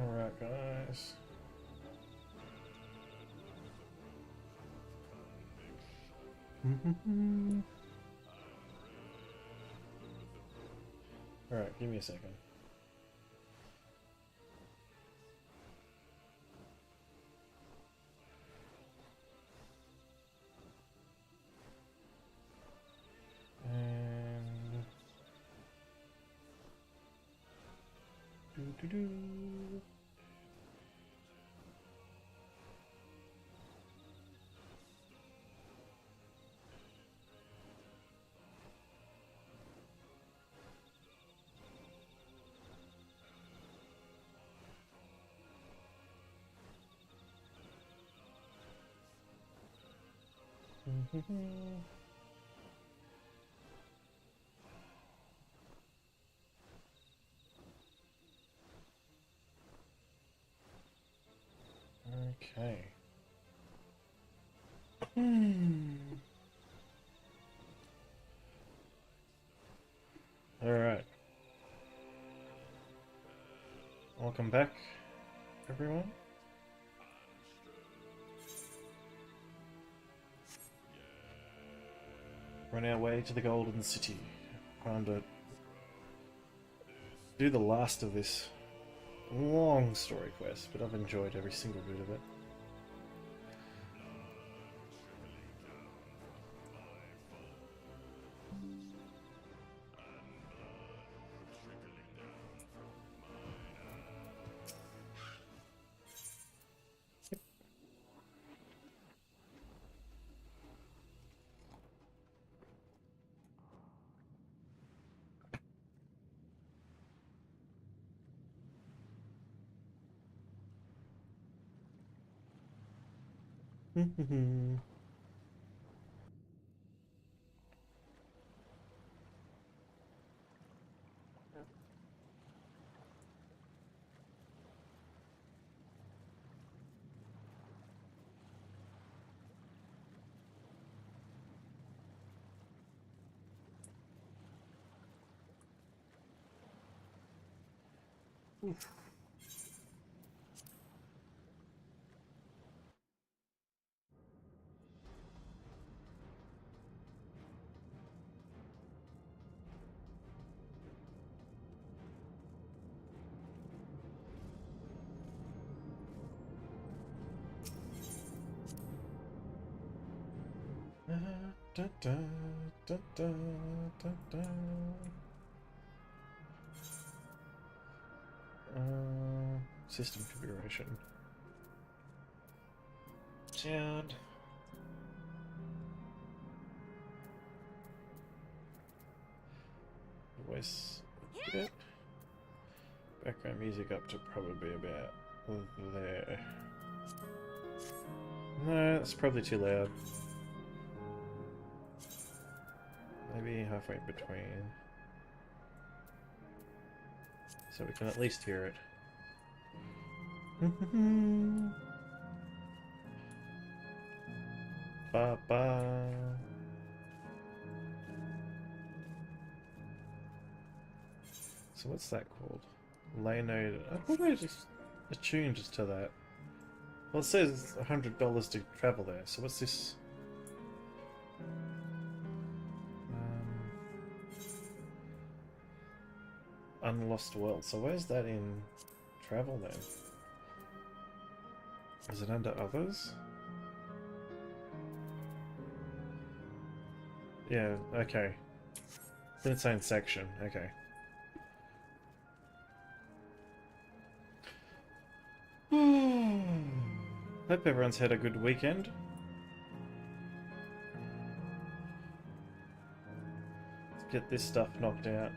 Alright, guys. Alright, give me a second. And... do. Okay. Alright. Welcome back, everyone. We're on our way to the Golden City. Trying to do the last of this long story quest, but I've enjoyed every single bit of it. Oof. Da, da, da, da, da, da. System configuration. Sound. Voice bit. Background music up to probably about there. No, that's probably too loud. Maybe halfway in between. So we can at least hear it. Ba ba. So what's that called? Lay note. I thought I just attuned to that. Well, it says $100 to travel there. So what's this? Unlost world. So where's that in travel then? Is it under others? Yeah, okay. It's in its own section, okay. Hope everyone's had a good weekend. Let's get this stuff knocked out.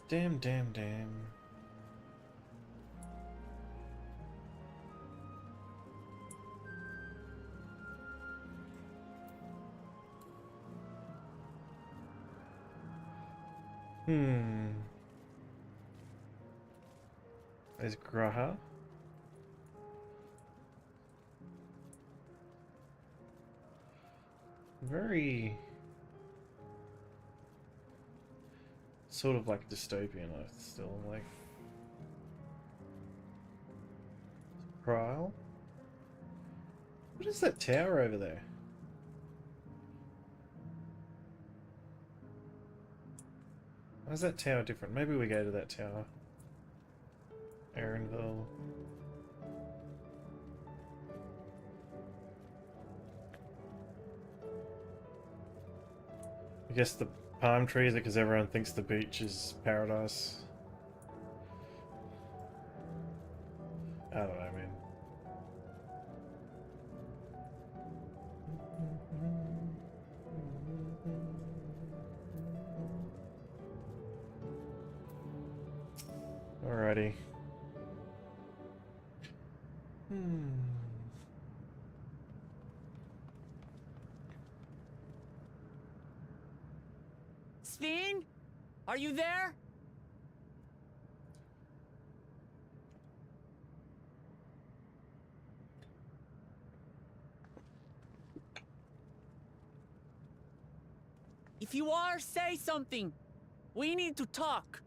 Damn. There's Graha. very sort of like dystopian Earth still, like Prial. What is that tower over there? Why is that tower different? Maybe we go to that tower. Aaronville. I guess the palm trees are because everyone thinks the beach is paradise. I don't know, man. Alrighty. Sven? Are you there? If you are, say something. We need to talk.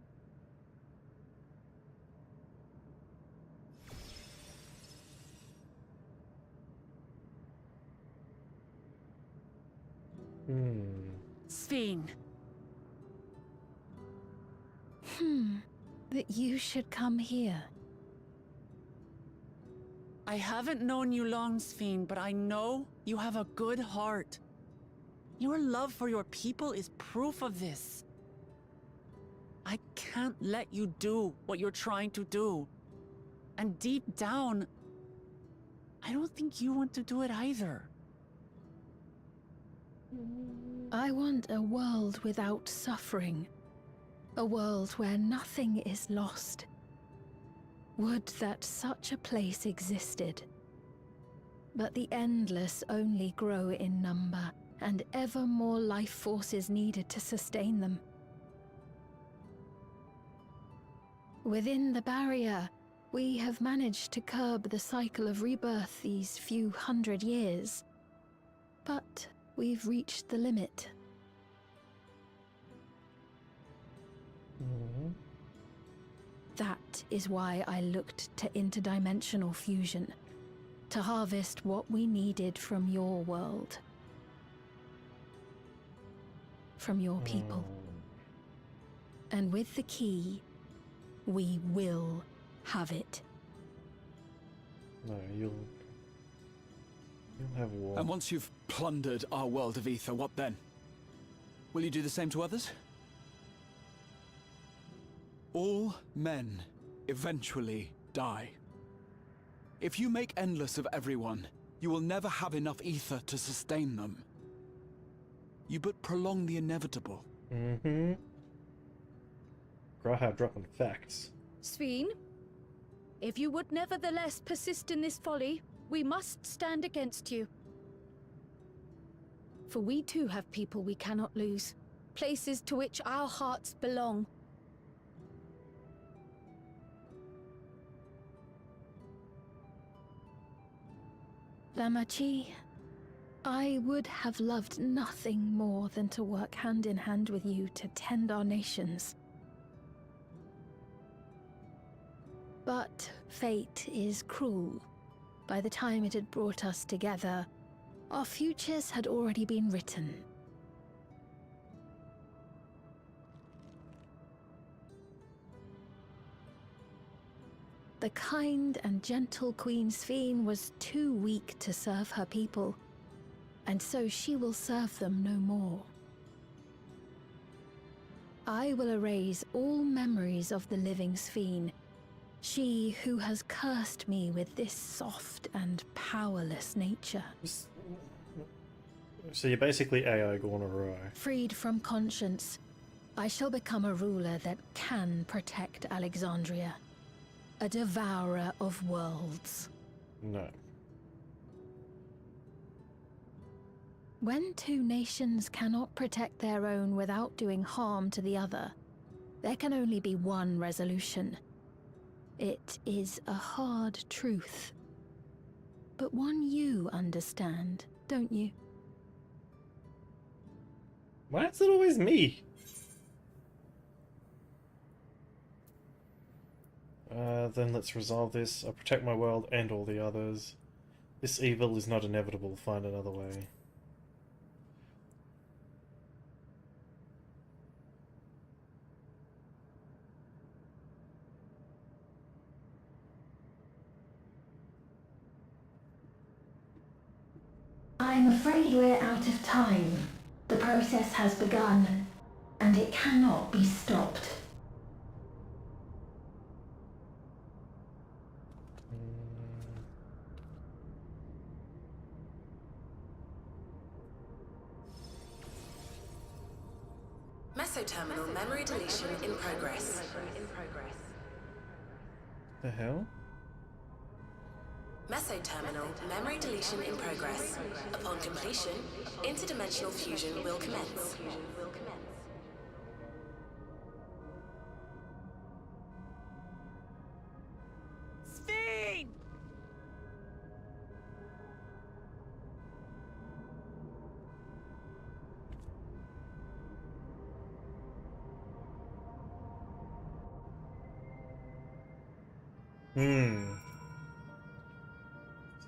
Sven. That you should come here. I haven't known you long, Sven, but I know you have a good heart. Your love for your people is proof of this. I can't let you do what you're trying to do. And deep down, I don't think you want to do it either. I want a world without suffering. A world where nothing is lost. Would that such a place existed. But the endless only grow in number, and ever more life forces needed to sustain them. Within the barrier, we have managed to curb the cycle of rebirth these few hundred years. But we've reached the limit. That is why I looked to interdimensional fusion, to harvest what we needed from your world. From your people. And with the key, we will have it. No, you'll have war. And once you've plundered our world of ether, what then? Will you do the same to others? All men eventually die. If you make endless of everyone, you will never have enough ether to sustain them. You but prolong the inevitable. Graha dropping facts. Sven, if you would nevertheless persist in this folly, we must stand against you. For we too have people we cannot lose, places to which our hearts belong. Lamachi, I would have loved nothing more than to work hand in hand with you to tend our nations. But fate is cruel. By the time it had brought us together, our futures had already been written. The kind and gentle Queen Sven was too weak to serve her people, and so she will serve them no more. I will erase all memories of the living Sven, she who has cursed me with this soft and powerless nature. So you're basically AI gone awry. Freed from conscience, I shall become a ruler that can protect Alexandria. A devourer of worlds. No. When two nations cannot protect their own without doing harm to the other, there can only be one resolution. It is a hard truth. But one you understand, don't you? Why is it always me? Then let's resolve this. I'll protect my world and all the others. This evil is not inevitable. Find another way. I'm afraid we're out of time. The process has begun, and it cannot be stopped. Mesoterminal memory deletion in progress. The hell? Mesoterminal memory deletion in progress. Upon completion, interdimensional fusion will commence. Sphene!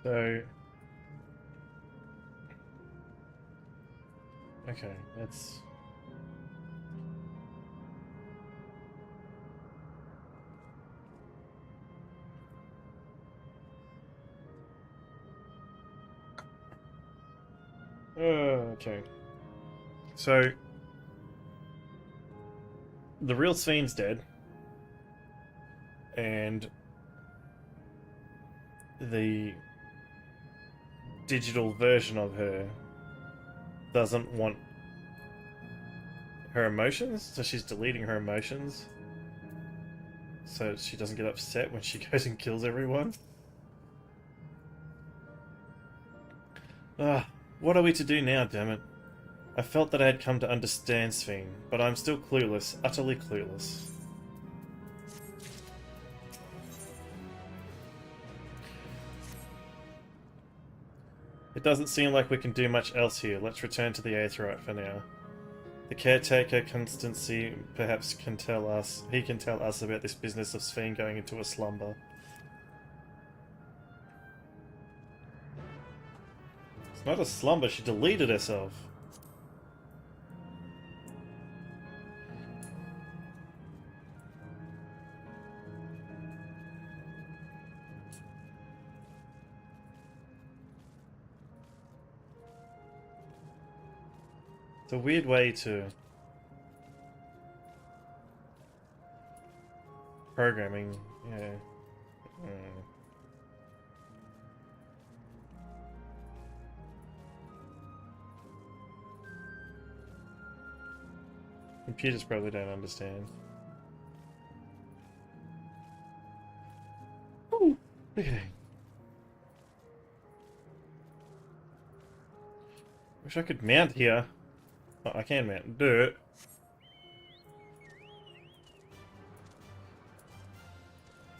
So... Okay, that's... okay. So... The real Sphene's dead. And... the digital version of her doesn't want her emotions, so she's deleting her emotions so she doesn't get upset when she goes and kills everyone. What are we to do now, damn it? I felt that I had come to understand Sphene, but I'm still clueless, utterly clueless. It doesn't seem like we can do much else here. Let's return to the Aetheryte for now. The caretaker, Constancy, perhaps can tell us... He can tell us about this business of Sphene going into a slumber. It's not a slumber, she deleted herself. It's a weird way to... programming, yeah. Computers probably don't understand. Ooh, okay. Wish I could mount here. Oh, I can mount. Do it.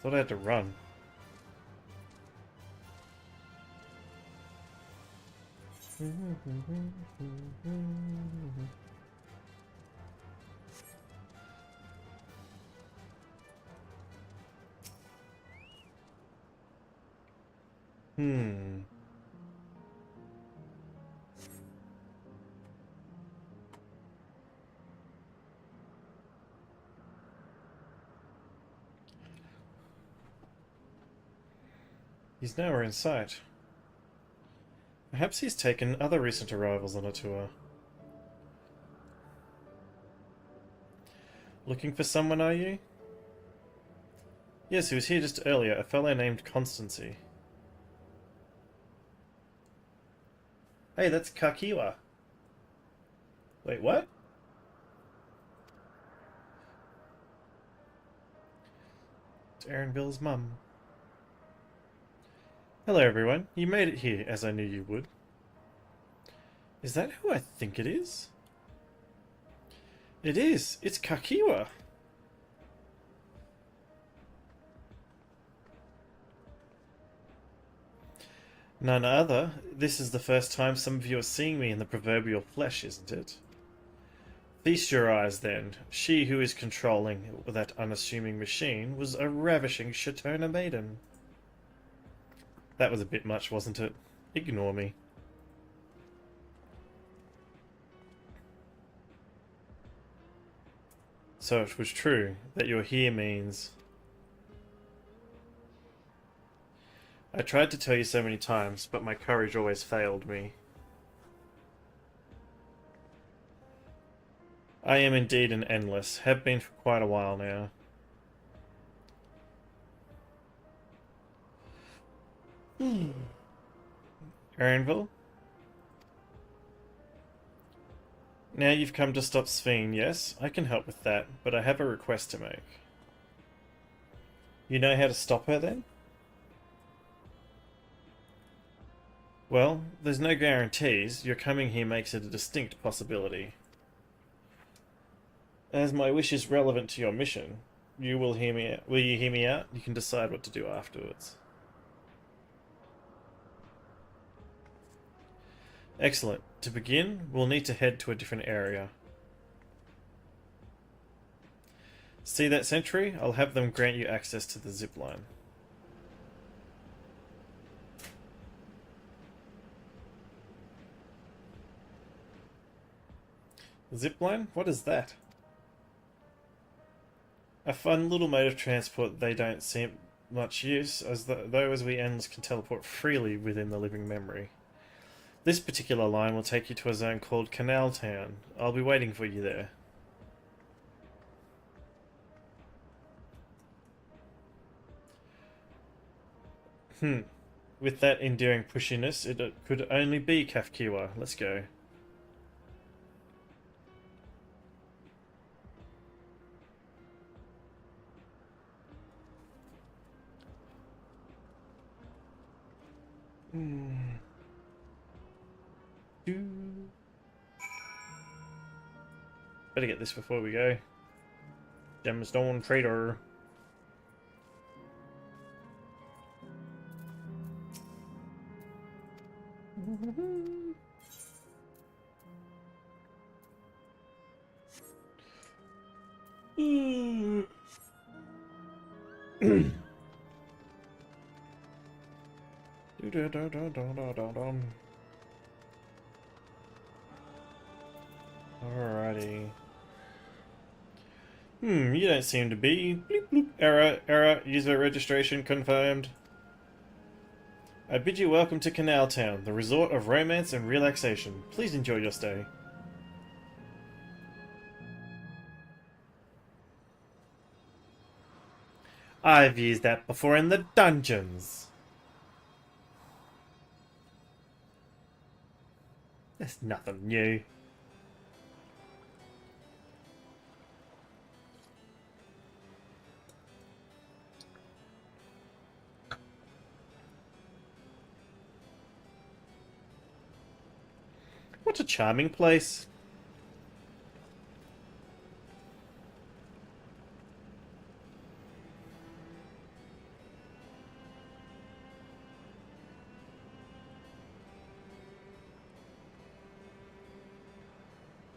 Thought I had to run. He's nowhere in sight. Perhaps he's taken other recent arrivals on a tour. Looking for someone, are you? Yes, he was here just earlier, a fellow named Constancy. Hey, that's Kakiwa. Wait, what? It's Aaronville's mum. Hello everyone, you made it here, as I knew you would. Is that who I think it is? It is! It's Kakiwa! None other. This is the first time some of you are seeing me in the proverbial flesh, isn't it? Feast your eyes then. She who is controlling that unassuming machine was a ravishing Shatona maiden. That was a bit much, wasn't it? Ignore me. So it was true that you're here means... I tried to tell you so many times, but my courage always failed me. I am indeed an endless, have been for quite a while now. Aaronville? Now you've come to stop Sphene, yes? I can help with that, but I have a request to make. You know how to stop her then? Well, there's no guarantees. Your coming here makes it a distinct possibility. As my wish is relevant to your mission, you will hear me out. Will you hear me out? You can decide what to do afterwards. Excellent. To begin, we'll need to head to a different area. See that sentry? I'll have them grant you access to the zipline. Zipline? What is that? A fun little mode of transport they don't seem much use, though as we Ends can teleport freely within the living memory. This particular line will take you to a zone called Canal Town. I'll be waiting for you there. With that endearing pushiness, it could only be Kafkiwa. Let's go. Better get this before we go. Gemstone Trader. Alrighty. You don't seem to be. Bloop, bloop. Error, user registration confirmed. I bid you welcome to Canal Town, the resort of romance and relaxation. Please enjoy your stay. I've used that before in the dungeons. That's nothing new. What a charming place.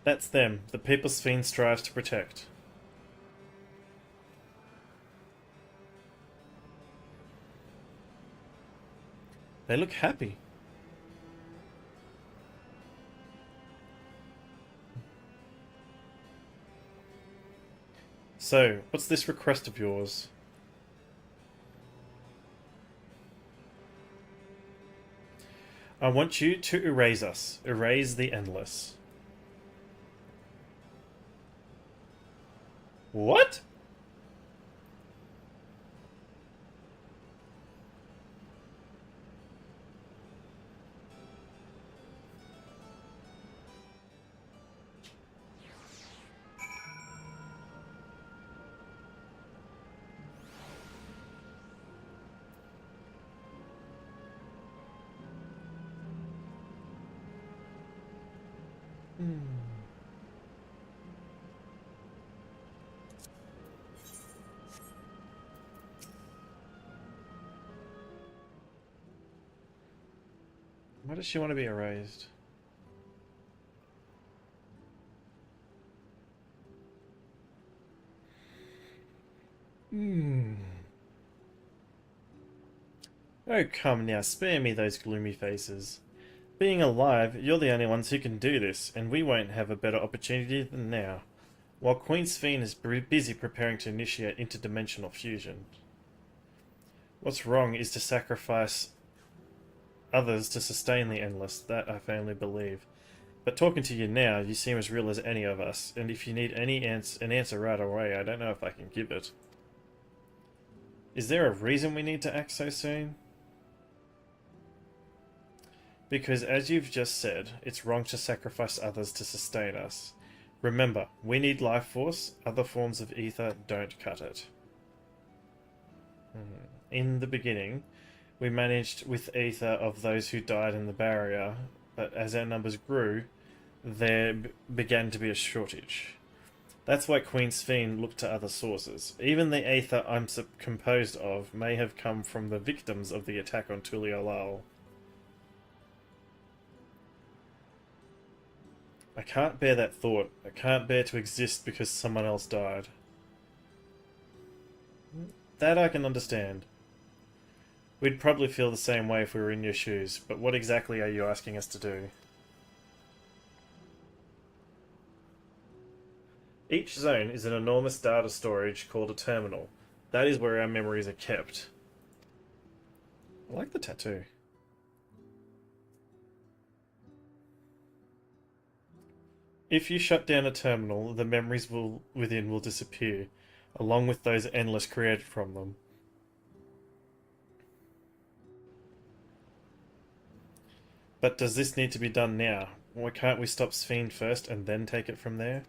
That's them, the people Sphene strives to protect. They look happy. So, what's this request of yours? I want you to erase us. Erase the Endless. What? Why does she want to be erased? Oh, come now, spare me those gloomy faces. Being alive, you're the only ones who can do this, and we won't have a better opportunity than now. While Queen Sphene is busy preparing to initiate interdimensional fusion. What's wrong is to sacrifice others to sustain the Endless, that I firmly believe. But talking to you now, you seem as real as any of us, and if you need an answer right away, I don't know if I can give it. Is there a reason we need to act so soon? Because as you've just said, it's wrong to sacrifice others to sustain us. Remember, we need life force, other forms of ether don't cut it. In the beginning, we managed with ether of those who died in the barrier, but as our numbers grew, there began to be a shortage. That's why Queen Sphene looked to other sources. Even the ether I'm composed of may have come from the victims of the attack on Tuliolal. I can't bear that thought. I can't bear to exist because someone else died. That I can understand. We'd probably feel the same way if we were in your shoes, but what exactly are you asking us to do? Each zone is an enormous data storage called a terminal. That is where our memories are kept. I like the tattoo. If you shut down a terminal, the memories within will disappear, along with those endless created from them. But does this need to be done now? Why can't we stop Sphene first and then take it from there?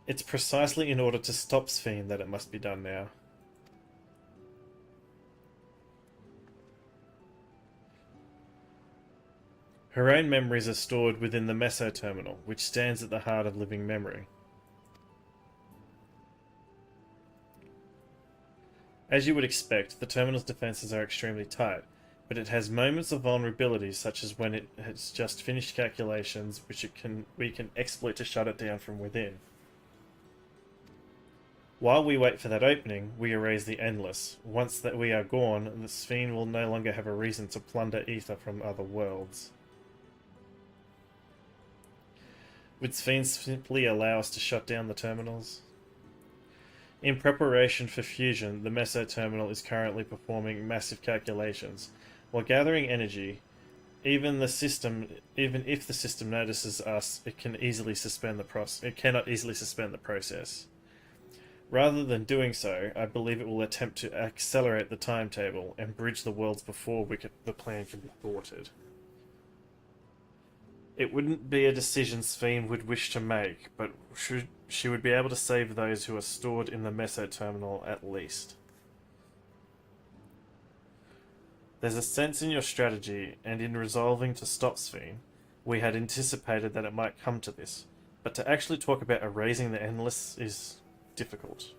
It's precisely in order to stop Sphene that it must be done now. Her own memories are stored within the Meso terminal, which stands at the heart of living memory. As you would expect, the terminal's defenses are extremely tight, but it has moments of vulnerability, such as when it has just finished calculations which we can exploit to shut it down from within. While we wait for that opening, we erase the Endless. Once that we are gone, the Sphene will no longer have a reason to plunder ether from other worlds. Would Sphene simply allow us to shut down the terminals? In preparation for fusion, the Meso terminal is currently performing massive calculations. While gathering energy, even if the system notices us, it cannot easily suspend the process. Rather than doing so, I believe it will attempt to accelerate the timetable and bridge the worlds before the plan can be thwarted. It wouldn't be a decision Sphene would wish to make, but she would be able to save those who are stored in the Meso terminal at least. There's a sense in your strategy, and in resolving to stop Sphene, we had anticipated that it might come to this, but to actually talk about erasing the Endless is difficult.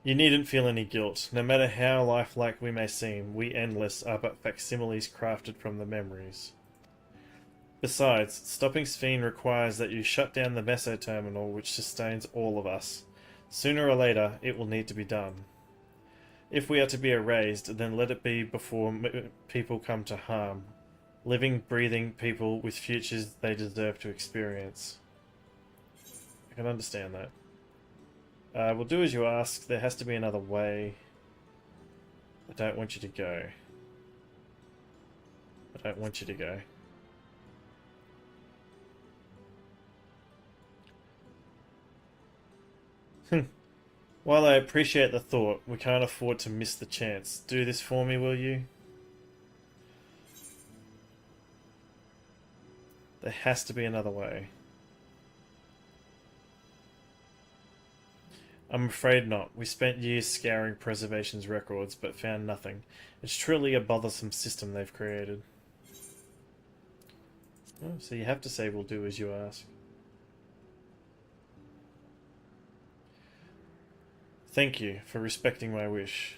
You needn't feel any guilt. No matter how lifelike we may seem, we Endless are but facsimiles crafted from the memories. Besides, stopping Sphene requires that you shut down the Meso terminal which sustains all of us. Sooner or later, it will need to be done. If we are to be erased, then let it be before people come to harm. Living, breathing people with futures they deserve to experience. I can understand that. We'll do as you ask. There has to be another way. I don't want you to go. I don't want you to go. While I appreciate the thought, we can't afford to miss the chance. Do this for me, will you? There has to be another way. I'm afraid not. We spent years scouring Preservation's records, but found nothing. It's truly a bothersome system they've created. Oh, so you have to say we'll do as you ask. Thank you for respecting my wish.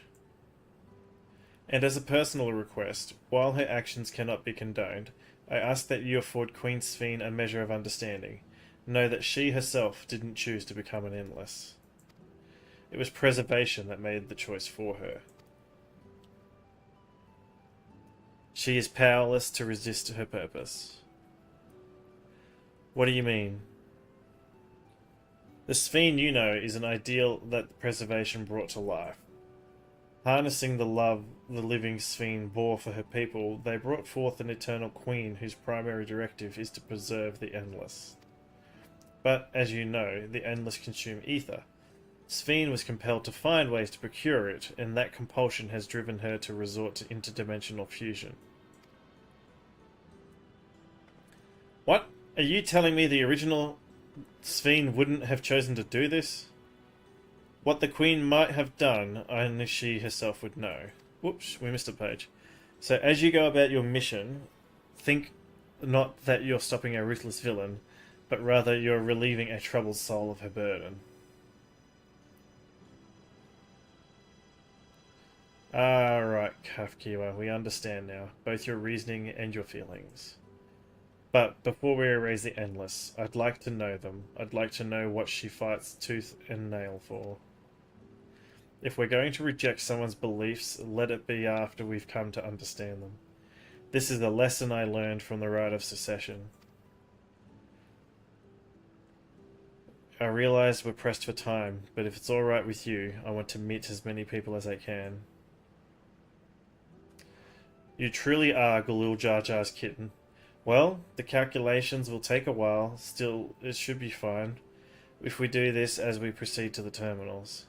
And as a personal request, while her actions cannot be condoned, I ask that you afford Queen Sphene a measure of understanding. Know that she herself didn't choose to become an Endless. It was preservation that made the choice for her. She is powerless to resist her purpose. What do you mean? The Sphene you know is an ideal that preservation brought to life. Harnessing the love the living Sphene bore for her people, they brought forth an eternal queen whose primary directive is to preserve the Endless. But, as you know, the Endless consume ether. Sphene was compelled to find ways to procure it, and that compulsion has driven her to resort to interdimensional fusion. What? Are you telling me the original Sphene wouldn't have chosen to do this? What the Queen might have done, only she herself would know. Whoops, we missed a page. So as you go about your mission, think not that you're stopping a ruthless villain, but rather you're relieving a troubled soul of her burden. Right, Kafkiwa, we understand now, both your reasoning and your feelings. But before we erase the Endless, I'd like to know them. I'd like to know what she fights tooth and nail for. If we're going to reject someone's beliefs, let it be after we've come to understand them. This is the lesson I learned from the Rite of Secession. I realize we're pressed for time, but if it's alright with you, I want to meet as many people as I can. You truly are Galul Jar Jar's kitten. Well, the calculations will take a while, still, it should be fine, if we do this as we proceed to the terminals.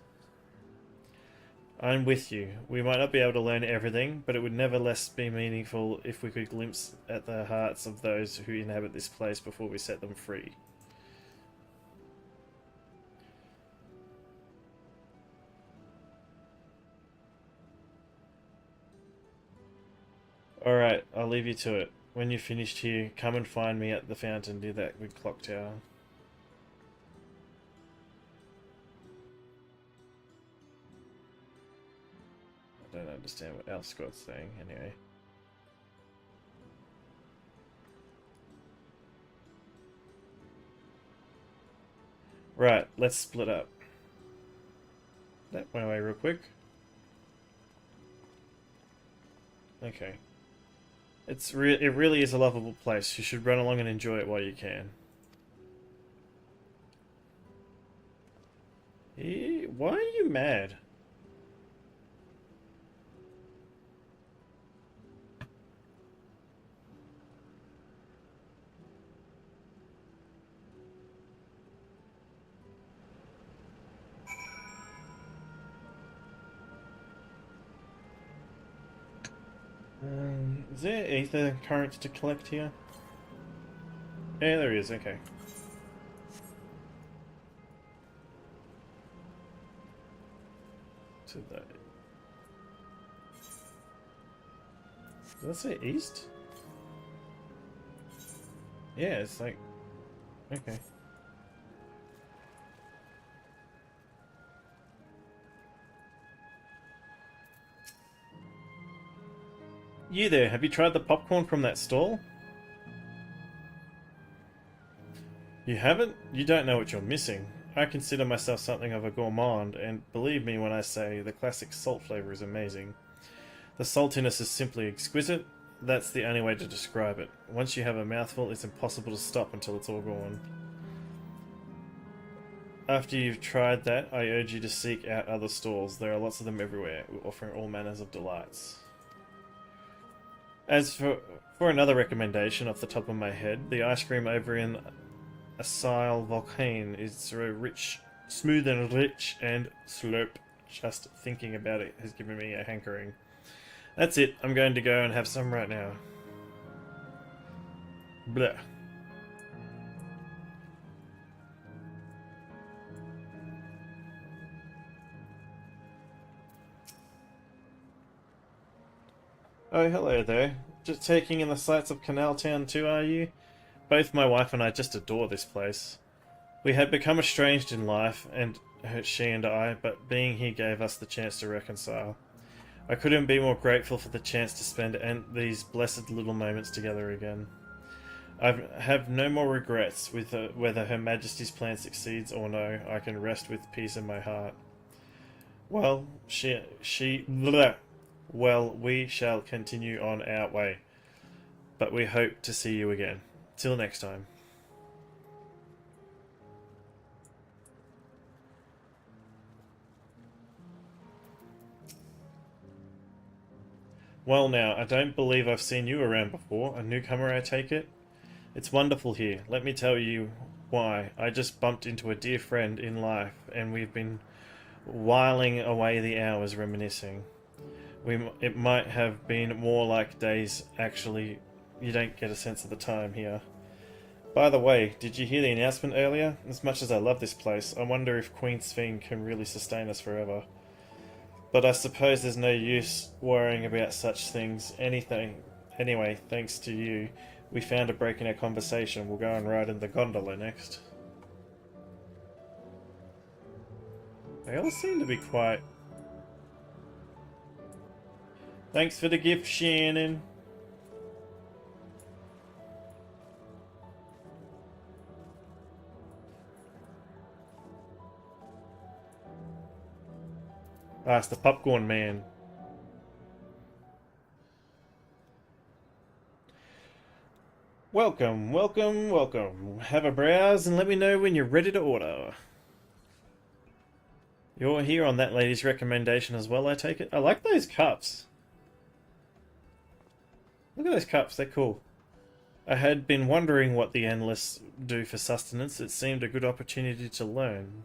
I'm with you. We might not be able to learn everything, but it would nevertheless be meaningful if we could glimpse at the hearts of those who inhabit this place before we set them free. Alright, I'll leave you to it. When you're finished here, come and find me at the fountain near that big clock tower. I don't understand what else Scott's saying, anyway. Right, let's split up. That went away real quick. Okay. It really is a lovable place. You should run along and enjoy it while you can. Why are you mad? Is there ether currents to collect here? Yeah, there is, okay. To the... Did I say east? Yeah, it's like... Okay. You there, have you tried the popcorn from that stall? You haven't? You don't know what you're missing. I consider myself something of a gourmand, and believe me when I say the classic salt flavour is amazing. The saltiness is simply exquisite. That's the only way to describe it. Once you have a mouthful, it's impossible to stop until it's all gone. After you've tried that, I urge you to seek out other stalls. There are lots of them everywhere, offering all manners of delights. As for another recommendation off the top of my head, the ice cream over in Asile Volcane is so rich, smooth and rich and slurp. Just thinking about it has given me a hankering. That's it, I'm going to go and have some right now. Blah. Oh, hello there. Just taking in the sights of Canal Town too, are you? Both my wife and I just adore this place. We had become estranged in life, and she and I, but being here gave us the chance to reconcile. I couldn't be more grateful for the chance to spend these blessed little moments together again. I have no more regrets with whether Her Majesty's plan succeeds or no. I can rest with peace in my heart. Well, bleh. Well, we shall continue on our way, but we hope to see you again. Till next time. Well now, I don't believe I've seen you around before. A newcomer, I take it? It's wonderful here. Let me tell you why. I just bumped into a dear friend in life, and we've been whiling away the hours reminiscing. It might have been more like days, actually. You don't get a sense of the time here. By the way, did you hear the announcement earlier? As much as I love this place, I wonder if Queen Sphene can really sustain us forever. But I suppose there's no use worrying about such things. Anyway, thanks to you, we found a break in our conversation. We'll go and ride in the gondola next. They all seem to be quite... Thanks for the gift, Shannon. Ah, it's the popcorn man. Welcome, welcome, welcome. Have a browse and let me know when you're ready to order. You're here on that lady's recommendation as well, I take it? I like those cups. Look at those cups, they're cool. I had been wondering what the Endless do for sustenance. It seemed a good opportunity to learn.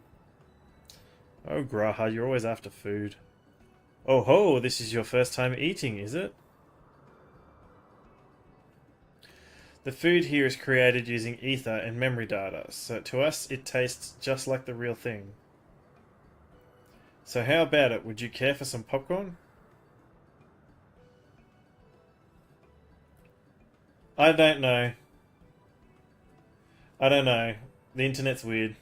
Oh, Graha, you're always after food. Oh ho, this is your first time eating, is it? The food here is created using ether and memory data, so to us it tastes just like the real thing. So how about it? Would you care for some popcorn? I don't know. I don't know. The internet's weird.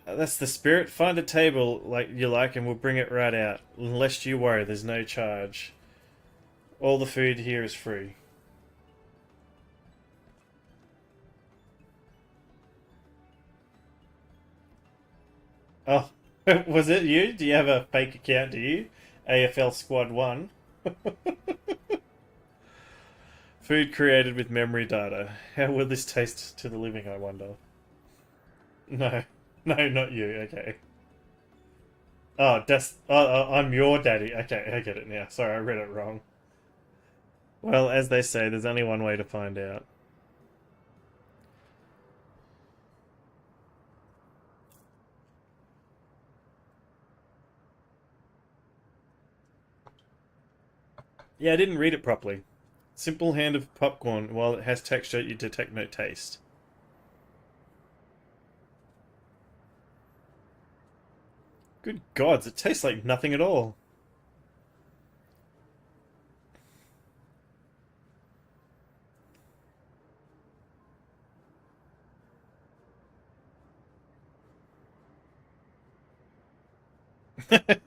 That's the spirit. Find a table like you like and we'll bring it right out. Lest you worry, there's no charge. All the food here is free. Oh, was it you? Do you have a fake account, do you? AFL Squad 1? Food created with memory data. How will this taste to the living, I wonder? No. No, not you. Okay. Oh, I'm your daddy. Okay, I get it now. Sorry, I read it wrong. Well, as they say, there's only one way to find out. Yeah, I didn't read it properly. Simple hand of popcorn. While it has texture, you detect no taste. Good gods, it tastes like nothing at all.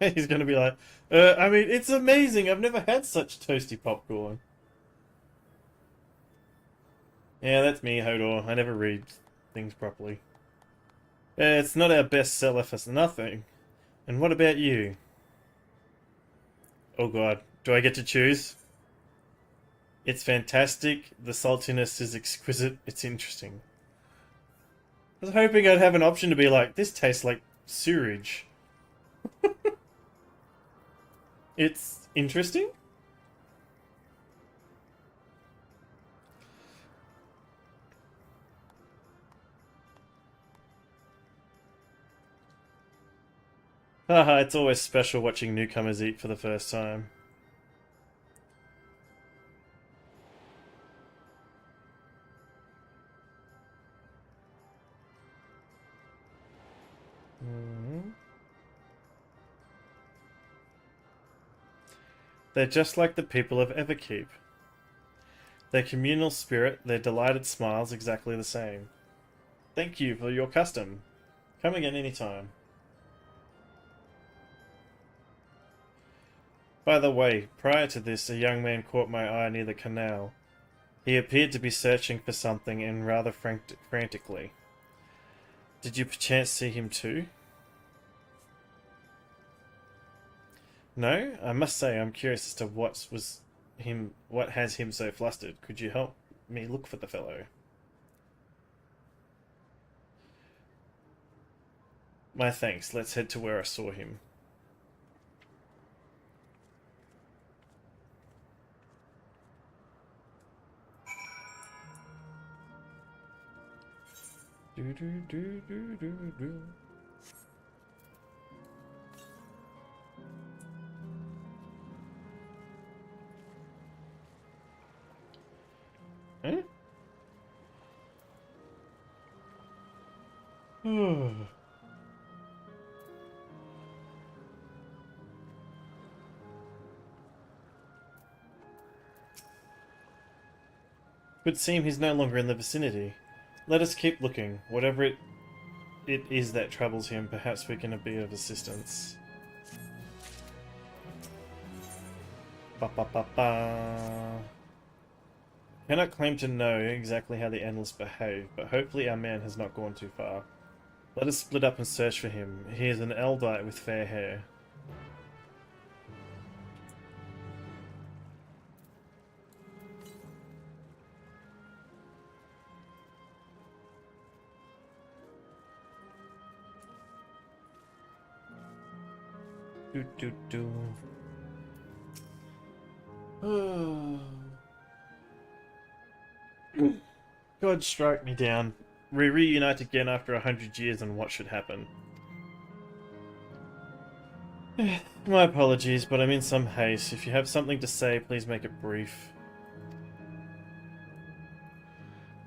He's gonna be like, I mean, it's amazing. I've never had such toasty popcorn. Yeah, that's me, Hodor. I never read things properly. It's not our best seller for nothing. And what about you? Oh god, do I get to choose? It's fantastic. The saltiness is exquisite. It's interesting. I was hoping I'd have an option to be like, this tastes like sewage. It's interesting. Haha, it's always special watching newcomers eat for the first time. They're just like the people of Everkeep. Their communal spirit, their delighted smiles exactly the same. Thank you for your custom. Come again anytime. By the way, prior to this, a young man caught my eye near the canal. He appeared to be searching for something and rather frantically. Did you perchance see him too? No? I must say I'm curious as to what has him so flustered. Could you help me look for the fellow? My thanks. Let's head to where I saw him. Do do do do do do. Huh? Would seem he's no longer in the vicinity. Let us keep looking. Whatever it is that troubles him, perhaps we can be of assistance. Ba ba ba ba. Cannot claim to know exactly how the Endless behave, but hopefully our man has not gone too far. Let us split up and search for him. He is an Eldite with fair hair. Do do do. God strike me down. We reunite again after 100 years and what should happen? My apologies, but I'm in some haste. If you have something to say, please make it brief.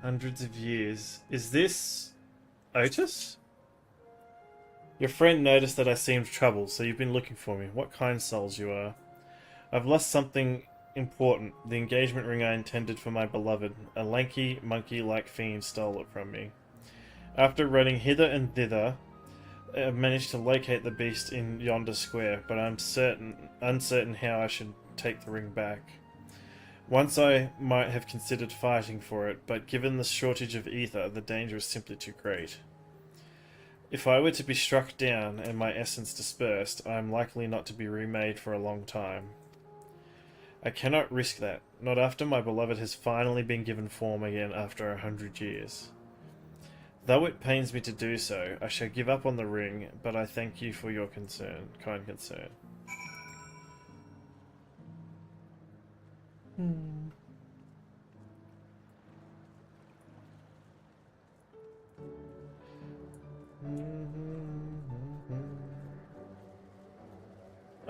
Hundreds of years. Is this Otis? Your friend noticed that I seemed troubled, so you've been looking for me. What kind souls you are. I've lost something important. The engagement ring I intended for my beloved. A lanky, monkey-like fiend stole it from me. After running hither and thither, I managed to locate the beast in yonder square, but I'm uncertain how I should take the ring back. Once I might have considered fighting for it, but given the shortage of ether, the danger is simply too great. If I were to be struck down and my essence dispersed, I am likely not to be remade for a long time. I cannot risk that, not after my beloved has finally been given form again after 100 years. Though it pains me to do so, I shall give up on the ring, but I thank you for your kind concern.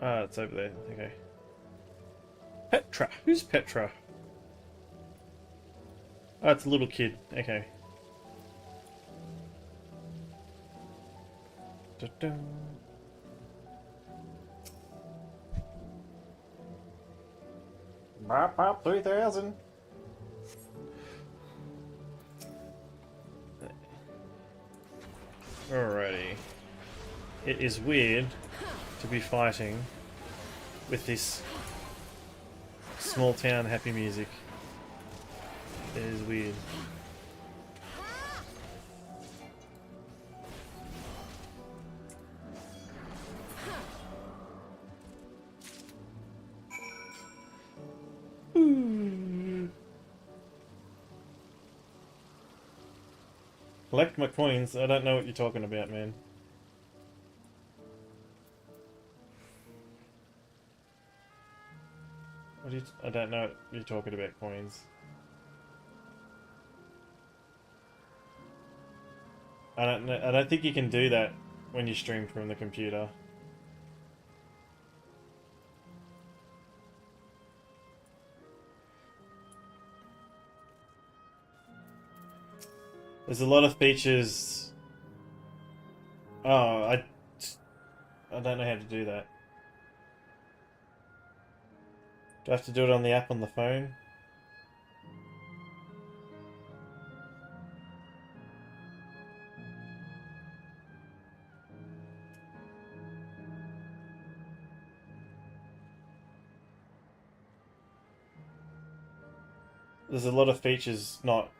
Ah, it's over there. Okay. Petra. Who's Petra? Oh, it's a little kid. Okay. Da-da. Bop, bop, 3000. Alrighty. It is weird to be fighting with this small town happy music. It is weird. Collect my coins. I don't know what you're talking about, man. What do you? I don't know what you're talking about, coins. I don't know. I don't think you can do that when you stream from the computer. There's a lot of features. Oh, I don't know how to do that. Do I have to do it on the app on the phone? There's a lot of features not...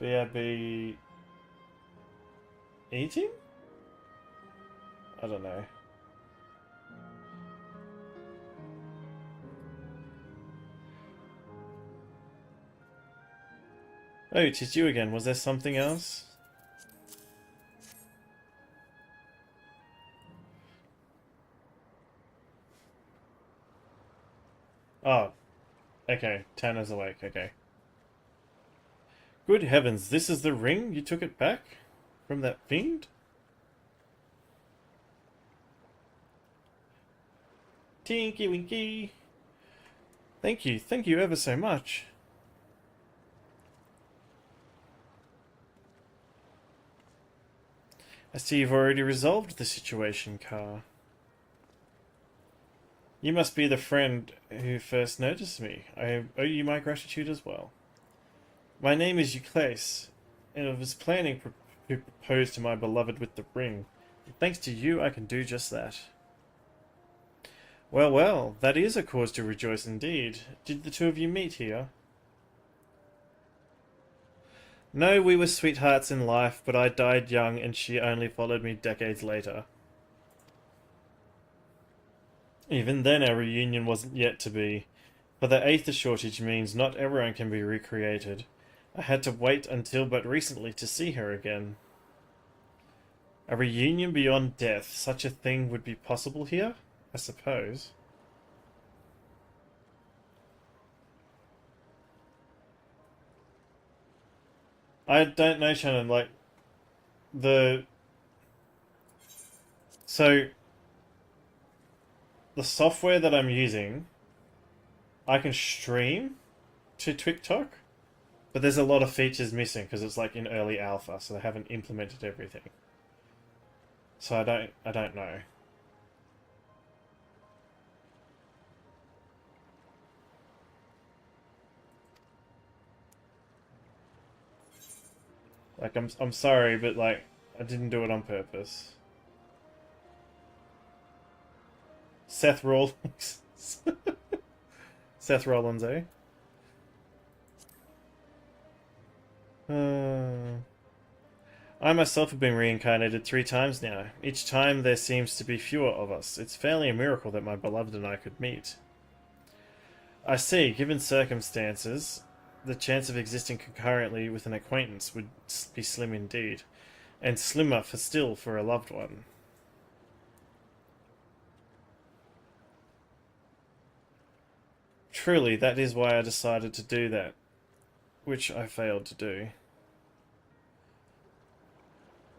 BRB... eating? I don't know. Oh, it is you again. Was there something else? Oh. Okay. Tanner's awake. Okay. Good heavens, this is the ring? You took it back? From that fiend? Tinky Winky! Thank you ever so much. I see you've already resolved the situation, Car. You must be the friend who first noticed me. I owe you my gratitude as well. My name is Euclase, and I was planning to propose to my beloved with the ring. And thanks to you, I can do just that. Well, well, that is a cause to rejoice indeed. Did the two of you meet here? No, we were sweethearts in life, but I died young and she only followed me decades later. Even then our reunion wasn't yet to be, for the aether shortage means not everyone can be recreated. I had to wait until but recently to see her again. A reunion beyond death, such a thing would be possible here? I suppose. I don't know, Shannon, like, So, the software that I'm using, I can stream to TikTok, but there's a lot of features missing because it's like in early alpha, so they haven't implemented everything. So I don't know. Like, I'm sorry, but like, I didn't do it on purpose. Seth Rollins. Seth Rollins, eh? I myself have been reincarnated 3 times now. Each time there seems to be fewer of us. It's fairly a miracle that my beloved and I could meet. I see, given circumstances, the chance of existing concurrently with an acquaintance would be slim indeed, and slimmer for a loved one. Truly, that is why I decided to do that, which I failed to do.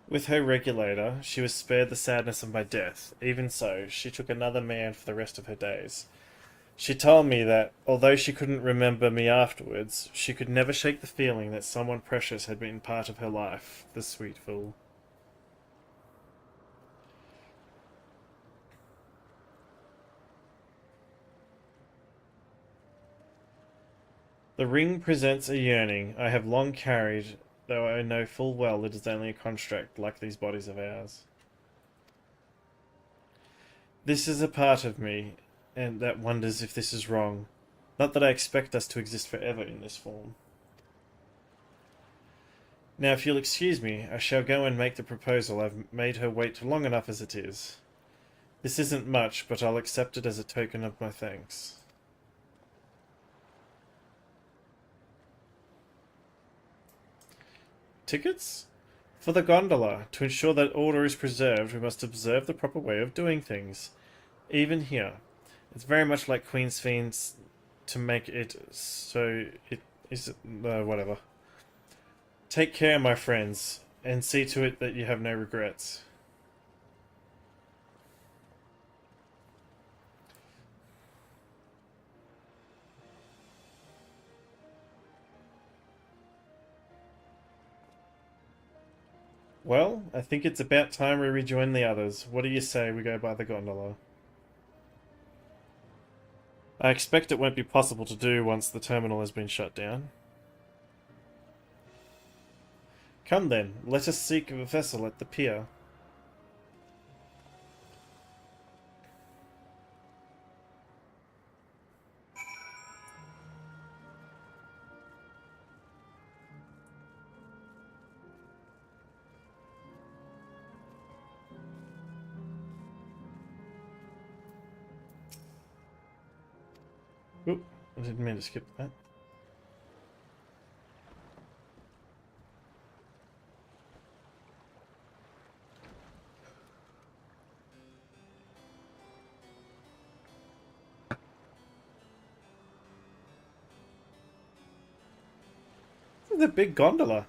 With her regulator, she was spared the sadness of my death. Even so, she took another man for the rest of her days. She told me that, although she couldn't remember me afterwards, she could never shake the feeling that someone precious had been part of her life, the sweet fool. The ring presents a yearning I have long carried, though I know full well it is only a construct like these bodies of ours. This is a part of me, and that wonders if this is wrong. Not that I expect us to exist forever in this form. Now, if you'll excuse me, I shall go and make the proposal. I've made her wait long enough as it is. This isn't much, but I'll accept it as a token of my thanks. Tickets? For the gondola. To ensure that order is preserved, we must observe the proper way of doing things. Even here. It's very much like Queen's Fiends to make it so it is... whatever. Take care, my friends, and see to it that you have no regrets. Well, I think it's about time we rejoin the others. What do you say we go by the gondola? I expect it won't be possible to do once the terminal has been shut down. Come then, let us seek a vessel at the pier. Oop, I didn't mean to skip that. The big gondola.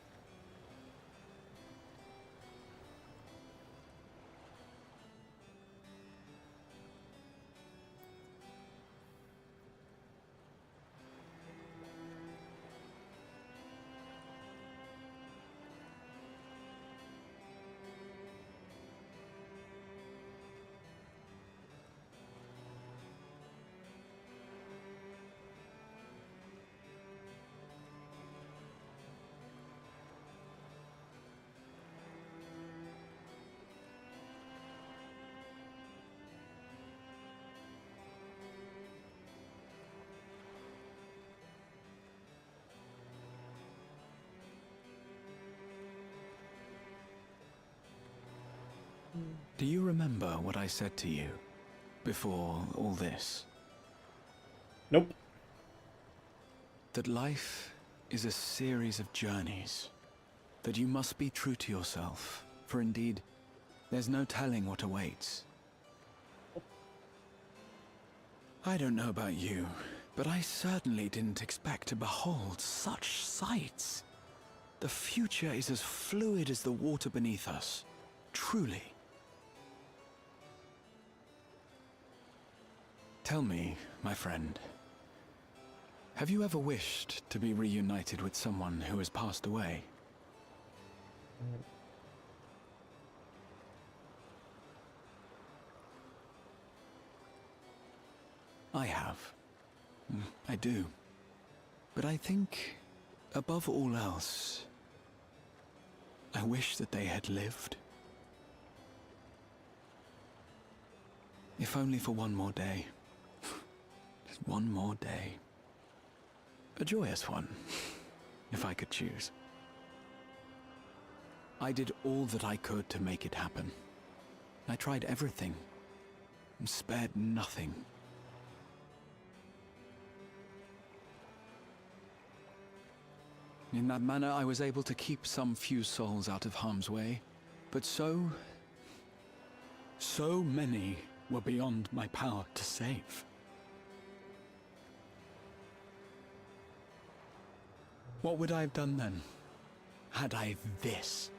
Do you remember what I said to you before all this? Nope. That life is a series of journeys. That you must be true to yourself, for indeed, there's no telling what awaits. I don't know about you, but I certainly didn't expect to behold such sights. The future is as fluid as the water beneath us, truly. Tell me, my friend, have you ever wished to be reunited with someone who has passed away? I have. I do. But I think, above all else, I wish that they had lived. If only for one more day. Just one more day. A joyous one, if I could choose. I did all that I could to make it happen. I tried everything, and spared nothing. In that manner, I was able to keep some few souls out of harm's way, but so many were beyond my power to save. What would I have done then, had I this?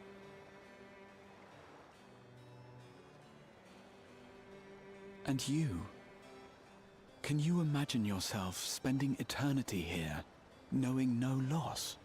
And you? Can you imagine yourself spending eternity here, knowing no loss?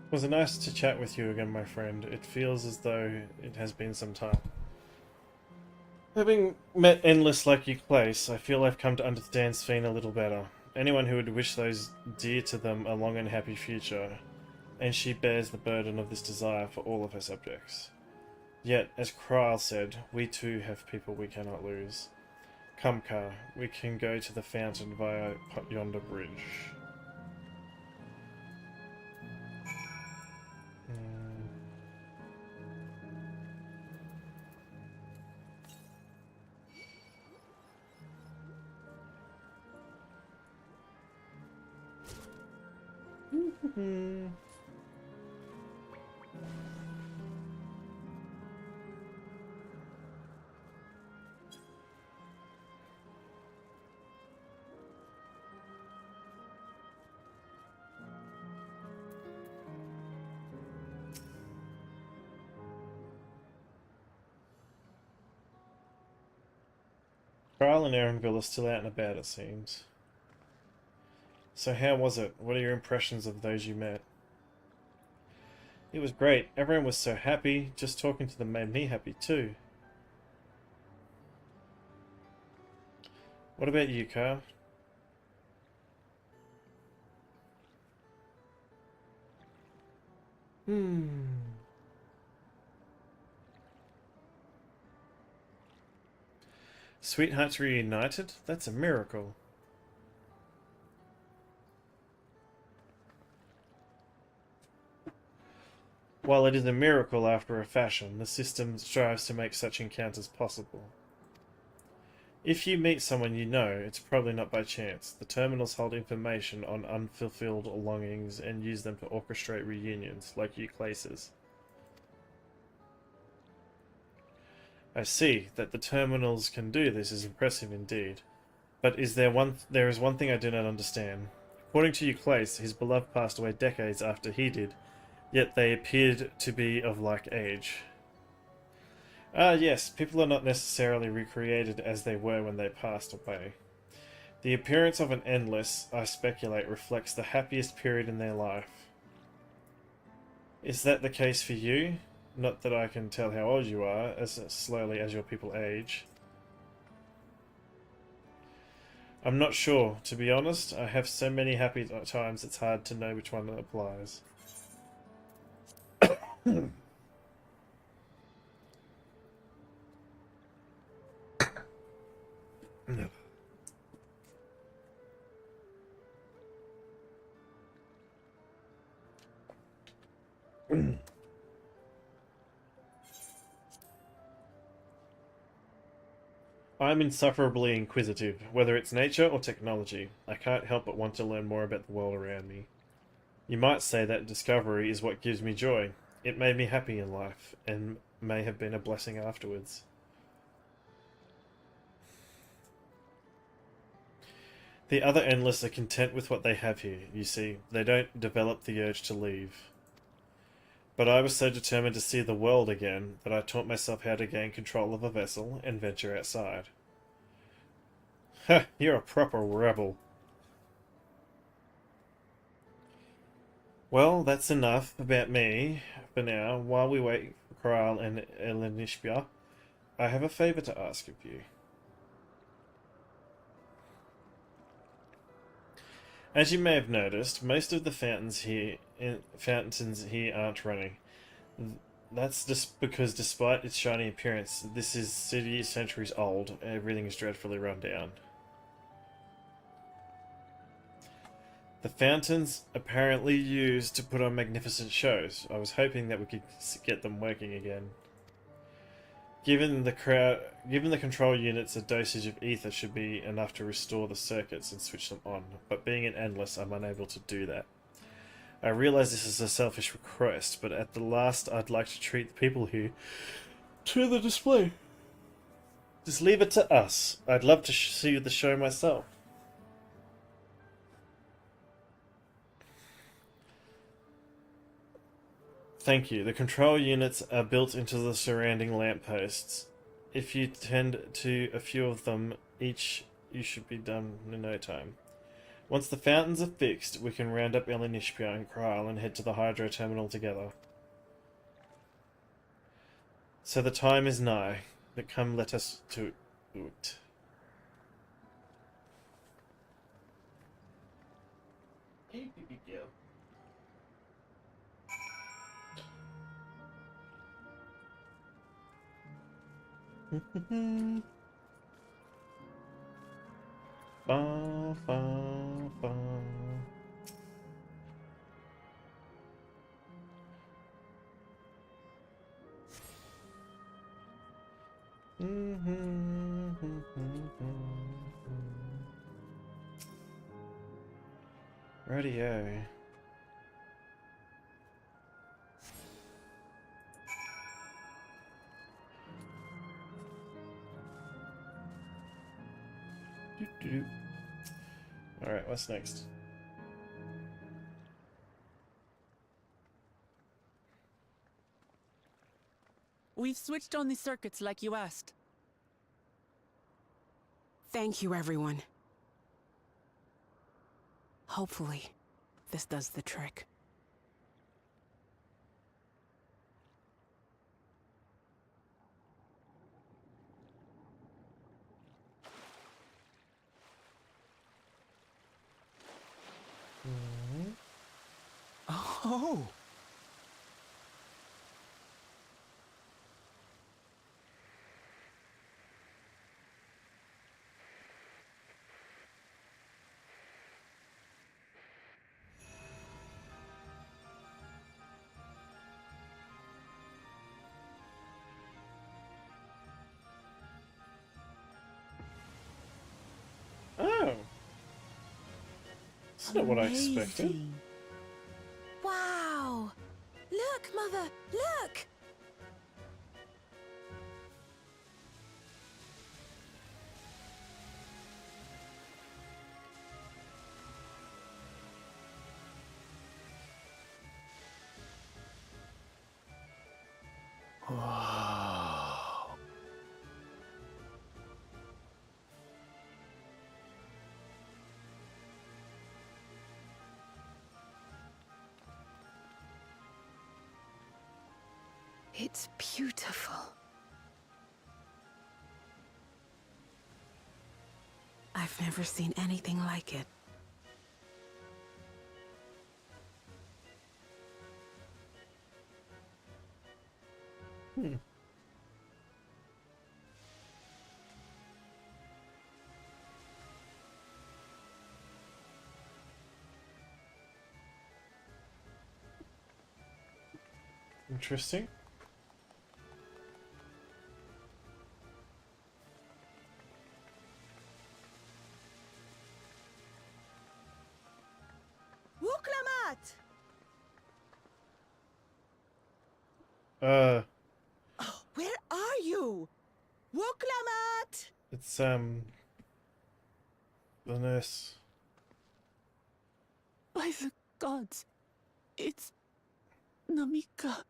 It was nice to chat with you again, my friend. It feels as though it has been some time. Having met Endless like you place, I feel I've come to understand Sphene a little better. Anyone who would wish those dear to them a long and happy future, and she bears the burden of this desire for all of her subjects. Yet, as Kral said, we too have people we cannot lose. Come, Car, we can go to the fountain via yonder bridge. Kral and Erenville are still out and about, it seems. So how was it? What are your impressions of those you met? It was great. Everyone was so happy. Just talking to them made me happy too. What about you, Car? Sweethearts reunited? That's a miracle. While it is a miracle after a fashion, the system strives to make such encounters possible. If you meet someone you know, it's probably not by chance. The terminals hold information on unfulfilled longings and use them to orchestrate reunions, like Euclase's. I see that the terminals can do this is impressive indeed. But there is one thing I do not understand. According to Euclase, his beloved passed away decades after he did, yet they appeared to be of like age. Ah, yes, people are not necessarily recreated as they were when they passed away. The appearance of an endless, I speculate, reflects the happiest period in their life. Is that the case for you? Not that I can tell how old you are, as slowly as your people age. I'm not sure. To be honest, I have so many happy times it's hard to know which one applies. I'm insufferably inquisitive, whether it's nature or technology. I can't help but want to learn more about the world around me. You might say that discovery is what gives me joy. It made me happy in life, and may have been a blessing afterwards. The other endless are content with what they have here, you see. They don't develop the urge to leave. But I was so determined to see the world again that I taught myself how to gain control of a vessel and venture outside. Ha! You're a proper rebel. Well, that's enough about me for now. While we wait for Kral and Elenishbia, I have a favour to ask of you. As you may have noticed, most of the fountains here aren't running. That's just because despite its shiny appearance, this is city centuries old, everything is dreadfully run down. The fountains apparently used to put on magnificent shows. I was hoping that we could get them working again. Given the control units, a dosage of ether should be enough to restore the circuits and switch them on, but being an endless, I'm unable to do that. I realize this is a selfish request, but at the last I'd like to treat the people here to the display. Just leave it to us. I'd love to see the show myself. Thank you. The control units are built into the surrounding lampposts. If you tend to a few of them each, you should be done in no time. Once the fountains are fixed, we can round up Elenishbia and Kral and head to the hydro terminal together. So the time is nigh. But come, let us to it. Hey, baby girl. Ba, ba, ba. Radio. Alright, what's next? We've switched on the circuits like you asked. Thank you, everyone. Hopefully, this does the trick. Oh! That's not what I expected. Amazing. Wow! Look, Mother, look! Wow. It's beautiful. I've never seen anything like it. Hmm. Interesting. Wuklamat! Oh, Where are you? Wuklamat! it's the nurse. By the gods, it's Namika.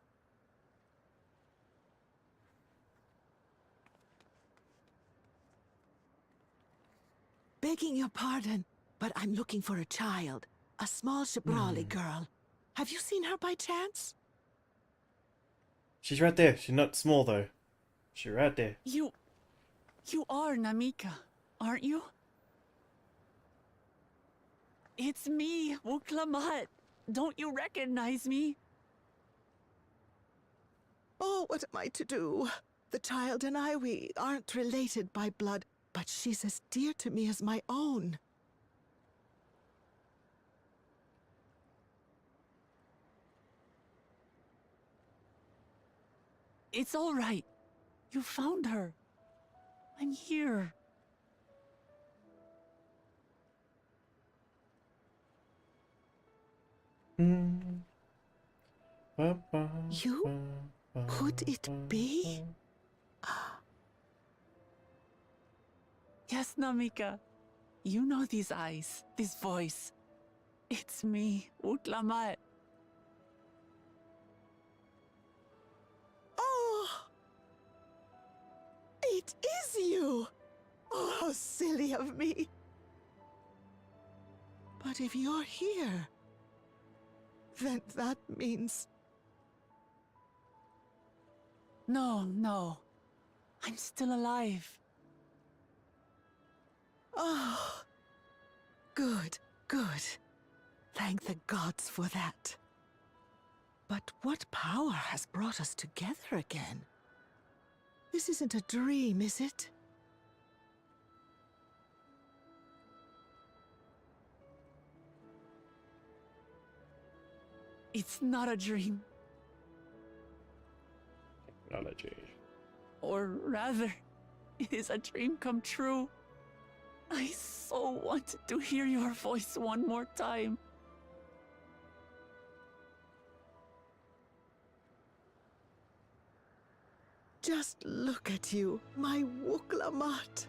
Begging your pardon, but I'm looking for a child. A small Shibrali girl. Have you seen her by chance? She's right there. She's not small though. She's right there. You are Namika, aren't you? It's me, Wuklamat. Don't you recognize me? Oh, what am I to do? The child and I, we aren't related by blood, but she's as dear to me as my own. It's all right. You found her. I'm here. You? Could it be? Yes, Namika. You know these eyes, this voice. It's me, Wuklamat. Oh! It is you! Oh, how silly of me. But if you're here, then that means... No. I'm still alive. Oh, good. Thank the gods for that. But what power has brought us together again? This isn't a dream, is it? It's not a dream. Technology. Or rather, it is a dream come true. I so wanted to hear your voice one more time. Just look at you, my Wuklamat.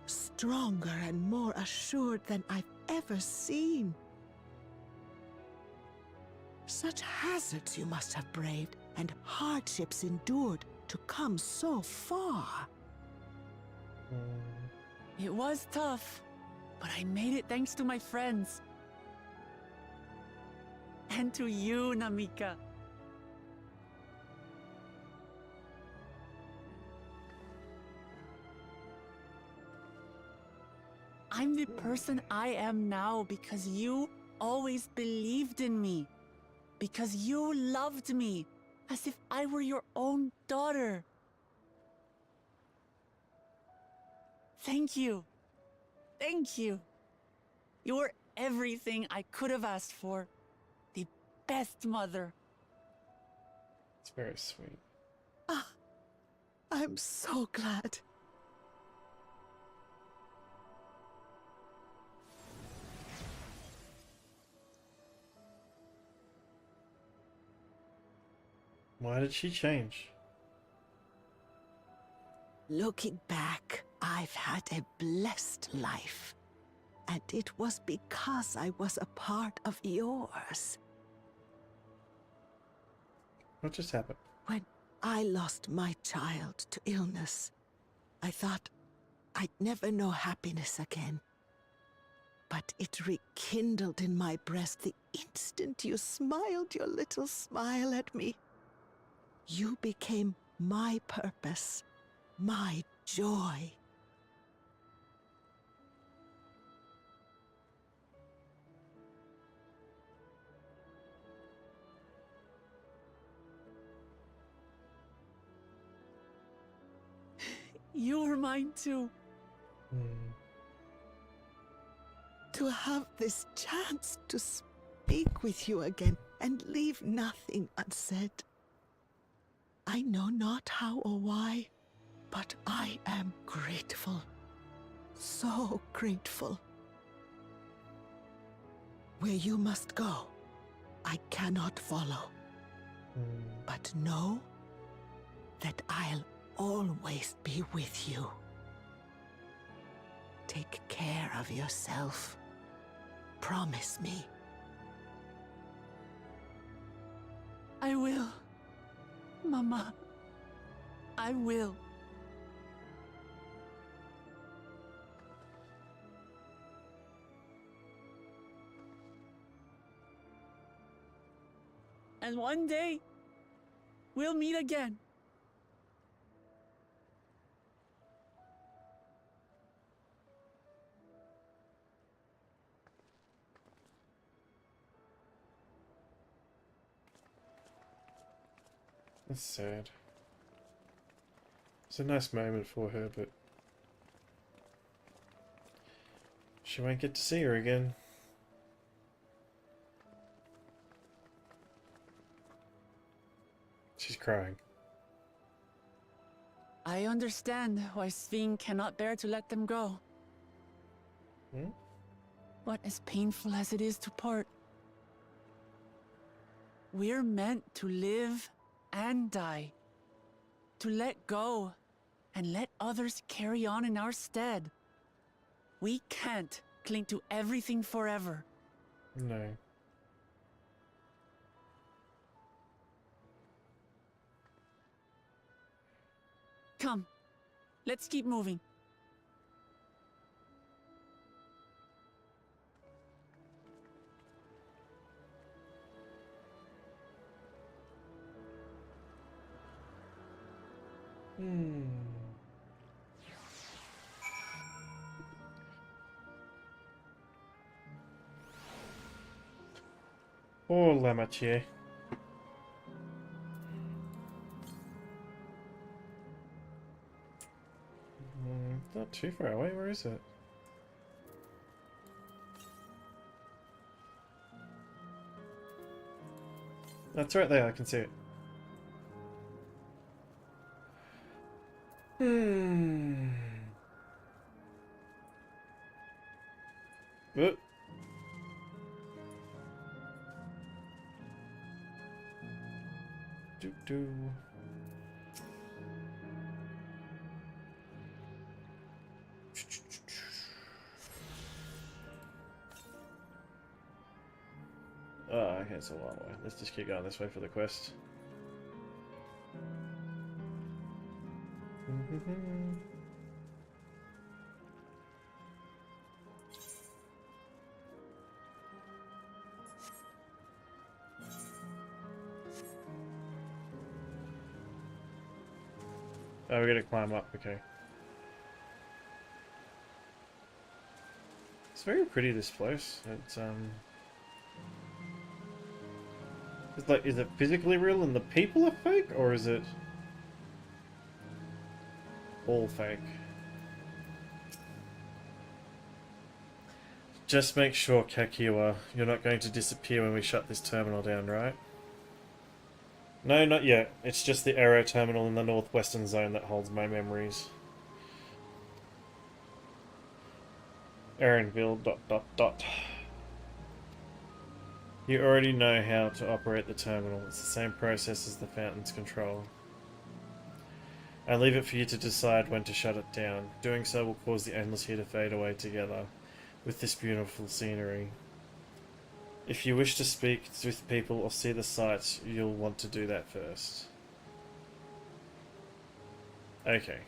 Stronger and more assured than I've ever seen. Such hazards you must have braved and hardships endured to come so far. It was tough, but I made it thanks to my friends. And to you, Namika. I'm the person I am now because you always believed in me. Because you loved me as if I were your own daughter. Thank you. Thank you. You're everything I could have asked for. The best mother. It's very sweet. Ah, I'm so glad. Why did she change? Looking back, I've had a blessed life. And it was because I was a part of yours. What just happened? When I lost my child to illness, I thought I'd never know happiness again. But it rekindled in my breast the instant you smiled your little smile at me. You became my purpose, my joy. You were mine too. To have this chance to speak with you again and leave nothing unsaid. I know not how or why, but I am grateful. So grateful. Where you must go, I cannot follow. But know that I'll always be with you. Take care of yourself. Promise me. I will. Mama. I will. And one day, we'll meet again. That's sad. It's a nice moment for her, but she won't get to see her again. She's crying. I understand why Sven cannot bear to let them go. But as painful as it is to part, we're meant to live and die. To let go and let others carry on in our stead. We can't cling to everything forever. No. Come, let's keep moving. Oh, Lamatier. Not too far away. Where is it? That's right there. I can see it. Oop. Do. Oh, okay, it's a long way. Let's just keep going this way for the quest. Oh, we gotta climb up, okay. It's very pretty, this place. It's like, is it physically real and the people are fake, or is it all fake? Just make sure, Kakiwa, you're not going to disappear when we shut this terminal down, right? No, not yet. It's just the aero terminal in the northwestern zone that holds my memories. Aaronville, ... You already know how to operate the terminal. It's the same process as the fountain's control. I leave it for you to decide when to shut it down. Doing so will cause the endless here to fade away together with this beautiful scenery. If you wish to speak with people or see the sights, you'll want to do that first. Okay.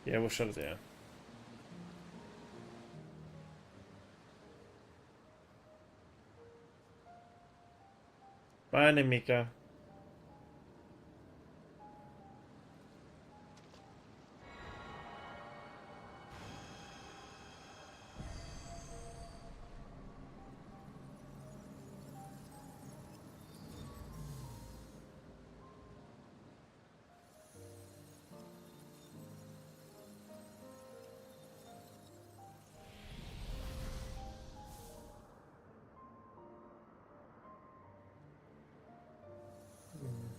Yeah, we'll shut it down. Bye, Namika.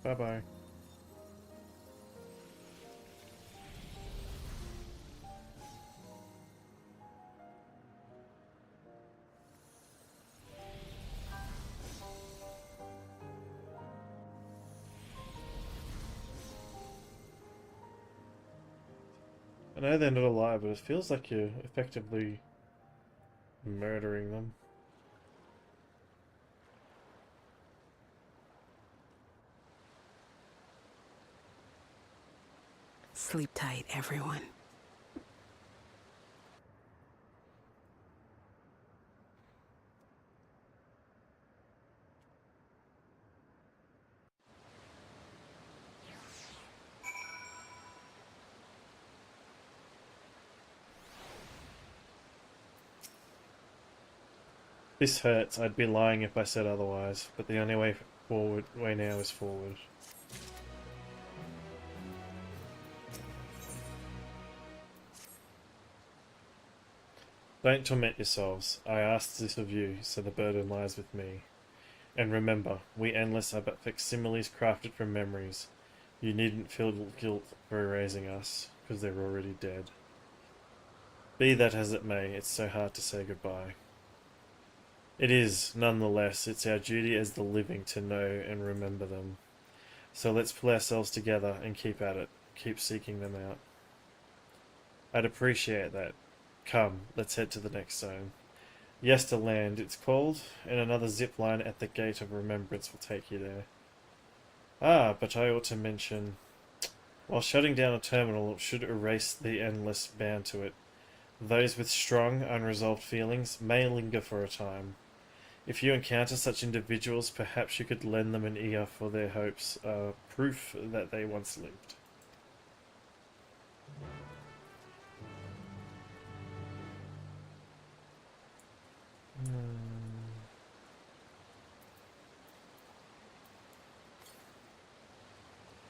Bye-bye. I know they're not alive, but it feels like you're effectively murdering them. Sleep tight, everyone. This hurts. I'd be lying if I said otherwise, but the only way now is forward. Don't torment yourselves. I asked this of you, so the burden lies with me. And remember, we Endless are but facsimiles crafted from memories. You needn't feel guilt for erasing us, because they're already dead. Be that as it may, it's so hard to say goodbye. It is, nonetheless, it's our duty as the living to know and remember them. So let's pull ourselves together and keep at it, keep seeking them out. I'd appreciate that. Come, let's head to the next zone. Yesterland, it's called, and another zip line at the Gate of Remembrance will take you there. Ah, but I ought to mention, while shutting down a terminal should erase the Endless bound to it. Those with strong, unresolved feelings may linger for a time. If you encounter such individuals, perhaps you could lend them an ear for their hopes, proof that they once lived.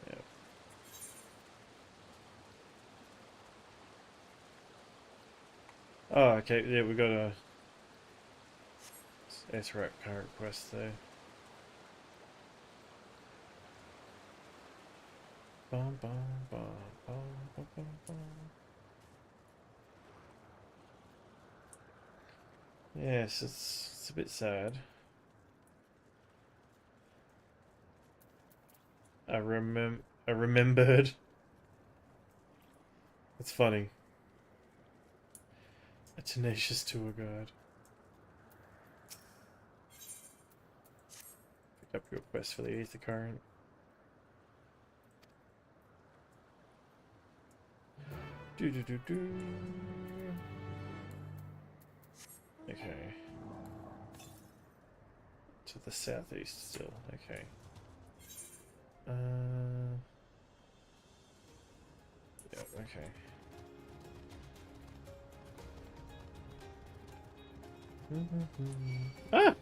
Yep. Oh, okay, yeah, we got a Aetherite current quest there. Bum, bum, bum, bum, bum, bum, bum. Yes, it's a bit sad. I remembered. It's funny. A tenacious tour guide. Pick up your quest for the Aether current. Do do do do. Okay. To the southeast still. Okay. Yeah, okay. Ah!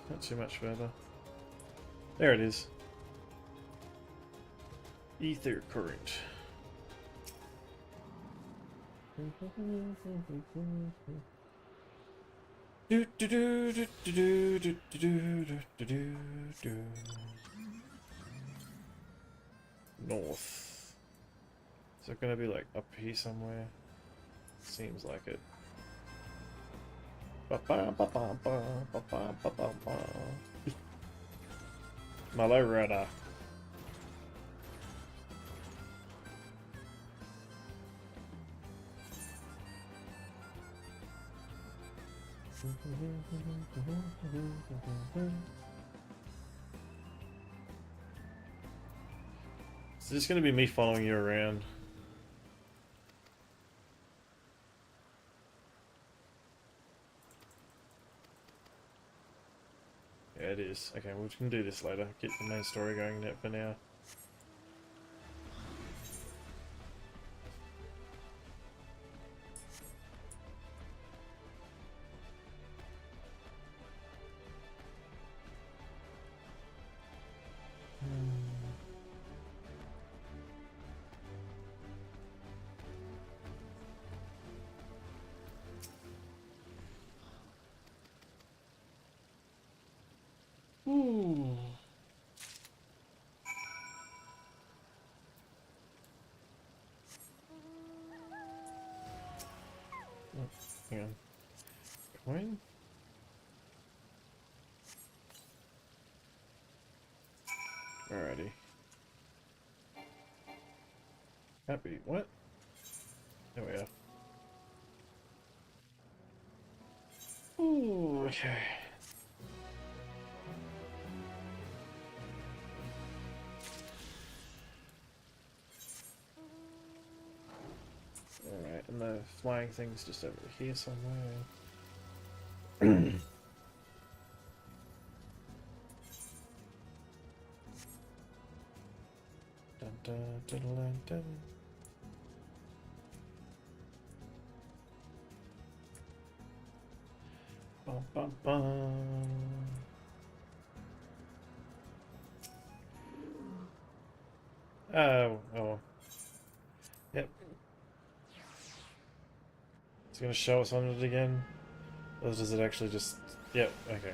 Not too much further. There it is. Ether current. Do do do do do do do do do do do. north. Is it going to be like up here somewhere? Seems like it. Malo Rudder. Is this going to be me following you around? Yeah, it is. Okay, we can do this later. Get the main story going now for now. Ooh. Oh, hang on. Coin? Alrighty. Happy. What? There we are. Ooh, okay. Alright, and the flying thing's just over here somewhere. Dun, dun, dun, dun, dun. Bum, bum, bum. Oh. Yep. It's gonna show us on it again? Or does it actually just... Yep, okay.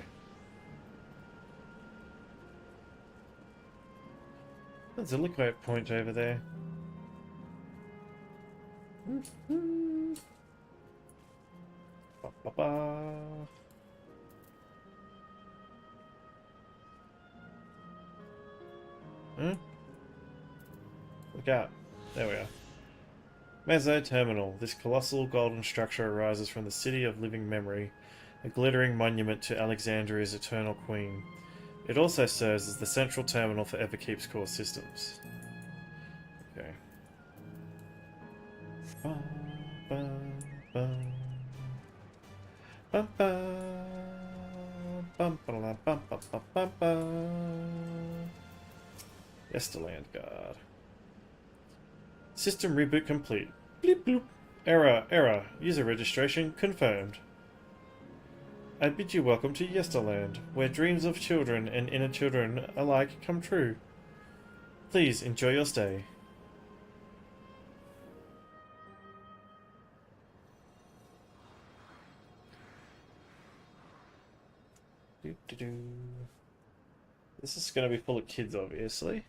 There's a lookout point over there. Ba, ba, ba. Huh? Look out. There we are. Meso Terminal. This colossal golden structure arises from the city of living memory, a glittering monument to Alexandria's eternal queen. It also serves as the central terminal for Everkeep's core systems. Okay. Bum, bum, bum. Bum, bum. Bum, ba, bum, bum, bum, bum, bum. Yesterland Guard. System reboot complete. Bleep bloop. Error. User registration confirmed. I bid you welcome to Yesterland, where dreams of children and inner children alike come true. Please enjoy your stay. Doo-doo-doo. This is going to be full of kids, obviously.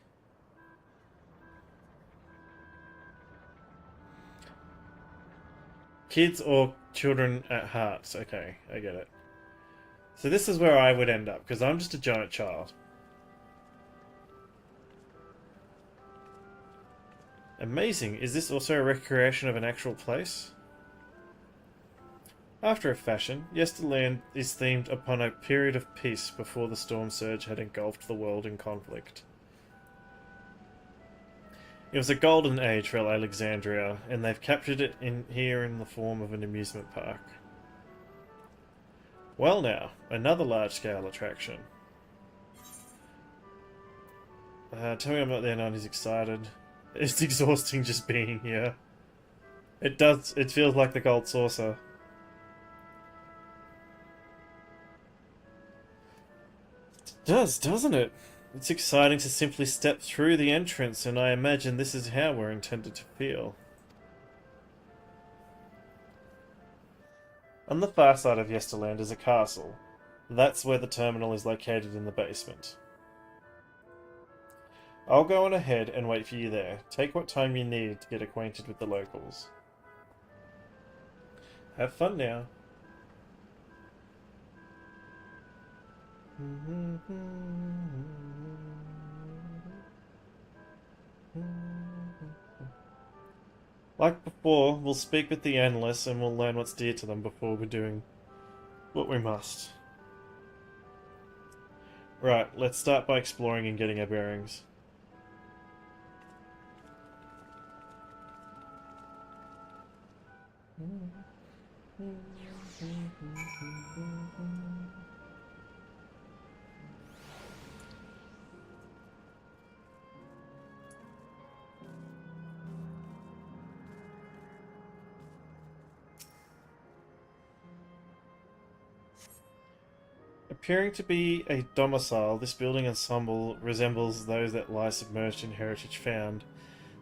Kids or children at hearts. Okay, I get it. So this is where I would end up, because I'm just a giant child. Amazing. Is this also a recreation of an actual place? After a fashion, Yesterland is themed upon a period of peace before the storm surge had engulfed the world in conflict. It was a golden age for Alexandria, and they've captured it here in the form of an amusement park. Well now, another large-scale attraction. Tell me I'm not there not as excited. It's exhausting just being here. It feels like the gold saucer. It does, doesn't it? It's exciting to simply step through the entrance, and I imagine this is how we're intended to feel. On the far side of Yesterland is a castle. That's where the terminal is located in the basement. I'll go on ahead and wait for you there. Take what time you need to get acquainted with the locals. Have fun now. Like before, we'll speak with the analysts and we'll learn what's dear to them before we're doing what we must. Right, let's start by exploring and getting our bearings. Appearing to be a domicile, this building ensemble resembles those that lie submerged in heritage found.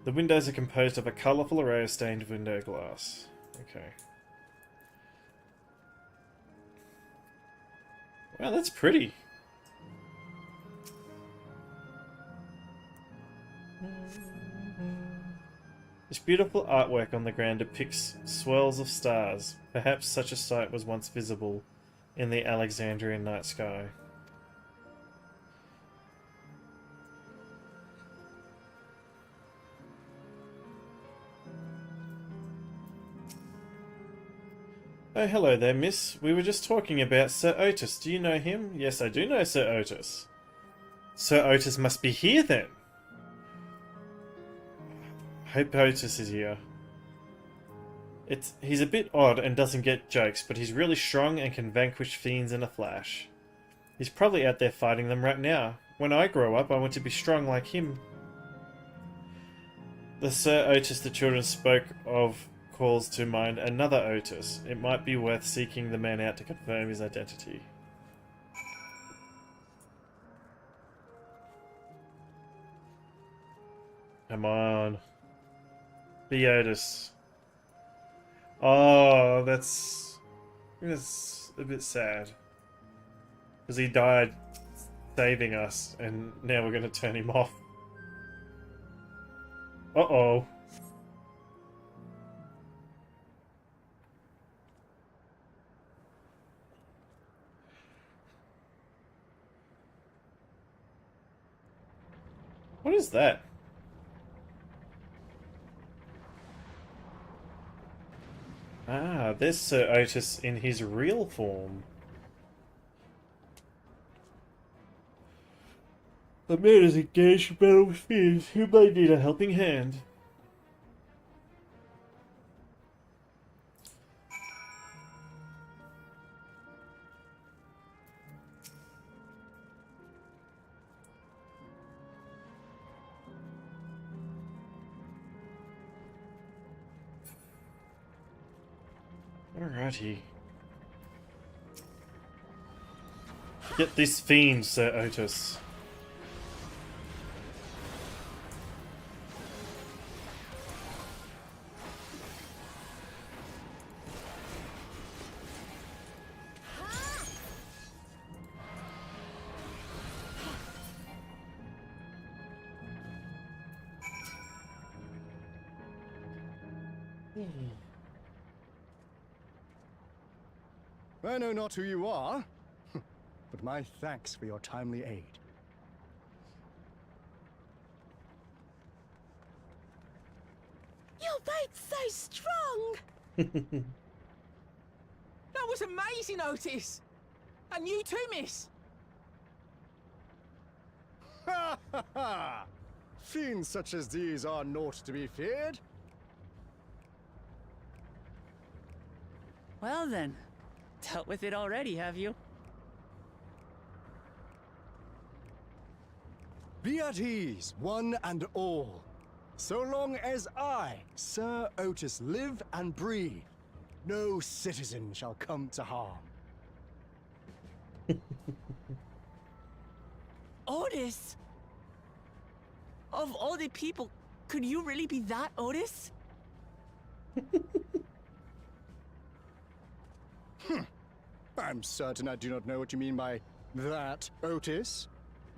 The windows are composed of a colourful array of stained window glass. Okay. Wow, that's pretty. This beautiful artwork on the ground depicts swirls of stars. Perhaps such a sight was once visible in the Alexandrian night sky. Oh, hello there, miss. We were just talking about Sir Otis. Do you know him? Yes, I do know Sir Otis. Sir Otis must be here then. Hope Otis is here. He's a bit odd and doesn't get jokes, but he's really strong and can vanquish fiends in a flash. He's probably out there fighting them right now. When I grow up, I want to be strong like him. The Sir Otis the children spoke of calls to mind another Otis. It might be worth seeking the man out to confirm his identity. Come on. Be Otis. Oh, that's a bit sad. Because he died saving us, and now we're going to turn him off. Uh-oh. What is that? Ah, there's Sir Otis in his real form. The man is engaged in battle with fiends who may need a helping hand. Alrighty. Get this fiend, Sir Otis. I know not who you are, but my thanks for your timely aid. Your bait's so strong! That was amazing, Otis! And you too, miss! Ha ha ha! Fiends such as these are naught to be feared. Well then, dealt with it already, have you? Be at ease, one and all. So long as I, Sir Otis, live and breathe, no citizen shall come to harm. Otis? Of all the people, could you really be that Otis? I'm certain I do not know what you mean by that, Otis.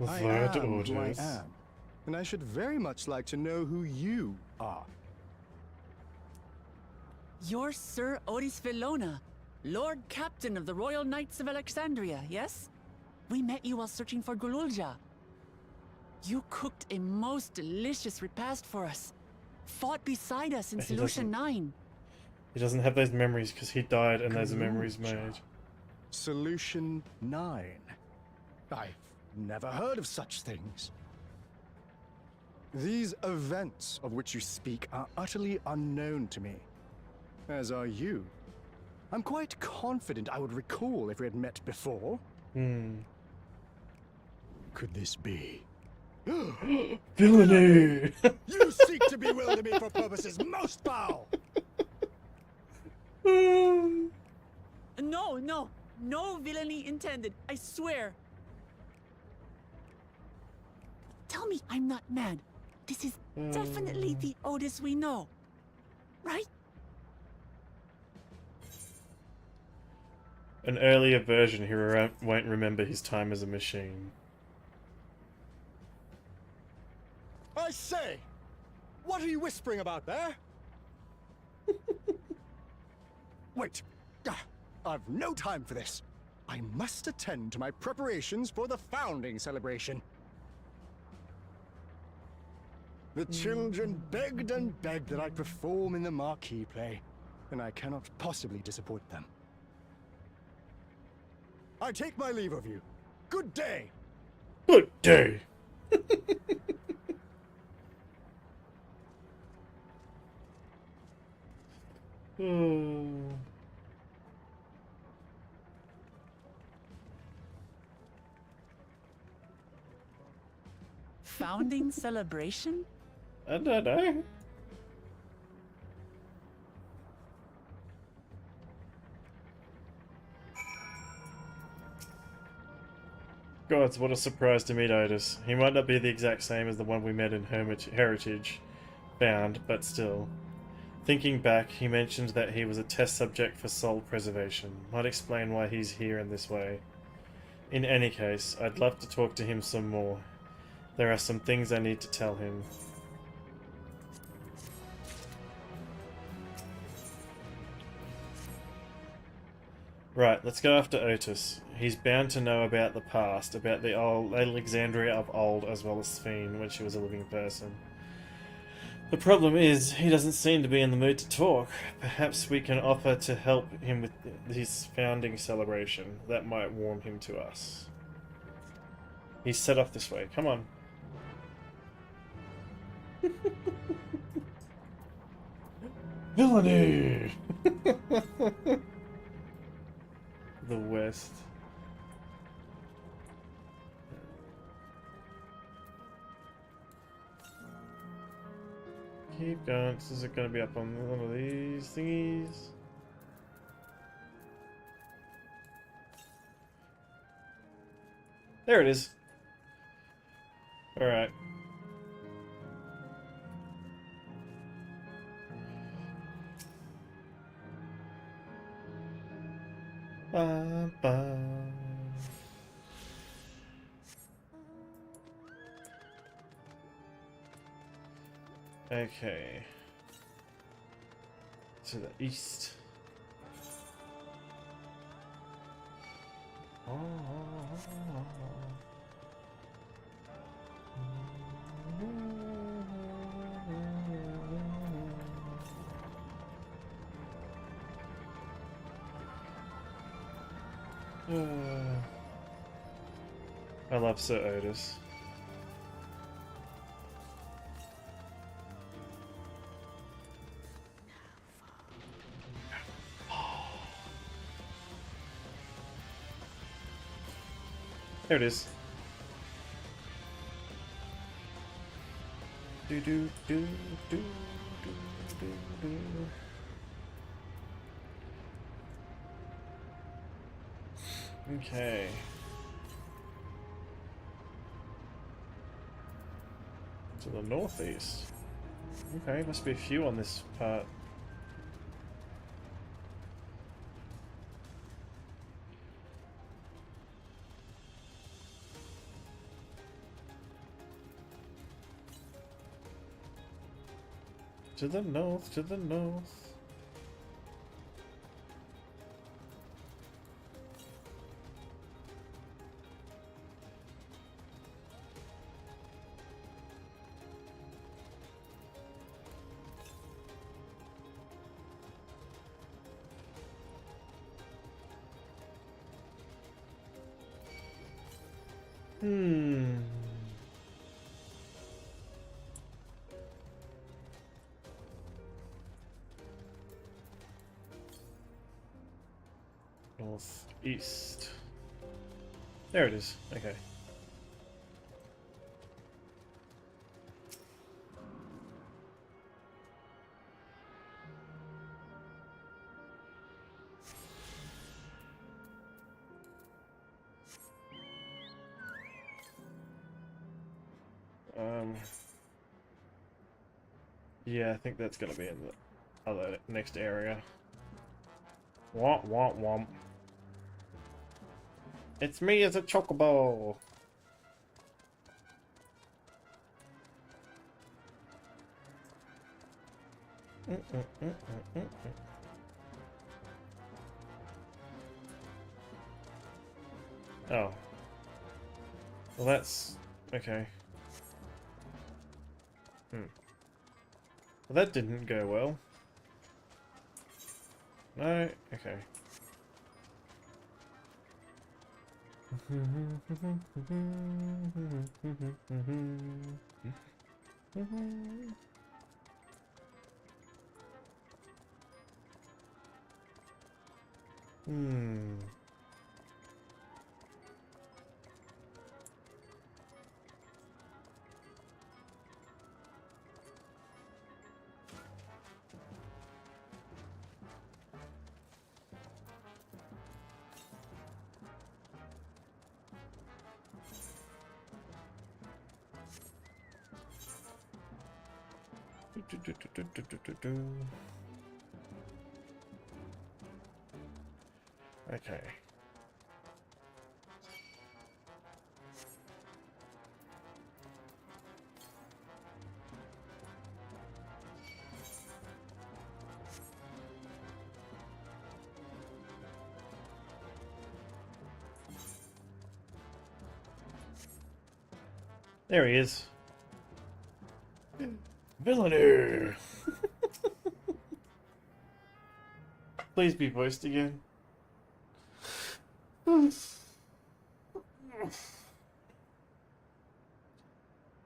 I That am who I Otis. am. and I should very much like to know who you are. You're Sir Otis Villona, Lord Captain of the Royal Knights of Alexandria, yes? We met you while searching for Gululja. You cooked a most delicious repast for us. Fought beside us in He Solution doesn't- 9. He doesn't have those memories because he died and those memories Gululja. made. Solution 9. I've never heard of such things. These events of which you speak are utterly unknown to me, as are you. I'm quite confident I would recall if we had met before. Could this be? Villainy! You seek to bewilder me for purposes most foul! No villainy intended, I swear. Tell me I'm not mad. This is definitely the Otis we know, right? An earlier version, he won't remember his time as a machine. I say! What are you whispering about there? Wait! I've no time for this. I must attend to my preparations for the founding celebration. The children begged and begged that I perform in the marquee play, and I cannot possibly disappoint them. I take my leave of you. Good day! Good day! Founding celebration? I don't know. Gods, what a surprise to meet Otis. He might not be the exact same as the one we met in Heritage Bound, but still. Thinking back, he mentioned that he was a test subject for soul preservation. Might explain why he's here in this way. In any case, I'd love to talk to him some more. There are some things I need to tell him. Right, let's go after Otis. He's bound to know about the past, about the old Alexandria of old as well as Sphene when she was a living person. The problem is, he doesn't seem to be in the mood to talk. Perhaps we can offer to help him with his founding celebration. That might warm him to us. He's set off this way. Come on. Villainy! The West. Keep going. Is it going to be up on one of these thingies? There it is. Alright. Ba, ba. Okay. To the east. I love Sir Otis. There it is. Do do do do do do do. Okay. To the northeast. Okay, must be a few on this part. To the north, to the north. Northeast. There it is. Okay. Yeah, I think that's gonna be in the other next area. Womp womp womp. It's me as a chocobo. Oh. Well, that's okay. Well, that didn't go well. No? Okay. Okay. There he is. Villainer! Please be voiced again. Oh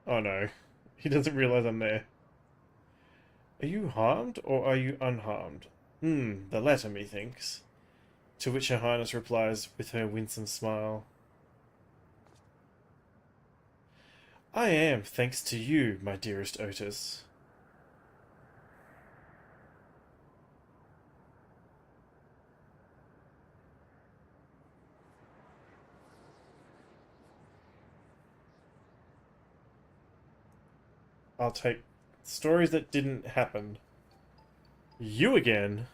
no. He doesn't realize I'm there. Are you harmed or are you unharmed? The latter, methinks. To which Her Highness replies with her winsome smile. I am, thanks to you, my dearest Otis. I'll take stories that didn't happen. You again?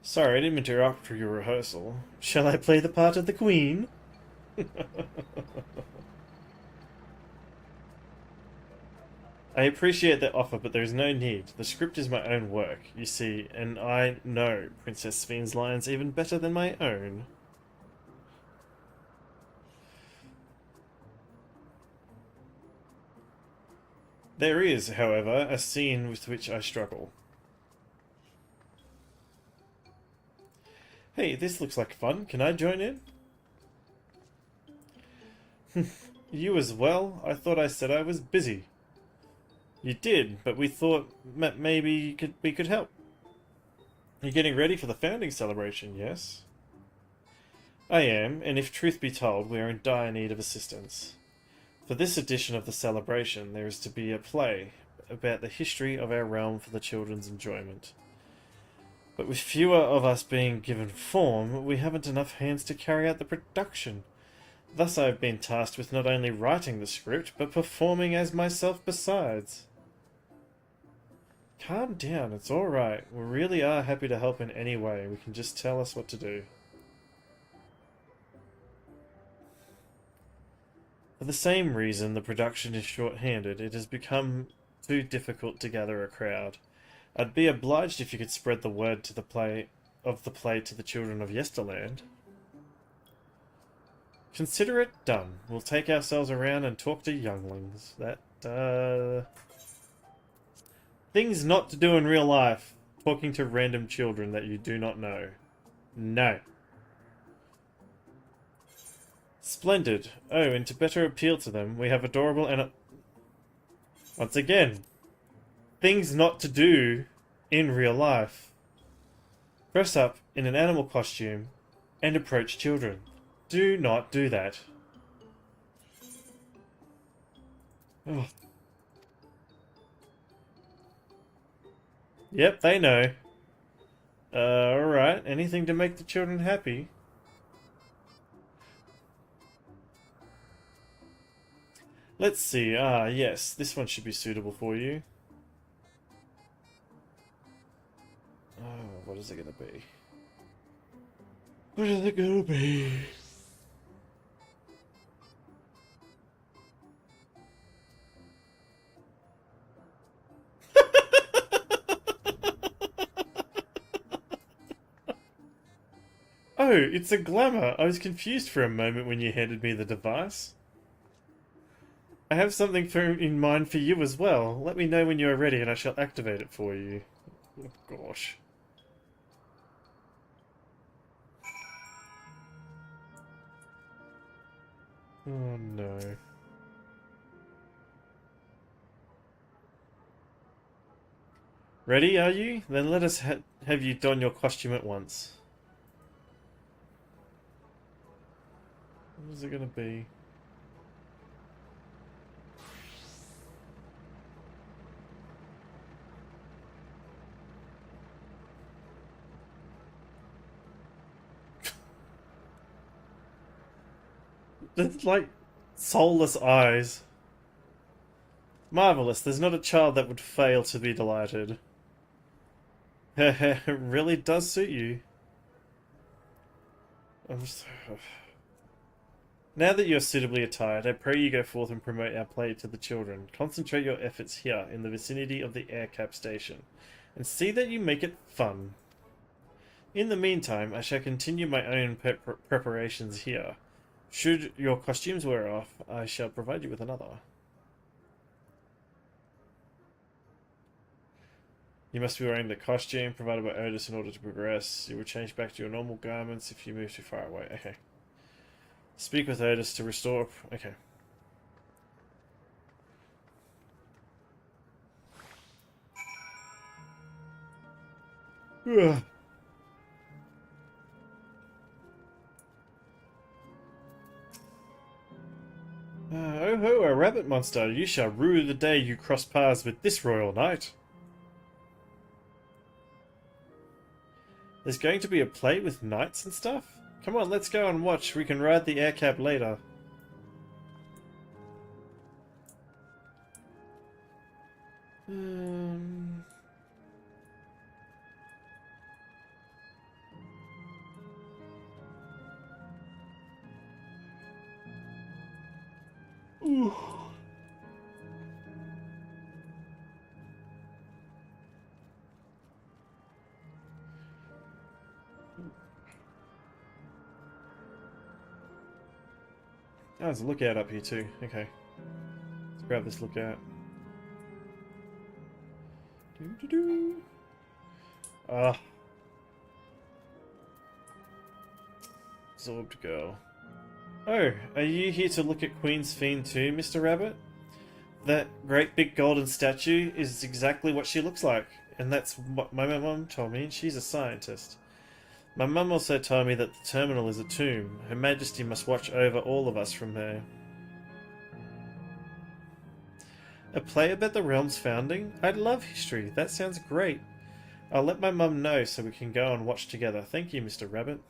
Sorry, I didn't interrupt for your rehearsal. Shall I play the part of the Queen? I appreciate that offer, but there's no need. The script is my own work, you see, and I know Princess Sven's lines even better than my own. There is, however, a scene with which I struggle. Hey, this looks like fun. Can I join in? You as well? I thought I said I was busy. You did, but we thought maybe we could help. You're getting ready for the founding celebration, yes? I am, and if truth be told, we are in dire need of assistance. For this edition of the celebration, there is to be a play about the history of our realm for the children's enjoyment. But with fewer of us being given form, we haven't enough hands to carry out the production. Thus I have been tasked with not only writing the script, but performing as myself besides. Calm down, it's alright. We really are happy to help in any way. We can just tell us what to do. For the same reason the production is short-handed, it has become too difficult to gather a crowd. I'd be obliged if you could spread the word to the play to the children of Yesterland. Consider it done. We'll take ourselves around and talk to younglings. Things not to do in real life. Talking to random children that you do not know. No. Splendid. Oh, and to better appeal to them, we have adorable and... Once again, things not to do in real life. Dress up in an animal costume and approach children. Do not do that. Oh. Yep, they know. Alright, anything to make the children happy. Let's see, yes, this one should be suitable for you. Oh, what is it gonna be? What is it gonna be? Oh, it's a glamour. I was confused for a moment when you handed me the device. I have something in mind for you as well. Let me know when you are ready and I shall activate it for you. Oh, gosh. Oh no. Ready, are you? Then let us have you don your costume at once. What is it gonna be? It's like soulless eyes. Marvelous, there's not a child that would fail to be delighted. It really does suit you. Now that you are suitably attired, I pray you go forth and promote our play to the children. Concentrate your efforts here, in the vicinity of the air cap station, and see that you make it fun. In the meantime, I shall continue my own preparations here. Should your costumes wear off, I shall provide you with another. You must be wearing the costume provided by Otis in order to progress. You will change back to your normal garments if you move too far away. Okay. Speak with Otis to restore... Okay. Ugh. Oh ho, a rabbit monster! You shall rue the day you cross paths with this royal knight. There's going to be a play with knights and stuff? Come on, let's go and watch. We can ride the air cab later. Ooh. Oh, there's a lookout up here too. Okay. Let's grab this lookout. Doo-doo-doo. Ah. Absorbed girl. Oh, are you here to look at Queen's Fiend too, Mr. Rabbit? That great big golden statue is exactly what she looks like. And that's what my mum told me, and she's a scientist. My mum also told me that the terminal is a tomb. Her Majesty must watch over all of us from there. A play about the realm's founding? I love history. That sounds great. I'll let my mum know so we can go and watch together. Thank you, Mr. Rabbit.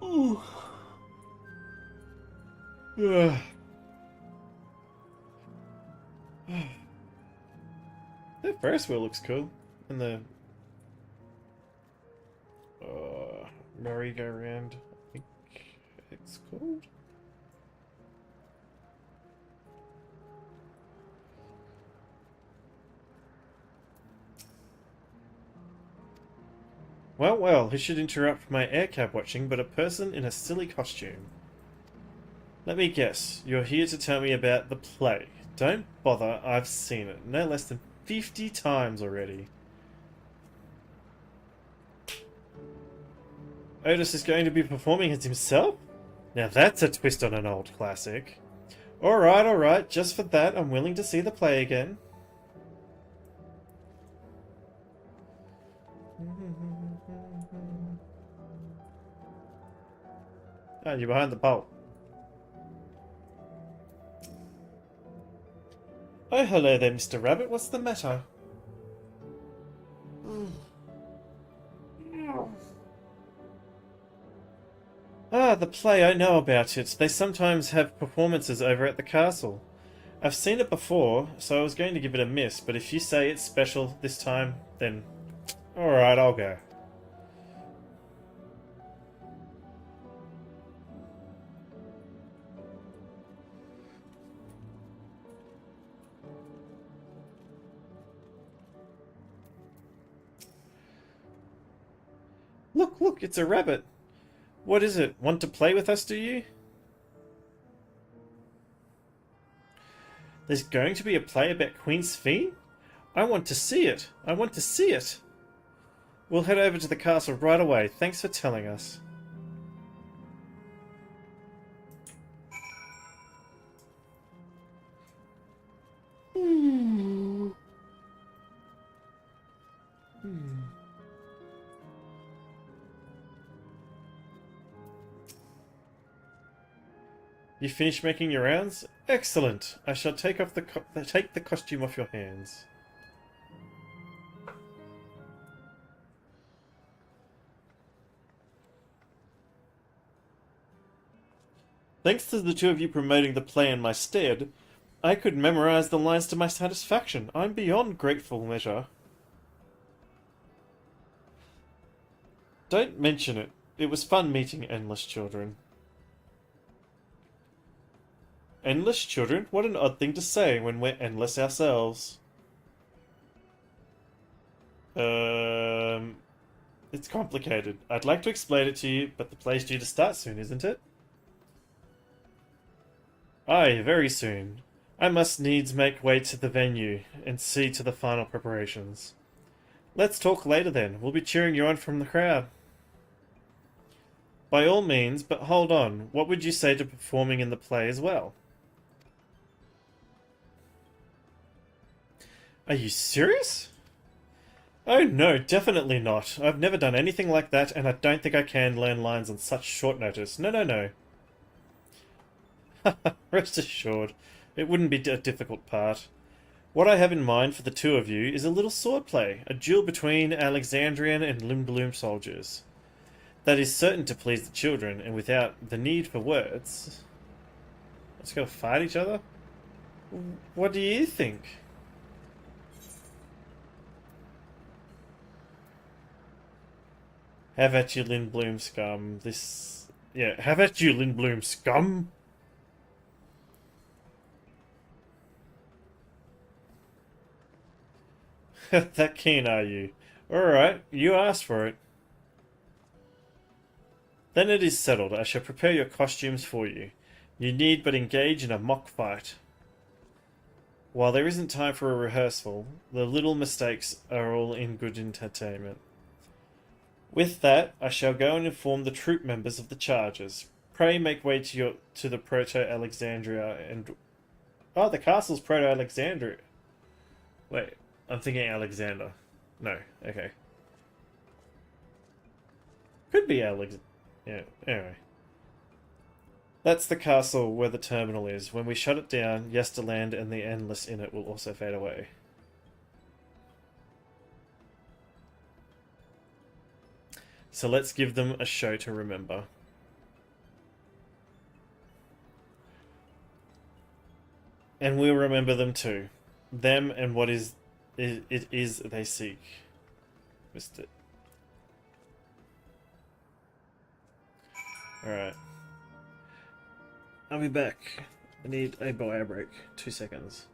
Ooh. Ugh. The Ferris wheel looks cool. And the merry-go-round, I think it's called. Well, well, who should interrupt my air cab watching but a person in a silly costume? Let me guess, you're here to tell me about the play. Don't bother, I've seen it no less than 50 times already. Otis is going to be performing as himself? Now that's a twist on an old classic. Alright, just for that I'm willing to see the play again. Ah, you're behind the pole. Oh, hello there, Mr. Rabbit. What's the matter? Ah, the play. I know about it. They sometimes have performances over at the castle. I've seen it before, so I was going to give it a miss, but if you say it's special this time, then... Alright, I'll go. Look, it's a rabbit. What is it? Want to play with us, do you? There's going to be a play about Queen Sphene? I want to see it. I want to see it. We'll head over to the castle right away. Thanks for telling us. You finished making your rounds? Excellent. I shall take the costume off your hands. Thanks to the two of you promoting the play in my stead, I could memorize the lines to my satisfaction. I'm beyond grateful, Measure. Don't mention it. It was fun meeting Endless Children. Endless children? What an odd thing to say when we're endless ourselves. It's complicated. I'd like to explain it to you, but the play's due to start soon, isn't it? Aye, very soon. I must needs make way to the venue and see to the final preparations. Let's talk later then. We'll be cheering you on from the crowd. By all means, but hold on. What would you say to performing in the play as well? Are you serious? Oh no, definitely not. I've never done anything like that, and I don't think I can learn lines on such short notice. No. Rest assured, it wouldn't be a difficult part. What I have in mind for the two of you is a little swordplay, a duel between Alexandrian and Limblum soldiers. That is certain to please the children, and without the need for words... Let's go fight each other? What do you think? Have at you, Lindblom scum. Have at you, Lindblom scum! That keen, are you? Alright, you asked for it. Then it is settled. I shall prepare your costumes for you. You need but engage in a mock fight. While there isn't time for a rehearsal, the little mistakes are all in good entertainment. With that, I shall go and inform the troop members of the charges. Pray make way to the Proto-Alexandria and... Oh, the castle's Proto-Alexandria. Wait, I'm thinking Alexander. No, okay. Could be Alex... Yeah, anyway. That's the castle where the terminal is. When we shut it down, Yesterland and the Endless in it will also fade away. So let's give them a show to remember. And we'll remember them too. Them and what is It is they seek. Missed it. Alright. I'll be back. I need a bio break. 2 seconds.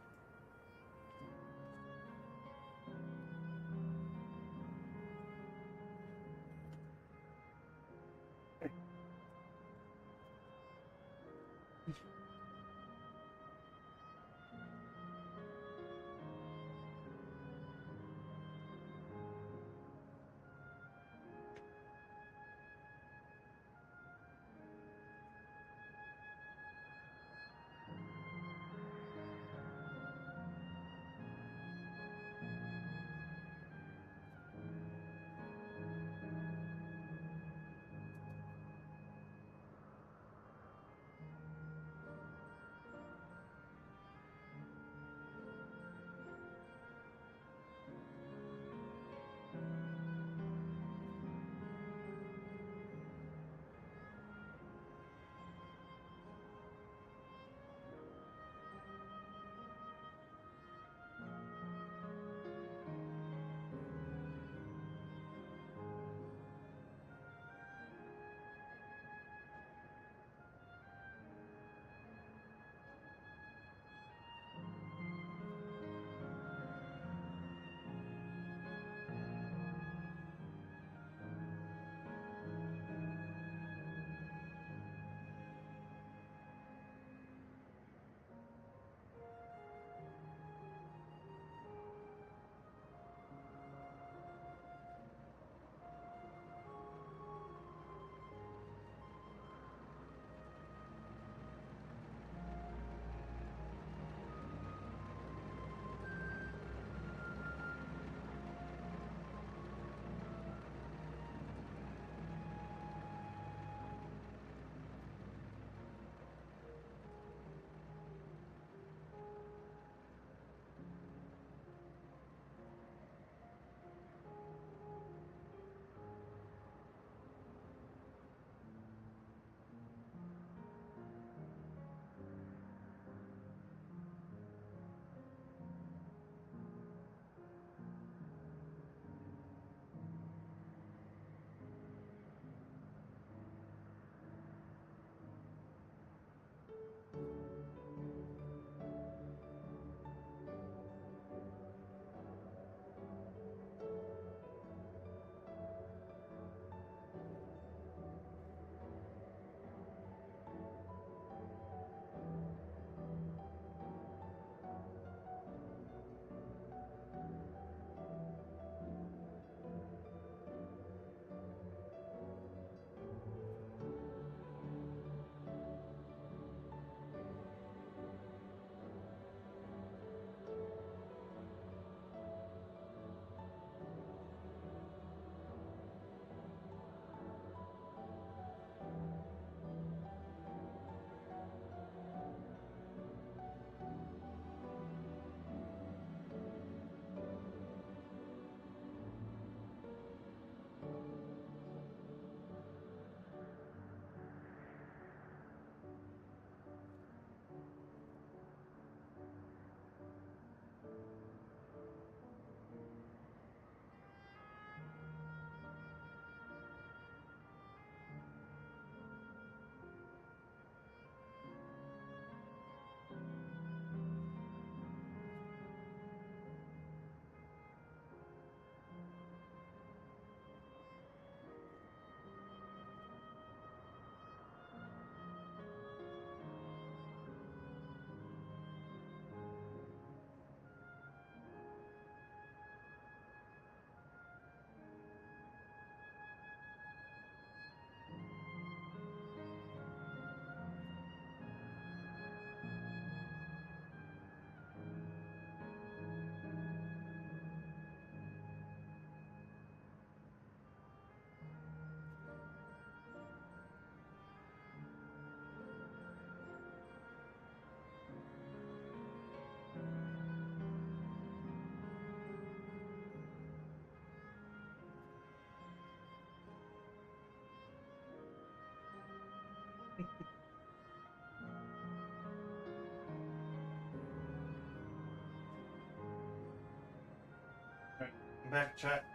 I'm back, chat.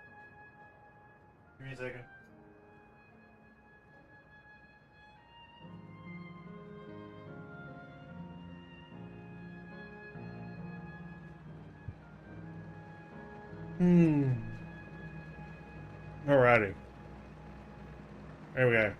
Give me a second. Alrighty. There we go.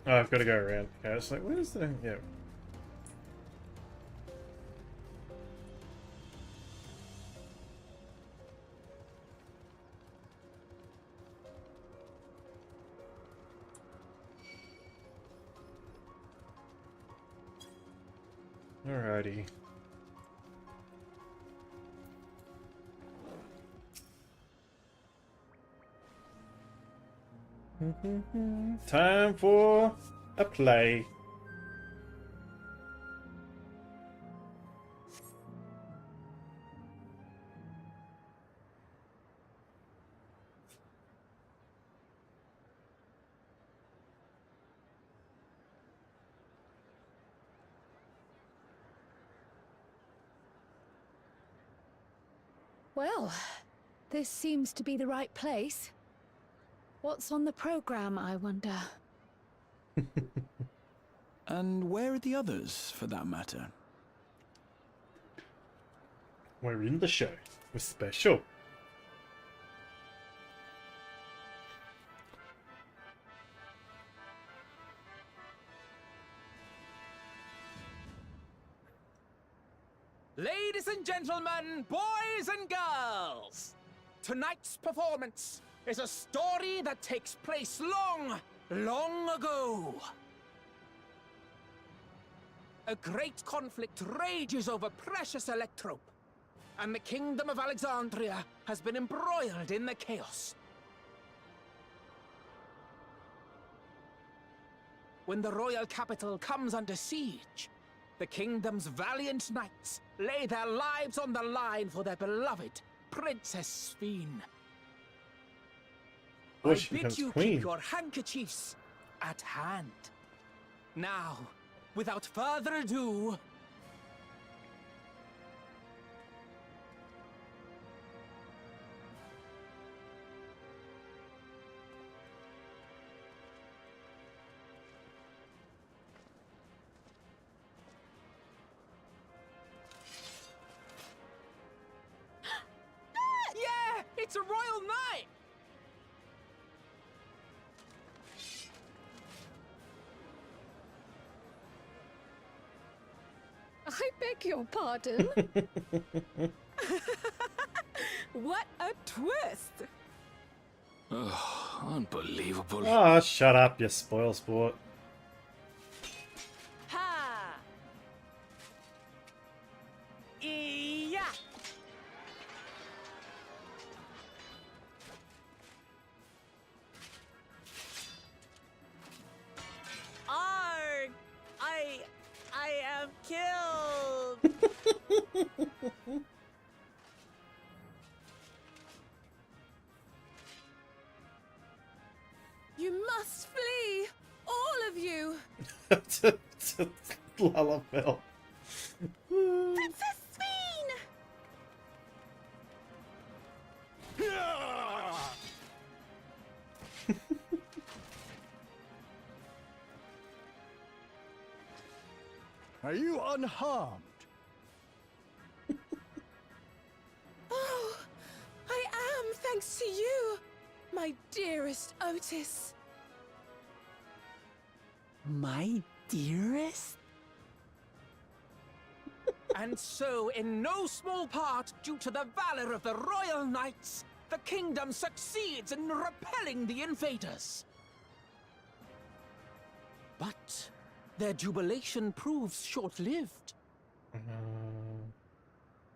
Oh, I've got to go around. Okay, it's like, where's the... Yeah. Alrighty. Time for a play. Well, this seems to be the right place. What's on the program, I wonder? And where are the others, for that matter? We're in the show. We're special. Ladies and gentlemen, boys and girls, tonight's performance is a story that takes place long, long ago. A great conflict rages over precious electrope, and the kingdom of Alexandria has been embroiled in the chaos. When the royal capital comes under siege, the kingdom's valiant knights lay their lives on the line for their beloved Princess Sphene. Well, I she bid becomes you queen. keep your handkerchiefs at hand. Now, without further ado, yeah, it's a royal night! I beg your pardon? What a twist! Ugh, unbelievable. Ah, shut up, you spoil sport. Ha! Yeah! Arg! I am killed! You must flee! All of you! to Lullaby. Princess Sphene! Are you unharmed? Oh, I am, thanks to you, my dearest Otis. My dearest? And so, in no small part, due to the valor of the royal knights, the kingdom succeeds in repelling the invaders. But their jubilation proves short-lived.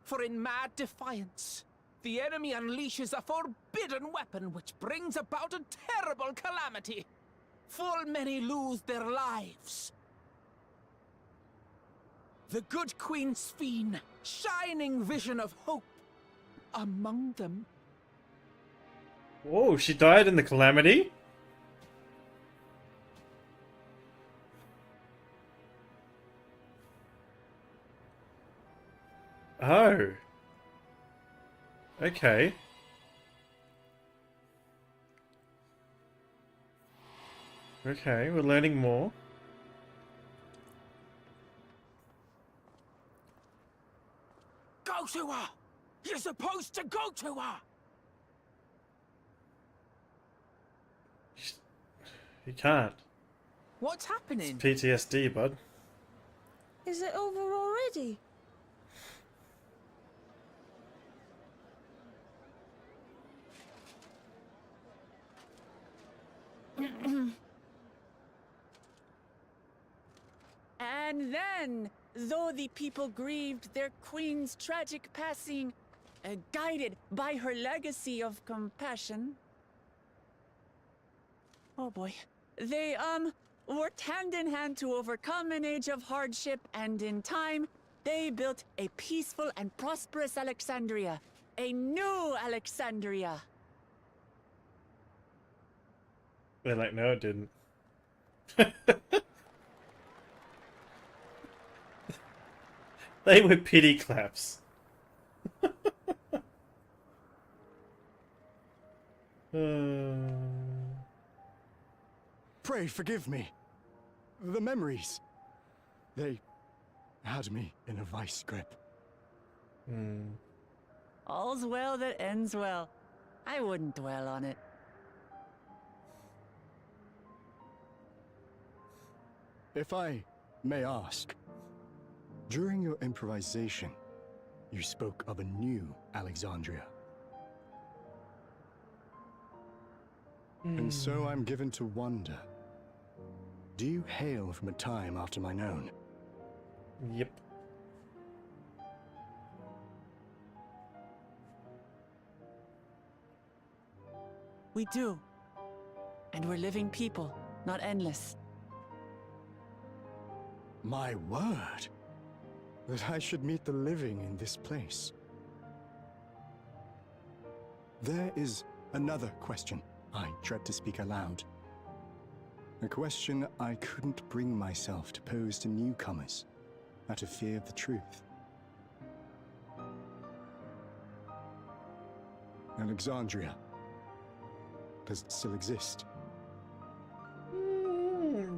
For in mad defiance, the enemy unleashes a forbidden weapon which brings about a terrible calamity. Full many lose their lives. The good Queen Sphene, shining vision of hope, among them. Whoa, she died in the calamity? Oh. Okay. Okay, we're learning more. Go to her! You're supposed to go to her! You can't. What's happening? PTSD, bud. Is it over already? And then, though the people grieved their queen's tragic passing, guided by her legacy of compassion, oh boy, they, worked hand in hand to overcome an age of hardship, and in time, they built a peaceful and prosperous Alexandria. A new Alexandria. They're like, no, it didn't. They were pity claps. Pray forgive me. The memories. They had me in a vice grip. All's well that ends well. I wouldn't dwell on it. If I may ask, during your improvisation, you spoke of a new Alexandria. And so I'm given to wonder, do you hail from a time after mine own? Yep. We do. And we're living people, not endless. My word! That I should meet the living in this place. There is another question I dread to speak aloud. A question I couldn't bring myself to pose to newcomers, out of fear of the truth. Alexandria. Does it still exist?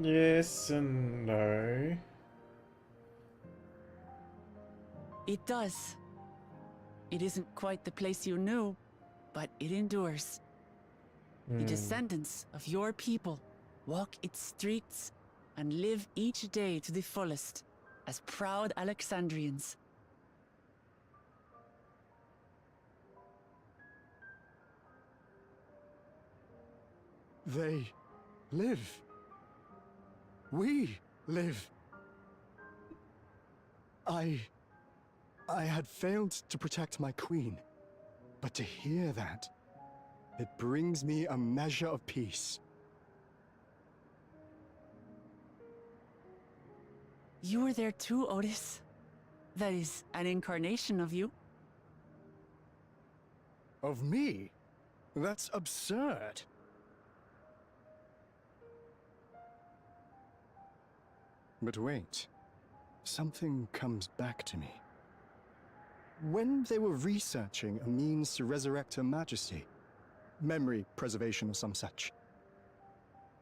Yes and no. It does. It isn't quite the place you knew, but it endures. The descendants of your people walk its streets and live each day to the fullest as proud Alexandrians. They live. We live. I had failed to protect my queen, but to hear that, it brings me a measure of peace. You were there too, Otis. That is an incarnation of you. Of me? That's absurd. But wait, something comes back to me. When they were researching a means to resurrect Her Majesty, memory preservation or some such,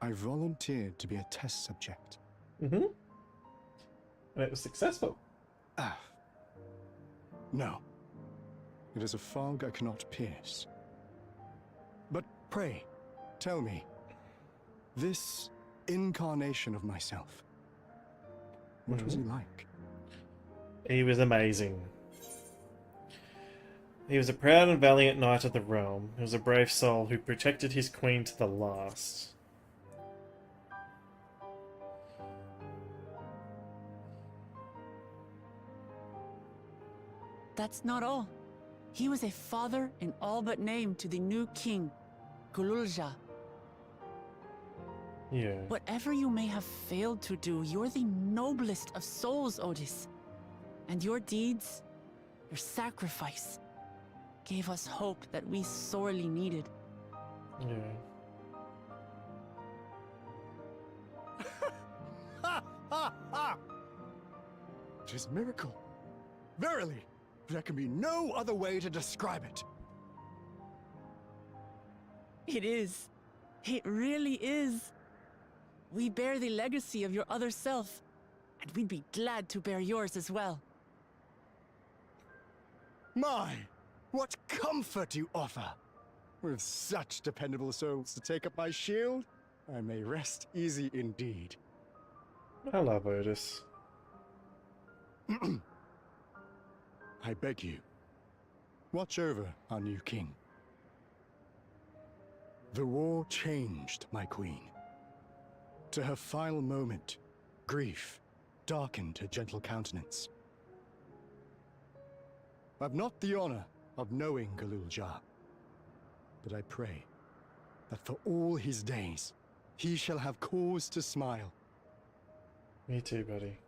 I volunteered to be a test subject. And it was successful. No. It is a fog I cannot pierce. But pray, tell me, this incarnation of myself. What was he like? He was amazing. He was a proud and valiant knight of the realm. He was a brave soul who protected his queen to the last. That's not all. He was a father in all but name to the new king, Gululja. Yeah. Whatever you may have failed to do, you're the noblest of souls, Otis. And your deeds, your sacrifice, gave us hope that we sorely needed. Yeah. Ha ha ha! It is a miracle. Verily, there can be no other way to describe it. It is. It really is. We bear the legacy of your other self, and we'd be glad to bear yours as well. My, what comfort you offer! With such dependable souls to take up my shield, I may rest easy indeed. I love Otis. I beg you, watch over our new king. The war changed my queen. To her final moment, grief darkened her gentle countenance. I've not the honor of knowing Gululja, but I pray that for all his days, he shall have cause to smile. Me too, buddy.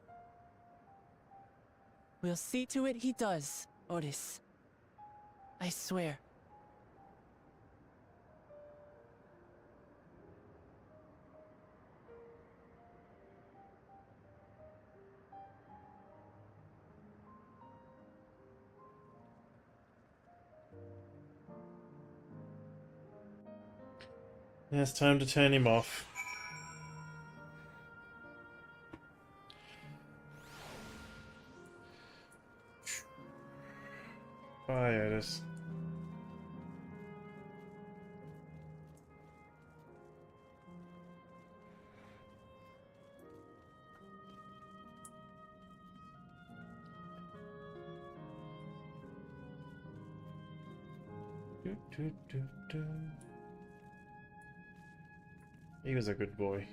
We'll see to it he does, Otis. I swear. Yeah, it's time to turn him off. Bye, Otis. Do. He was a good boy.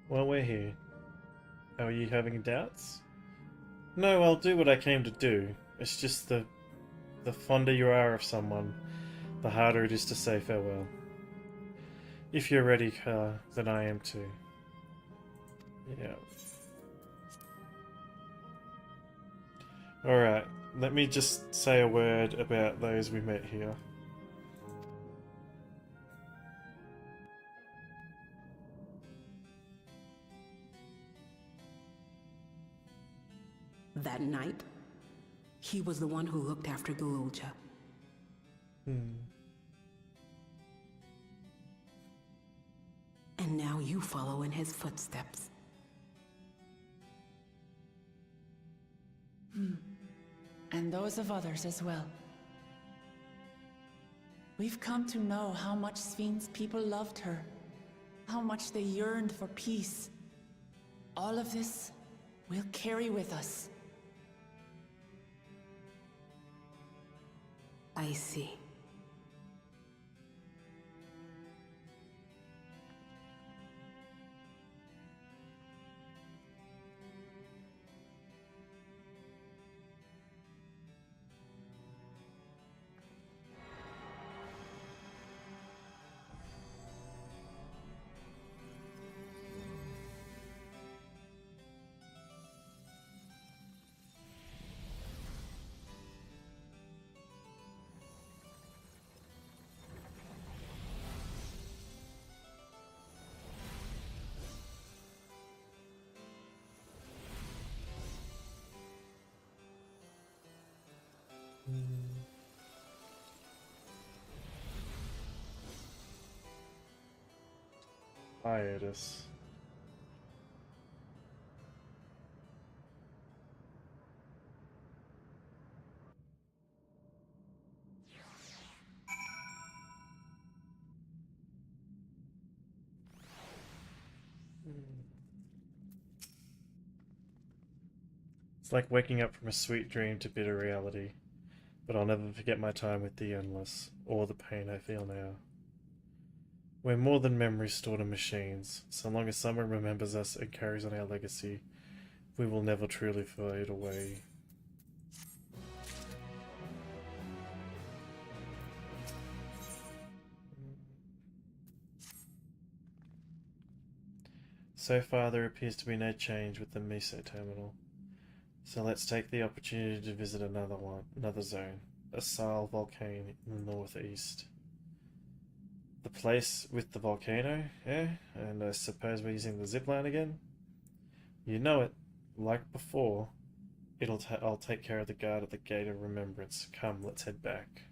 Well, we're here. Are you having doubts? No, I'll do what I came to do. It's just the fonder you are of someone, the harder it is to say farewell. If you're ready, then I am too. Yeah. Alright, let me just say a word about those we met here. That night, he was the one who looked after Gululja. And now you follow in his footsteps. And those of others as well. We've come to know how much Svin's people loved her, how much they yearned for peace. All of this we'll carry with us. I see. hiatus. It's like waking up from a sweet dream to bitter reality, but I'll never forget my time with the Endless, or the pain I feel now. We're more than memories stored in machines. So long as someone remembers us and carries on our legacy, we will never truly fade away. So far there appears to be no change with the Miso terminal. So let's take the opportunity to visit another zone, a Sile volcano in the northeast. The place with the volcano, eh? And I suppose we're using the zipline again? You know it. Like before, I'll take care of the guard at the Gate of Remembrance. Come, let's head back.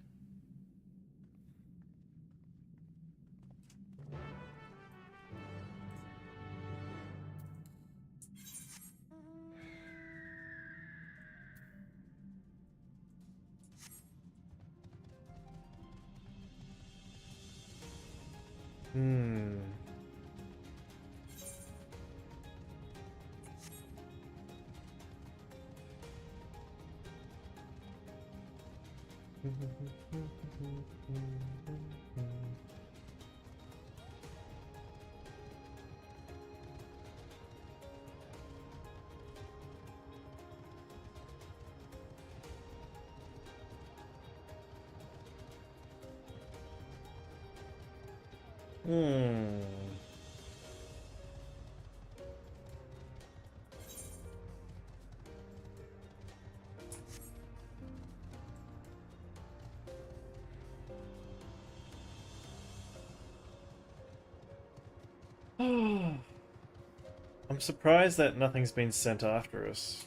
I'm surprised that nothing's been sent after us.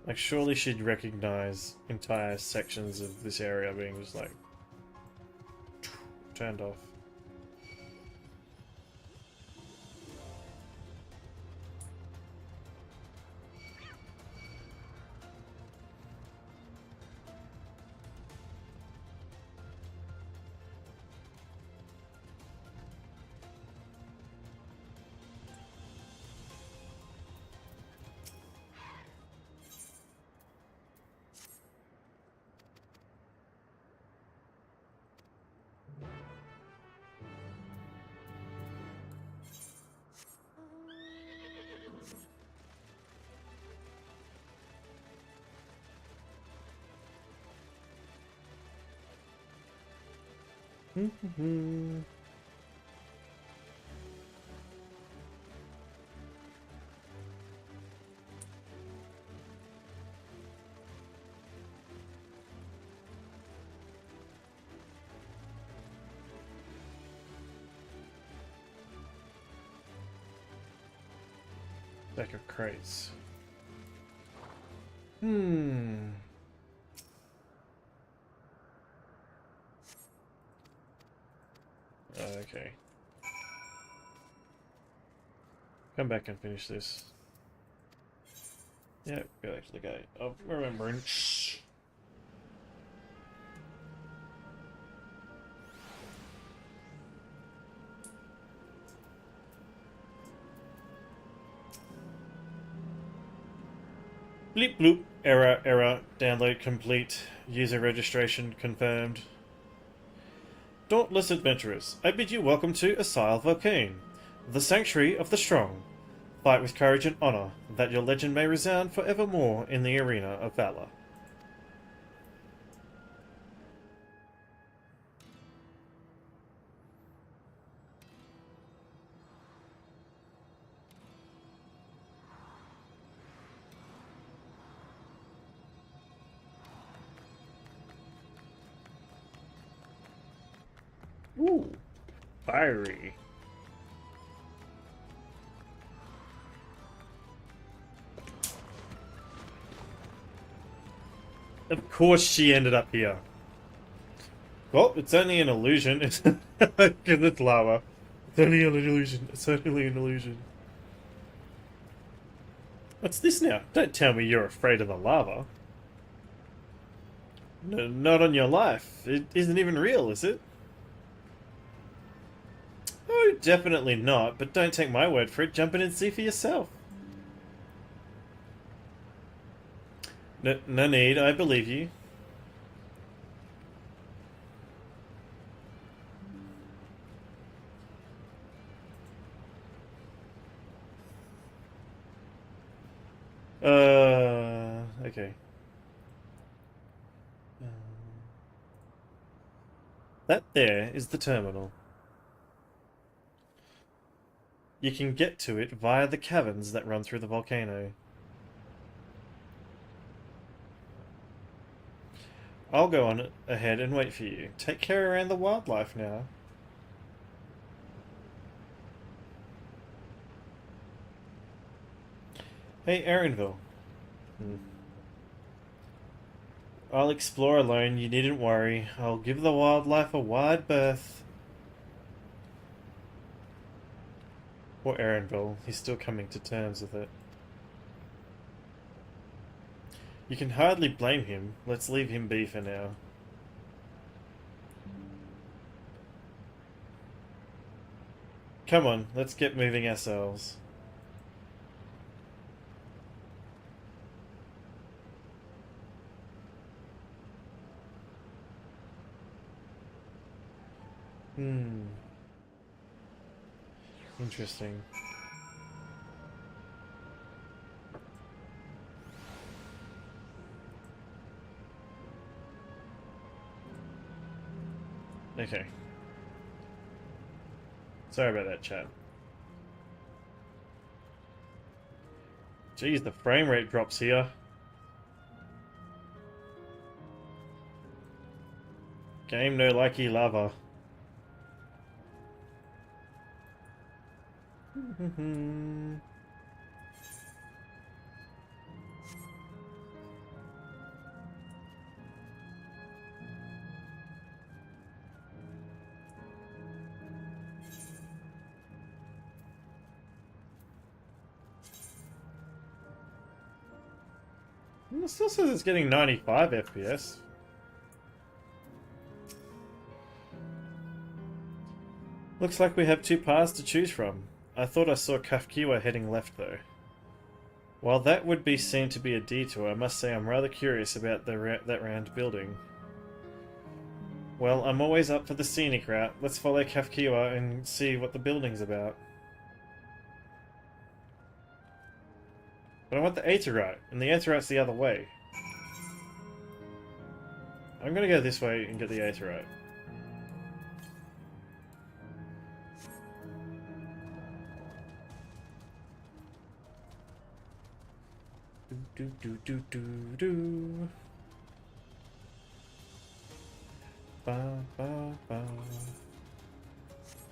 Like, surely she'd recognize entire sections of this area being just like turned off. Deck of crates. Okay. Come back and finish this. Yeah, go back to the Gate of Remembrance. Bleep bloop. Error. Download complete. User registration confirmed. Dauntless adventurers, I bid you welcome to Asile Volcane, the sanctuary of the strong. Fight with courage and honor, that your legend may resound forevermore in the arena of valor. Ooh, fiery. Of course she ended up here. Well, it's only an illusion, because it's lava. It's only an illusion. It's only an illusion. What's this now? Don't tell me you're afraid of the lava. No, not on your life. It isn't even real, is it? Oh, definitely not, but don't take my word for it. Jump in and see for yourself. No need, I believe you. Okay. That there is the terminal. You can get to it via the caverns that run through the volcano. I'll go on ahead and wait for you. Take care around the wildlife now. Hey, Erinville. I'll explore alone, you needn't worry. I'll give the wildlife a wide berth. Poor Erinville, he's still coming to terms with it. You can hardly blame him. Let's leave him be for now. Come on, let's get moving ourselves. Interesting. Okay. Sorry about that, chat. Jeez, the frame rate drops here. Game no likey lava. It still says it's getting 95 FPS. Looks like we have two paths to choose from. I thought I saw Kafkiwa heading left though. While that would be seen to be a detour, I must say I'm rather curious about that round building. Well, I'm always up for the scenic route. Let's follow Kafkiwa and see what the building's about. But I want the Aetheryte, and the Aetheryte's the other way. I'm gonna go this way and get the Aetheryte. Do. Ba ba ba.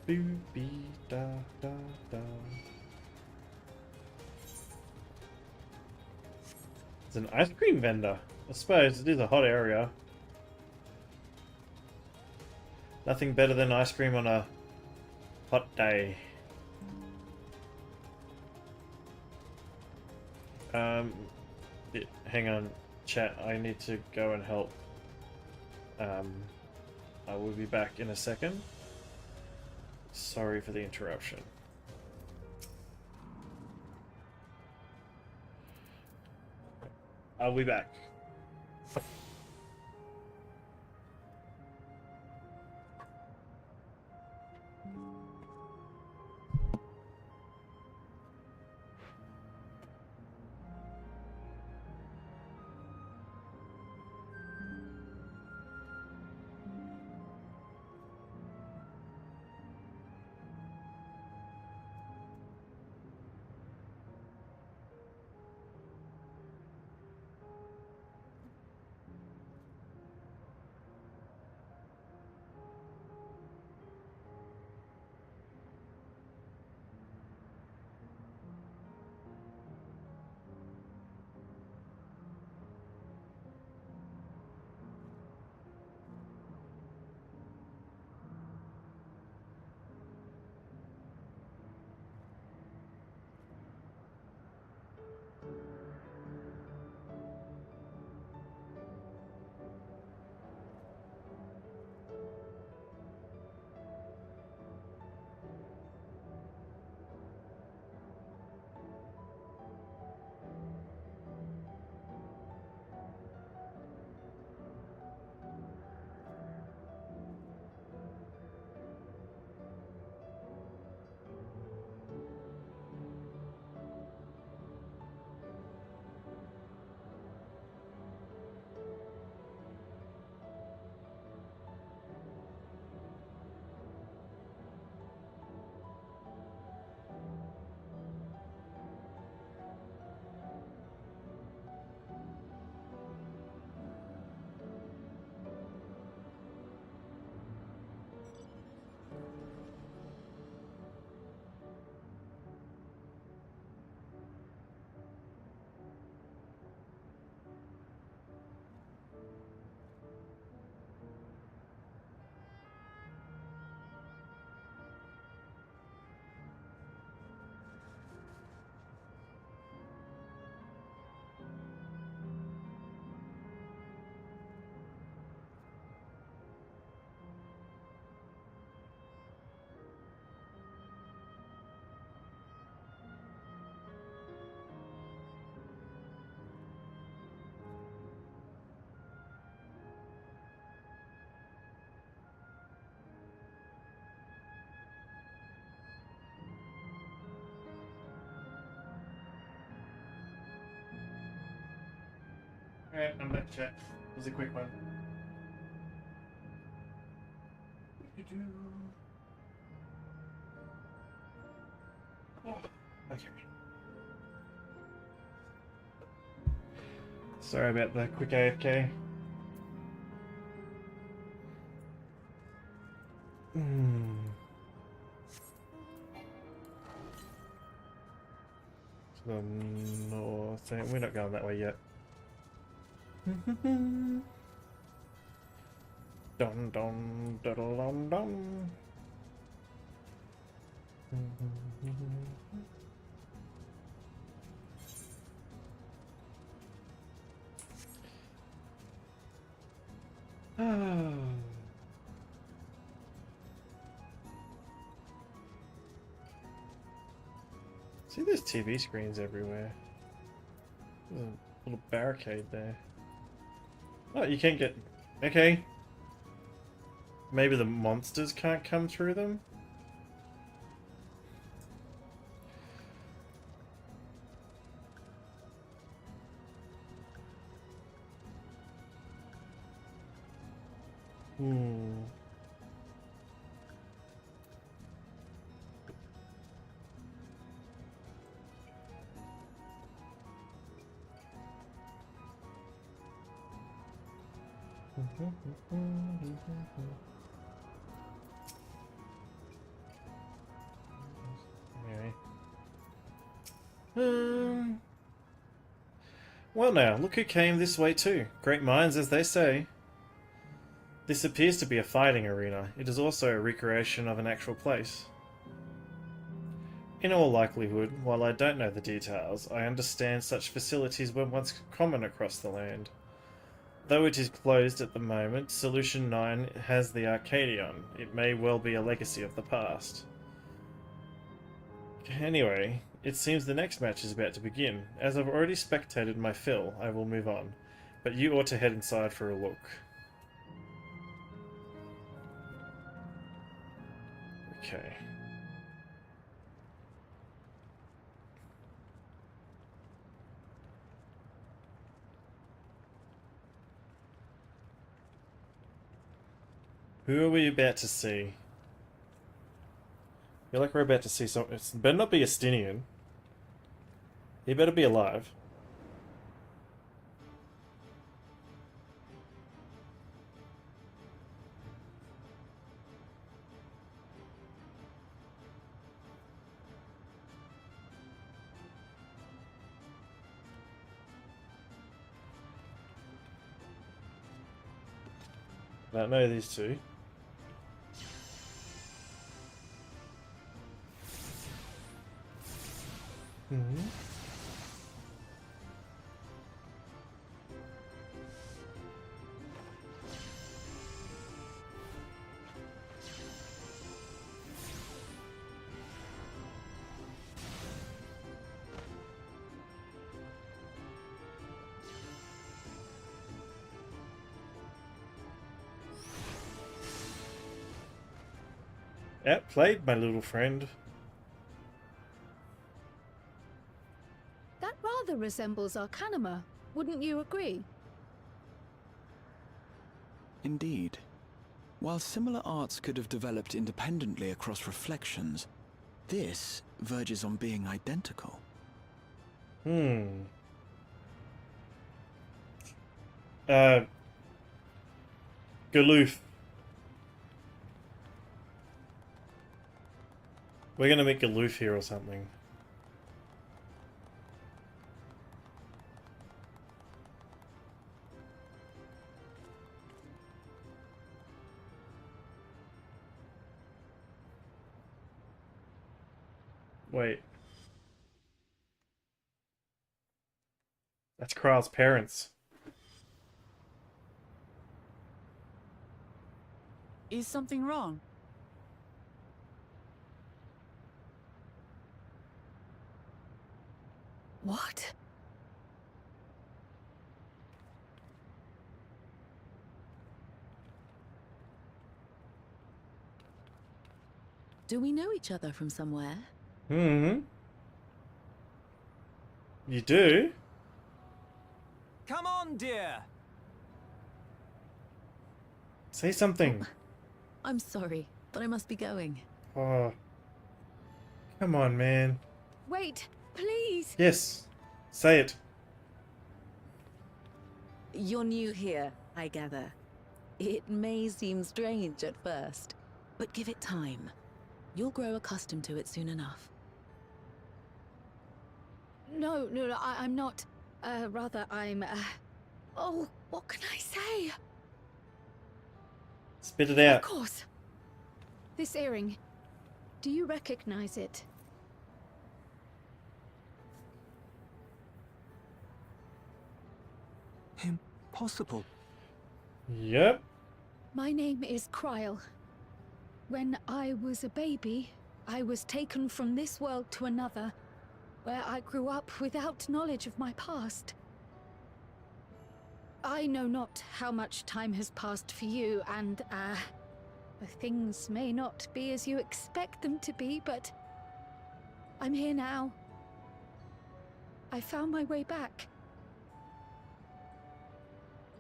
Boo bee da da da. It's an ice cream vendor. I suppose it is a hot area. Nothing better than ice cream on a hot day. Hang on, chat. I need to go and help. I will be back in a second. Sorry for the interruption. I'll be back. Alright, I'm back, chat. It was a quick one. Oh, okay. Sorry about the quick AFK. To the north. We're not going that way yet. Dun dun dun dun dun. See, there's TV screens everywhere. There's a little barricade there. Oh, you can't get... Okay. Maybe the monsters can't come through them? Anyway. Well now, look who came this way too. Great minds, as they say. This appears to be a fighting arena. It is also a recreation of an actual place. In all likelihood, while I don't know the details, I understand such facilities were once common across the land. Though it is closed at the moment, Solution 9 has the Arcadion. It may well be a legacy of the past. Anyway, it seems the next match is about to begin. As I've already spectated my fill, I will move on. But you ought to head inside for a look. Okay. Who are we about to see? I feel like we're about to see some... It better not be Estinian. He better be alive. I don't know these two. Outplayed, my little friend. That rather resembles Arcanima, wouldn't you agree? Indeed. While similar arts could have developed independently across reflections, this verges on being identical. Galoof. We're gonna make Galoof here or something. Wait. That's Kral's parents. Is something wrong? What? Do we know each other from somewhere? You do? come on, dear. Say something. I'm sorry, but I must be going. Oh. Come on, man. Wait, please. Yes. Say it. You're new here, I gather. It may seem strange at first, but give it time. You'll grow accustomed to it soon enough. No, I'm not. Rather, I'm. Oh, what can I say? Spit it out. Of course. This earring. Do you recognize it? Impossible. Yep. My name is Kryle. When I was a baby, I was taken from this world to another, where I grew up without knowledge of my past. I know not how much time has passed for you, and, things may not be as you expect them to be, but I'm here now. I found my way back.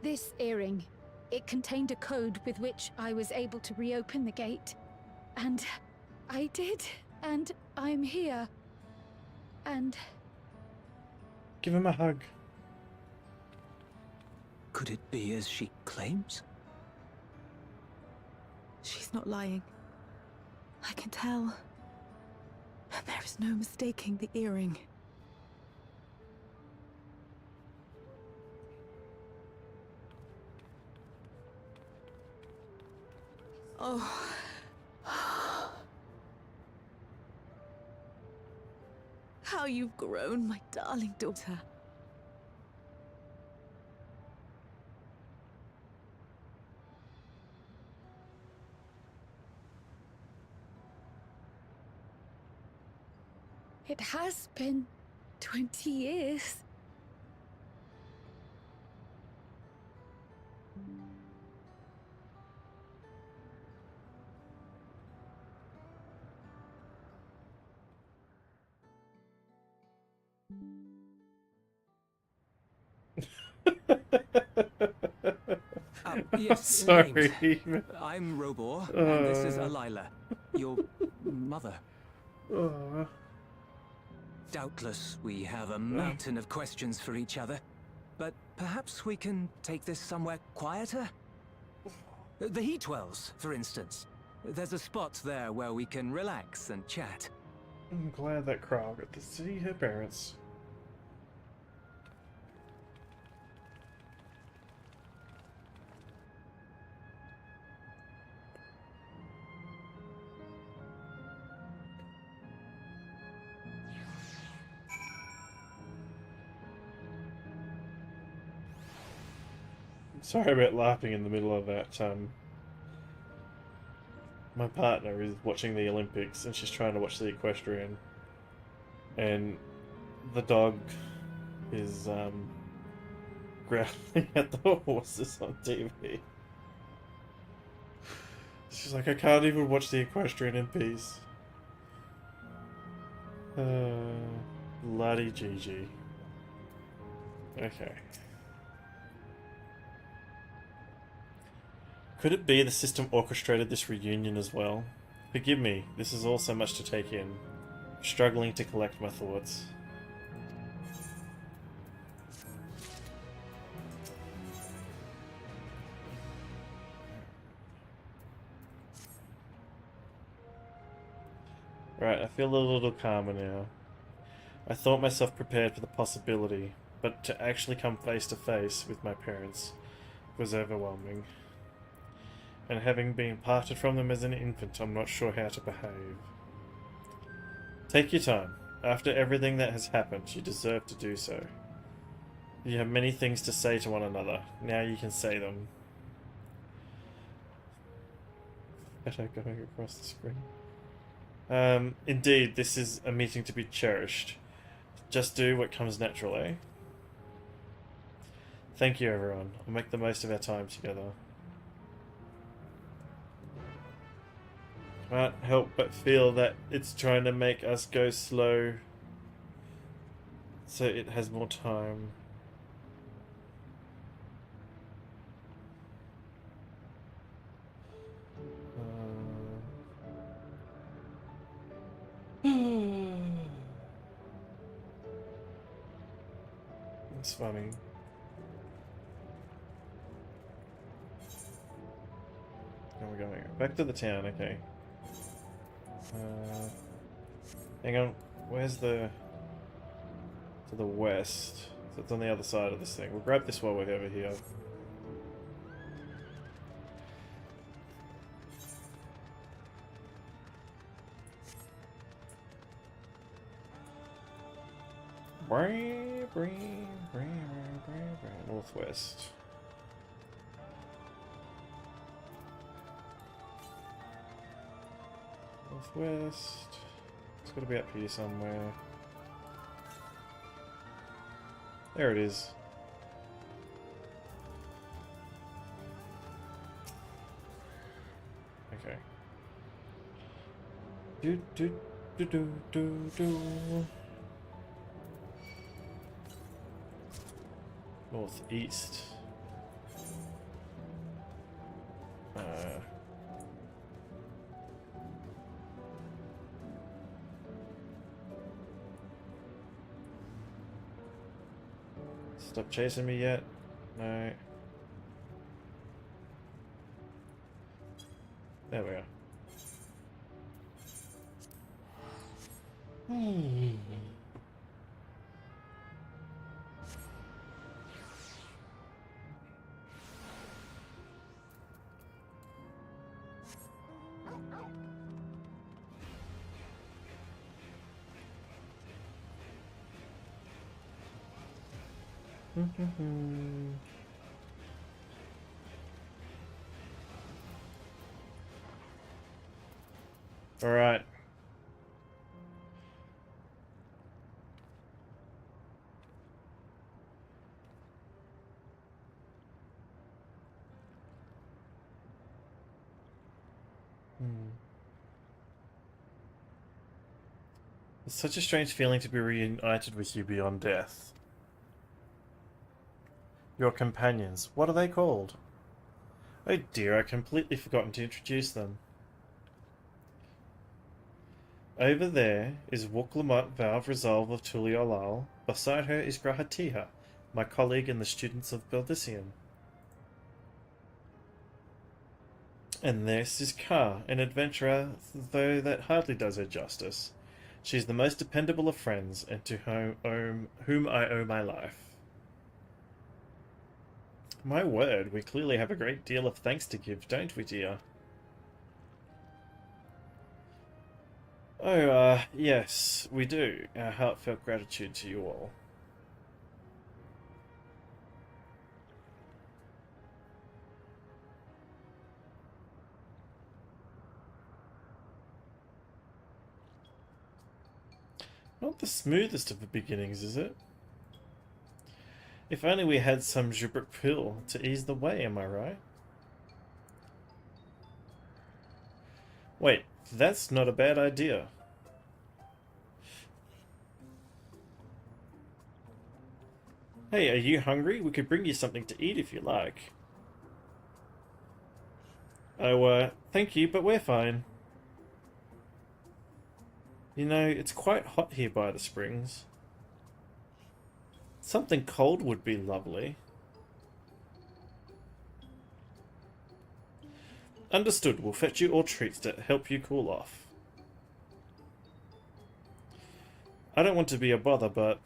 This earring, it contained a code with which I was able to reopen the gate. And I did, and I'm here. And... Give him a hug. Could it be as she claims? She's not lying. I can tell. And there is no mistaking the earring. Oh. How you've grown, my darling daughter. it has been 20 years. Yes, Sorry. named. I'm Robor, and this is Alila, your mother. Doubtless, we have a mountain of questions for each other, but perhaps we can take this somewhere quieter? The Heatwells, for instance. There's a spot there where we can relax and chat. I'm glad that Kryle got to see her parents. Sorry about laughing in the middle of that. My partner is watching the Olympics and she's trying to watch the equestrian. And the dog is growling at the horses on TV. She's like, I can't even watch the equestrian in peace. Bloody Gigi. Okay. Could it be the system orchestrated this reunion as well? Forgive me, this is all so much to take in. I'm struggling to collect my thoughts. Right, I feel a little calmer now. I thought myself prepared for the possibility, but to actually come face to face with my parents was overwhelming. And having been parted from them as an infant, I'm not sure how to behave. Take your time. After everything that has happened, you deserve to do so. You have many things to say to one another. Now you can say them. Better going across the screen. Indeed, this is a meeting to be cherished. Just do what comes natural, eh? Thank you, everyone. I'll make the most of our time together. Can't help but feel that it's trying to make us go slow so it has more time. It's funny. Where are we going? Back to the town, okay. Hang on, where's the... to the west? So it's on the other side of this thing. We'll grab this while we're over here. Northwest. Northwest. It's got to be up here somewhere. There it is. Okay. Do do do do do do. Northeast. Stop chasing me yet? No. There we are. All right. It's such a strange feeling to be reunited with you beyond death. Your companions, what are they called? Oh dear, I completely forgotten to introduce them. Over there is Wuklamut Valve Resolve of Tuliolal. Beside her is Grahatiha, my colleague in the Students of Beldician. And this is Ka, an adventurer, though that hardly does her justice. She's the most dependable of friends, and to whom I owe my life. My word, we clearly have a great deal of thanks to give, don't we, dear? Oh, yes, we do. Our heartfelt gratitude to you all. Not the smoothest of the beginnings, is it? If only we had some Jubric pill to ease the way, am I right? Wait, that's not a bad idea. Hey, are you hungry? We could bring you something to eat if you like. Oh, thank you, but we're fine. You know, it's quite hot here by the springs. Something cold would be lovely. Understood. We'll fetch you all treats to help you cool off. I don't want to be a bother, but...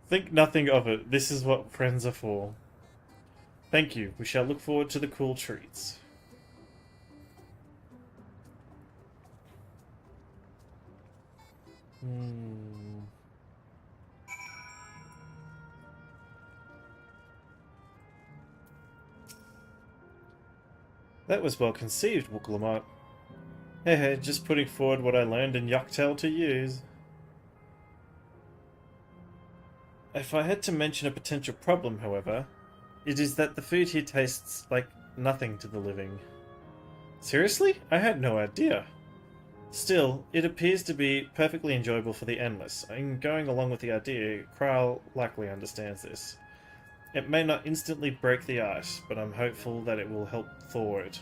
Think nothing of it. This is what friends are for. Thank you. We shall look forward to the cool treats. That was well conceived, Wuklamut. Hey, just putting forward what I learned in Yuktel to use. If I had to mention a potential problem, however, it is that the food here tastes like nothing to the living. Seriously? I had no idea. Still, it appears to be perfectly enjoyable for the endless. In going along with the idea, Kral likely understands this. It may not instantly break the ice, but I'm hopeful that it will help thaw it.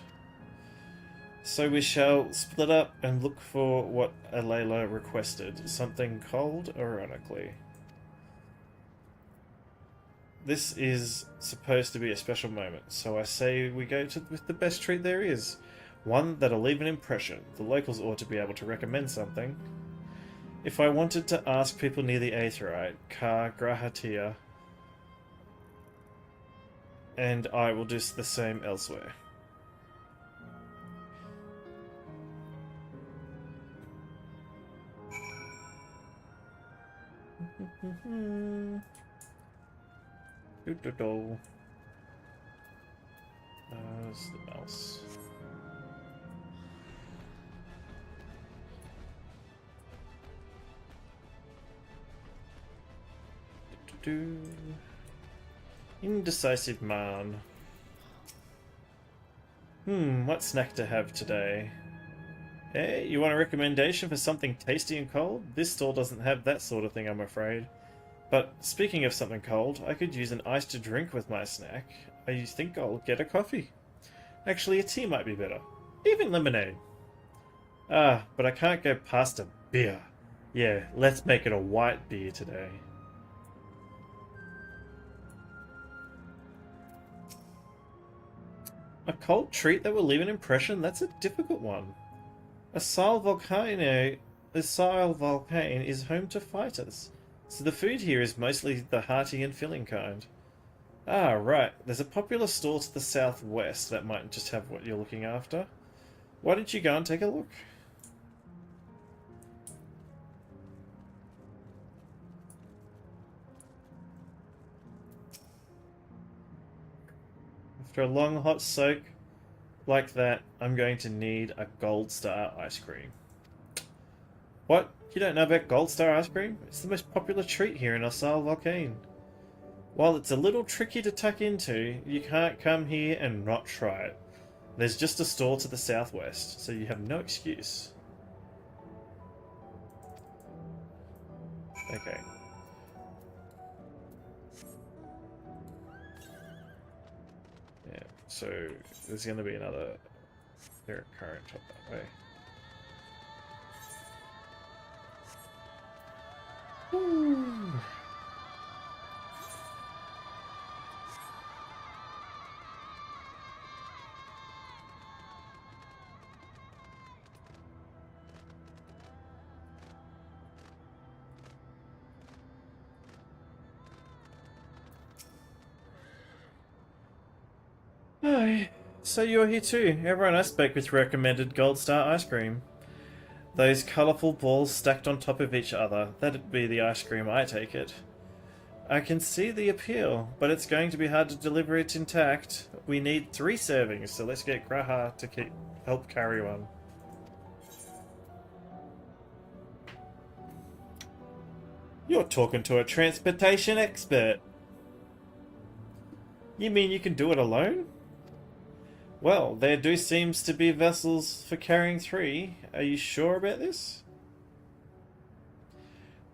So we shall split up and look for what Alayla requested. Something cold, ironically. This is supposed to be a special moment, so I say we go with the best treat there is. One that'll leave an impression. The locals ought to be able to recommend something. If I wanted to ask people near the Aetheryte, Ka Grahatia, and I will do the same elsewhere. Where's the mouse? Indecisive man. What snack to have today? Hey, you want a recommendation for something tasty and cold? This store doesn't have that sort of thing, I'm afraid. But speaking of something cold, I could use an iced drink with my snack. I think I'll get a coffee. Actually, a tea might be better. Even lemonade. Ah, but I can't go past a beer. Yeah, let's make it a white beer today. A cold treat that will leave an impression? That's a difficult one. A Sile Volcane is home to fighters, so the food here is mostly the hearty and filling kind. Ah, right. There's a popular store to the southwest that might just have what you're looking after. Why don't you go and take a look? After a long hot soak like that, I'm going to need a Gold Star ice cream. What? You don't know about Gold Star ice cream? It's the most popular treat here in Osal Volcane. While it's a little tricky to tuck into, you can't come here and not try it. There's just a store to the southwest, so you have no excuse. Okay. Yeah, so there's going to be another current up that way. Ooh. Hi. So you're here too. Everyone I spoke with recommended Gold Star ice cream. Those colourful balls stacked on top of each other. That'd be the ice cream, I take it. I can see the appeal, but it's going to be hard to deliver it intact. We need 3 servings, so let's get Graha to help carry one. You're talking to a transportation expert. You mean you can do it alone? Well, there do seems to be vessels for carrying 3. Are you sure about this?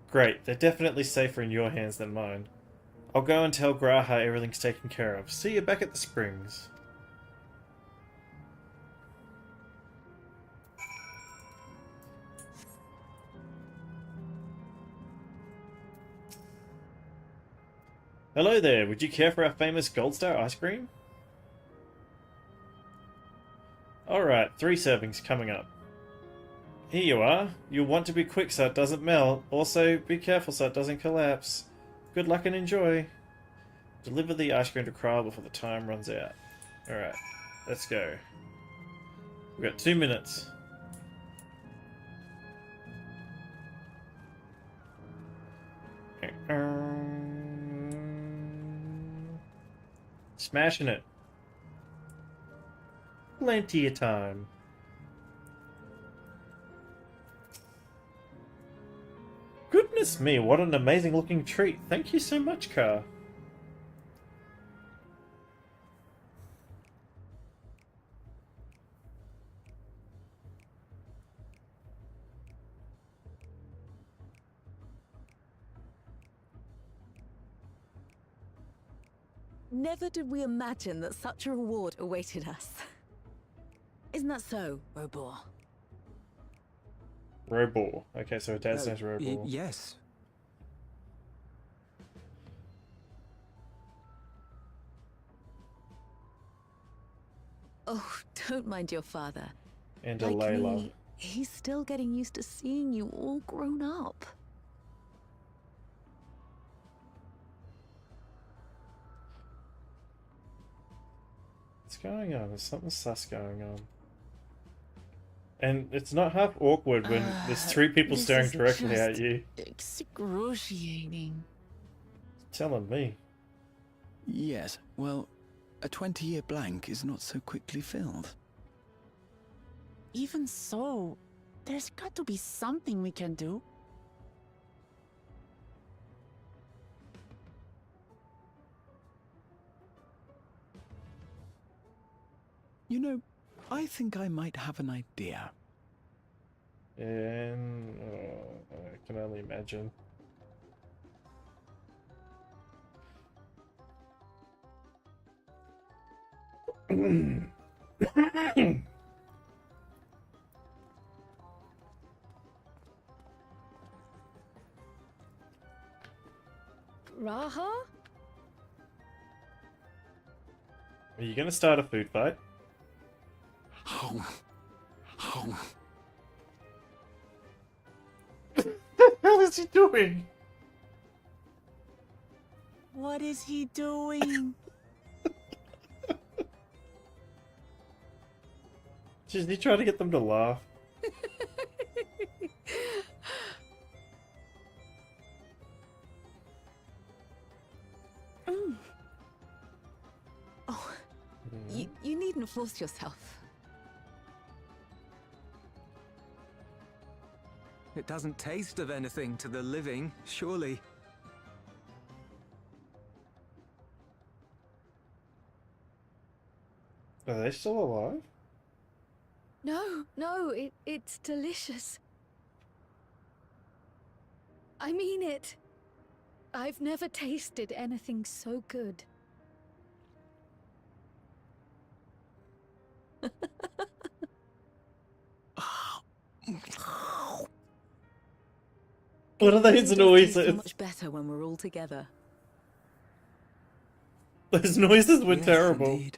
Great, they're definitely safer in your hands than mine. I'll go and tell Graha everything's taken care of. See you back at the springs. Hello there, would you care for our famous Gold Star ice cream? Alright, 3 servings coming up. Here you are. You'll want to be quick so it doesn't melt. Also, be careful so it doesn't collapse. Good luck and enjoy. Deliver the ice cream to Kral before the time runs out. Alright, let's go. We've got 2 minutes. Smashing it. Plenty of time. Goodness me, what an amazing looking treat. Thank you so much, Car. Never did we imagine that such a reward awaited us. Isn't that so, Robor? Robor. Okay, so her dad's name's Robor. Yes. Oh, don't mind your father. And Like Layla. me, he's still getting used to seeing you all grown up. What's going on? There's something sus going on. And it's not half awkward when there's three people This staring is directly just at you. Excruciating. Telling me. Yes, well, a 20-year blank is not so quickly filled. Even so, there's got to be something we can do. You know, I think I might have an idea. And I can only imagine. Raha? Are you gonna start a food fight? What the hell is he doing? What is he doing? Did he try to get them to laugh? Oh, you needn't force yourself. It doesn't taste of anything to the living, surely. Are they still alive? No, it's delicious. I mean it. I've never tasted anything so good. What are those It does taste noises? so much better when we're all together. Those noises were Yes, terrible. indeed.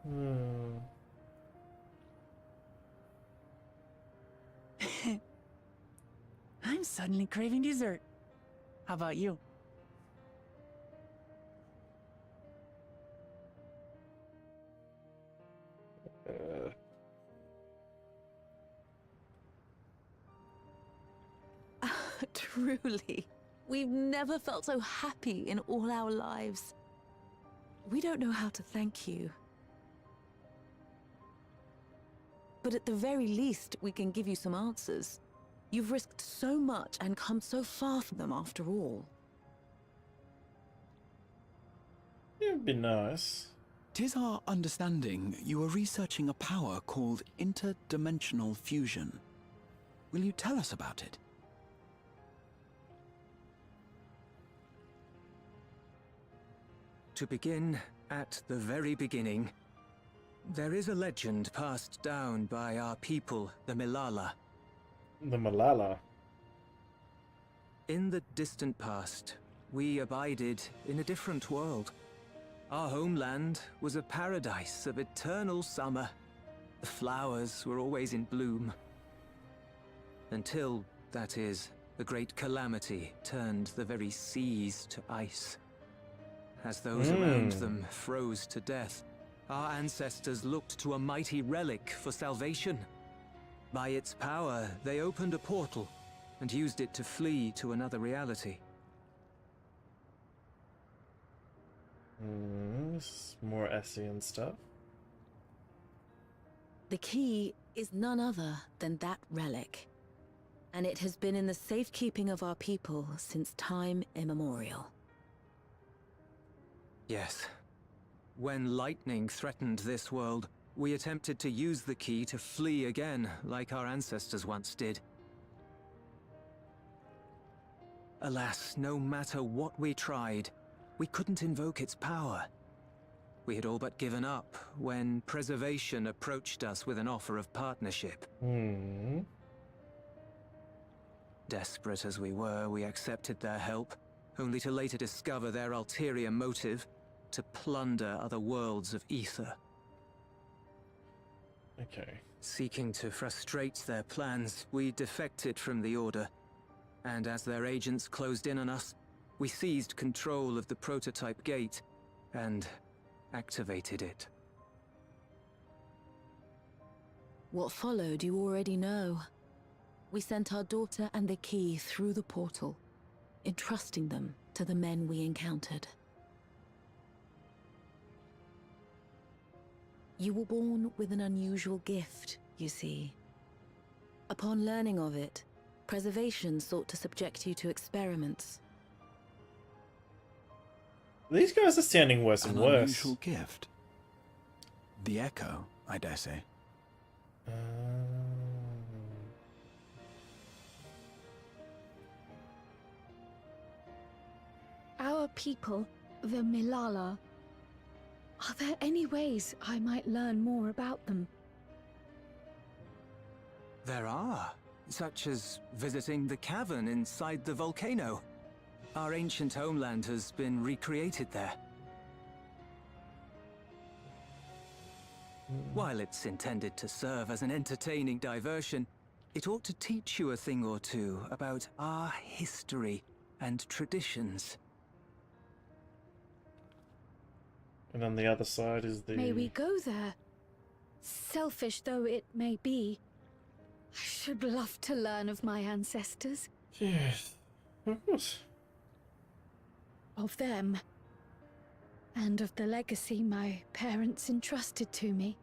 Hmm. I'm suddenly craving dessert. How about you? Uh, Truly, we've never felt so happy in all our lives. We don't know how to thank you. But at the very least, we can give you some answers. You've risked so much and come so far from them after all. it'd be nice. 'Tis our understanding you are researching a power called interdimensional fusion. Will you tell us about it? To begin at the very beginning, there is a legend passed down by our people, the Milala. The Malala. In the distant past, we abided in a different world. Our homeland was a paradise of eternal summer. The flowers were always in bloom. Until, that is, the great calamity turned the very seas to ice. As those around them froze to death, our ancestors looked to a mighty relic for salvation. By its power, they opened a portal and used it to flee to another reality. This is more Essien stuff. The key is none other than that relic. And it has been in the safekeeping of our people since time immemorial. Yes. When lightning threatened this world, we attempted to use the key to flee again, like our ancestors once did. Alas, no matter what we tried, we couldn't invoke its power. We had all but given up when Preservation approached us with an offer of partnership. Desperate as we were, we accepted their help, only to later discover their ulterior motive: to plunder other worlds of ether. Okay. Seeking to frustrate their plans, we defected from the Order, and as their agents closed in on us, we seized control of the prototype gate and activated it. What followed you already know. We sent our daughter and the key through the portal, entrusting them to the men we encountered. You were born with an unusual gift, you see. Upon learning of it, Preservation sought to subject you to experiments. These guys are sounding worse and An worse. unusual gift. The Echo, I dare say. Our people, the Milala. Are there any ways I might learn more about them? There are, such as visiting the cavern inside the volcano. Our ancient homeland has been recreated there. While it's intended to serve as an entertaining diversion, it ought to teach you a thing or two about our history and traditions. And on the other side is the... May we go there? Selfish though it may be, I should love to learn of my ancestors. Yes, of course. Of them. And of the legacy my parents entrusted to me.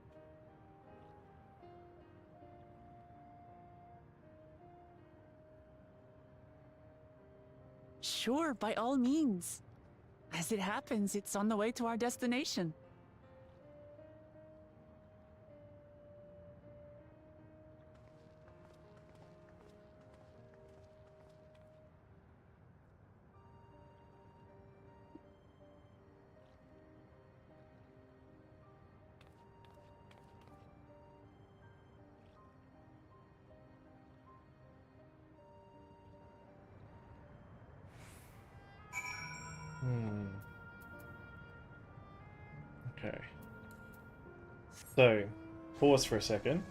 Sure, by all means. As it happens, it's on the way to our destination. Okay. So, pause for a second.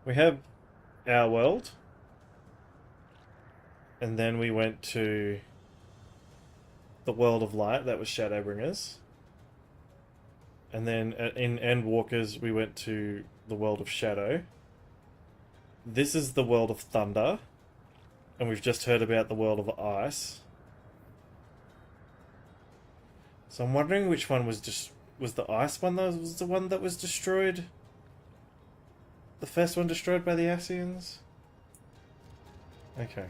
We have our world. And then we went to the world of light, that was Shadowbringers. And then in Endwalkers, we went to the world of Shadow. This is the world of Thunder. And we've just heard about the world of Ice. So I'm wondering which one was the Ice one that was the one that was destroyed? The first one destroyed by the Ascians? Okay.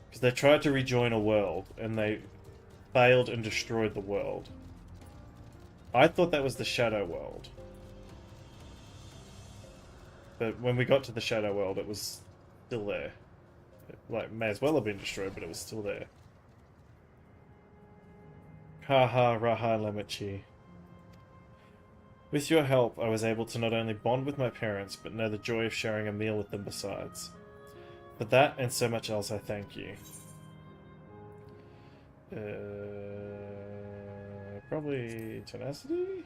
Because they tried to rejoin a world, and they failed and destroyed the world. I thought that was the Shadow World. But when we got to the Shadow World, it was still there. It, may as well have been destroyed, but it was still there. Haha, Raha Lemachi. With your help, I was able to not only bond with my parents, but know the joy of sharing a meal with them besides. For that, and so much else, I thank you. Probably tenacity?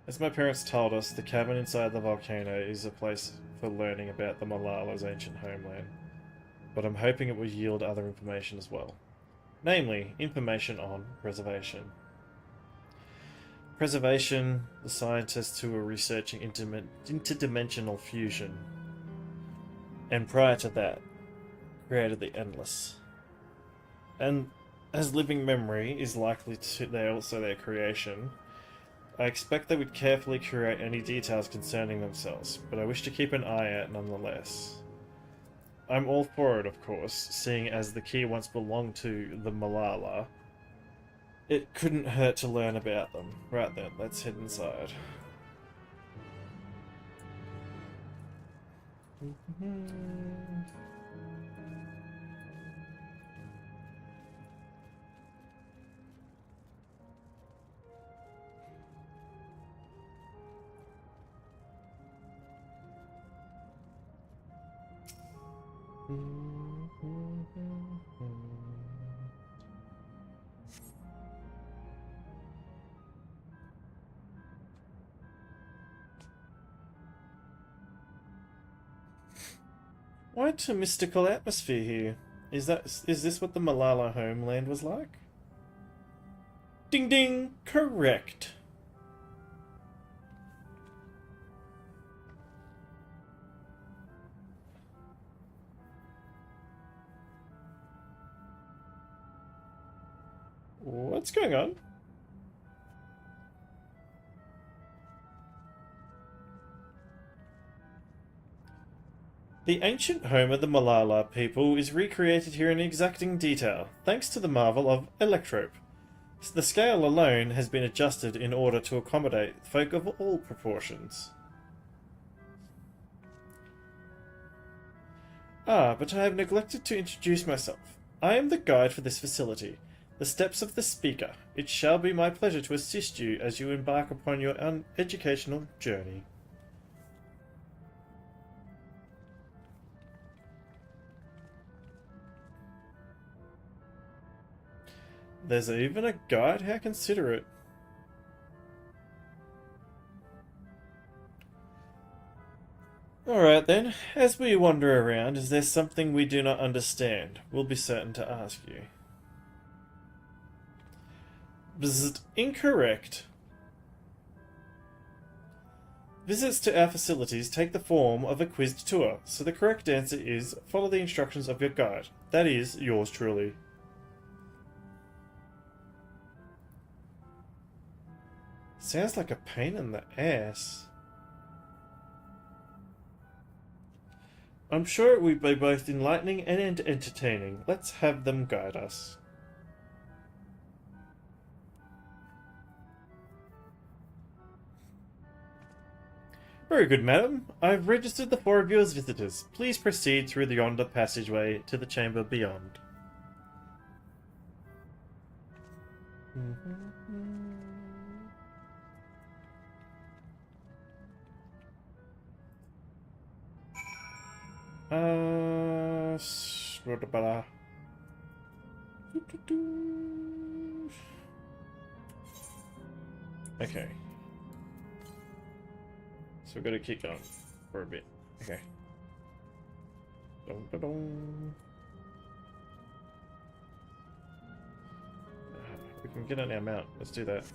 As my parents told us, the cavern inside the volcano is a place for learning about the Malala's ancient homeland. But I'm hoping it will yield other information as well. Namely, information on preservation. Preservation, the scientists who were researching interdimensional fusion. And prior to that, created the Endless. And as living memory is likely to their creation, I expect they would carefully curate any details concerning themselves, but I wish to keep an eye out nonetheless. I'm all for it, of course, seeing as the key once belonged to the Malala. It couldn't hurt to learn about them. Right then, let's head inside. Quite a mystical atmosphere here. Is this what the Malala homeland was like? Ding ding, correct. What's going on? The ancient home of the Malala people is recreated here in exacting detail, thanks to the marvel of electrope. The scale alone has been adjusted in order to accommodate folk of all proportions. Ah, but I have neglected to introduce myself. I am the guide for this facility. The steps of the speaker. It shall be my pleasure to assist you as you embark upon your educational journey. There's even a guide? How considerate. Alright then, as we wander around, is there something we do not understand? We'll be certain to ask you. Bzzzt, incorrect. Visits to our facilities take the form of a quizzed tour, so the correct answer is follow the instructions of your guide. That is, yours truly. Sounds like a pain in the ass. I'm sure it will be both enlightening and entertaining. Let's have them guide us. Very good, madam. I've registered the 4 of you as visitors. Please proceed through the yonder passageway to the chamber beyond. Okay. So we're gonna keep going for a bit. Okay. Dun, dun, dun. We can get on our mount. Let's do that.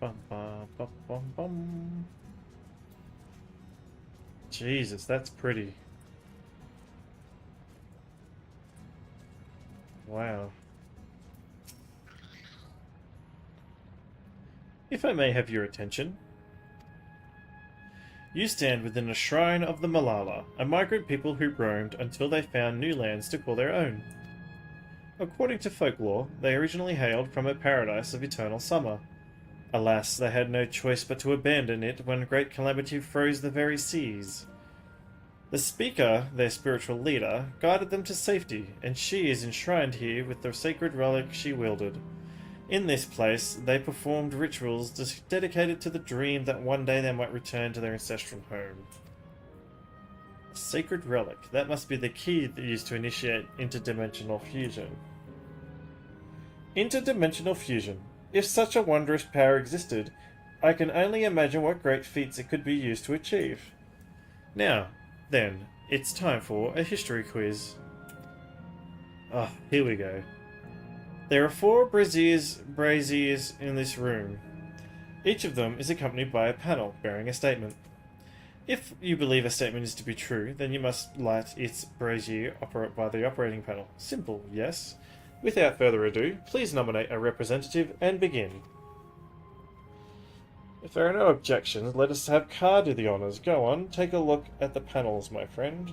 Bum, bum, bum, bum, bum. Jesus, that's pretty. Wow. If I may have your attention. You stand within a shrine of the Malala, a migrant people who roamed until they found new lands to call their own. According to folklore, they originally hailed from a paradise of eternal summer. Alas, they had no choice but to abandon it when great calamity froze the very seas. The speaker, their spiritual leader, guided them to safety, and she is enshrined here with the sacred relic she wielded. In this place, they performed rituals dedicated to the dream that one day they might return to their ancestral home. A sacred relic. That must be the key used to initiate interdimensional fusion. Interdimensional fusion. If such a wondrous power existed, I can only imagine what great feats it could be used to achieve. Now, then, it's time for a history quiz. Ah, here we go. There are 4 braziers in this room. Each of them is accompanied by a panel bearing a statement. If you believe a statement is to be true, then you must light its brazier by the operating panel. Simple, yes? Without further ado, please nominate a representative and begin. If there are no objections, let us have Car do the honours. Go on, take a look at the panels, my friend.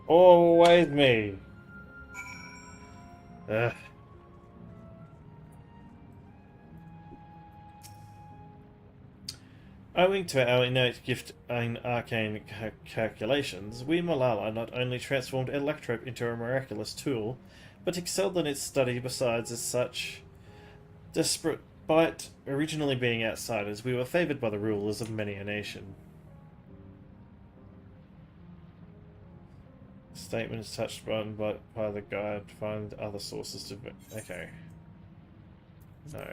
Always me. Ugh. Owing to our innate gift in arcane calculations, we Malala not only transformed Electrope into a miraculous tool, but excelled in its study besides as such. Despite originally being outsiders, we were favoured by the rulers of many a nation. Statement is touched on by the guide. Find other sources to... Okay. No.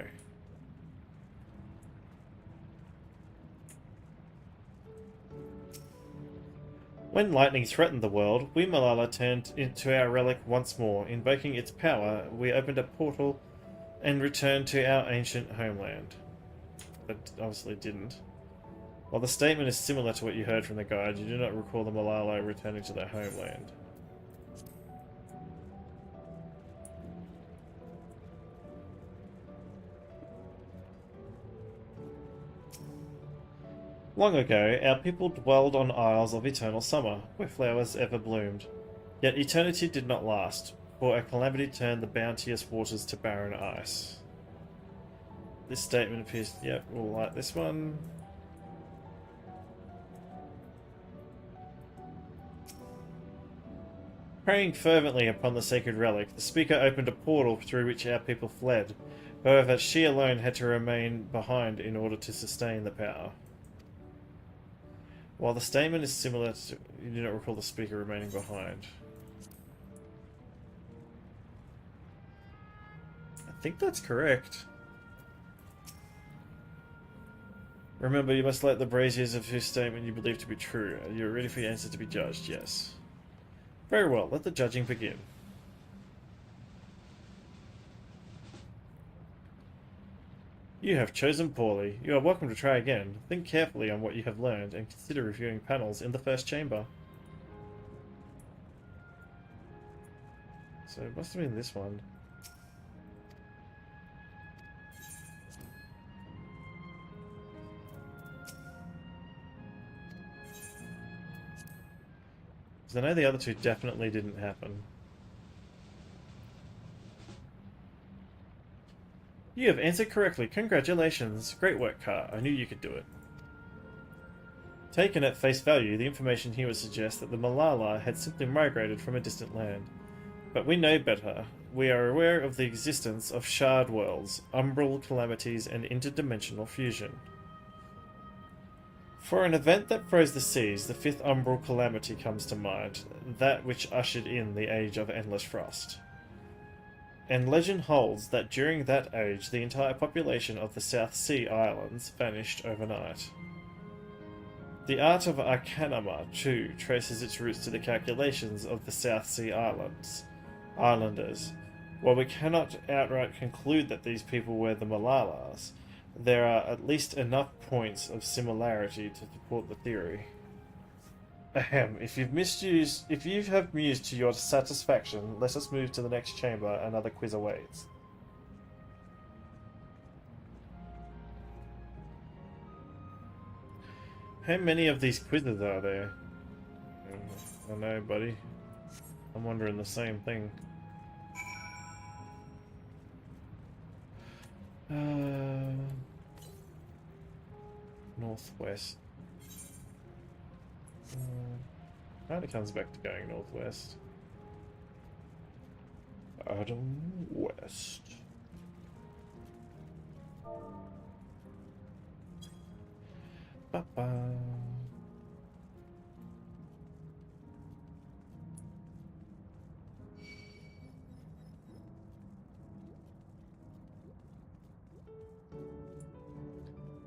When lightning threatened the world, we Malala turned into our relic once more. Invoking its power, we opened a portal and returned to our ancient homeland. But obviously didn't. While the statement is similar to what you heard from the guide, you do not recall the Malala returning to their homeland. Long ago, our people dwelled on isles of eternal summer, where flowers ever bloomed. Yet eternity did not last, for a calamity turned the bounteous waters to barren ice. This statement appears... Yep, we'll like this one. Praying fervently upon the sacred relic, the speaker opened a portal through which our people fled. However, she alone had to remain behind in order to sustain the power. While the statement is similar to... You do not recall the speaker remaining behind. I think that's correct. Remember, you must let the braziers of whose statement you believe to be true. Are you ready for your answer to be judged? Yes. Very well, let the judging begin. You have chosen poorly. You are welcome to try again. Think carefully on what you have learned and consider reviewing panels in the first chamber. So it must have been this one. Because I know the other two definitely didn't happen. You have answered correctly. Congratulations. Great work, Car. I knew you could do it. Taken at face value, the information here would suggest that the Malala had simply migrated from a distant land. But we know better. We are aware of the existence of shard worlds, umbral calamities, and interdimensional fusion. For an event that froze the seas, the fifth umbral calamity comes to mind, that which ushered in the Age of Endless Frost. And legend holds that during that age, the entire population of the South Sea Islands vanished overnight. The art of Arcanama, too, traces its roots to the calculations of the South Sea Islanders. While we cannot outright conclude that these people were the Malalas, there are at least enough points of similarity to support the theory. Ahem, if you have mused to your satisfaction, let us move to the next chamber. Another quiz awaits. How many of these quizzes are there? I know, buddy. I'm wondering the same thing. Northwest. Kind of comes back to going northwest. Adam West. Ba-ba.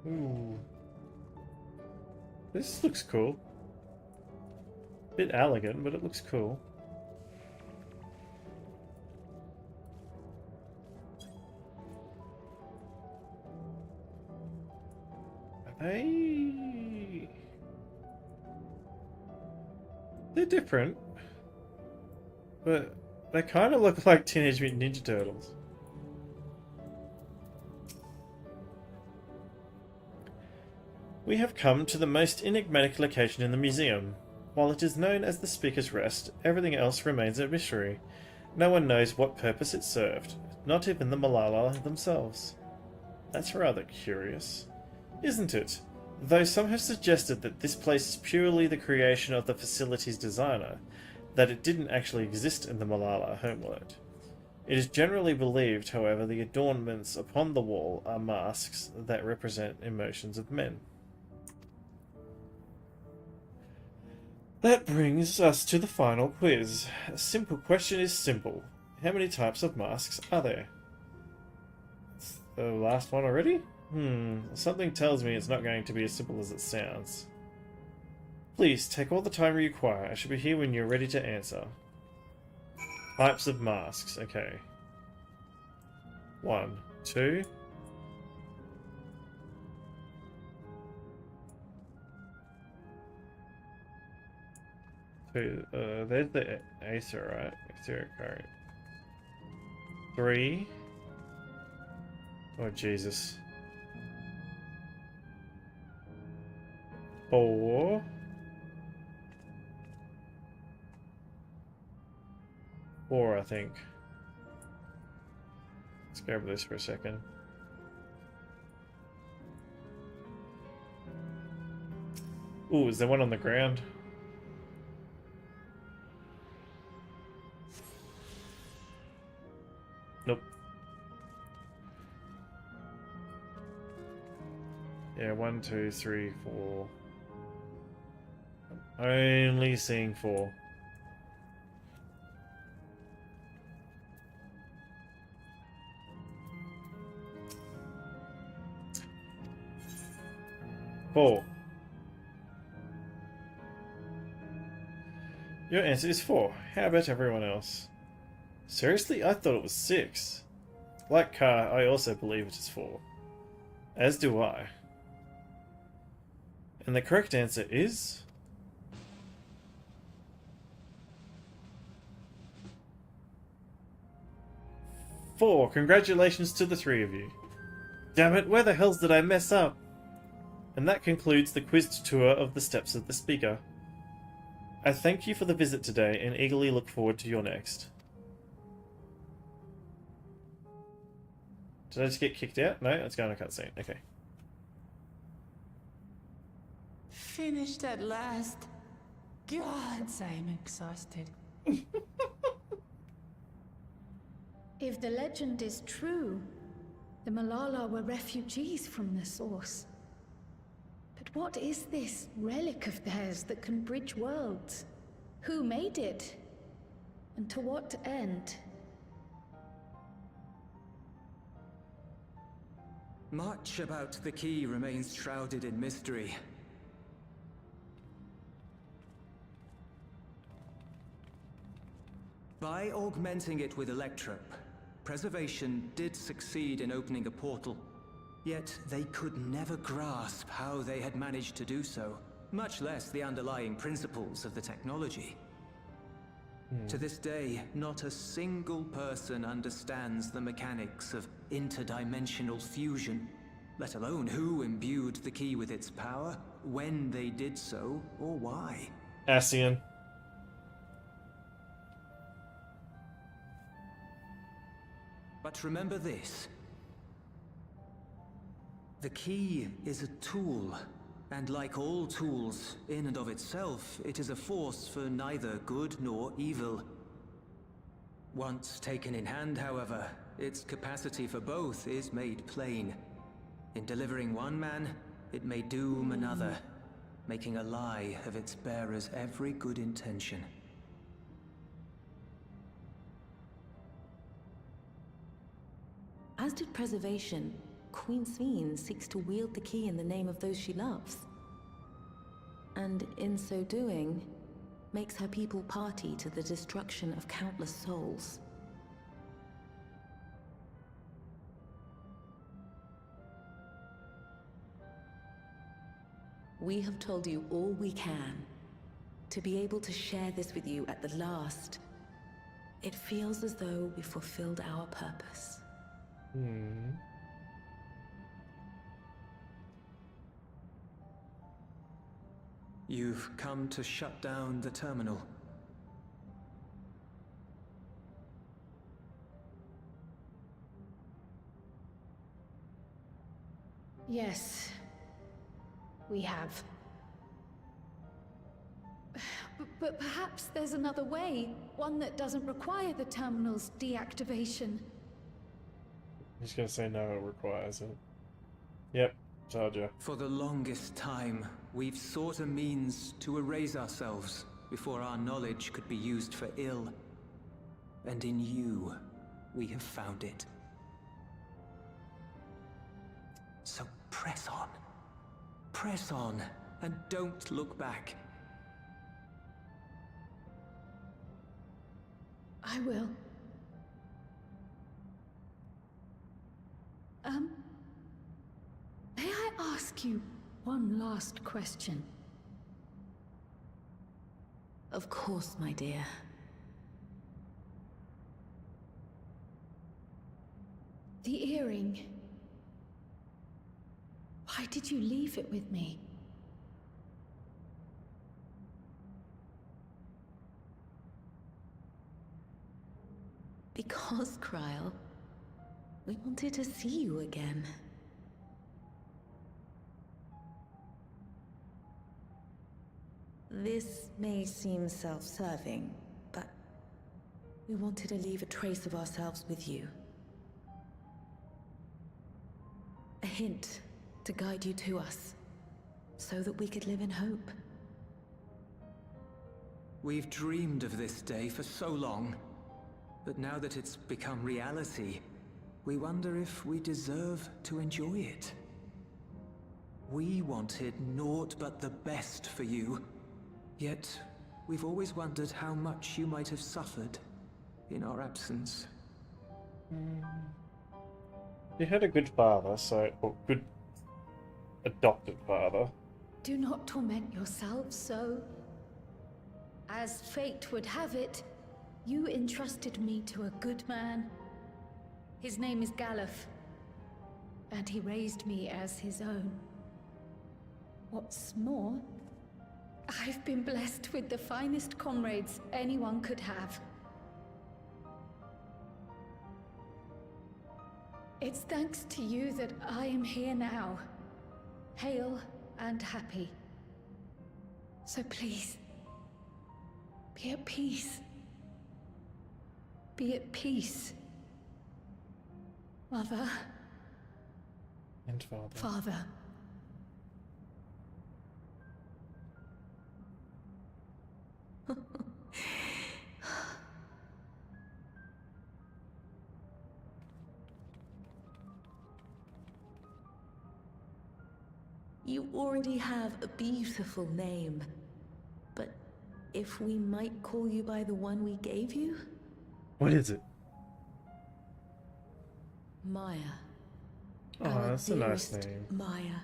Ooh. This looks cool. Bit elegant, but it looks cool. They're different, but They kind of look like Teenage Mutant Ninja Turtles. We have come to the most enigmatic location in the museum. While it is known as the Speaker's Rest, everything else remains a mystery. No one knows what purpose it served, not even the Malala themselves. That's rather curious, isn't it? Though some have suggested that this place is purely the creation of the facility's designer, that it didn't actually exist in the Malala homeworld. It is generally believed, however, the adornments upon the wall are masks that represent emotions of men. That brings us to the final quiz. A simple question is simple. How many types of masks are there? It's the last one already? Something tells me it's not going to be as simple as it sounds. Please, take all the time you require. I should be here when you're ready to answer. Types of masks, okay. 1, 2... there's the Acer, right? Acer card. 3. Oh, Jesus. 4. 4, I think. Let's grab this for a second. Ooh, is there one on the ground? Nope. Yeah, 1, 2, 3, 4. I'm only seeing 4. Your answer is 4. How about everyone else? Seriously? I thought it was 6. Like Car, I also believe it is 4. As do I. And the correct answer is... 4. Congratulations to the 3 of you. Damn it, where the hells did I mess up? And that concludes the quiz tour of the Steps of the Speaker. I thank you for the visit today and eagerly look forward to your next. Did I just get kicked out? No, it's going to cutscene. Okay. Finished at last. Gods, I'm exhausted. If the legend is true, the Malala were refugees from the source. But what is this relic of theirs that can bridge worlds? Who made it? And to what end? Much about the key remains shrouded in mystery. By augmenting it with electrope, Preservation did succeed in opening a portal. Yet they could never grasp how they had managed to do so, much less the underlying principles of the technology. To this day, not a single person understands the mechanics of interdimensional fusion, let alone who imbued the key with its power, when they did so, or why. Ascian. But remember this. The key is a tool, and like all tools, in and of itself, it is a force for neither good nor evil. Once taken in hand, however, its capacity for both is made plain. In delivering one man, it may doom another, making a lie of its bearer's every good intention. As did Preservation, Queen Sveen seeks to wield the key in the name of those she loves. And in so doing, makes her people party to the destruction of countless souls. We have told you all we can, to be able to share this with you at the last. It feels as though we fulfilled our purpose. Hmm. You've come to shut down the terminal. Yes, we have. But perhaps there's another way, one that doesn't require the terminal's deactivation. He's gonna say no, it requires it. Yep, Charger. For the longest time, we've sought a means to erase ourselves before our knowledge could be used for ill. And in you, we have found it. So press on. Press on, and don't look back. I will. May I ask you one last question? Of course, my dear. The earring. Why did you leave it with me? Because, Kryl, we wanted to see you again. This may seem self-serving, but we wanted to leave a trace of ourselves with you. A hint to guide you to us, so that we could live in hope. We've dreamed of this day for so long, but now that it's become reality, we wonder if we deserve to enjoy it. We wanted naught but the best for you, yet we've always wondered how much you might have suffered in our absence. You had a good father, or good adopted father. Do not torment yourselves so. As fate would have it, you entrusted me to a good man. His name is Galuf, and he raised me as his own. What's more, I've been blessed with the finest comrades anyone could have. It's thanks to you that I am here now, hale and happy. So please, be at peace. Be at peace. Mother. And father. Father. You already have a beautiful name, but if we might call you by the one we gave you? What is it? Maya. Oh, Our that's a nice dearest name. Maya.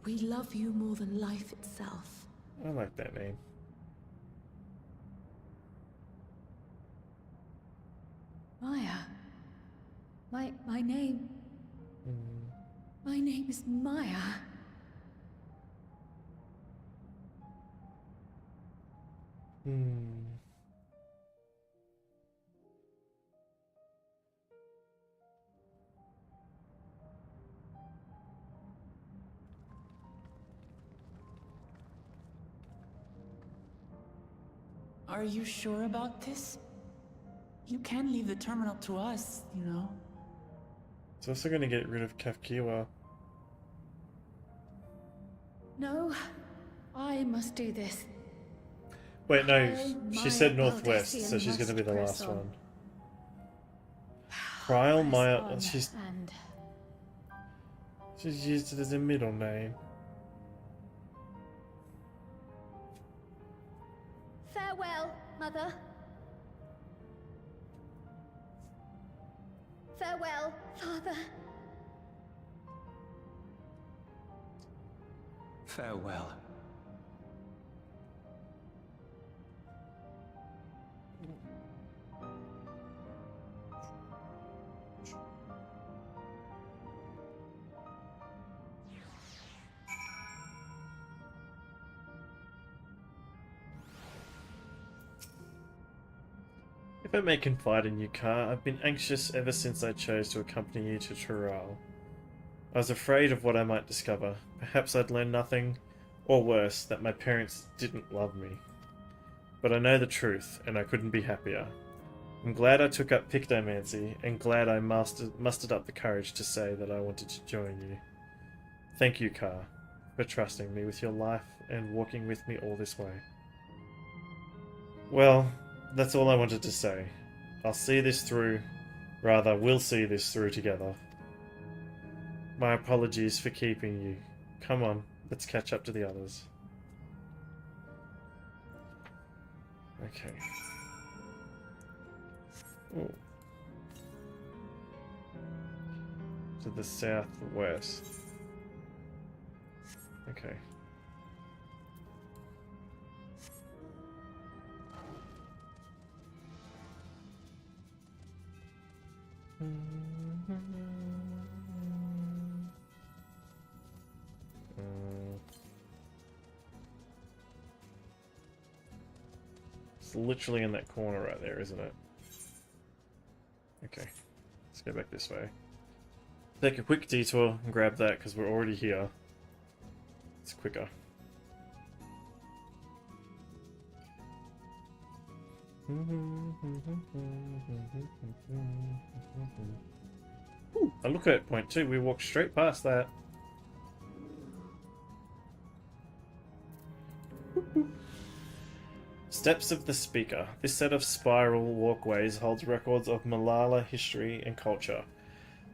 We love you more than life itself. I like that name. Maya. My name. My name is Maya. Are you sure about this? You can leave the terminal to us, you know. It's also going to get rid of Kafkiwa. No, I must do this. Wait, no, Kryl, she said Maya, northwest, so Baldesion she's going to be the must last press on. one. Kryl, Press Maya, on she's and used it as a middle name. farewell, Mother. Farewell, Father. Farewell. hope I may confide in you, Car. I've been anxious ever since I chose to accompany you to Tural. I was afraid of what I might discover. Perhaps I'd learn nothing, or worse, that my parents didn't love me. But I know the truth, and I couldn't be happier. I'm glad I took up Pictomancy, and glad I mustered up the courage to say that I wanted to join you. Thank you, Car, for trusting me with your life and walking with me all this way. Well, that's all I wanted to say. I'll see this through. Rather, we'll see this through together. My apologies for keeping you. Come on, let's catch up to the others. Okay. Ooh. To the southwest. Okay. It's literally in that corner right there, isn't it? Okay, let's go back this way. Take a quick detour and grab that because we're already here. It's quicker. Ooh, I look at point 2, we walked straight past that. Steps of the Speaker. This set of spiral walkways holds records of Malala history and culture.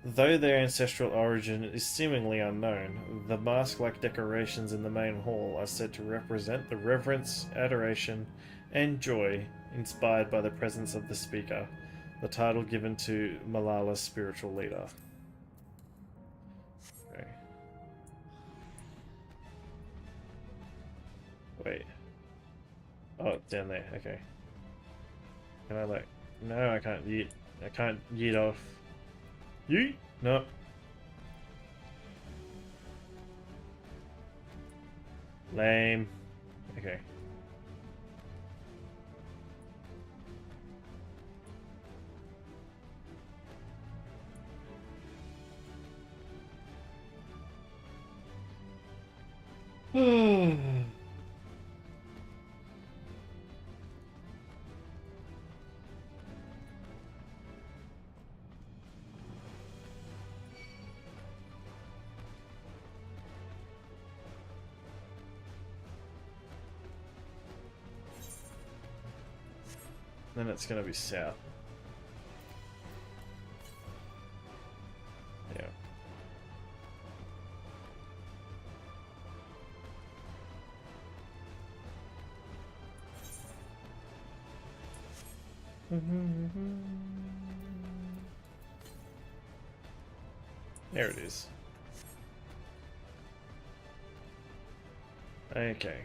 Though their ancestral origin is seemingly unknown, the mask-like decorations in the main hall are said to represent the reverence, adoration, and joy inspired by the presence of the Speaker, the title given to Malala's spiritual leader. Okay. Wait. Oh, down there, okay. Can I like... No, I can't yeet. I can't yeet off. Yeet? No. Lame. Okay. Then it's gonna be south. Yeah. There it is. Okay.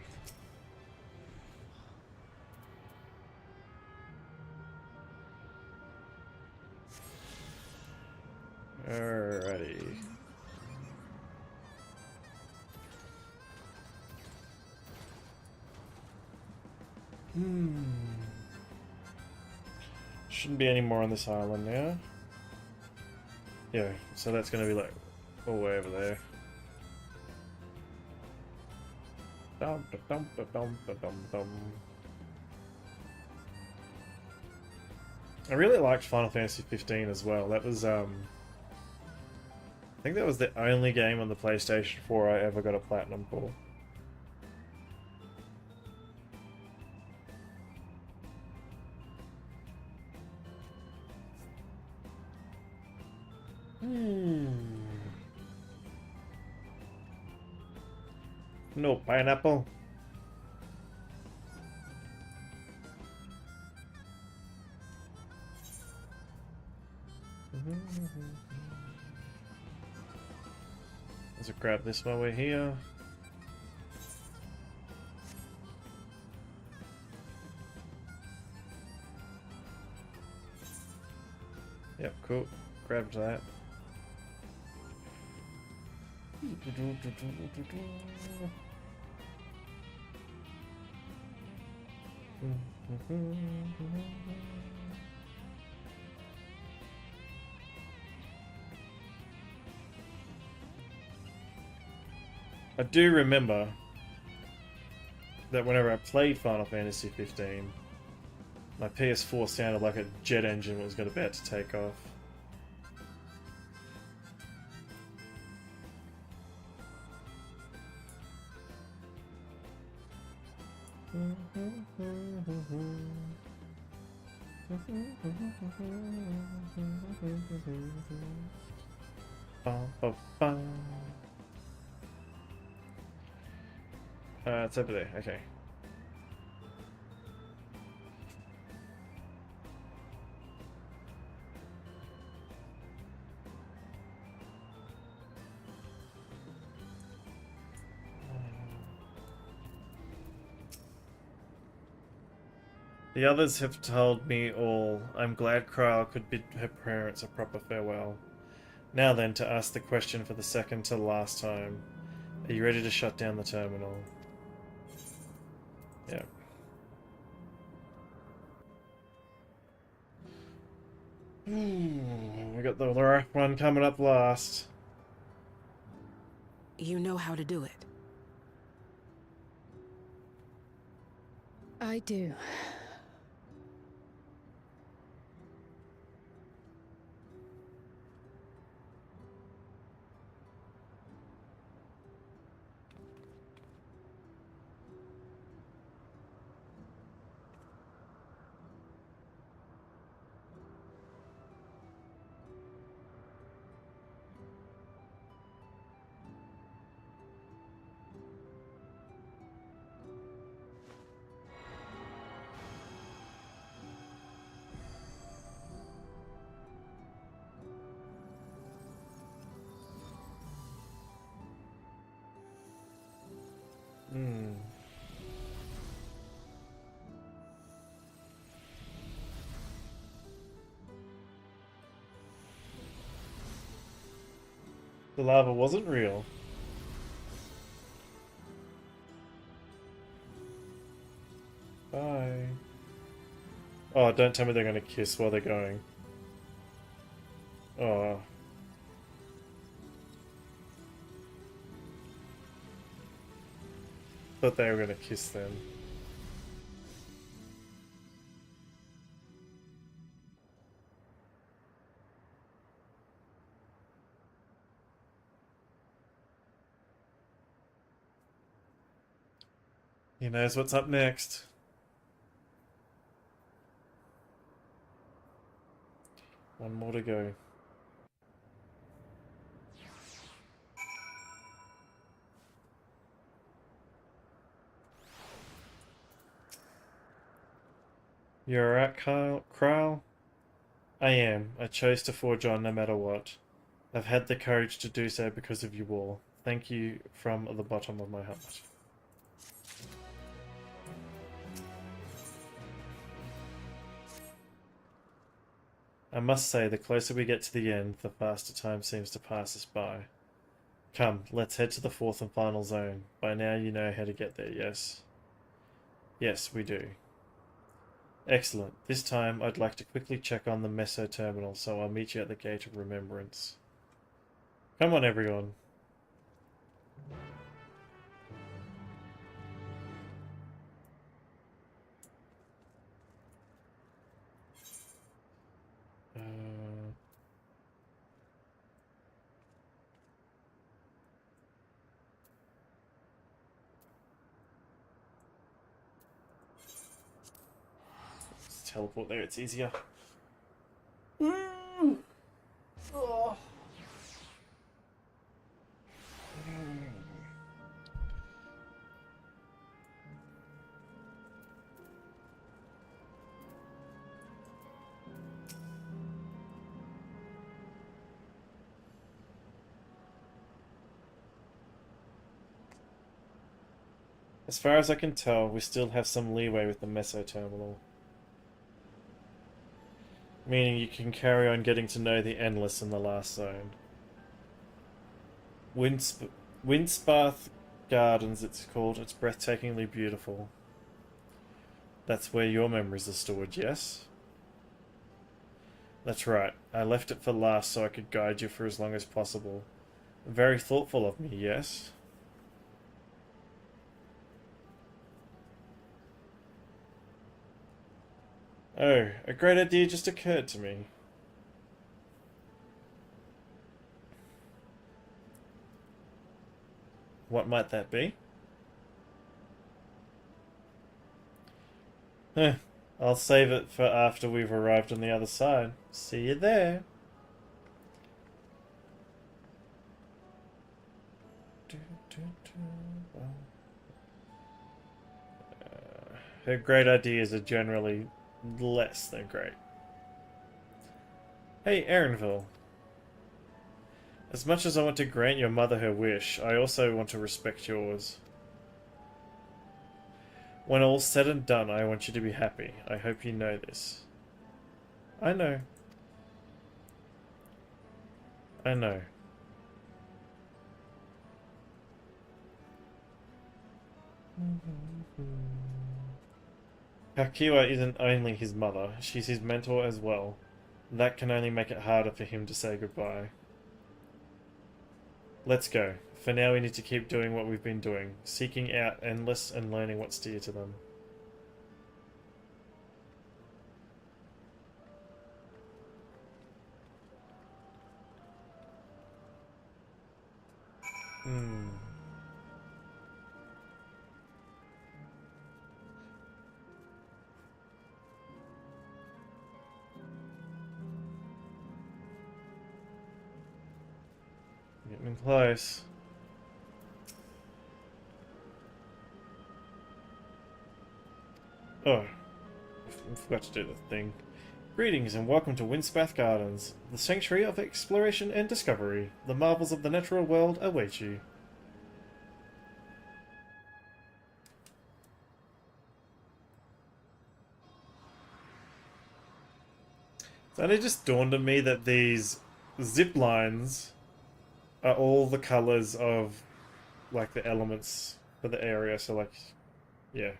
Alrighty. Shouldn't be any more on this island now. Yeah, so that's gonna be like all the way over there. Dum, dum, dum, dum, dum, dum. I really liked Final Fantasy 15 as well. That was I think that was the only game on the PlayStation 4 I ever got a platinum for. No pineapple. Let's grab this while we're here. Yep, cool. Grabbed that. I do remember that whenever I played Final Fantasy 15, my PS4 sounded like a jet engine was about to take off. It's over there, okay. The others have told me all. I'm glad Kyle could bid her parents a proper farewell. Now then, to ask the question for the second to last time. Are you ready to shut down the terminal? Yeah. We got the rough one coming up last. You know how to do it. I do. The lava wasn't real. Bye. Oh, don't tell me they're gonna kiss while they're going. Oh. Thought they were gonna kiss then. He knows what's up next. One more to go. You're alright, Kryle? I am. I chose to forge on no matter what. I've had the courage to do so because of you all. Thank you from the bottom of my heart. I must say, the closer we get to the end, the faster time seems to pass us by. Come, let's head to the fourth and final zone. By now you know how to get there, yes? Yes, we do. Excellent. This time I'd like to quickly check on the Meso terminal, so I'll meet you at the Gate of Remembrance. Come on, everyone. Let's teleport there, it's easier. Oh. As far as I can tell, we still have some leeway with the Meso terminal. Meaning you can carry on getting to know the Endless in the last zone. Windspath Gardens, it's called. It's breathtakingly beautiful. That's where your memories are stored, yes? That's right. I left it for last so I could guide you for as long as possible. Very thoughtful of me, yes? Oh, a great idea just occurred to me. What might that be? Huh. I'll save it for after we've arrived on the other side. See you there. Her great ideas are generally less than great. Hey, Erinville. As much as I want to grant your mother her wish, I also want to respect yours. When all's said and done, I want you to be happy. I hope you know this. I know. I know. Hakiwa isn't only his mother, she's his mentor as well. That can only make it harder for him to say goodbye. Let's go. For now we need to keep doing what we've been doing, seeking out Endless and learning what's dear to them. Getting close. Oh, I forgot to do the thing. Greetings and welcome to Windspath Gardens, the sanctuary of exploration and discovery. The marvels of the natural world await you. It's only just dawned on me that these zip lines are all the colors of, like, the elements for the area, so, like, yeah.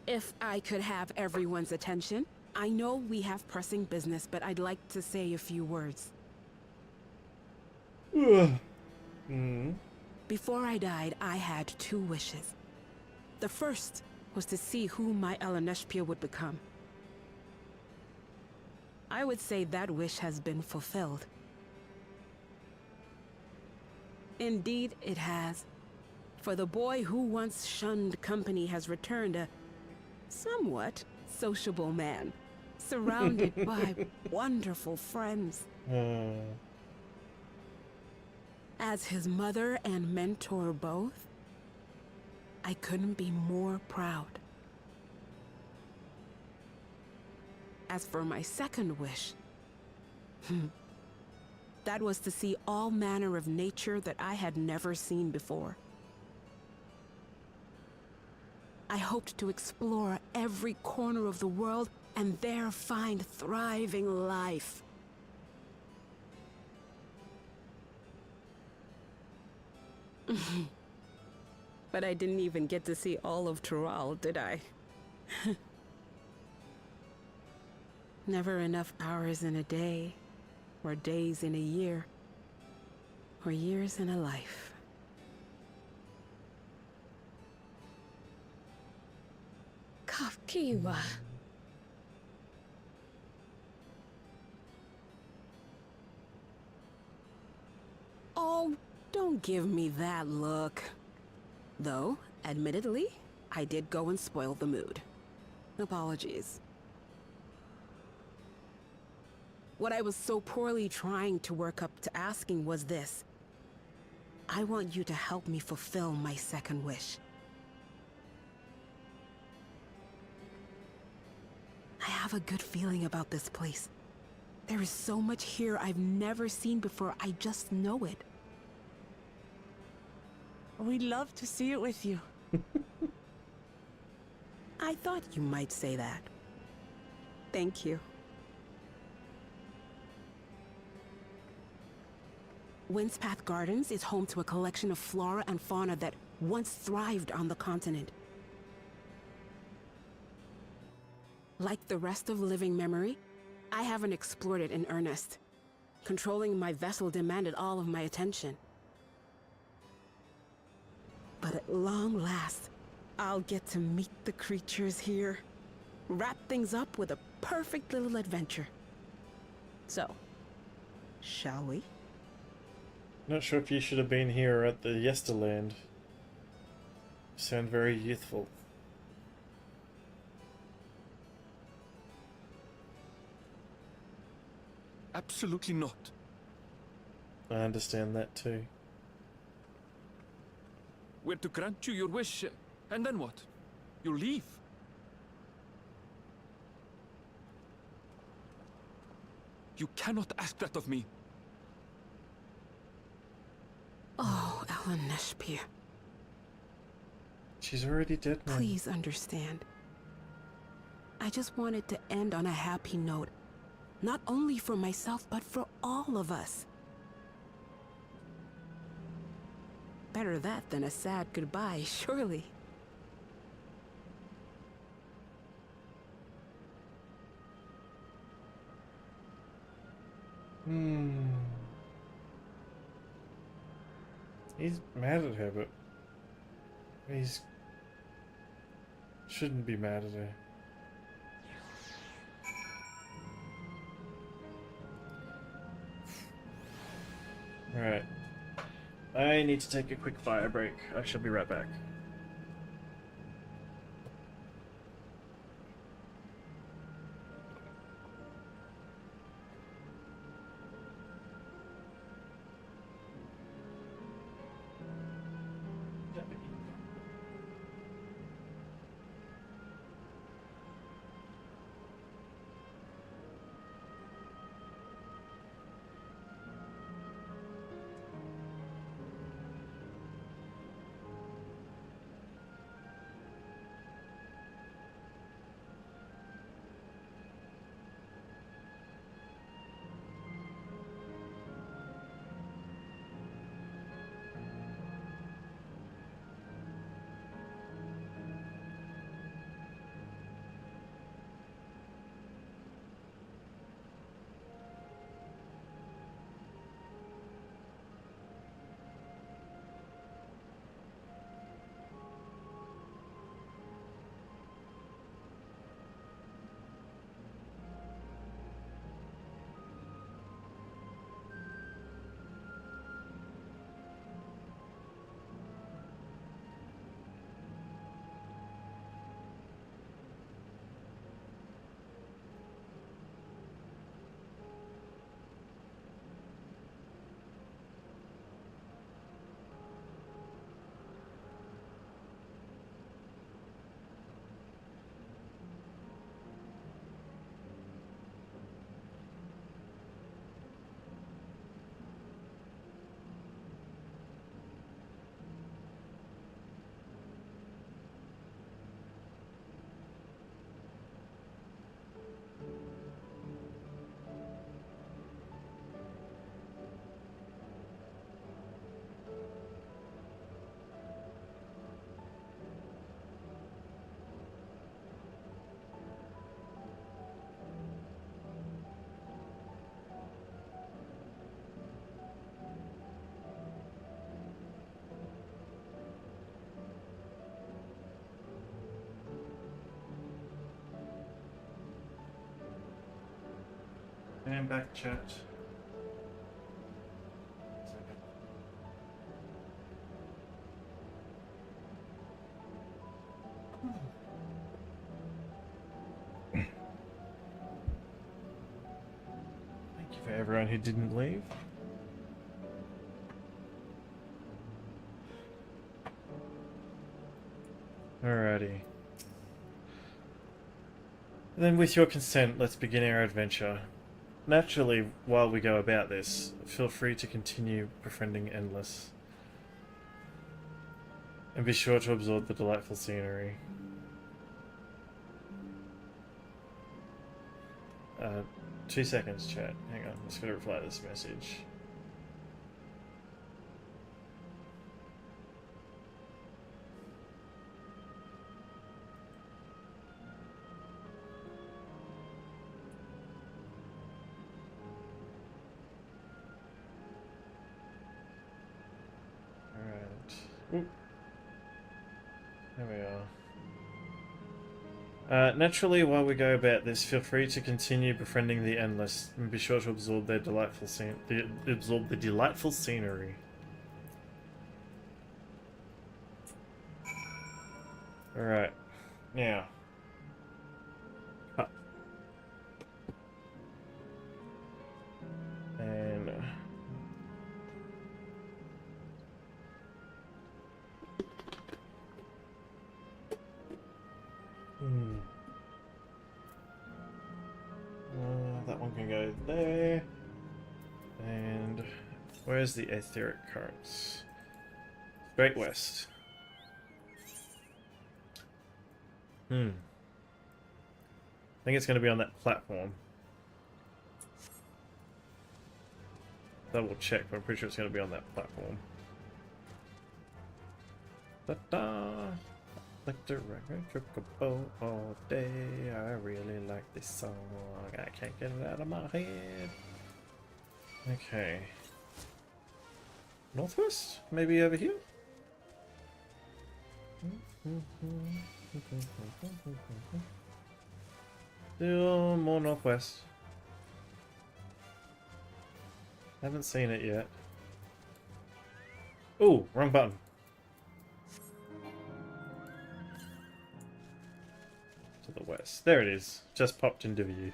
If I could have everyone's attention, I know we have pressing business, but I'd like to say a few words. Before I died, I had 2 wishes. The first was to see who my Eleneshpia would become. I would say that wish has been fulfilled. Indeed, it has. For the boy who once shunned company has returned a somewhat sociable man, surrounded by wonderful friends. As his mother and mentor both, I couldn't be more proud. As for my second wish, that was to see all manner of nature that I had never seen before. I hoped to explore every corner of the world and there find thriving life. But I didn't even get to see all of Tural, did I? Never enough hours in a day, or days in a year, or years in a life. Kafkiwa. Oh, don't give me that look. Though, admittedly, I did go and spoil the mood. Apologies. What I was so poorly trying to work up to asking was this. I want you to help me fulfill my second wish. I have a good feeling about this place. There is so much here I've never seen before, I just know it. We'd love to see it with you. I thought you might say that. Thank you. Windspath Gardens is home to a collection of flora and fauna that once thrived on the continent. Like the rest of living memory, I haven't explored it in earnest. Controlling my vessel demanded all of my attention. But at long last, I'll get to meet the creatures here. Wrap things up with a perfect little adventure. So, shall we? Not sure if you should have been here at the Yesterland. You sound very youthful. Absolutely not. I understand that too. We're to grant you your wish, and then what? You leave? You cannot ask that of me. Oh, Ellen Neshpir. She's already dead now. Please understand. I just wanted to end on a happy note. Not only for myself, but for all of us. Better that than a sad goodbye, surely. He's mad at her, but he's shouldn't be mad at her. Alright. I need to take a quick fire break. I shall be right back. And back, chat. Thank you for everyone who didn't leave. Alrighty. Then with your consent, let's begin our adventure. Naturally, while we go about this, feel free to continue befriending Endless. And be sure to absorb the delightful scenery. 2 seconds, chat. Hang on, let's go to reply to this message. Ooh. There we are. Naturally, while we go about this, feel free to continue befriending the Endless, and be sure to absorb their delightful absorb the delightful scenery. All right, now. Cut. And. That one can go there. And where's the etheric currents? Straight west. I think it's going to be on that platform. Double check, but I'm pretty sure it's going to be on that platform. Da-da! Like the record all day. I really like this song. I can't get it out of my head. Okay. Northwest? Maybe over here? Still more northwest. Haven't seen it yet. Ooh, wrong button. To the west. There it is. Just popped into view.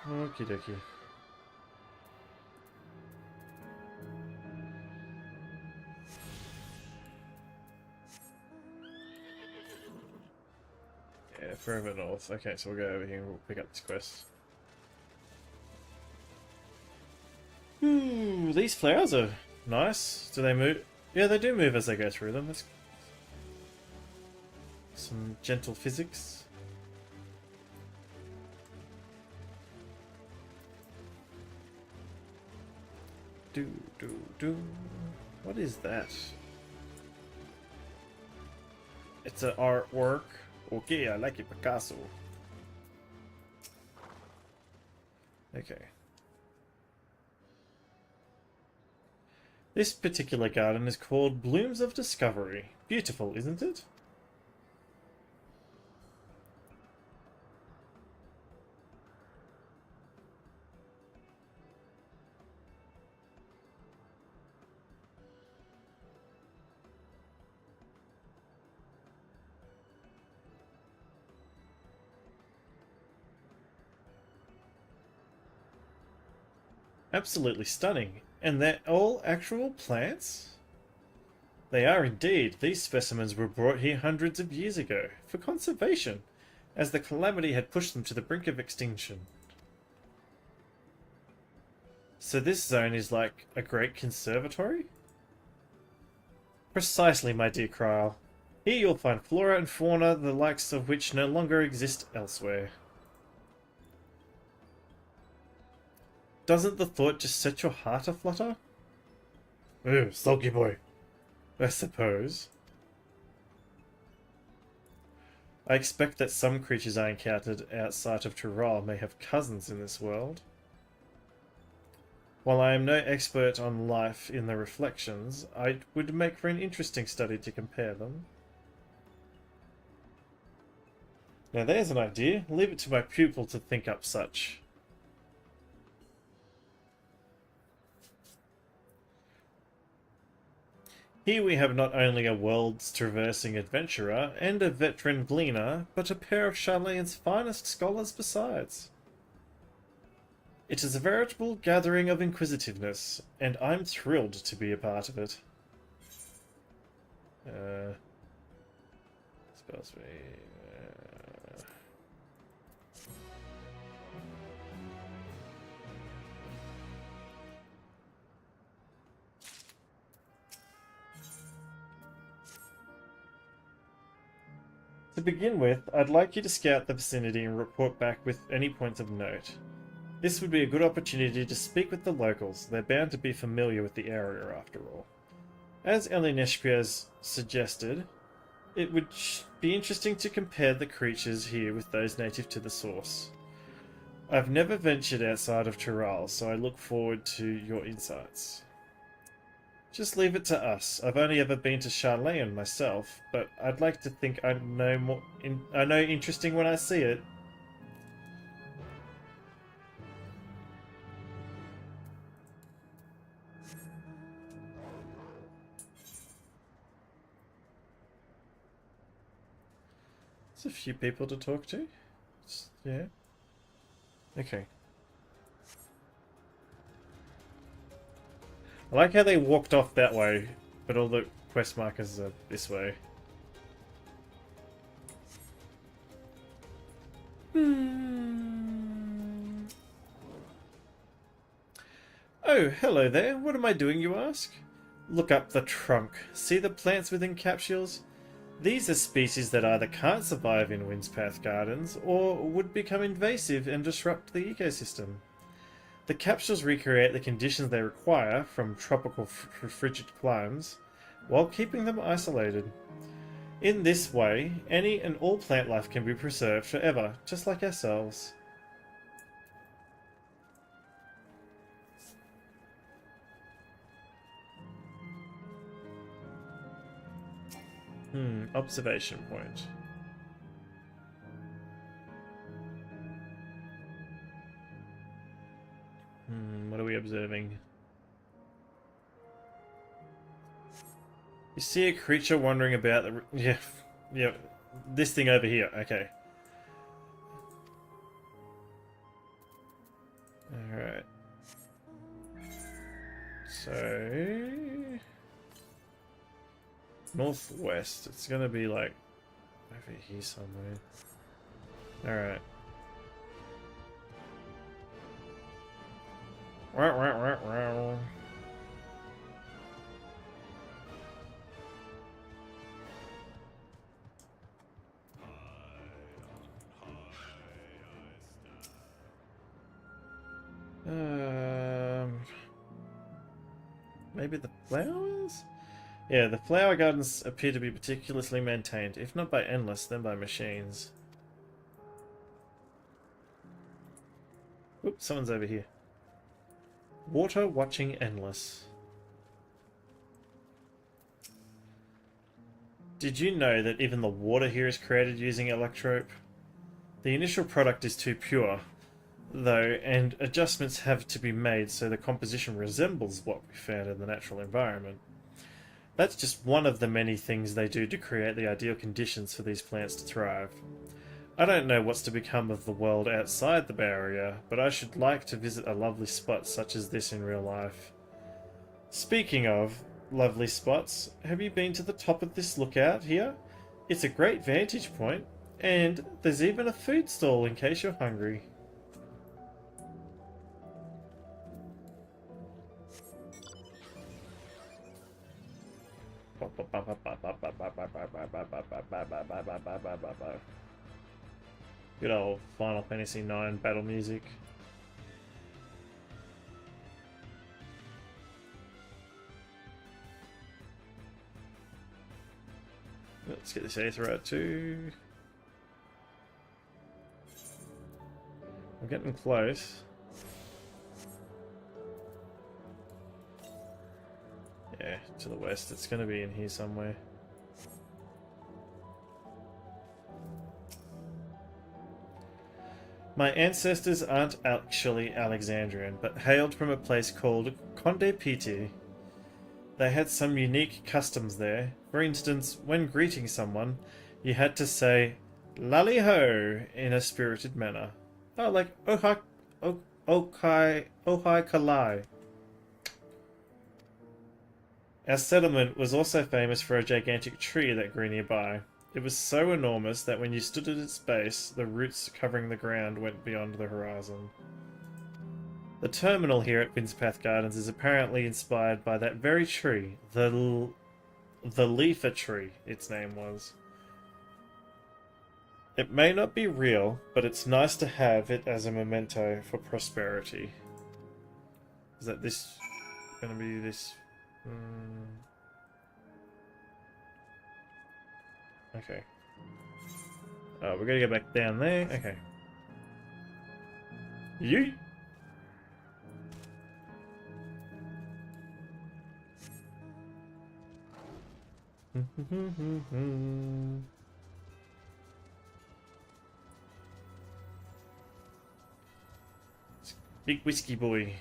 Okie dokie. Yeah, further north. Okay, so we'll go over here and we'll pick up this quest. Ooh, these flowers are nice. Do they move? Yeah, they do move as they go through them. That's some gentle physics. Do. What is that? It's an artwork. Okay, I like it, Picasso. Okay. This particular garden is called Blooms of Discovery. Beautiful, isn't it? Absolutely stunning. And they're all actual plants? They are indeed. These specimens were brought here hundreds of years ago, for conservation, as the calamity had pushed them to the brink of extinction. So this zone is like a great conservatory? Precisely, my dear Kryle. Here you'll find flora and fauna, the likes of which no longer exist elsewhere. Doesn't the thought just set your heart aflutter? Ooh, sulky boy. I suppose. I expect that some creatures I encountered outside of Tyrol may have cousins in this world. While I am no expert on life in the reflections, I would make for an interesting study to compare them. Now there's an idea. Leave it to my pupil to think up such. Here we have not only a worlds-traversing adventurer and a veteran gleaner, but a pair of Charlene's finest scholars besides. It is a veritable gathering of inquisitiveness, and I'm thrilled to be a part of it. Spells me... To begin with, I'd like you to scout the vicinity and report back with any points of note. This would be a good opportunity to speak with the locals. They're bound to be familiar with the area after all. As Elineshpias suggested, it would be interesting to compare the creatures here with those native to the source. I've never ventured outside of Tyrell, so I look forward to your insights. Just leave it to us. I've only ever been to Charlayan myself, but I'd like to think I know more. I know interesting when I see it. There's a few people to talk to. Yeah. Okay. I like how they walked off that way, but all the quest markers are this way. Oh, hello there. What am I doing, you ask? Look up the trunk. See the plants within capsules? These are species that either can't survive in Windspath Gardens or would become invasive and disrupt the ecosystem. The capsules recreate the conditions they require from tropical frigid climes while keeping them isolated. In this way, any and all plant life can be preserved forever, just like ourselves. Observation point. What are we observing? You see a creature wandering about the... Yeah, this thing over here, okay. Alright. So... northwest, it's gonna be like... over here somewhere. Alright. Maybe the flowers? Yeah, the flower gardens appear to be meticulously maintained, if not by Endless, then by machines. Oops, someone's over here. Water watching Endless. Did you know that even the water here is created using electrope? The initial product is too pure, though, and adjustments have to be made so the composition resembles what we found in the natural environment. That's just one of the many things they do to create the ideal conditions for these plants to thrive. I don't know what's to become of the world outside the barrier, but I should like to visit a lovely spot such as this in real life. Speaking of lovely spots, have you been to the top of this lookout here? It's a great vantage point, and there's even a food stall in case you're hungry. Good old Final Fantasy IX battle music. Let's get this Aether out too. We're getting close. Yeah, to the west. It's going to be in here somewhere. My ancestors aren't actually Alexandrian, but hailed from a place called Conde Piti. They had some unique customs there. For instance, when greeting someone, you had to say "Lally ho" in a spirited manner. Oh, like Ohai Kalai. Our settlement was also famous for a gigantic tree that grew nearby. It was so enormous that when you stood at its base, the roots covering the ground went beyond the horizon. The terminal here at Windspath Gardens is apparently inspired by that very tree, the Leafer tree, its name was. It may not be real, but it's nice to have it as a memento for prosperity. Is that this gonna be this? Okay. Oh, we're gonna go back down there. Okay. You? Big whiskey boy.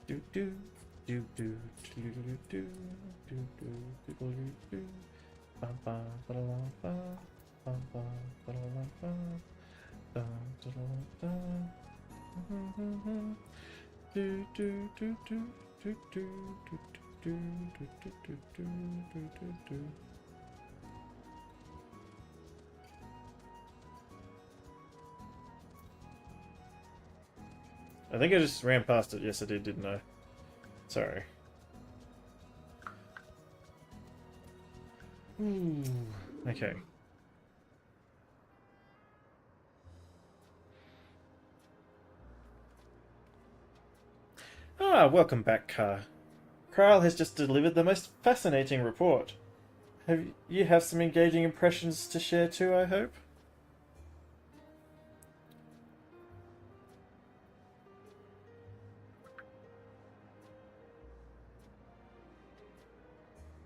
Do do do do do do do do do do do. Ba ba ba la ba ba ba ba la ba da da da. Do do do do do do do do do do do do do. I think I just ran past it. Yes, I did, didn't I? Sorry. Ooh, okay. Ah, welcome back, Car. Kyle has just delivered the most fascinating report. You have some engaging impressions to share too, I hope?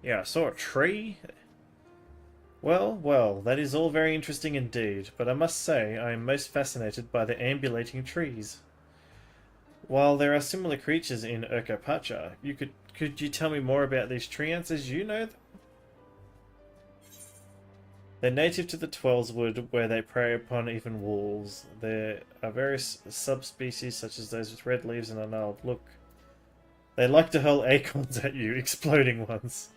Yeah, I saw a tree. Well, well, that is all very interesting indeed, but I must say I am most fascinated by the ambulating trees. While there are similar creatures in Urkapacha, could you tell me more about these treants as you know them? They're native to the Twellswood, where they prey upon even wolves. There are various subspecies, such as those with red leaves and a gnarled look. They like to hurl acorns at you, exploding ones.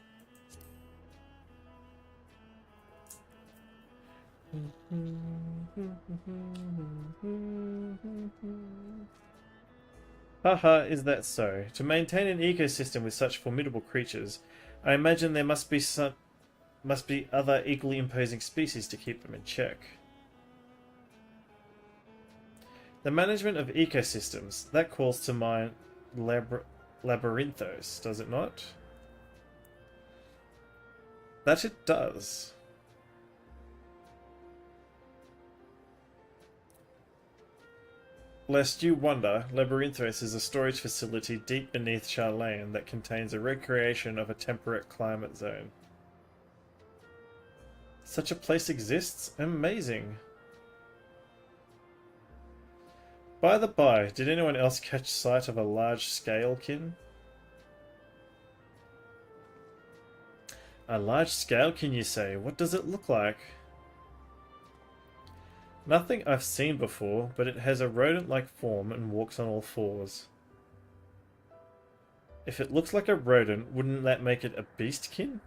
Haha, is that so? To maintain an ecosystem with such formidable creatures, I imagine there must be other equally imposing species to keep them in check. The management of ecosystems, that calls to mind labyrinthos, does it not? That it does. Lest you wonder, Labyrinthos is a storage facility deep beneath Charlane that contains a recreation of a temperate climate zone. Such a place exists? Amazing! By the by, did anyone else catch sight of a large scalekin? A large scalekin, you say? What does it look like? Nothing I've seen before, but it has a rodent-like form and walks on all fours. If it looks like a rodent, wouldn't that make it a beastkin?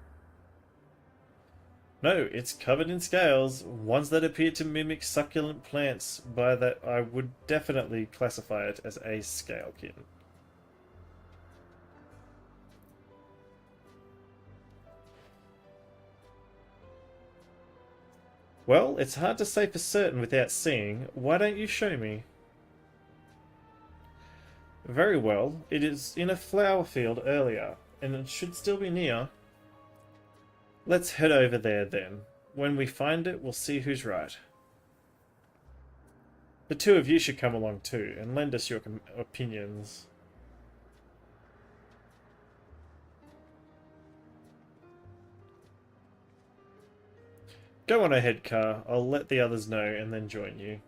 No, it's covered in scales, ones that appear to mimic succulent plants. By that, I would definitely classify it as a scalekin. Well, it's hard to say for certain without seeing. Why don't you show me? Very well. It is in a flower field earlier, and it should still be near. Let's head over there then. When we find it, we'll see who's right. The two of you should come along too, and lend us your opinions. Go on ahead, Car. I'll let the others know and then join you.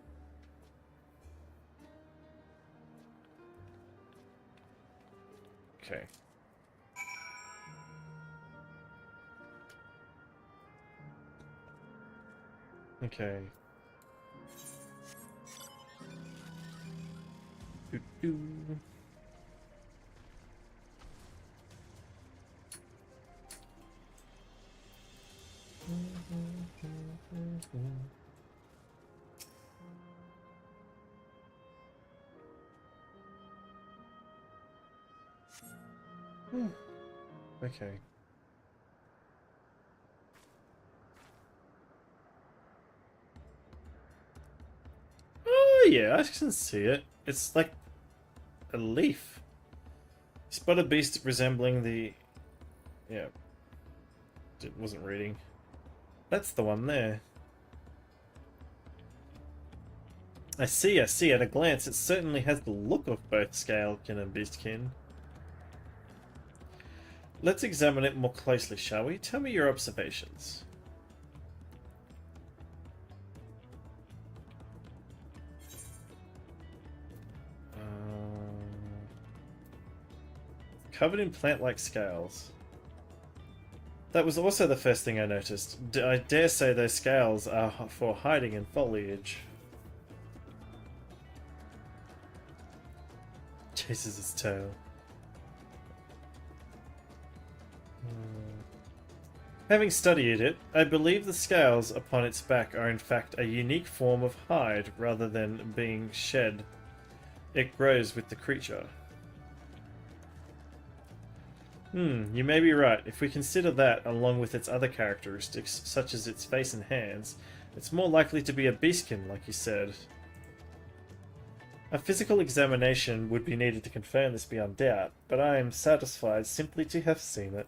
Okay. Okay. Doo-doo. Okay. Oh yeah, I can see it. It's like a leaf. Spot a beast resembling the... Yeah. It wasn't reading. That's the one there. I see. At a glance, it certainly has the look of both Scalekin and Beastkin. Let's examine it more closely, shall we? Tell me your observations. Covered in plant-like scales. That was also the first thing I noticed. I dare say those scales are for hiding in foliage. Chases its tail. Having studied it, I believe the scales upon its back are in fact a unique form of hide rather than being shed. It grows with the creature. You may be right. If we consider that, along with its other characteristics, such as its face and hands, it's more likely to be a beastkin, like you said. A physical examination would be needed to confirm this beyond doubt, but I am satisfied simply to have seen it.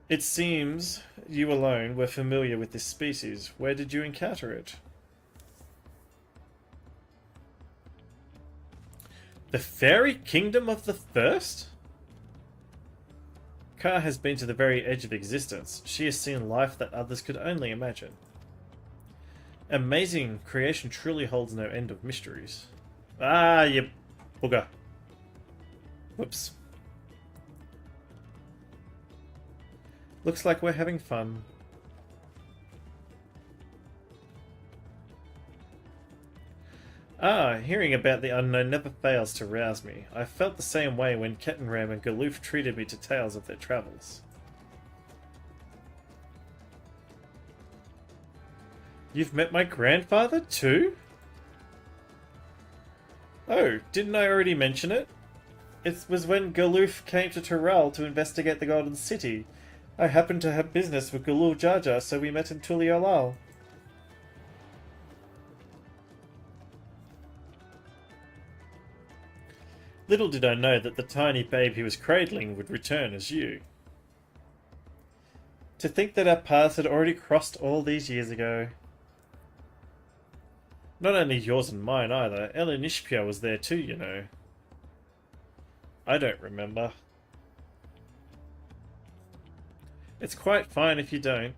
It seems you alone were familiar with this species. Where did you encounter it? The fairy kingdom of the Thirst? Ka has been to the very edge of existence. She has seen life that others could only imagine. Amazing creation truly holds no end of mysteries. Ah, you booger. Whoops. Looks like we're having fun. Ah, hearing about the unknown never fails to rouse me. I felt the same way when Kettenram and Galoof treated me to tales of their travels. You've met my grandfather too? Oh, didn't I already mention it? It was when Galoof came to Tyrell to investigate the Golden City. I happened to have business with Galul Jar Jar, so we met in Tuliolal. Little did I know that the tiny babe he was cradling would return as you. To think that our paths had already crossed all these years ago. Not only yours and mine either, Elenishpia was there too, you know. I don't remember. It's quite fine if you don't.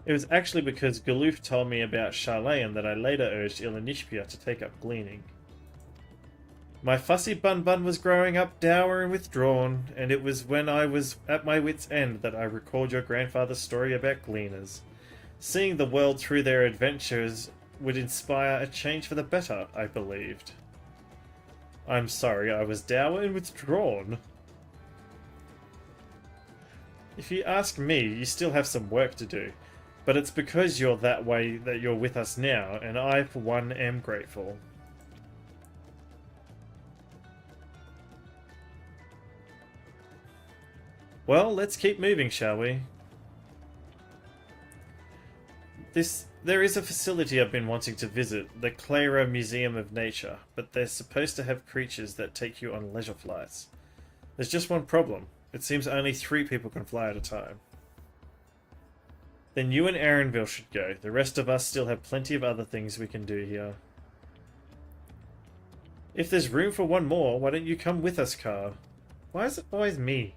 It was actually because Galoof told me about Charlayan that I later urged Ilanishpia to take up gleaning. My fussy Bun was growing up dour and withdrawn, and it was when I was at my wit's end that I recalled your grandfather's story about gleaners. Seeing the world through their adventures would inspire a change for the better, I believed. I'm sorry, I was dour and withdrawn. If you ask me, you still have some work to do. But it's because you're that way that you're with us now, and I, for one, am grateful. Well, let's keep moving, shall we? There is a facility I've been wanting to visit, the Clara Museum of Nature, but they're supposed to have creatures that take you on leisure flights. There's just one problem. It seems only 3 people can fly at a time. Then you and Aaronville should go. The rest of us still have plenty of other things we can do here. If there's room for one more, why don't you come with us, Car? Why is it always me?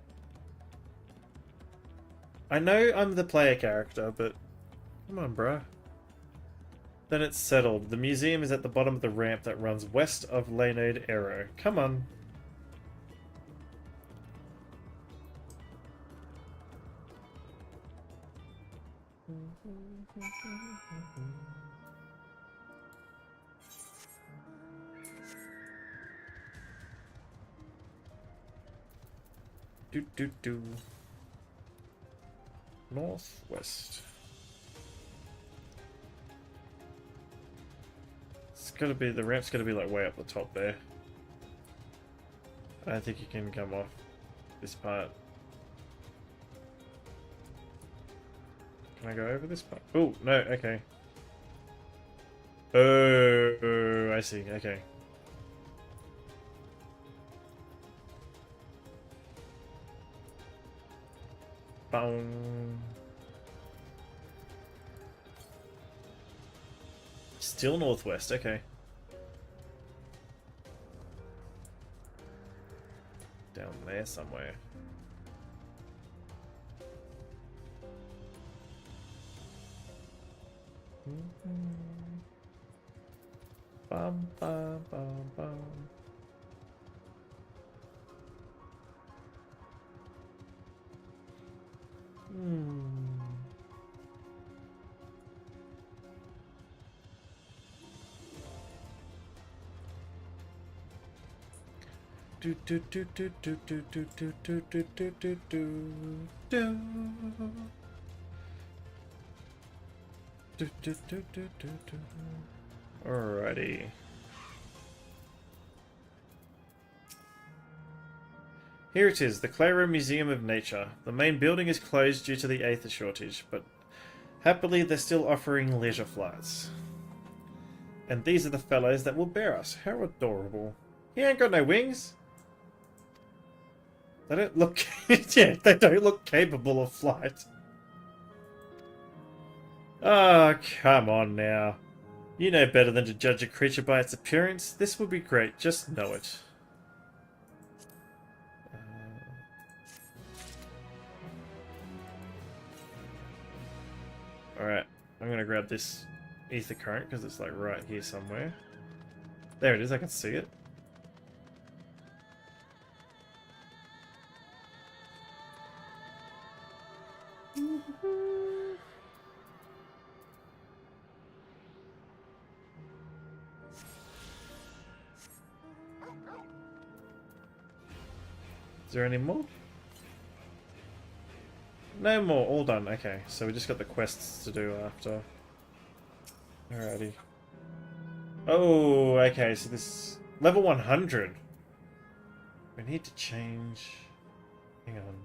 I know I'm the player character, but... Come on, bruh. Then it's settled. The museum is at the bottom of the ramp that runs west of Lanode Arrow. Come on. Do. Northwest. It's gotta be, the ramp's gotta be like way up the top there. I don't think you can come off this part. Can I go over this part? Oh, no, okay. Oh, I see, okay. Boom. Still northwest, okay. Down there somewhere. Bum, bum, bum, bum. Do do do do do do do do do do do do do do do do do do. Alrighty. Here it is, the Claro Museum of Nature. The main building is closed due to the aether shortage, but happily they're still offering leisure flights. And these are the fellows that will bear us. How adorable. He ain't got no wings. They don't look... yeah, they don't look capable of flight. Oh, come on now. You know better than to judge a creature by its appearance. This will be great, just know it. Alright, I'm gonna grab this ether current because it's like right here somewhere. There it is, I can see it. Is there any more? No more, all done. Okay, so we just got the quests to do after. Alrighty. Oh, okay, so this... Level 100! We need to change... Hang on.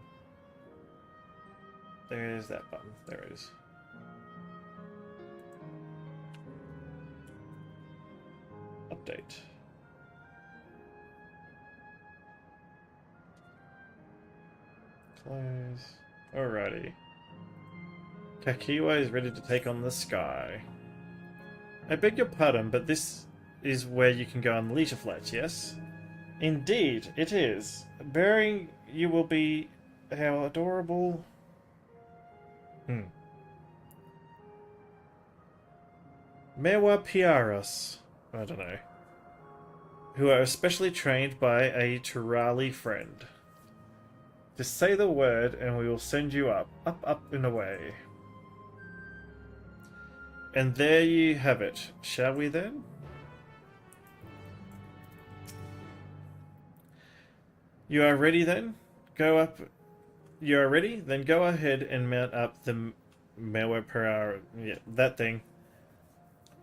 There's that button. There it is. Update. Close. Alrighty. Kakiwa is ready to take on the sky. I beg your pardon, but this is where you can go on leisure flights, yes? Indeed, it is. Bearing you will be... How adorable... Mewa Piaros. I don't know. Who are especially trained by a Turali friend. Just say the word and we will send you up. Up, up and away. And there you have it. Shall we then? You are ready then? Go up. You are ready? Then go ahead and mount up the Mewa per hour. Yeah, that thing.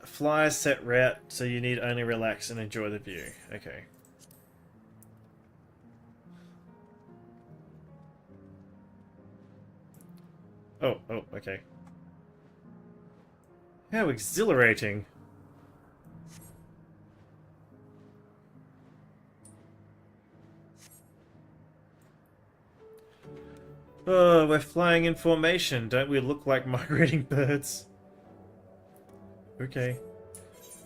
Fly a set route, so you need only relax and enjoy the view. Okay. Oh, okay. How exhilarating! Oh, we're flying in formation. Don't we look like migrating birds? Okay.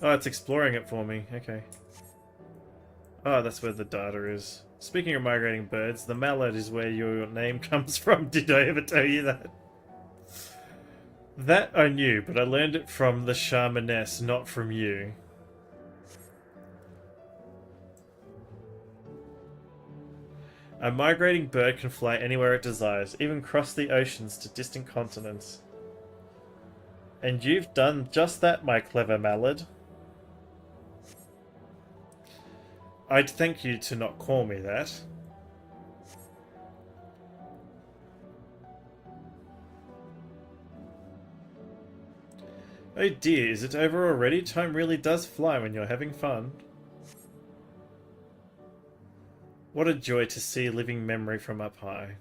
Oh, it's exploring it for me. Okay. Oh, that's where the data is. Speaking of migrating birds, the mallard is where your name comes from. Did I ever tell you that? That I knew, but I learned it from the shamaness, not from you. A migrating bird can fly anywhere it desires, even cross the oceans to distant continents. And you've done just that, my clever mallard. I'd thank you to not call me that. Oh dear, is it over already? Time really does fly when you're having fun. What a joy to see living memory from up high. ...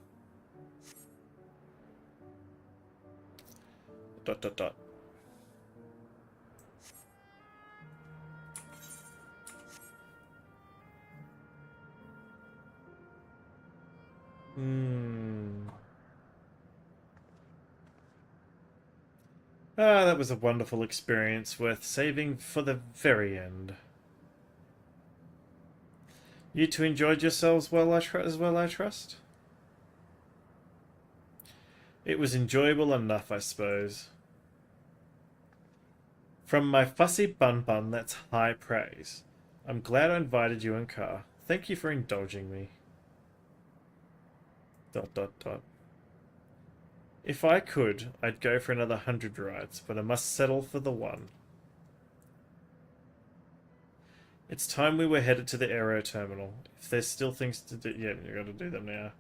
Ah, that was a wonderful experience, worth saving for the very end. You two enjoyed yourselves well, as well, I trust? It was enjoyable enough, I suppose. From my fussy bun-bun, that's high praise. I'm glad I invited you and Car. Thank you for indulging me. ... If I could, I'd go for another 100 rides, but I must settle for the one. It's time we were headed to the aero terminal. If there's still things to do, yeah, you got to do them now.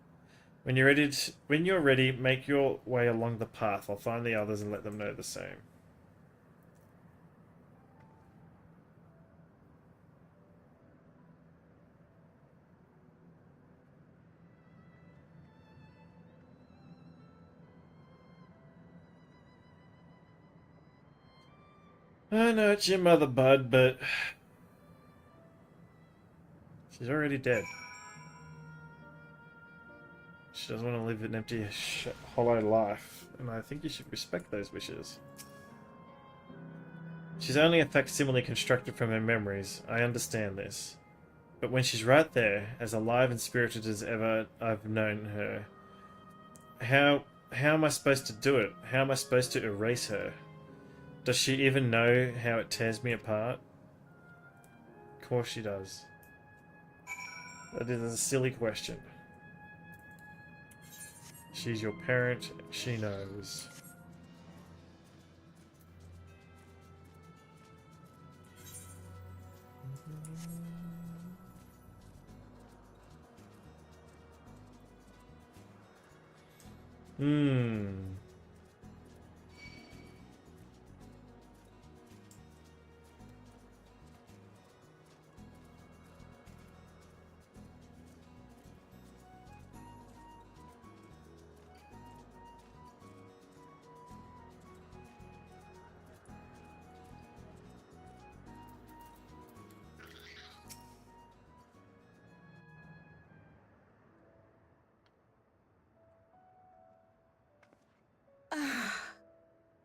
When you're ready, make your way along the path. I'll find the others and let them know the same. I know it's your mother, bud, but she's already dead. She doesn't want to live an empty, hollow life, and I think you should respect those wishes. She's only a facsimile constructed from her memories. I understand this. But when she's right there, as alive and spirited as ever I've known her, how am I supposed to do it? How am I supposed to erase her? Does she even know how it tears me apart? Of course she does. That is a silly question. She's your parent, she knows. Hmm.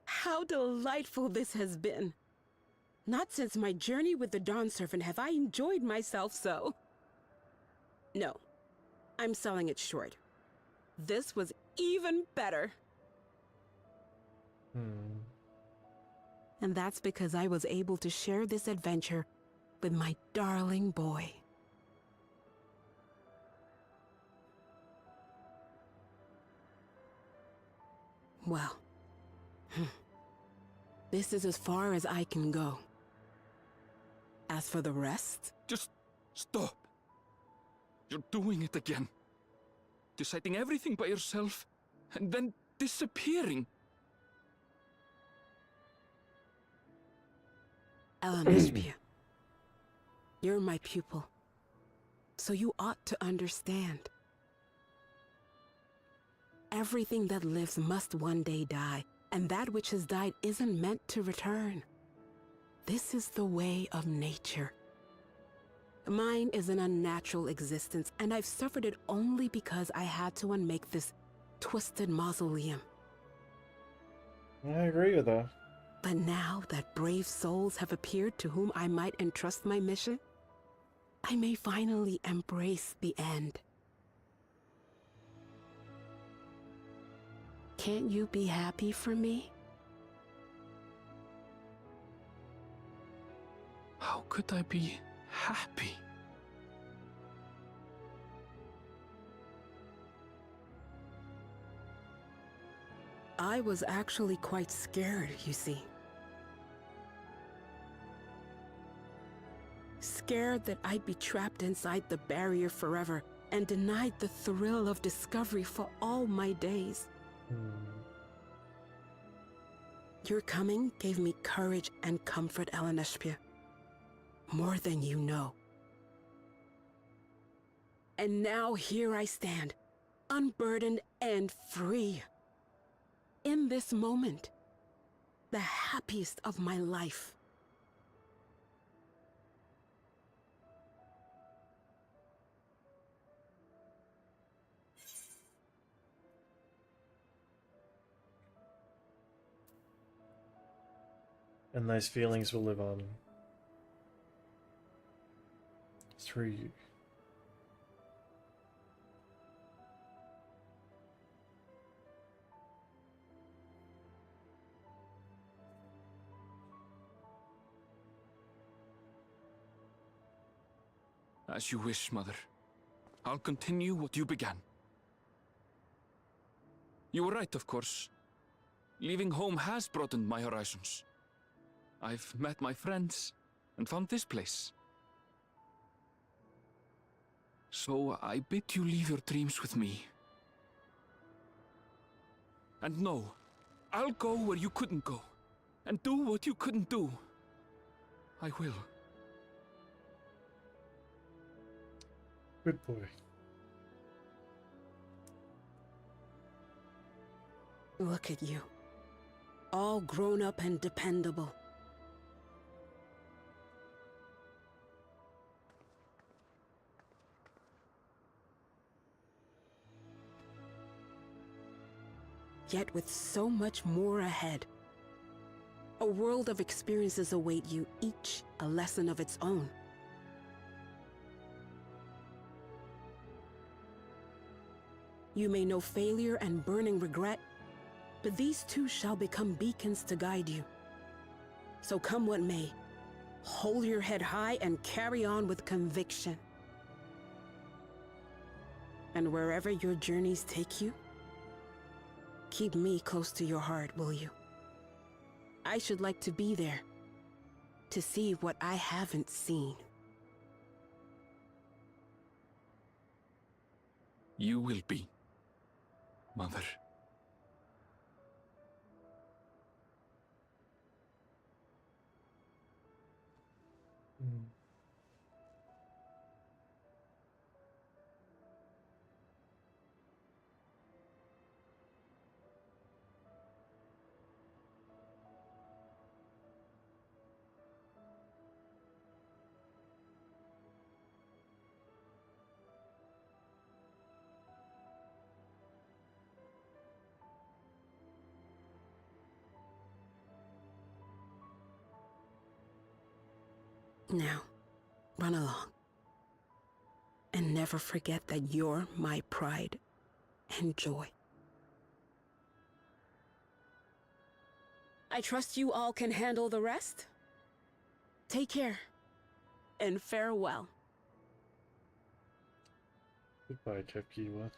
How delightful this has been. Not since my journey with the Dawn Servant have I enjoyed myself so. No, I'm selling it short. This was even better. And that's because I was able to share this adventure with my darling boy. Well, this is as far as I can go. As for the rest... Just stop. You're doing it again. Deciding everything by yourself, and then disappearing. Elenispia, you're my pupil, so you ought to understand. Everything that lives must one day die, and that which has died isn't meant to return. This is the way of nature. Mine is an unnatural existence, and I've suffered it only because I had to unmake this twisted mausoleum. I agree with her. But now that brave souls have appeared to whom I might entrust my mission, I may finally embrace the end. Can't you be happy for me? How could I be happy? I was actually quite scared, you see. Scared that I'd be trapped inside the barrier forever and denied the thrill of discovery for all my days. Your coming gave me courage and comfort, Elenispia. More than you know. And now here I stand, unburdened and free. In this moment, the happiest of my life. And those feelings will live on through you. As you wish, Mother. I'll continue what you began. You were right, of course. Leaving home has broadened my horizons. I've met my friends and found this place. So I bid you leave your dreams with me. And know, I'll go where you couldn't go, and do what you couldn't do. I will. Good boy. Look at you. All grown up and dependable. Yet with so much more ahead. A world of experiences await you, each a lesson of its own. You may know failure and burning regret, but these too shall become beacons to guide you. So come what may, hold your head high and carry on with conviction. And wherever your journeys take you, keep me close to your heart, will you? I should like to be there, to see what I haven't seen. You will be, Mother. Now, run along. And never forget that you're my pride and joy. I trust you all can handle the rest. Take care, and farewell. Goodbye, Kapiwa.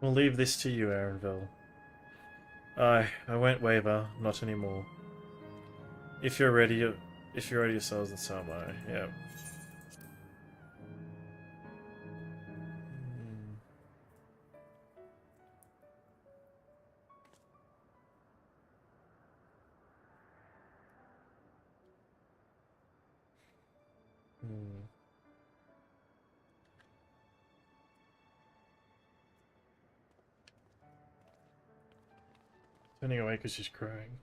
We'll leave this to you, Arenville. I won't waver, not anymore. If you're ready yourselves, and so am I. Yeah. Turning away because she's crying.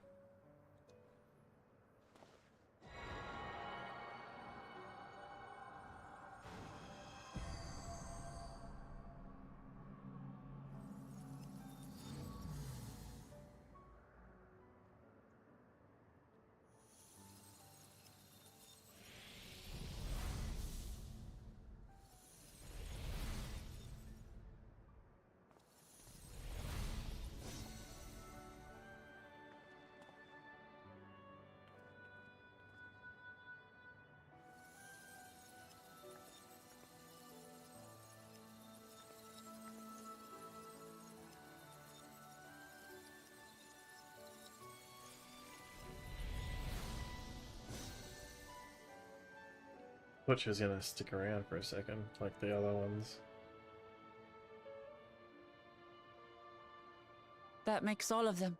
thought she was gonna stick around for a second, like the other ones. That makes all of them.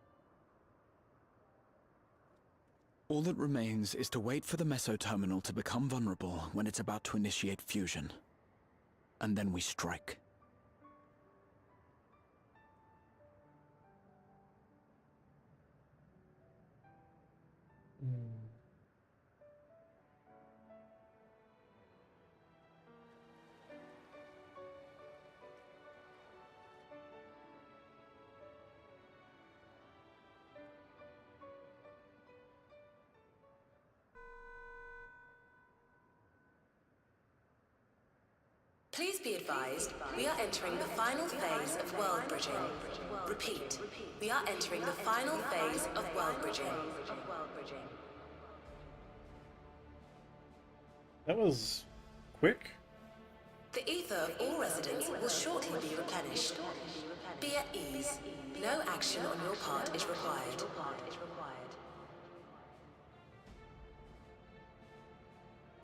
All that remains is to wait for the meso-terminal to become vulnerable when it's about to initiate fusion. And then we strike. Please be advised, we are entering the final phase of world bridging. Repeat, we are entering the final phase of world bridging. That was quick. The ether of all residents will shortly be replenished. Be at ease. No action on your part is required.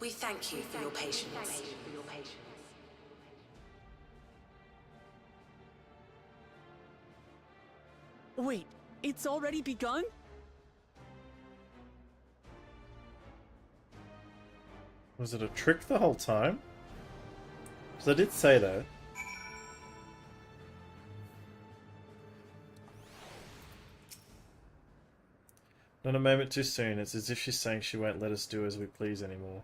We thank you for your patience. Wait, it's already begun? Was it a trick the whole time? Because I did say that. Not a moment too soon. It's as if she's saying she won't let us do as we please anymore.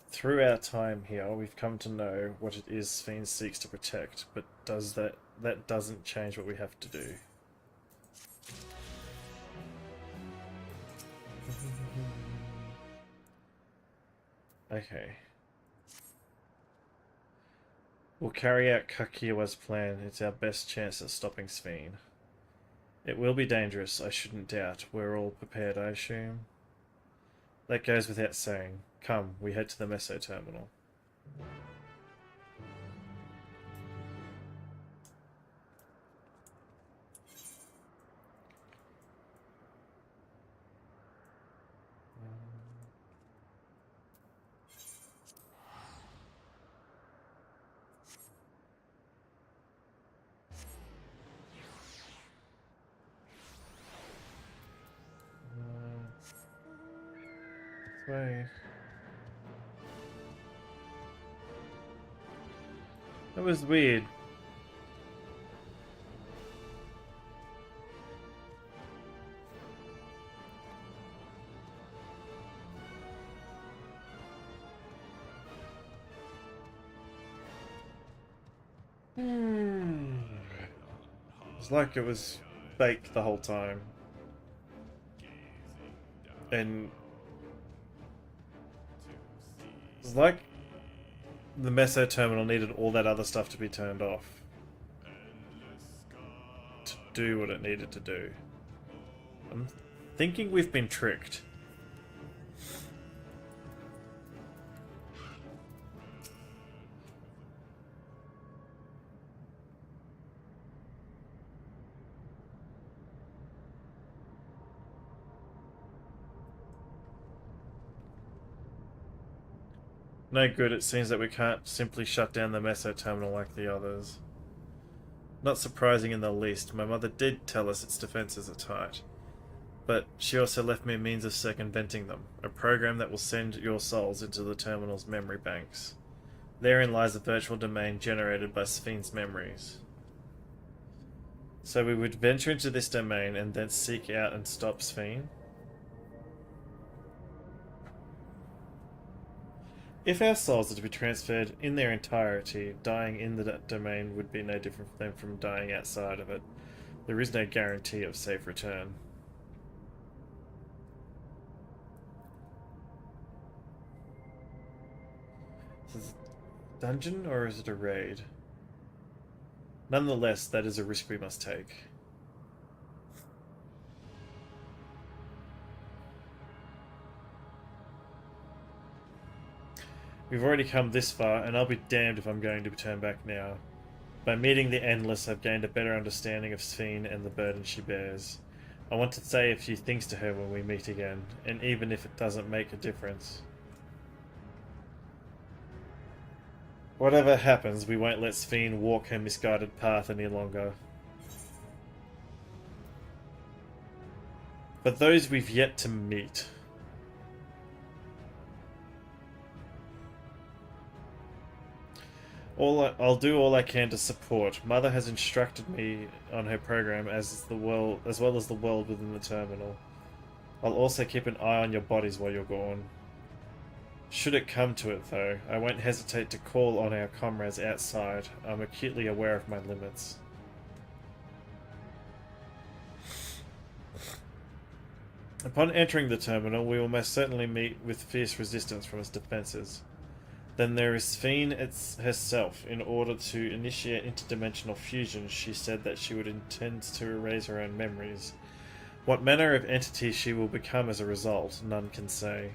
Through our time here, we've come to know what it is Sphene seeks to protect, but that doesn't change what we have to do. Okay. We'll carry out Kakiawa's plan. It's our best chance at stopping Sphene. It will be dangerous, I shouldn't doubt. We're all prepared, I assume. That goes without saying. Come, we head to the Meso terminal. Way. That was weird. It's like it was fake the whole time. And it's like the Meso terminal needed all that other stuff to be turned off to do what it needed to do. I'm thinking we've been tricked. No good, it seems that we can't simply shut down the Meso terminal like the others. Not surprising in the least, my mother did tell us its defenses are tight. But she also left me a means of circumventing them, a program that will send your souls into the terminal's memory banks. Therein lies a virtual domain generated by Sphene's memories. So we would venture into this domain and then seek out and stop Sphene? If our souls are to be transferred in their entirety, dying in the domain would be no different than from dying outside of it. There is no guarantee of safe return. Is this a dungeon or is it a raid? Nonetheless, that is a risk we must take. We've already come this far, and I'll be damned if I'm going to turn back now. By meeting the Endless, I've gained a better understanding of Sphene and the burden she bears. I want to say a few things to her when we meet again, and even if it doesn't make a difference. Whatever happens, we won't let Sphene walk her misguided path any longer. For those we've yet to meet. I'll do all I can to support. Mother has instructed me on her program as well as the world within the terminal. I'll also keep an eye on your bodies while you're gone. Should it come to it, though, I won't hesitate to call on our comrades outside. I'm acutely aware of my limits. Upon entering the terminal, we will most certainly meet with fierce resistance from its defences. Then there is Sphene herself. In order to initiate interdimensional fusion, she said that she would intend to erase her own memories. What manner of entity she will become as a result, none can say.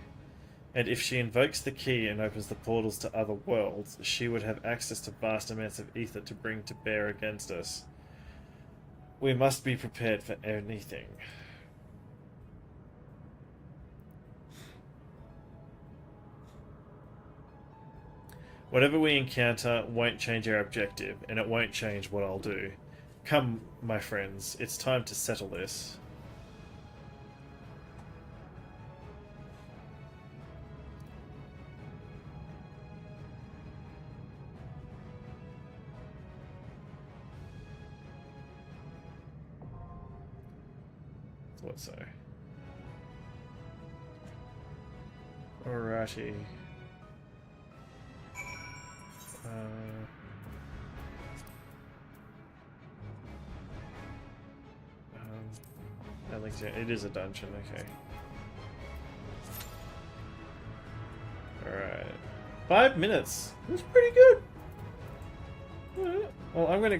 And if she invokes the key and opens the portals to other worlds, she would have access to vast amounts of ether to bring to bear against us. We must be prepared for anything. Whatever we encounter won't change our objective, and it won't change what I'll do. Come, my friends, it's time to settle this. Thought so. Alrighty. Alexander, it is a dungeon, okay. Alright. 5 minutes! That's pretty good! Alright. Well, I'm gonna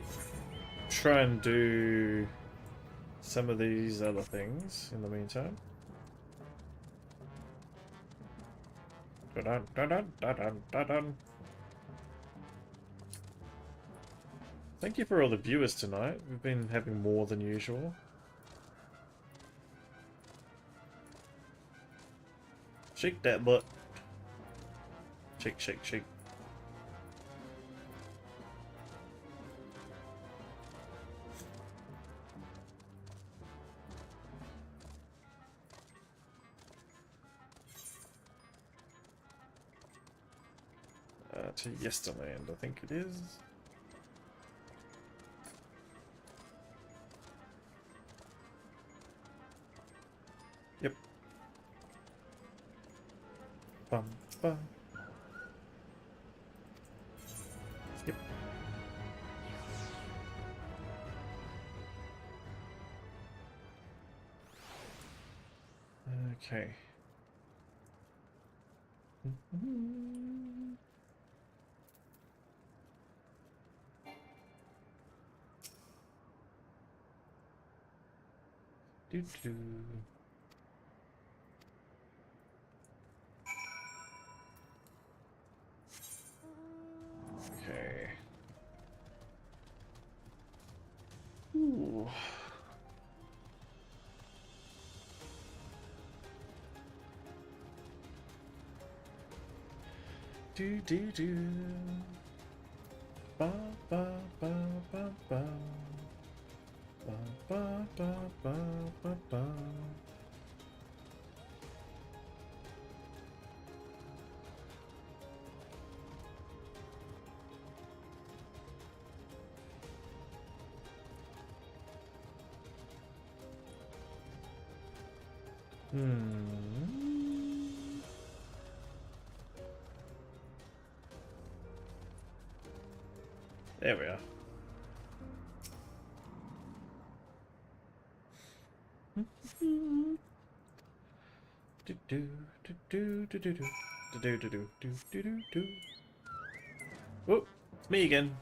try and do some of these other things in the meantime. Dun dun dun dun dun dun dun. Thank you for all the viewers tonight. We've been having more than usual. Shake that butt. Shake, shake, shake. To Yesterland, I think it is. Yep. Bum, bum. Yep. Okay. Do. Okay. Ooh. Do. Ba ba ba ba ba. Ba ba ba ba ba ba. There we are. Oh, it's me again.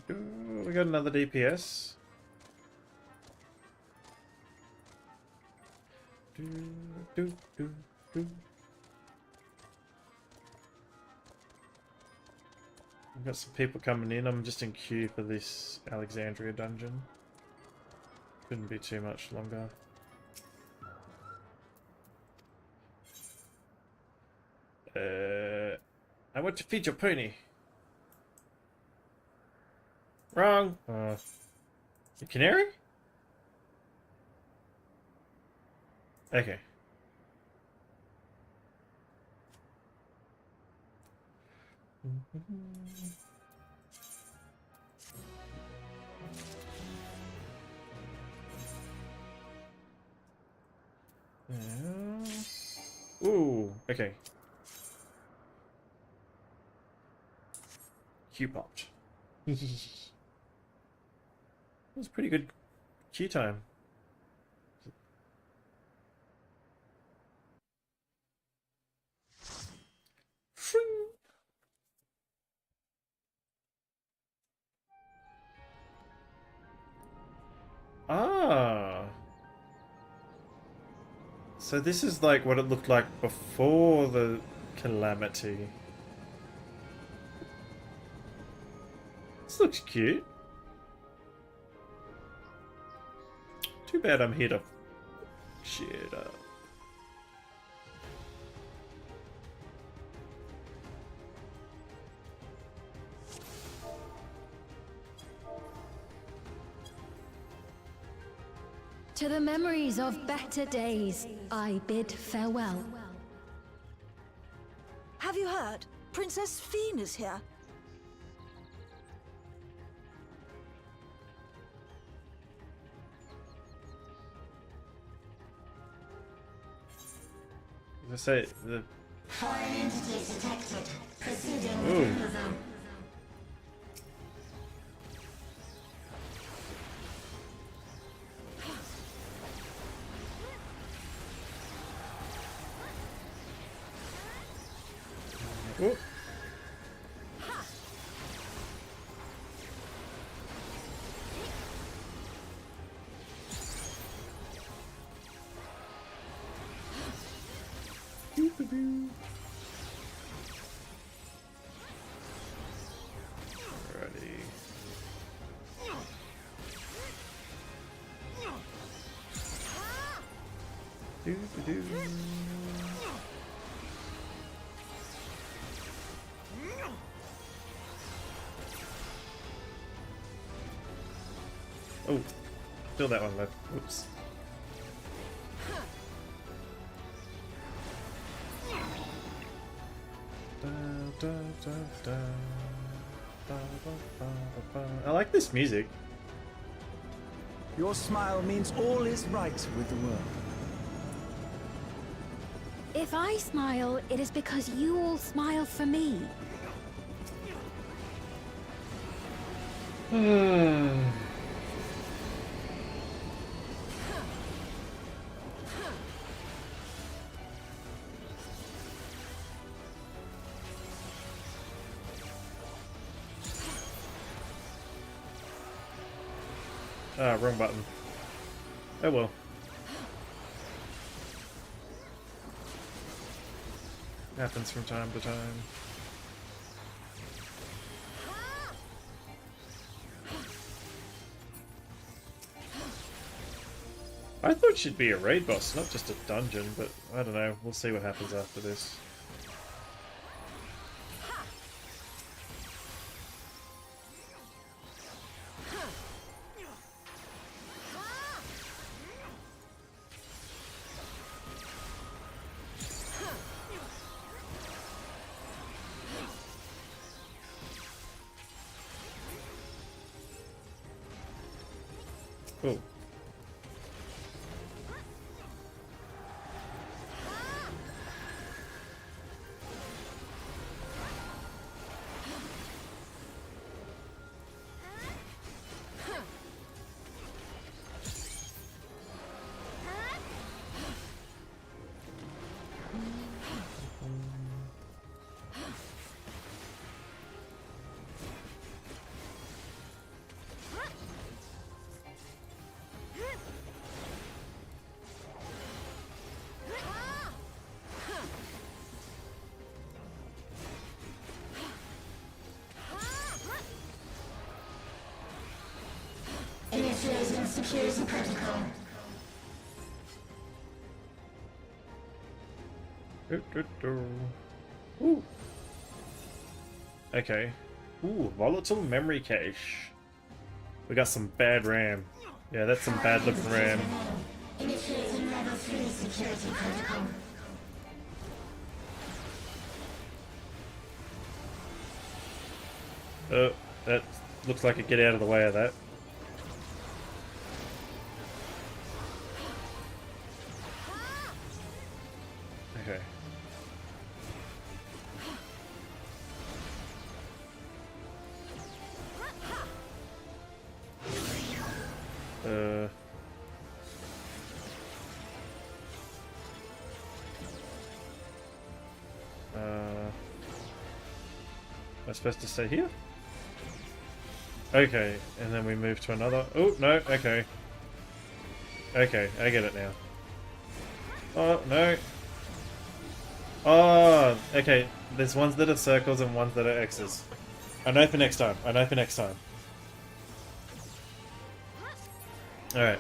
We got another DPS. We've got some people coming in. I'm just in queue for this Alexandria dungeon. Couldn't be too much longer. I want to feed your pony. Wrong. The canary? Okay. Ooh, okay. Q popped. That was pretty good Q time. Ah. So this is like what it looked like before the calamity. This looks cute. Too bad I'm here to shit up. To the memories of better days, I bid farewell. Have you heard? Princess Fiend is here. As I say, the Foreign entities detected. Proceeding Ooh. with approval. Ooh. Alrighty. Doo-doo-doo. Oh, still that one left. Whoops. Da, da, da, da. Ba, ba, ba, ba, ba. I like this music. Your smile means all is right with the world. If I smile, it is because you all smile for me. Ah, wrong button. Oh well. Happens from time to time. I thought she'd be a raid boss, not just a dungeon, but I don't know. We'll see what happens after this. Cool. Security protocol. Ooh. Okay. Ooh, volatile memory cache. We got some bad RAM. Yeah, that's some bad looking RAM. Initiating level 3 security protocol. Oh, that looks like it. Get out of the way of that. Okay. Am I supposed to stay here? Okay, and then we move to another. Oh, no, okay. Okay, I get it now. Oh, no. Oh, okay. There's ones that are circles and ones that are X's. I know for next time. I know for next time. Alright.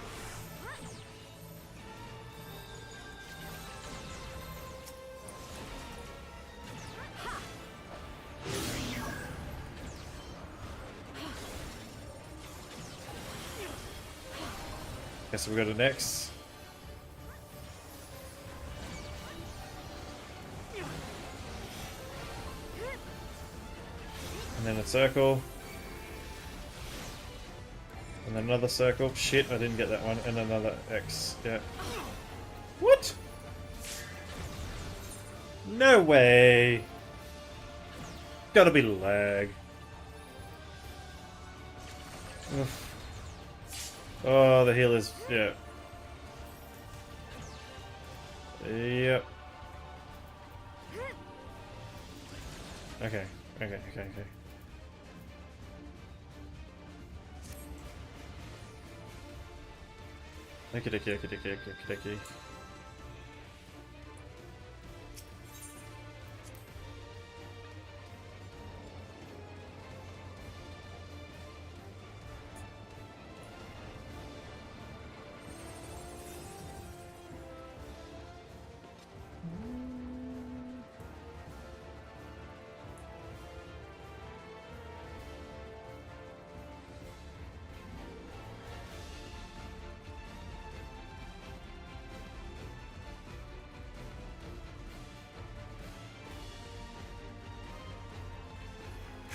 Okay, so we got an X. And then a circle. And then another circle. Shit, I didn't get that one. And another X. Yeah. What? No way. Gotta be lag. Oof. Oh, the healers. Yeah. Yep. Okay. Okay. Okay.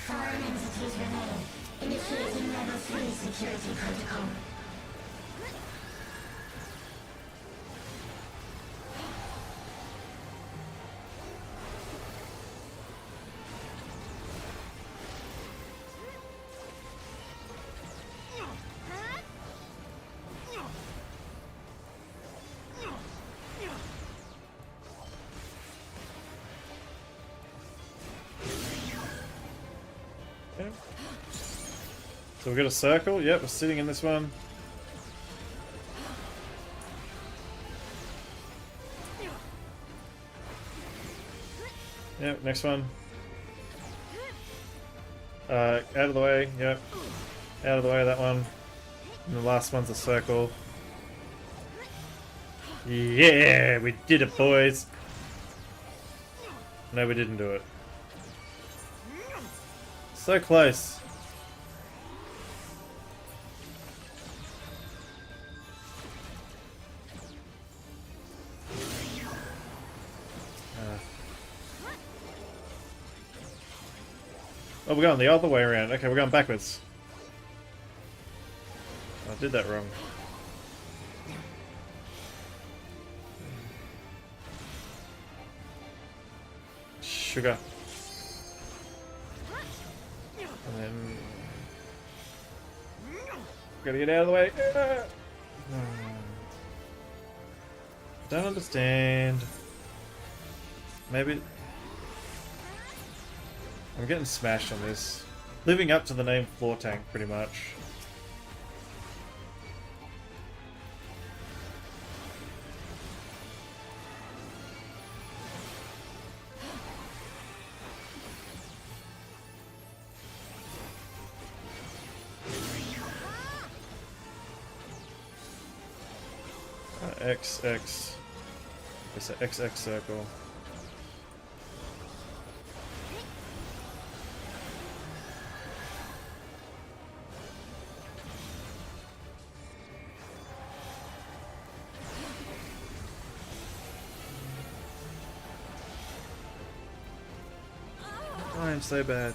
Foreign entities remain. Initiating level 3 security protocol. Okay. So we got a circle. Yep, we're sitting in this one. Yep, next one. Out of the way. Yep. Out of the way of that one. And the last one's a circle. Yeah, we did it, boys. No, we didn't do it. So close. Oh, we're going the other way around. Okay, we're going backwards. I did that wrong. Sugar. And then... gotta get out of the way. Don't understand. Maybe... I'm getting smashed on this. Living up to the name Floor Tank, pretty much. XX. It's an XX circle. I am so bad.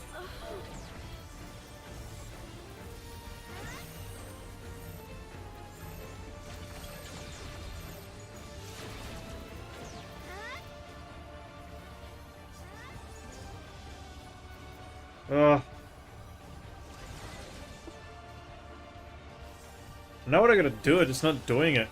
Oh. I know what I gotta do, it's just not doing it.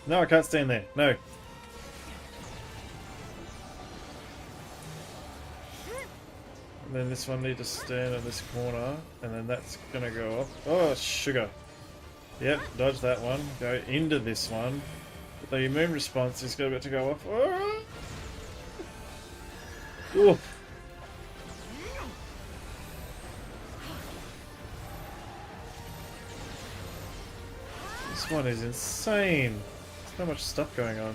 No, I can't stand there. No. And then this one needs to stand in this corner, and then that's gonna go off. Oh, sugar. Yep, dodge that one. Go into this one. But the immune response is about to go off. Oh. Oof. This one is insane. So much stuff going on.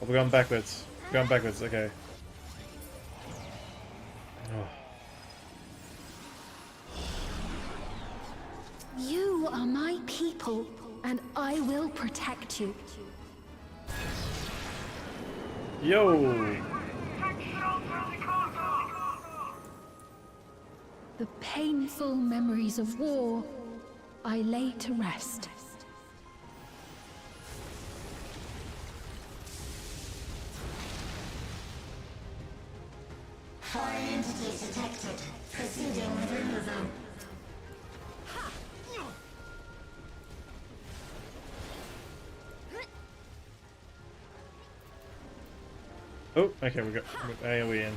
Oh, we're going backwards. We're going backwards, okay. Oh. You are my people, and I will protect you. Yo! The painful memories of war I lay to rest. Foreign entities detected. Proceeding with removal. Oh, okay, we got AoE in.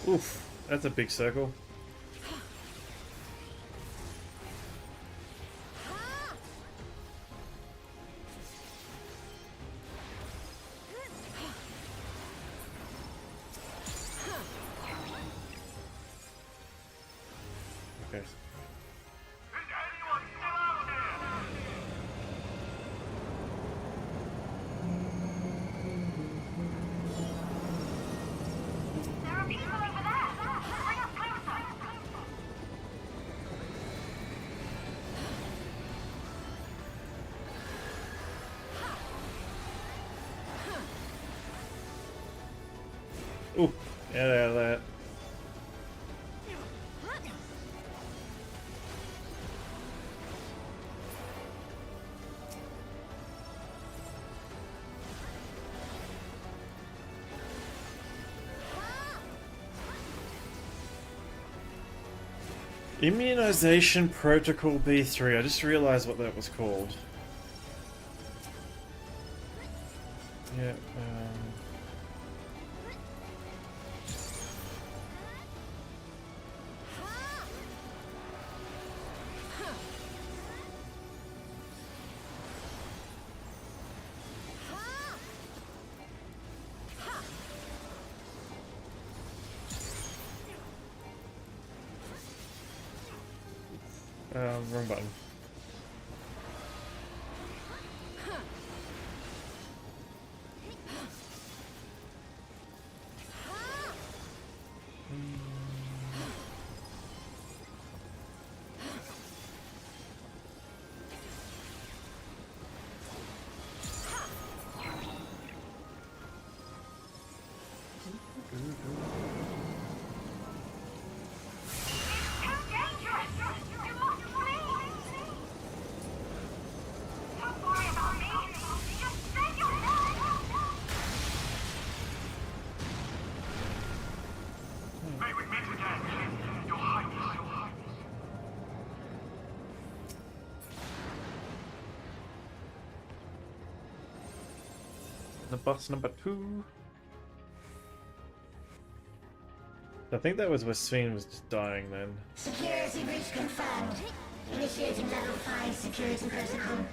Oof, that's a big circle. Okay. Ooh, get out of that. Immunization Protocol B3. I just realized what that was called. Yeah, wrong button. The boss number 2. I think that was where Sven was just dying then. Security breach confirmed. Initiating level 5 security protocol.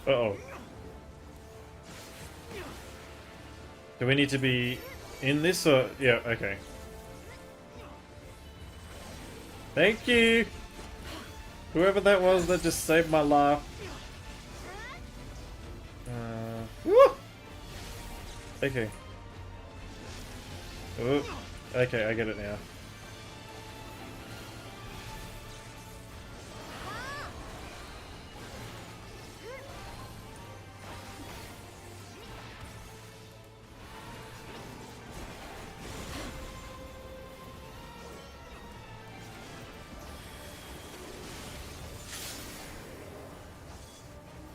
Uh-oh. Do we need to be in this or... Yeah, okay. Thank you! Whoever that was that just saved my life. Woo! Okay. Ooh. Okay, I get it now.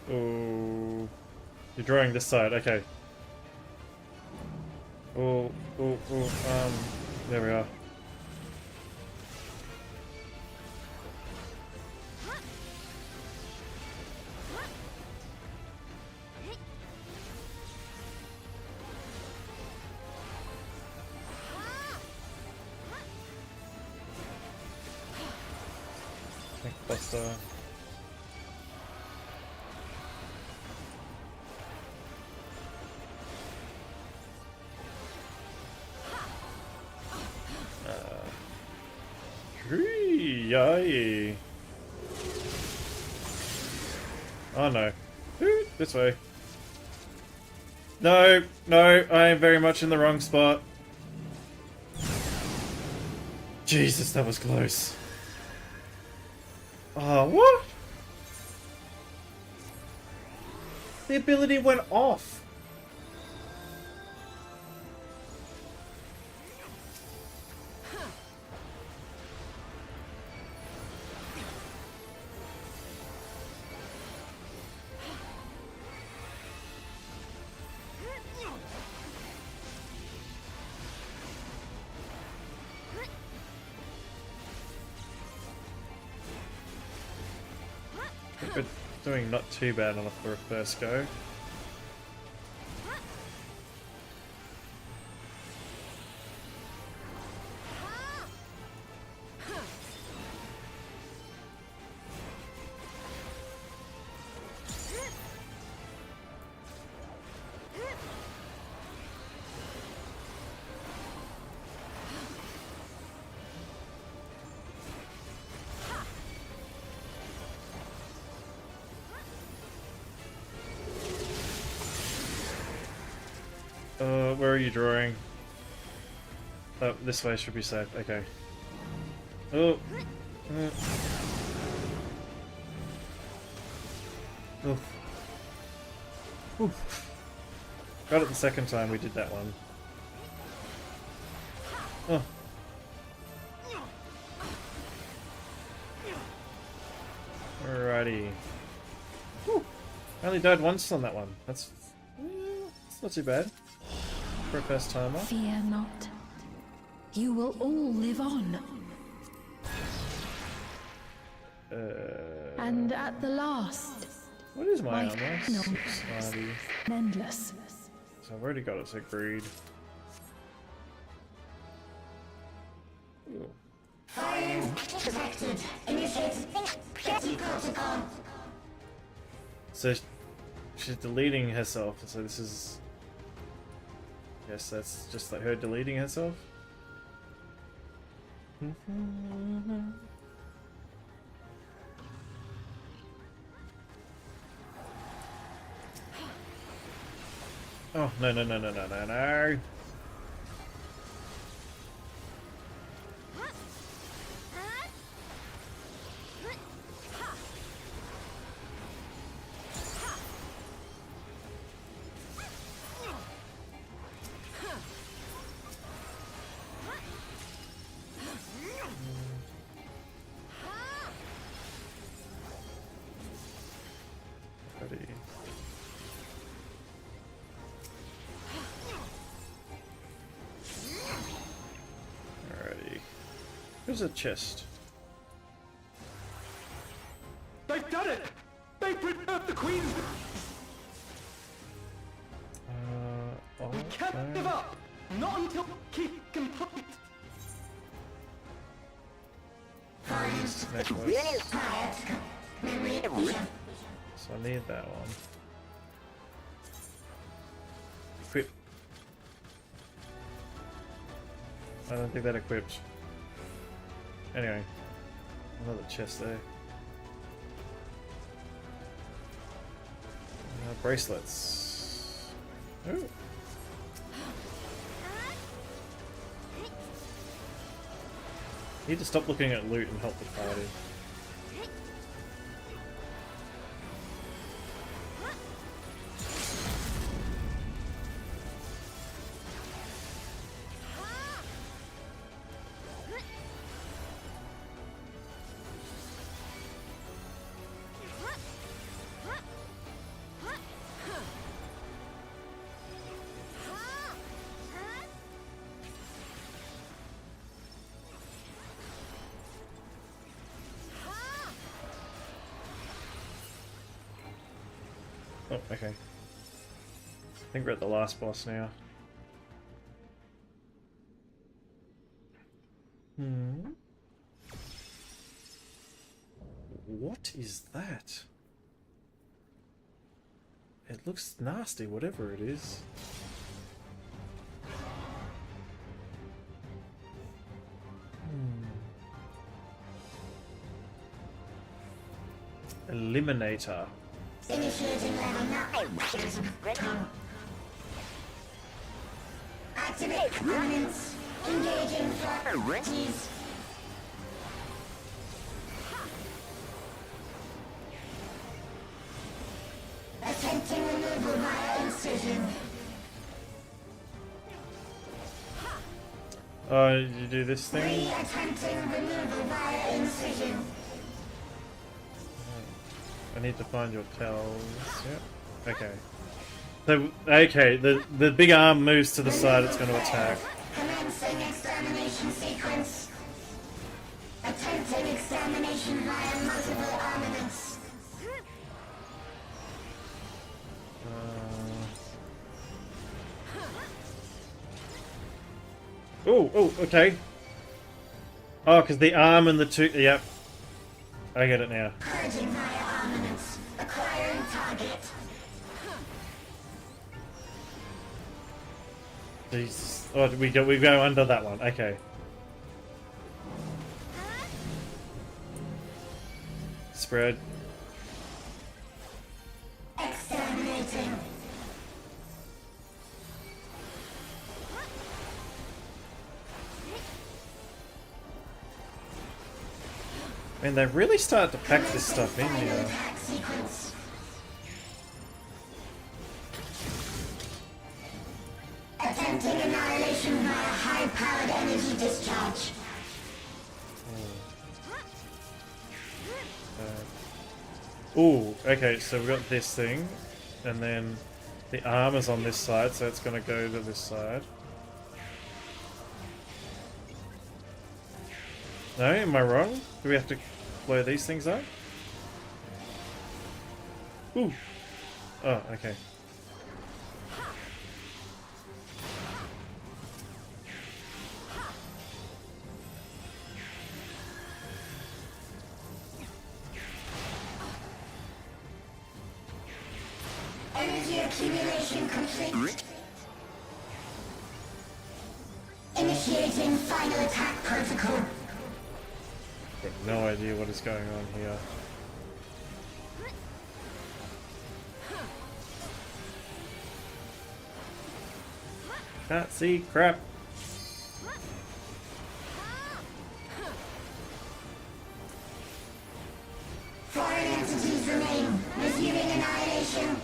Oh, you're drawing this side, okay. Oh, there we are. Buster. Yay. Oh no. This way. No, no, I am very much in the wrong spot. Jesus, that was close. Oh, what? The ability went off. I think we're doing not too bad on for a first go. Where are you drawing? Oh, this way should be safe. Okay. Oh. Oof. Oof. Got it the second time we did that one. Oh. Alrighty. Whew. I only died once on that one. That's not too bad for a first timer. Fear not. You will all live on. And at the last, what is my my armor? no, 690. endless. So I've already got it, so greed. Ooh. Fire detected. Initiate petty protocol. So she's deleting herself, so this is... Yes, that's just like her deleting herself. Oh, no, no, no, no, no, no, no. Ready. Alrighty. There's a chest. They've done it! They've preserved the Queen's... Oh, We can't give up! Not until keep complete! Necklace. So I need that one. Equip. I don't think that equipped. Anyway, another chest there. Bracelets. Ooh. Need to stop looking at loot and help the party. Oh, okay. I think we're at the last boss now. What is that? It looks nasty, whatever it is. Eliminator. Initiating level 9. Activate permanents. Engaging priorities. Attempting removal via incision. Oh, you do this thing? Attempting removal via incision. I need to find your tells. Yep. Okay. So, okay, the big arm moves to the side, it's going to attack. Commencing extermination sequence. Attempting extermination via multiple armaments. Oh, okay. Oh, because the arm and the two... Yep. I get it now. Purging via armaments. Acquiring target. Jesus. Oh, we go under that one. Okay. Spread. Exterminating. Man, they really start to pack this stuff in here. discharge. Ooh, okay, so we've got this thing, and then the armor's on this side, so it's gonna go to this side. No, am I wrong? Do we have to blow these things up? Ooh. Oh, okay. Energy accumulation complete. Initiating final attack protocol. Got no idea what is going on here. Can't see crap. Foreign entities remain. Resuming annihilation.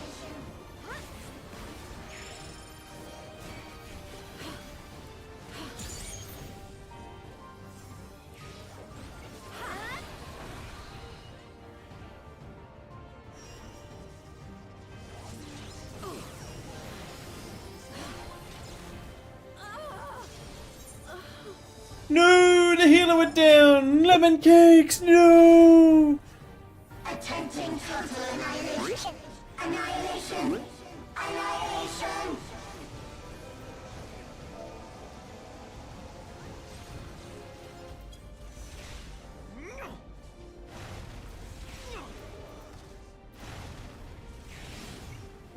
No, the healer went down. Lemon cakes, no. Attempting total annihilation. Annihilation. Annihilation.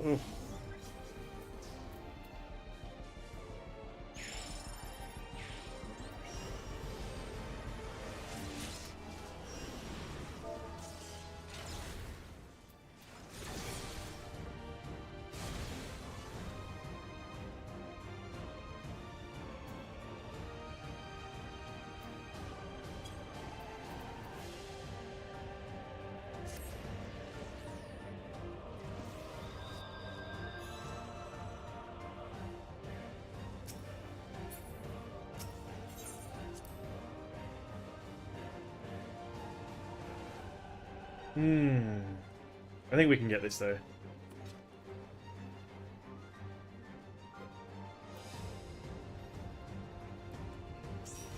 Oof. I think we can get this though.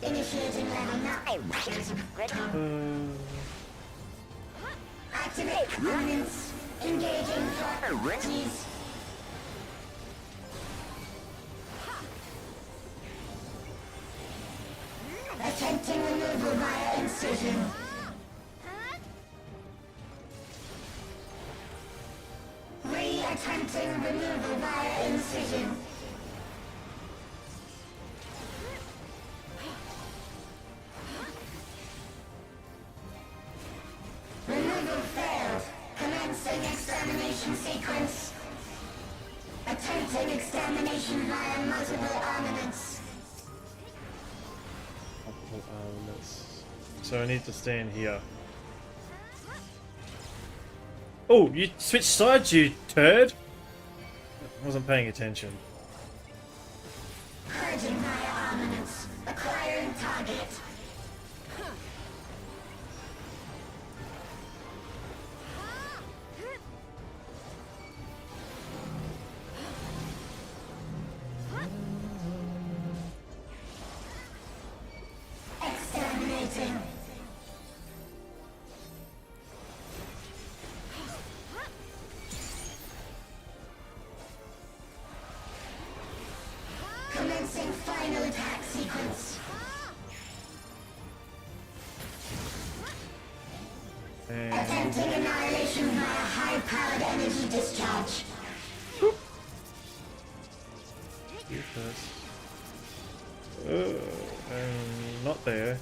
Initiating level 9. Activate components. Engaging properties. Attempting removal via incision. Attempting removal via incision. Removal failed. Commencing extermination sequence. Attempting extermination via multiple armaments. Multiple armaments. So I need to stay in here. Oh, you switched sides, you turd! I wasn't paying attention. Purging via armaments. Acquiring target. Exterminating. Commencing final attack sequence. Attempting annihilation via high-powered energy discharge. You first. Not there.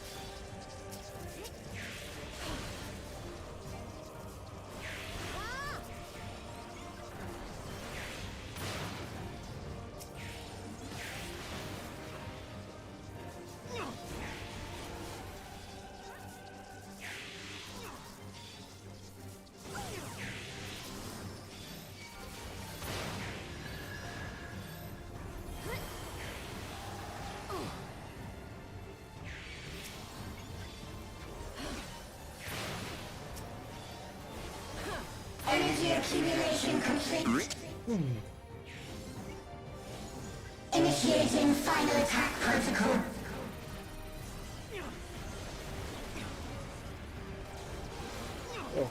Energy accumulation complete. Initiating final attack protocol. Oh.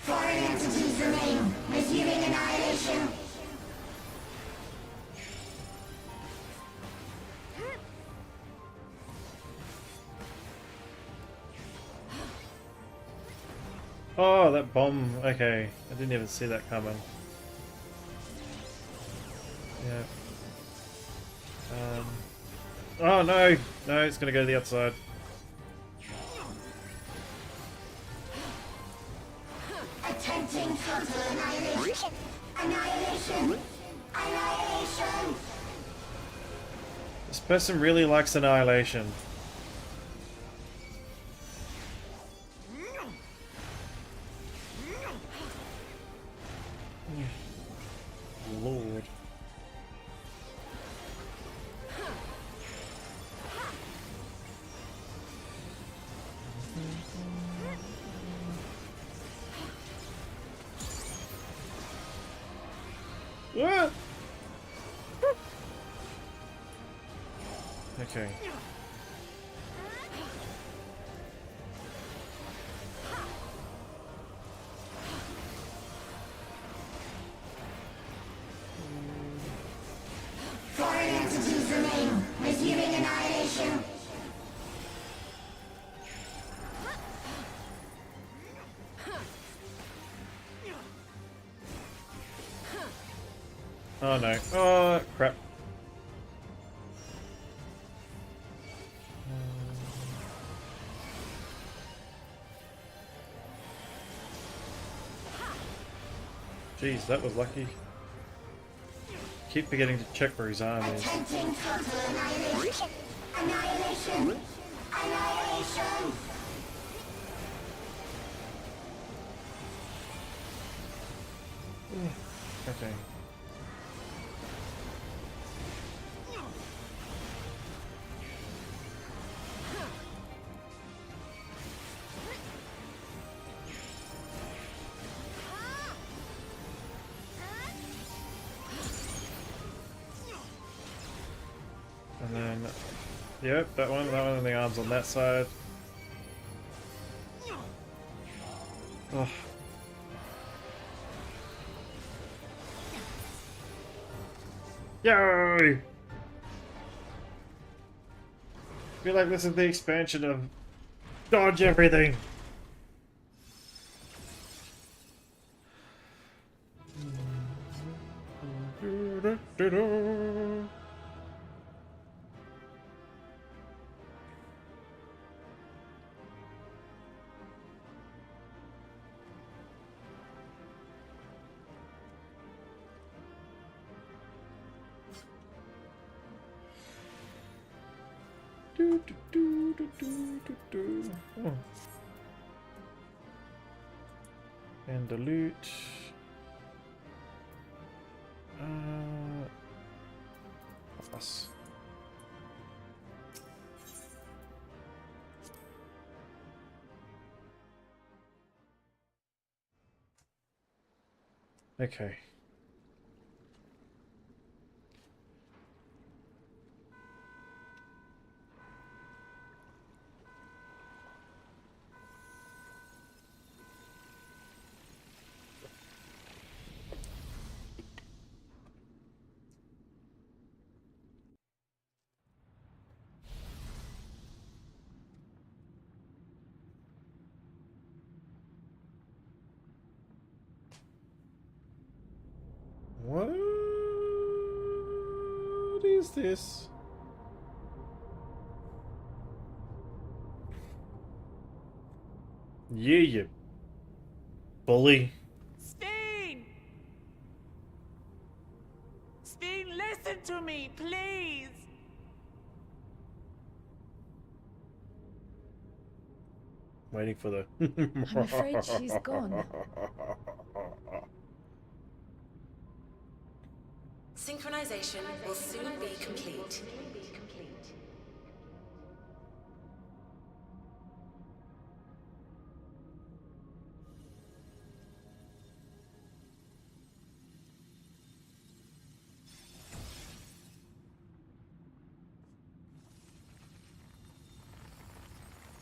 Foreign entities remain. Resuming annihilation. Oh, that bomb. Okay, I didn't even see that coming. Yeah. Oh no! No, it's gonna go to the outside. Attempting total annihilation. Annihilation. Annihilation. This person really likes annihilation. Lord. Ah! Okay. Foreign entities remain. Resuming annihilation. Oh no. Oh crap. Jeez, that was lucky. Keep forgetting to check where his arm is. Attempting total annihilation. Annihilation. Annihilation. Okay. And then, yep, that one, and the arms on that side. Oh. Yay! I feel like this is the expansion of dodge everything. Oh. And the loot. Us. Okay. What is this? Yeah, you bully. Steen! Steen, listen to me, please! Waiting for the. I'm afraid she's gone. Synchronization will soon be complete.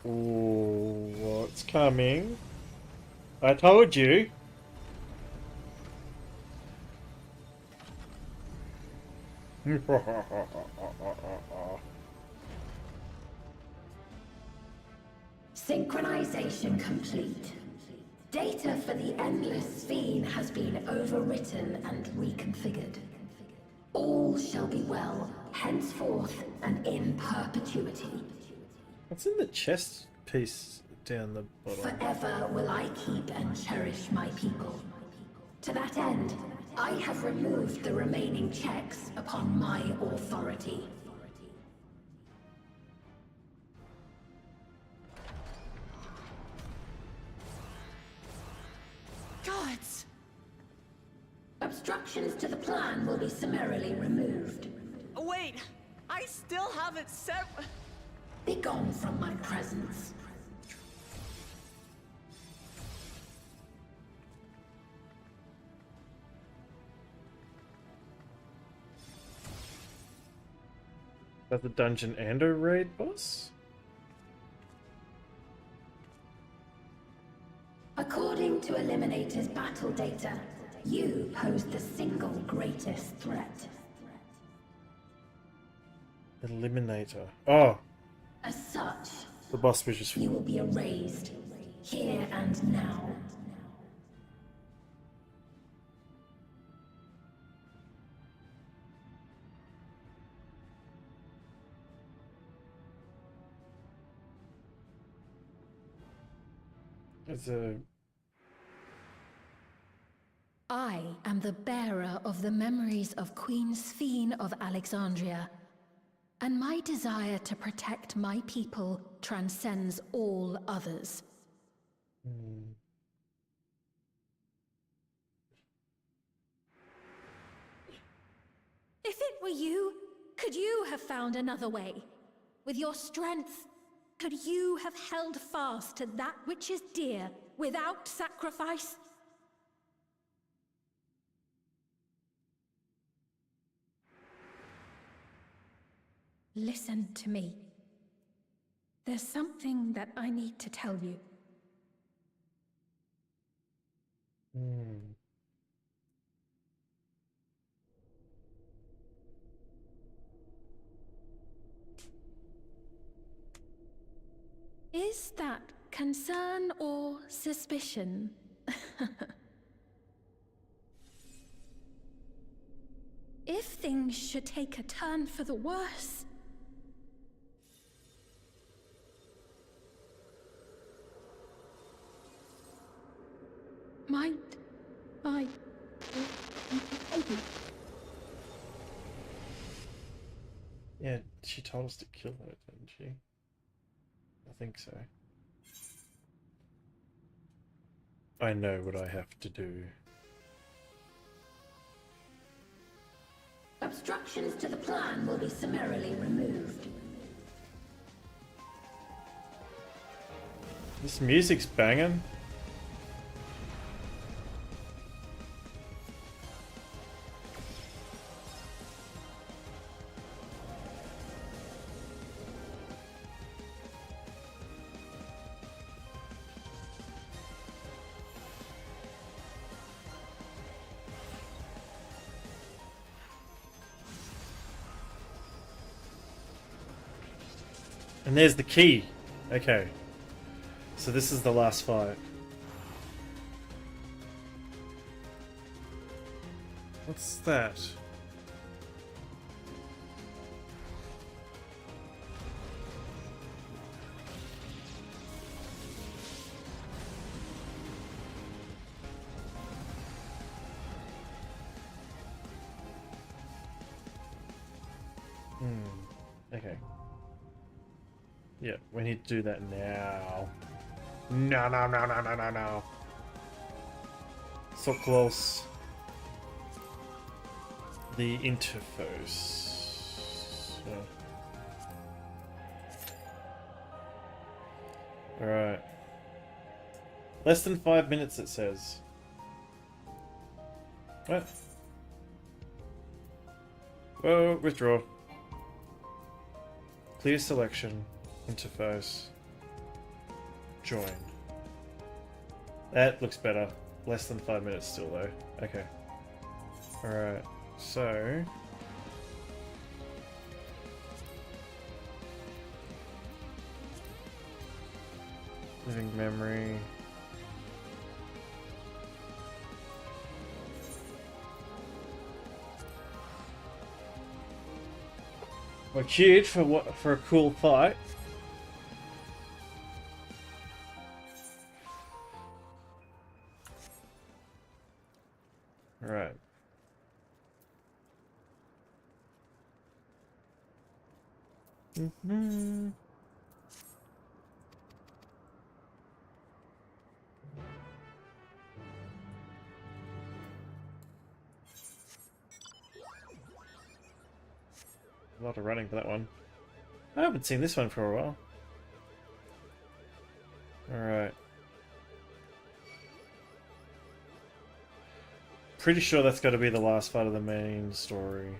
Ooh, what's coming? I told you. Synchronization complete. Data for the Endless Fiend has been overwritten and reconfigured. All shall be well, henceforth and in perpetuity. What's in the chest piece down the bottom? Forever will I keep and cherish my people. To that end, I have removed the remaining checks upon my authority. Gods! Obstructions to the plan will be summarily removed. Wait! I still haven't set... Be gone from my presence. That's the dungeon and a raid boss? According to Eliminator's battle data, you pose the single greatest threat. Eliminator. Oh! As such, The boss was just... you will be erased, here and now. It's a... I am the bearer of the memories of Queen Sphene of Alexandria, and my desire to protect my people transcends all others. If it were you, could you have found another way? With your strength, could you have held fast to that which is dear without sacrifice? Listen to me. There's something that I need to tell you. Is that concern or suspicion? If things should take a turn for the worse... Might I... Yeah, she told us to kill her, didn't she? I think so. I know what I have to do. Obstructions to the plan will be summarily removed. This music's banging. And there's the key. Okay. So this is the last fight. What's that? Okay. Yeah, we need to do that now. No. So close. the interface. Alright. Less than 5 minutes, it says. What? Whoa, withdraw. Clear selection. Interface. Join. That looks better. Less than 5 minutes still though. Okay. Alright, so... living memory... We're queued for what? For a cool fight. Right. Mm-hmm. A lot of running for that one. I haven't seen this one for a while. Alright. Pretty sure that's got to be the last part of the main story.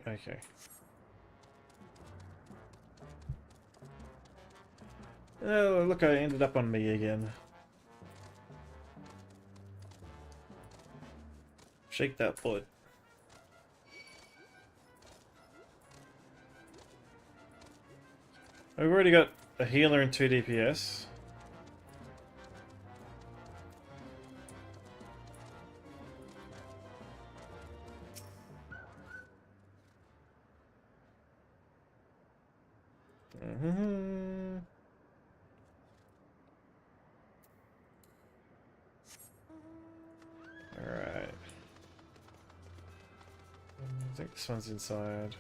Okay. Oh, look, I ended up on me again. Shake that foot. We've already got a healer and 2 DPS. Alright. I think this one's inside.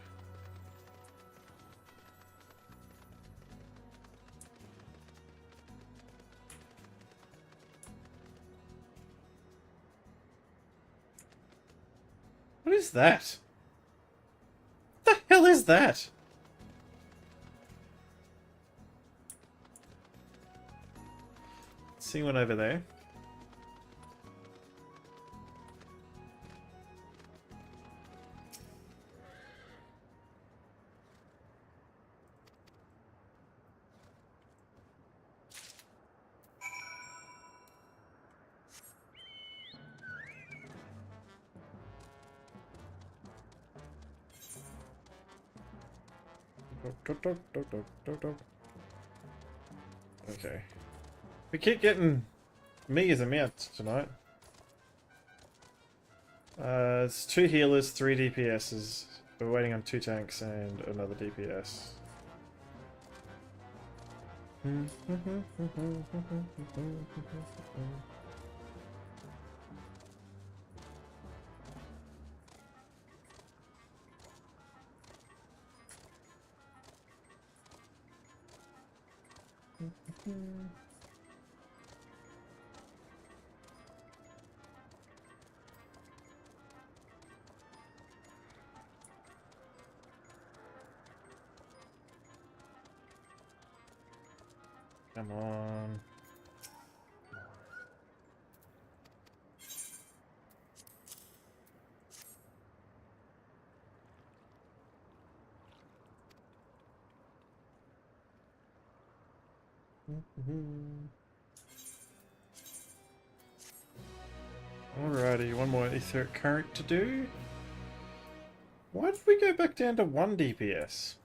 What is that? What the hell is that? See one over there. Okay. We keep getting me as a mount tonight. It's 2 healers, 3 DPSs. We're waiting on 2 tanks and another DPS. Come on. Alrighty, one more etheric current to do. Why did we go back down to 1 DPS?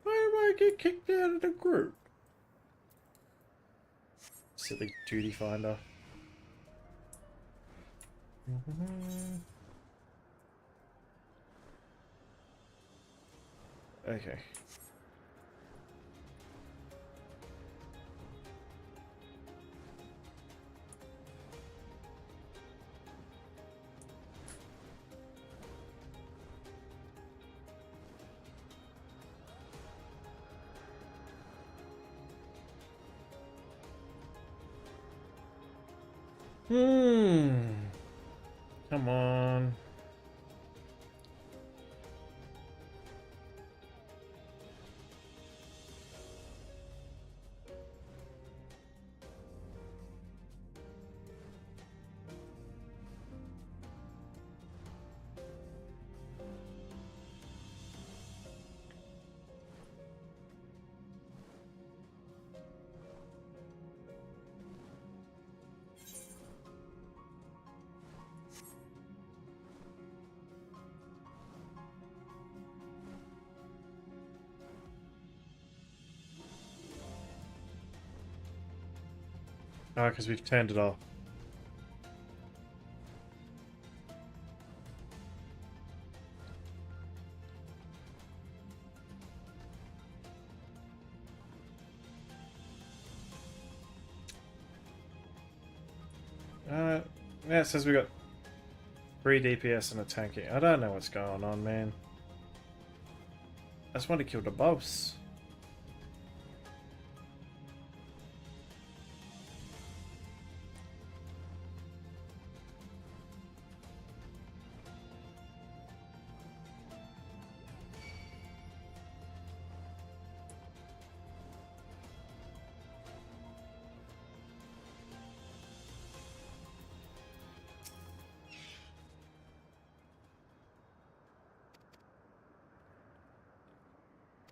Why did I get kicked out of the group? Silly duty finder. Okay. Come on. Oh, because we've turned it off. Yeah, it says we got 3 DPS and a tanky. I don't know what's going on, man. I just want to kill the boss.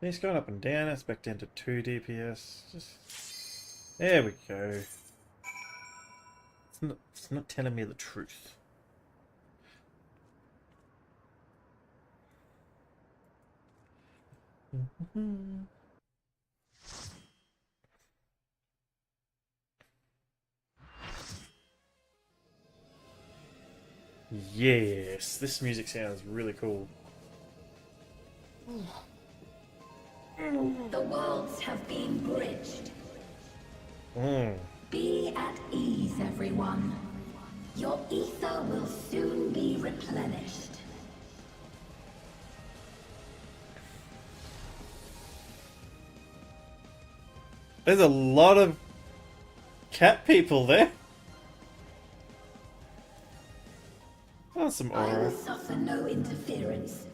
He's going up and down. It's back down to 2 DPS. There we go. It's not telling me the truth. Yes, this music sounds really cool. The worlds have been bridged. Mm. Be at ease, everyone. Your ether will soon be replenished. There's a lot of cat people there. Oh, some I aura. will suffer no interference.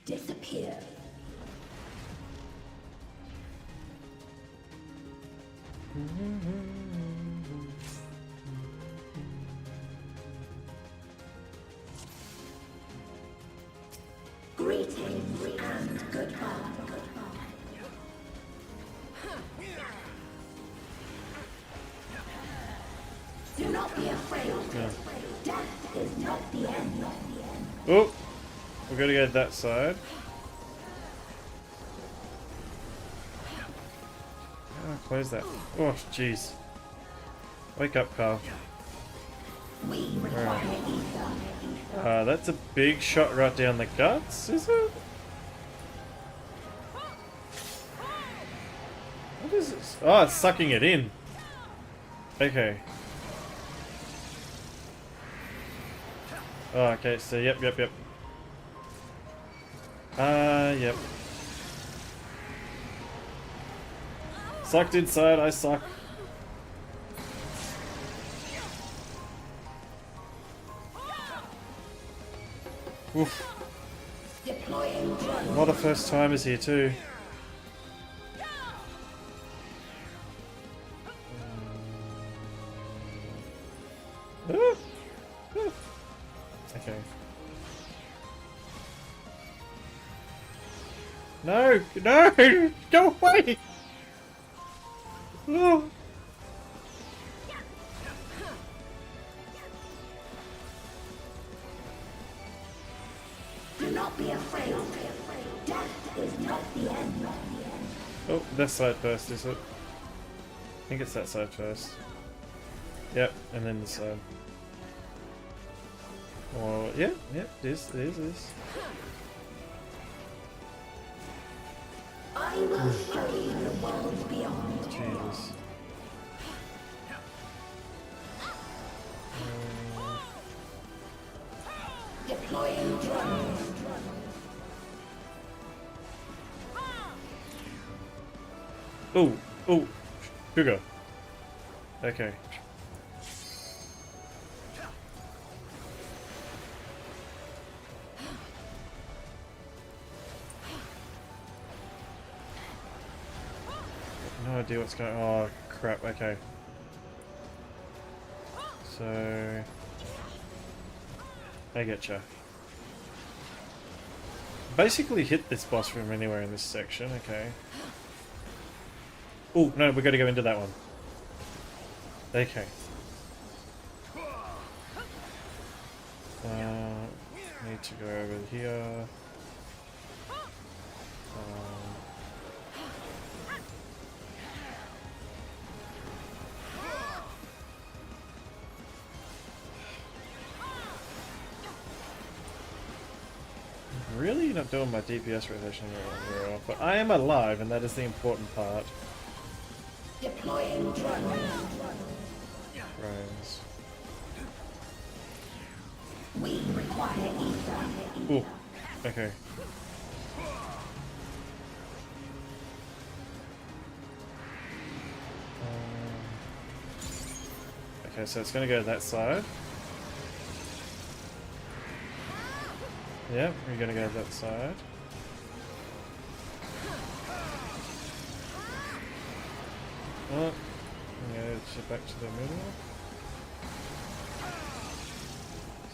Disappear. Greetings and goodbye. Do not be afraid. Yeah. Death is not the end. Oh, we're gonna go that side. Oh, close that. Oh, jeez. Wake up, Carl. We require ether. That's a big shot right down the guts, is it? What is this? Oh, it's sucking it in. Okay. Oh, okay, so yep. Yep. Sucked inside, I suck. Oof. A lot of first timers here too. Okay. No! No! Go away! Oh. Do not be afraid. Death is not the end. Oh, this side first, is it? I think it's that side first. Yep, and then this side. Oh, yeah, it is. I will show you the world beyond. Jesus. Deploying drones. Oh, sugar. Okay. idea what's going on. Oh, crap, okay. So... I getcha. Basically hit this boss from anywhere in this section, okay. Oh, no, we gotta go into that one. Okay. Need to go over here. Really not doing my DPS rotation very well, but I am alive, and that is the important part. Deploying drones. Drones. We require ether. Ooh, okay. Okay, so it's gonna go that side. Yep, we're gonna go that side. Oh, yeah, it's back to the middle.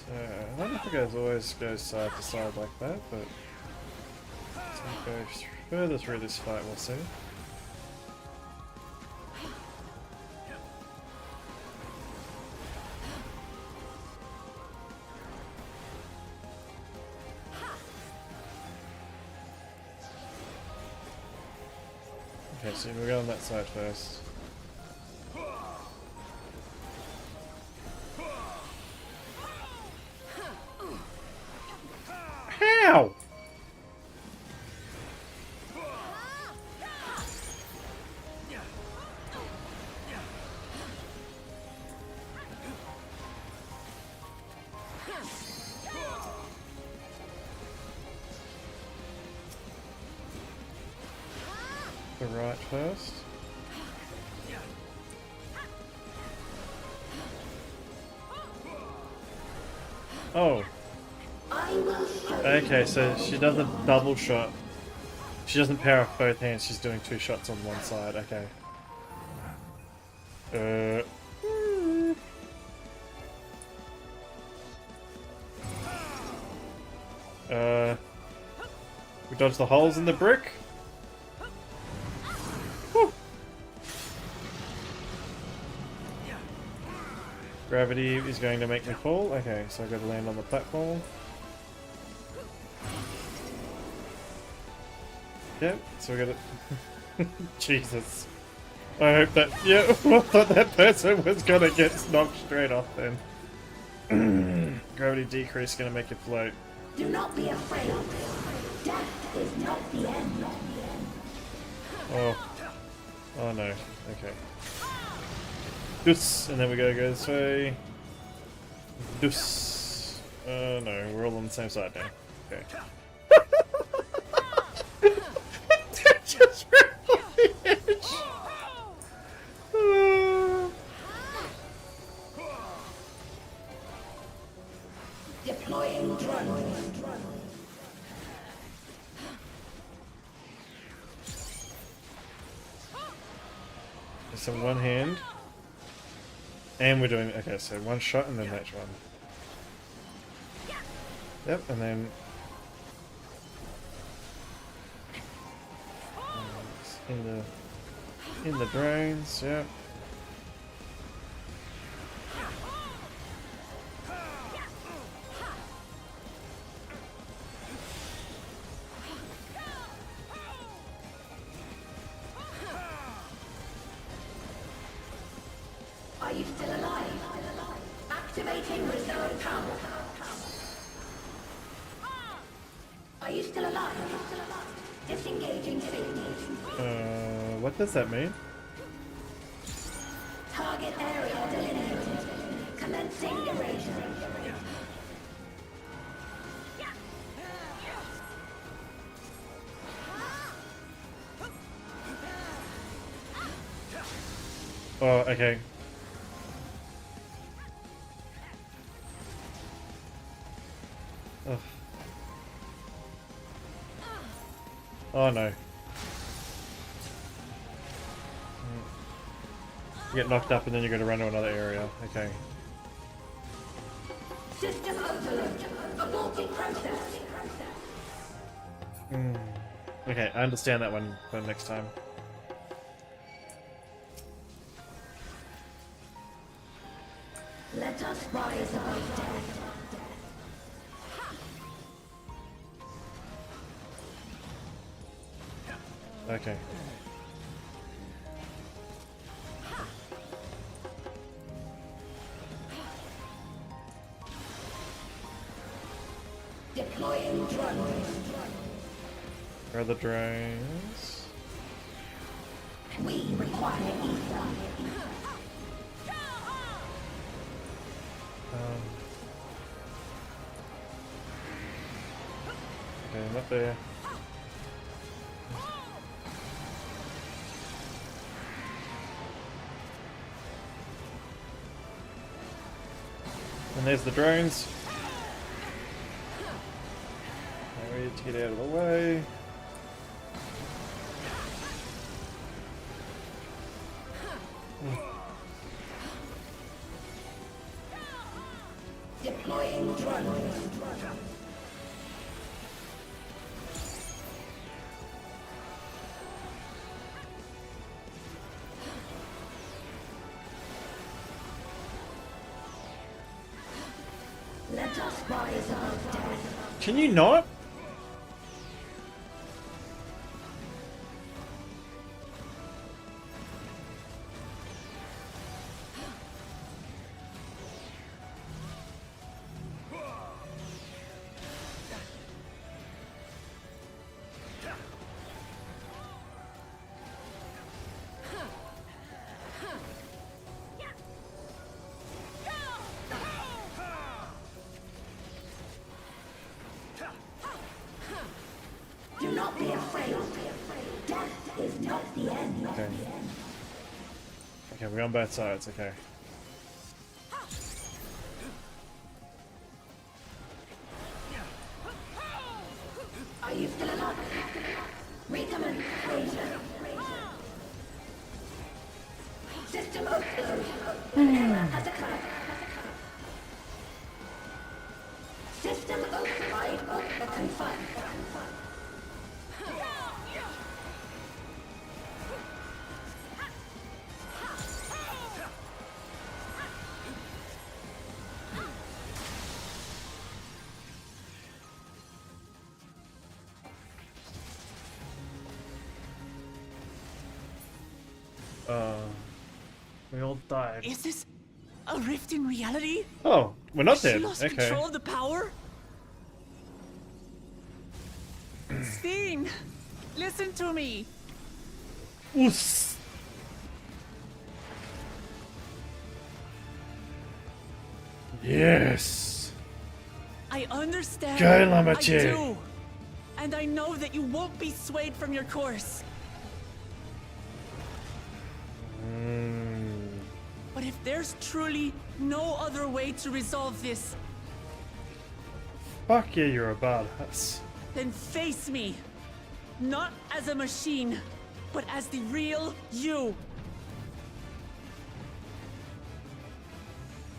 So, I don't think it always goes side to side like that, but as we go further through this fight, we'll see. Okay, so we'll go on that side first. How? The right first. Oh. Okay, so she does a double shot. She doesn't pair off both hands, she's doing two shots on one side, okay. We dodge the holes in the brick. Whew. Gravity is going to make me fall. Okay, so I've got to land on the platform. Yep, so we got it. Jesus. I hope that. Yeah, I thought that person was gonna get knocked straight off then. Gravity decrease gonna make it float. Do not be afraid. Death is not the end. Oh. Oh no. Okay. Doos! And then we gotta go this way. Doos! Oh no, we're all on the same side now. Okay. Just right off the edge! Deploying drone. So one hand. And we're doing, okay, so one shot and then that one. Yep, and then in the drones, yep. Are you still alive? Activating reserve power. Are you still alive? Disengaging signals. What does that mean? Target area delineated. Commencing erasure. Oh, okay. Ugh. Oh no. You get knocked up and then you're going to run to another area. Okay. System overload. Aborting process. Okay, I understand that one for next time. Let us rise above death. Okay. Deploying drones. Where are the drones? We require ether. Okay, I'm up there. And there's the drones. I need to get out of the way. Deploying drones. Let us rise above death. Can you not? Do not be afraid. Death is not the end. Okay. Okay, we're on both sides, okay. Are you still alive? Recommend closure. System overload. Has occurred. System override confirmed. We all died. Is this a rift in reality? Oh, we're not Has she dead. lost Okay. control of the power? Steen, listen to me. Oos. Yes. I understand. Go, I Lamache. do. And I know that you won't be swayed from your course. But if there's truly no other way to resolve this, Fuck yeah, you're a badass. then face me. Not as a machine, but as the real you.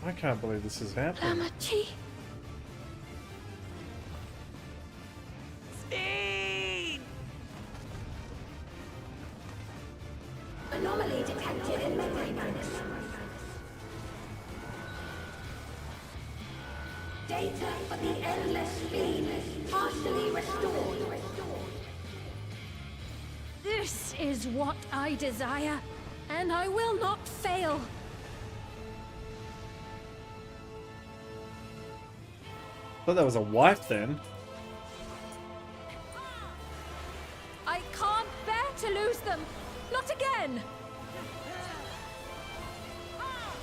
I can't believe this is happening. Lamachi. Steen! Anomaly detected in memory banks. Data for the endless feed partially restored. This is what I desire, and I will not fail. Thought that was a wife then. I can't bear to lose them. Not again.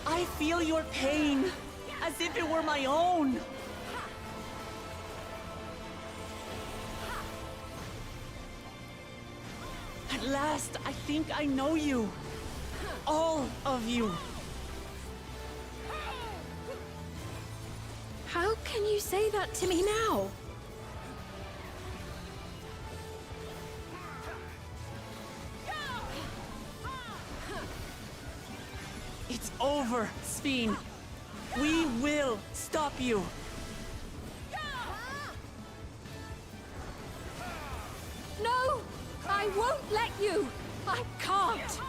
I feel your pain, as if it were my own. At last, I think I know you. All of you. How can you say that to me now? over, Sphene. We will stop you. No! I won't let you! I can't!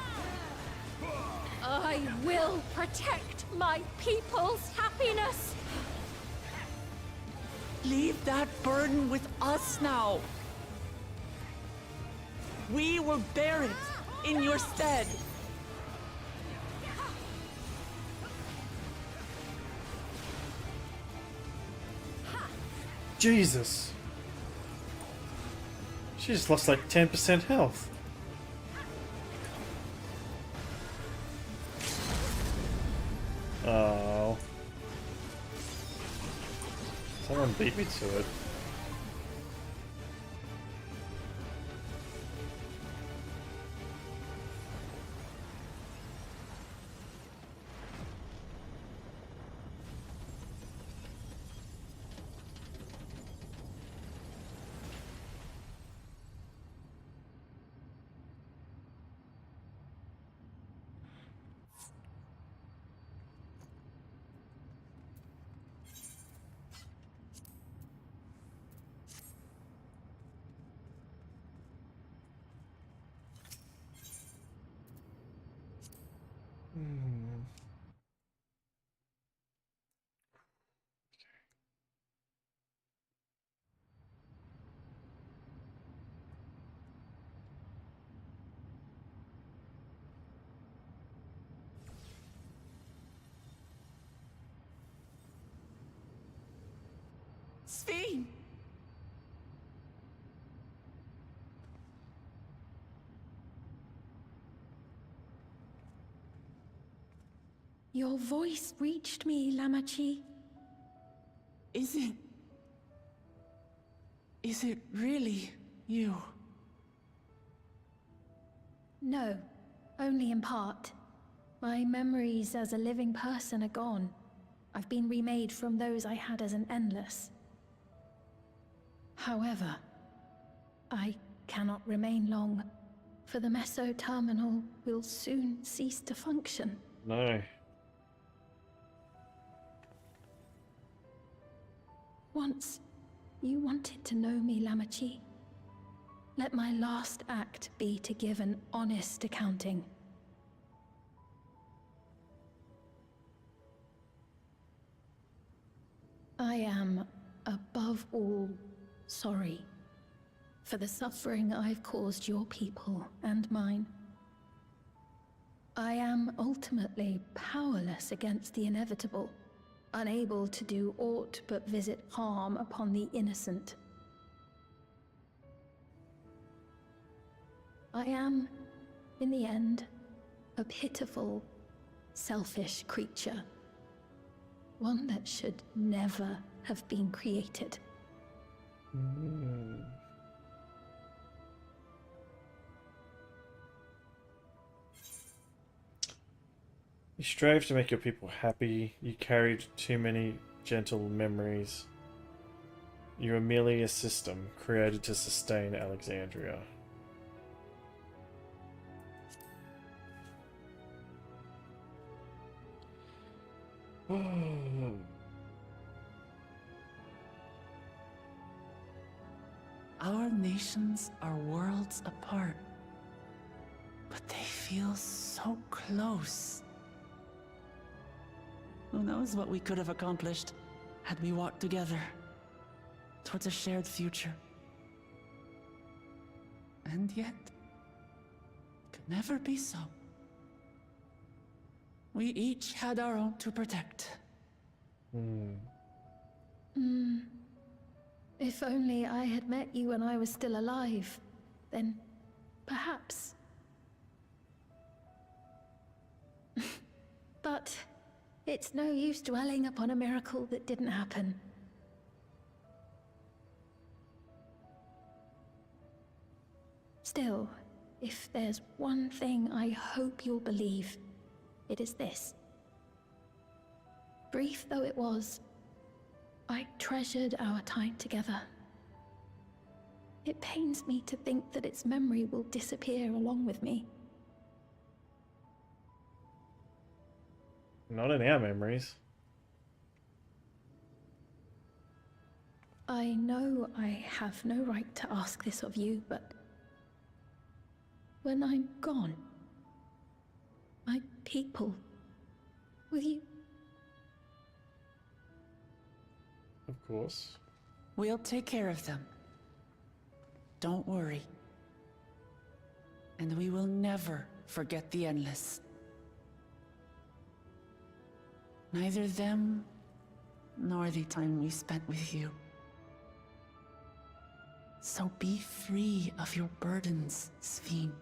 I will protect my people's happiness! Leave that burden with us now. We will bear it in your stead. Jesus. She just lost like 10% health. Oh. Someone beat me to it. Sphene! Your voice reached me, Lamachi. Is it really you? No, only in part. My memories as a living person are gone. I've been remade from those I had as an endless. However, I cannot remain long, for the meso-terminal will soon cease to function. No. Once, you wanted to know me, Lamachi. Let my last act be to give an honest accounting. I am, above all, sorry for the suffering I've caused your people and mine. I am ultimately powerless against the inevitable, unable to do aught but visit harm upon the innocent. I am, in the end, a pitiful, selfish creature. One that should never have been created. You strove to make your people happy. You carried too many gentle memories. You were merely a system created to sustain Alexandria. Our nations are worlds apart, but they feel so close. Who knows what we could have accomplished had we walked together towards a shared future. And yet, it could never be so. We each had our own to protect. If only I had met you when I was still alive, then perhaps. But it's no use dwelling upon a miracle that didn't happen. Still, if there's one thing I hope you'll believe, it is this. Brief though it was, I treasured our time together. It pains me to think that its memory will disappear along with me. Not in our memories. I know I have no right to ask this of you, but when I'm gone, my people, will you? Of course. We'll take care of them. Don't worry. And we will never forget the Endless. Neither them, nor the time we spent with you. So be free of your burdens, Sphene.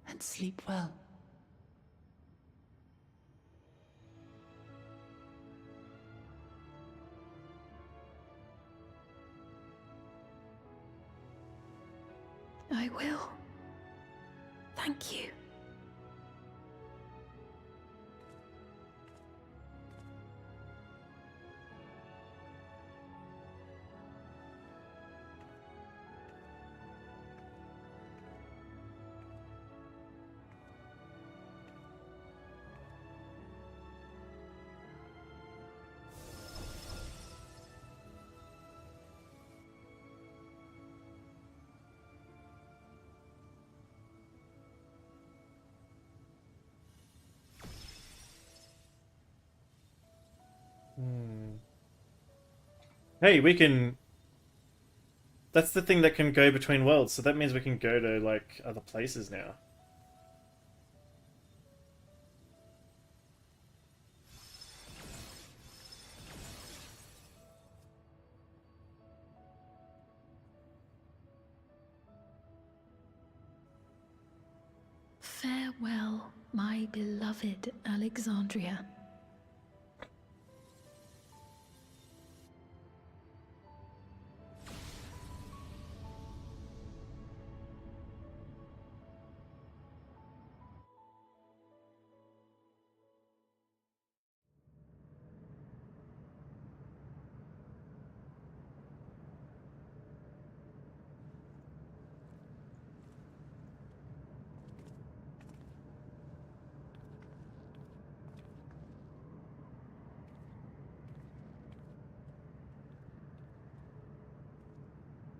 And sleep well. I will. Thank you. Hey, we can... That's the thing that can go between worlds, so that means we can go to, like, other places now. Farewell, my beloved Alexandria.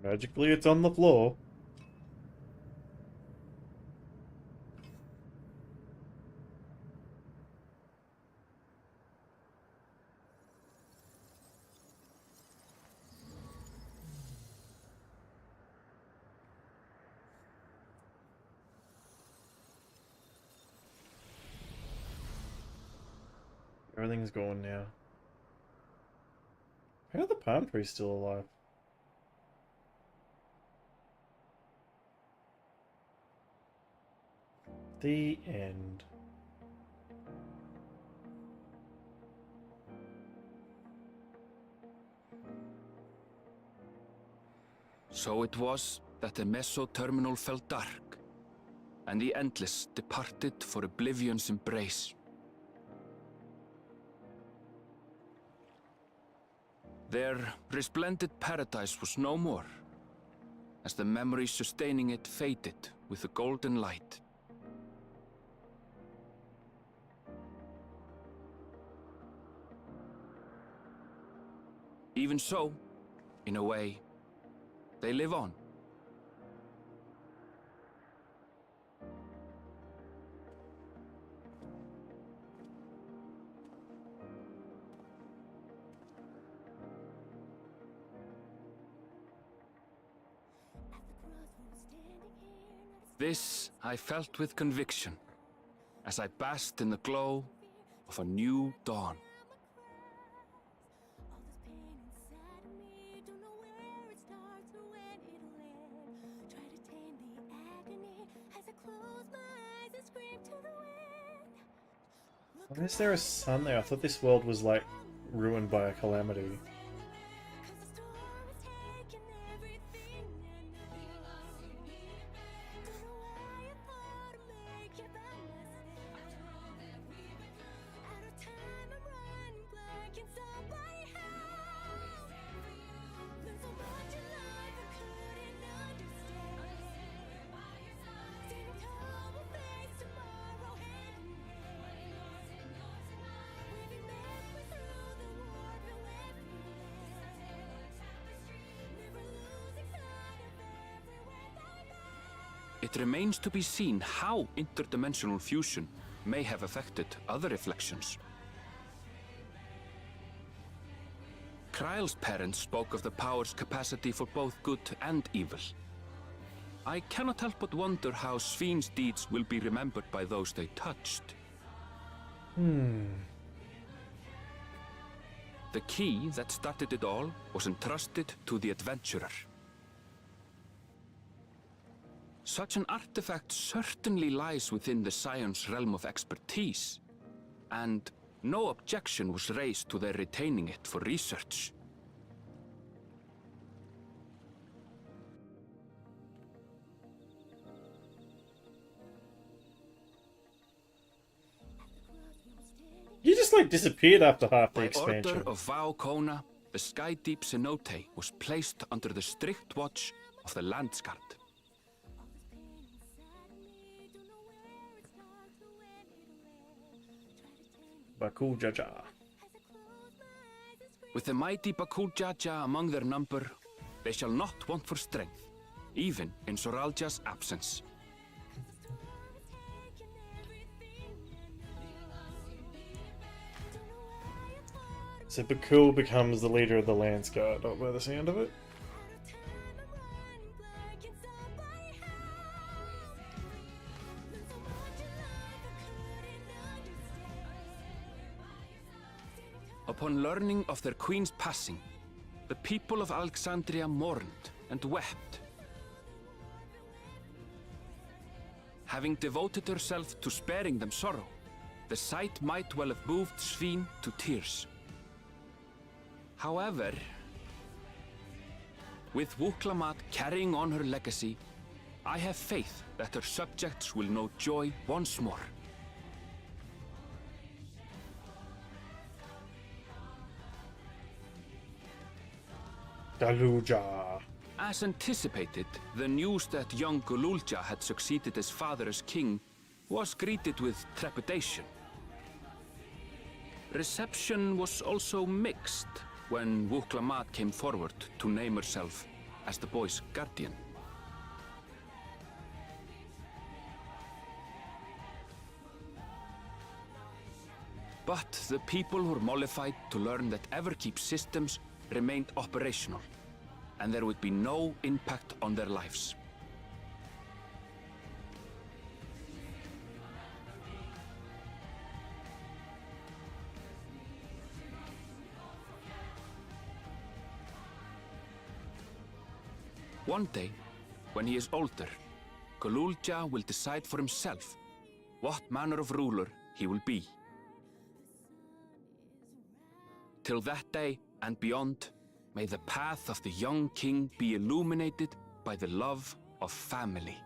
Magically, it's on the floor. Everything's gone now. How are the palm trees still alive? The end. So it was that the Meso-terminal fell dark, and the Endless departed for oblivion's embrace. Their resplendent paradise was no more, as the memory sustaining it faded with the golden light. Even so, in a way, they live on. This I felt with conviction, as I basked in the glow of a new dawn. Why is there a sun there? I thought this world was, like, ruined by a calamity. it remains to be seen how interdimensional fusion may have affected other reflections. Kryle's parents spoke of the power's capacity for both good and evil. I cannot help but wonder how Svin's deeds will be remembered by those they touched. The key that started it all was entrusted to the adventurer. Such an artifact certainly lies within the Scion's realm of expertise, and no objection was raised to their retaining it for research. You just like disappeared after half the By expansion. order of Vau Kona, the Skydeep cenote was placed under the strict watch of the Landsguard. Bakul Jaja. With the mighty Bakul Jaja among their number, they shall not want for strength, even in Soralja's absence. So Bakul becomes the leader of the Landsguard, not by the sound of it. Upon learning of their queen's passing, the people of Alexandria mourned and wept. Having devoted herself to sparing them sorrow, the sight might well have moved Svin to tears. However, with Wuklamat carrying on her legacy, I have faith that her subjects will know joy once more. Galuja. As anticipated, the news that young Gululja had succeeded his father as king was greeted with trepidation. Reception was also mixed when Wuklamat came forward to name herself as the boy's guardian. But the people were mollified to learn that Everkeep systems remained operational, and there would be no impact on their lives. One day, when he is older, Gululja will decide for himself what manner of ruler he will be. Till that day and beyond, may the path of the young king be illuminated by the love of family.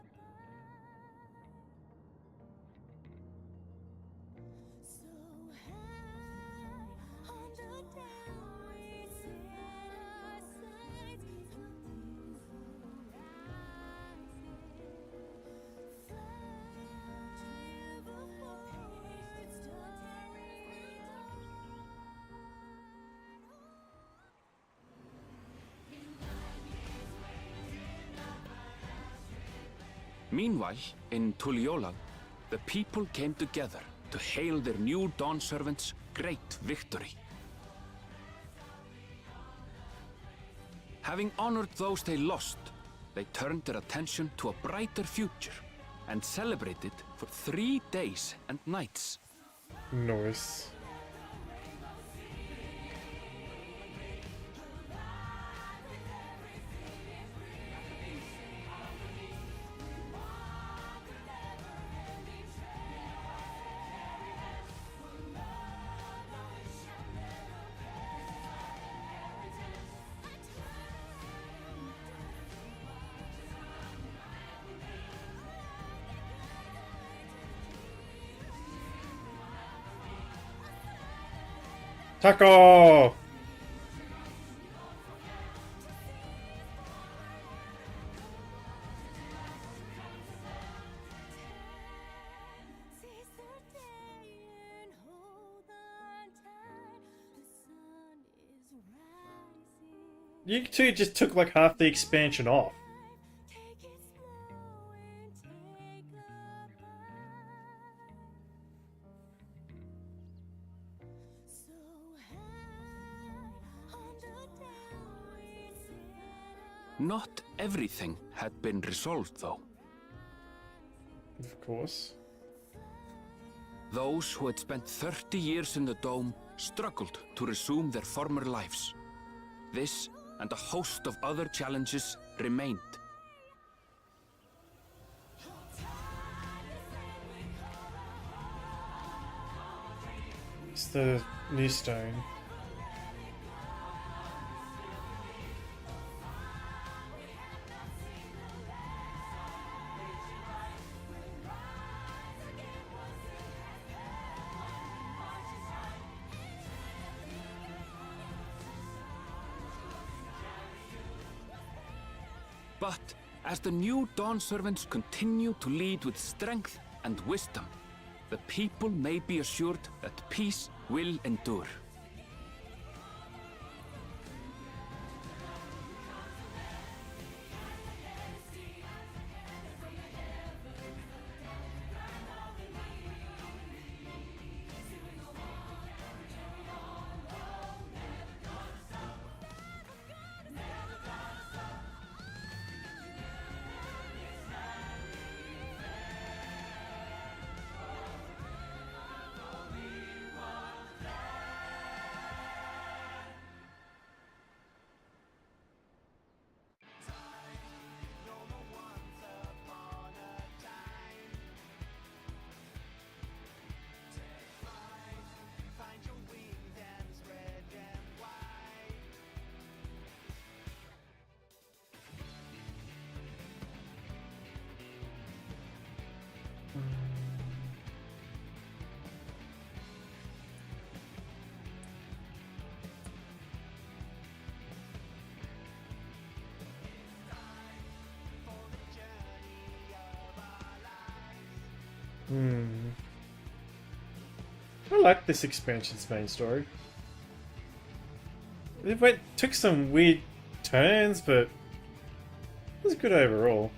Meanwhile, in Tuliyola, the people came together to hail their new Dawn servants' great victory. Having honored those they lost, they turned their attention to a brighter future and celebrated for 3 days and nights. Nice. Taco! You two just took like half the expansion off. Not everything had been resolved, though. Of course. Those who had spent 30 years in the Dome struggled to resume their former lives. This and a host of other challenges remained. It's the new stone. But as the new Dawn Servants continue to lead with strength and wisdom, the people may be assured that peace will endure. I like this expansion's main story. It took some weird turns, but it was good overall.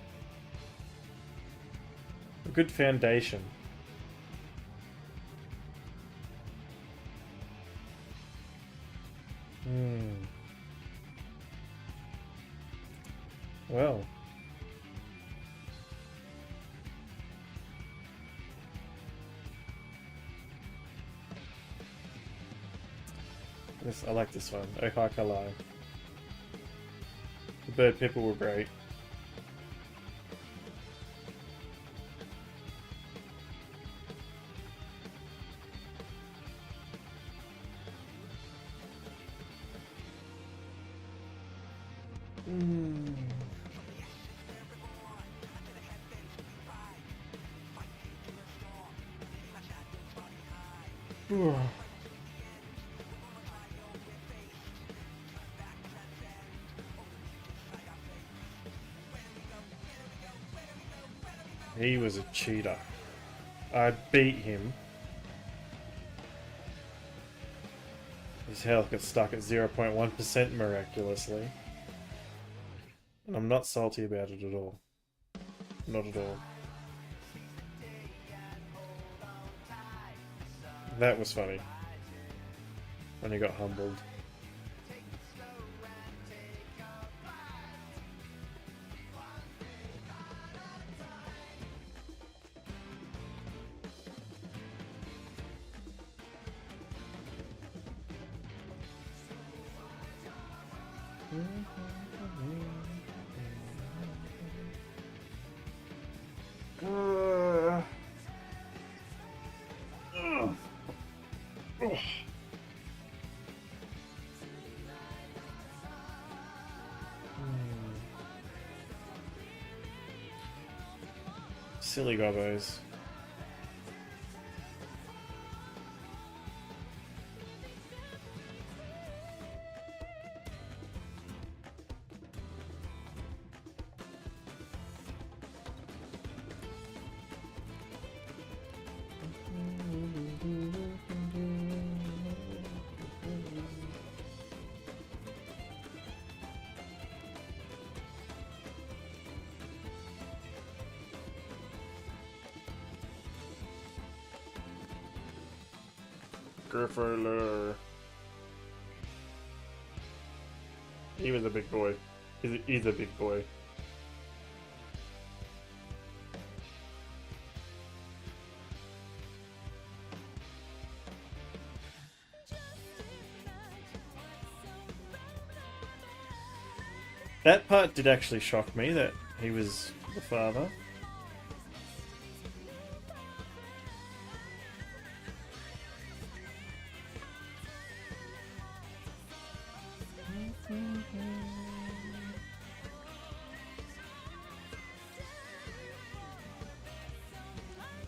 A good foundation. Well. I like this one. Ohakalai. The bird people were great. He was a cheater. I beat him. His health got stuck at 0.1% miraculously. And I'm not salty about it at all. Not at all. That was funny. When he got humbled. Silly gobbos. Griffoler. He was a big boy. He's a big boy. That part did actually shock me, that he was the father.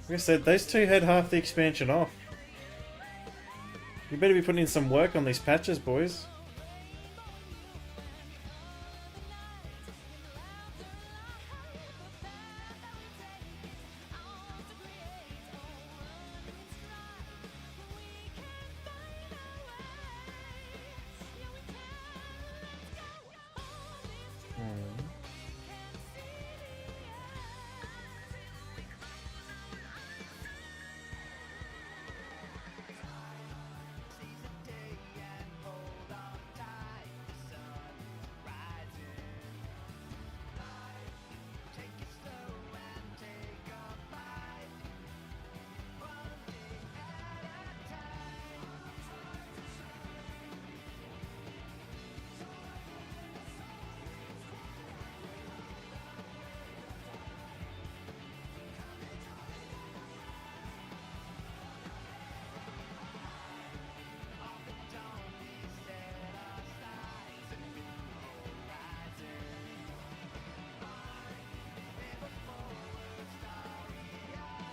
Like I said, those two had half the expansion off. You better be putting in some work on these patches, boys.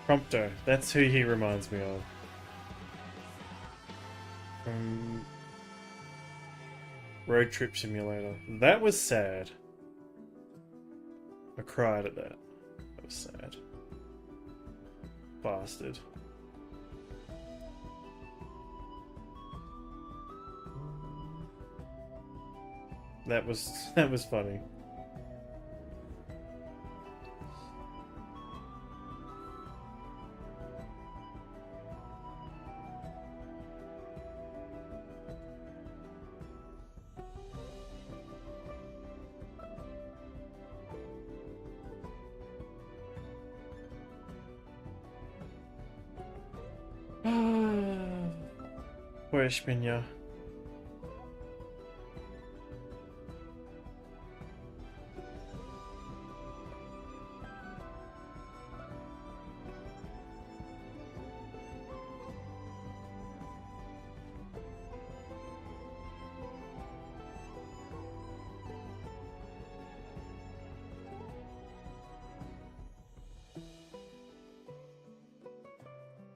Prompto, that's who he reminds me of. Road Trip Simulator. That was sad. I cried at that. That was sad. Bastard. That was funny. Poor Espinia.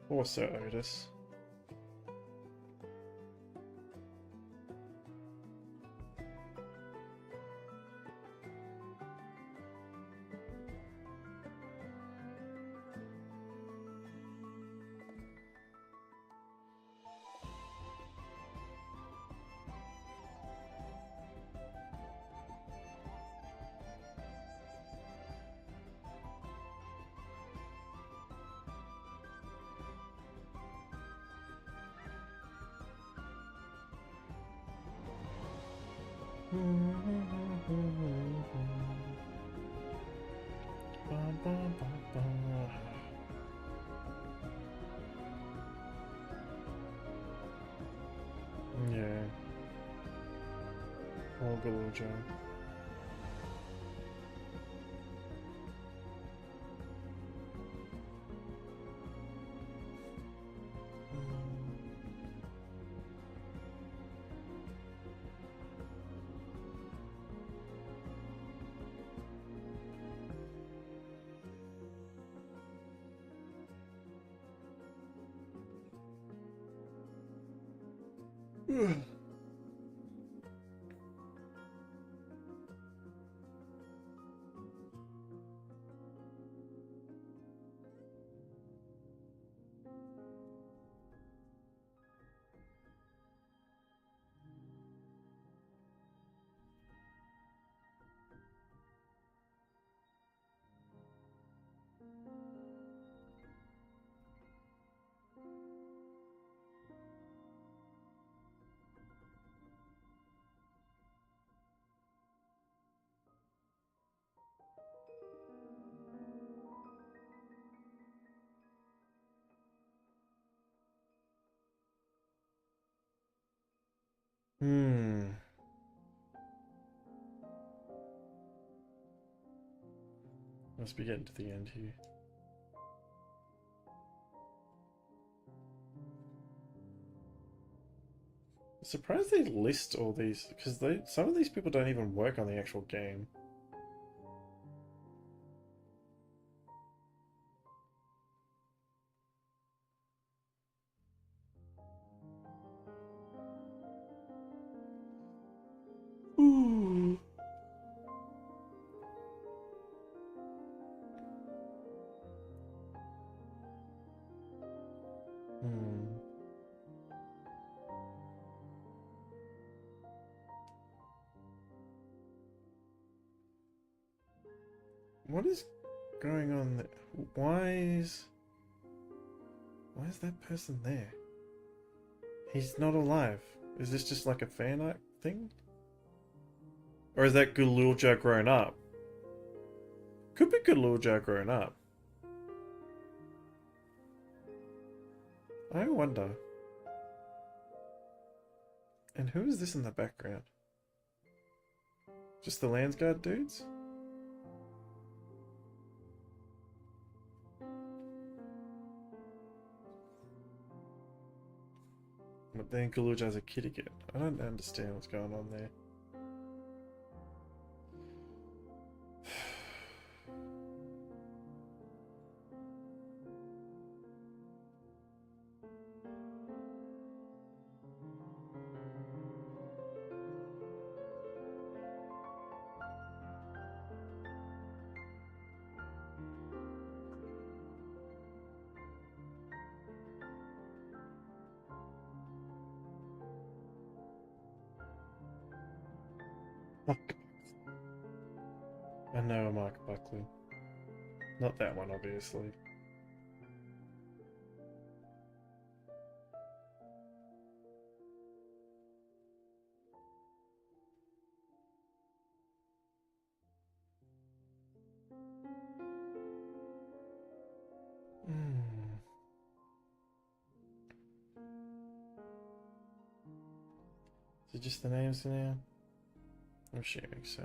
Poor Sir Otis. Yeah. Poor good old Joe. Hmm. Must be getting to the end here. I'm surprised they list all these, because some of these people don't even work on the actual game. Ooh. Hmm. What is going on there? Why is that person there? He's not alive. Is this just like a fan art thing? Or is that Gululja grown up? Could be Gululja grown up. I wonder. And who is this in the background? Just the Landsguard dudes? But then Gululja's a kid again. I don't understand what's going on there. I know Mark Buckley. Not that one, obviously. Is it just the names now? I'm assuming so.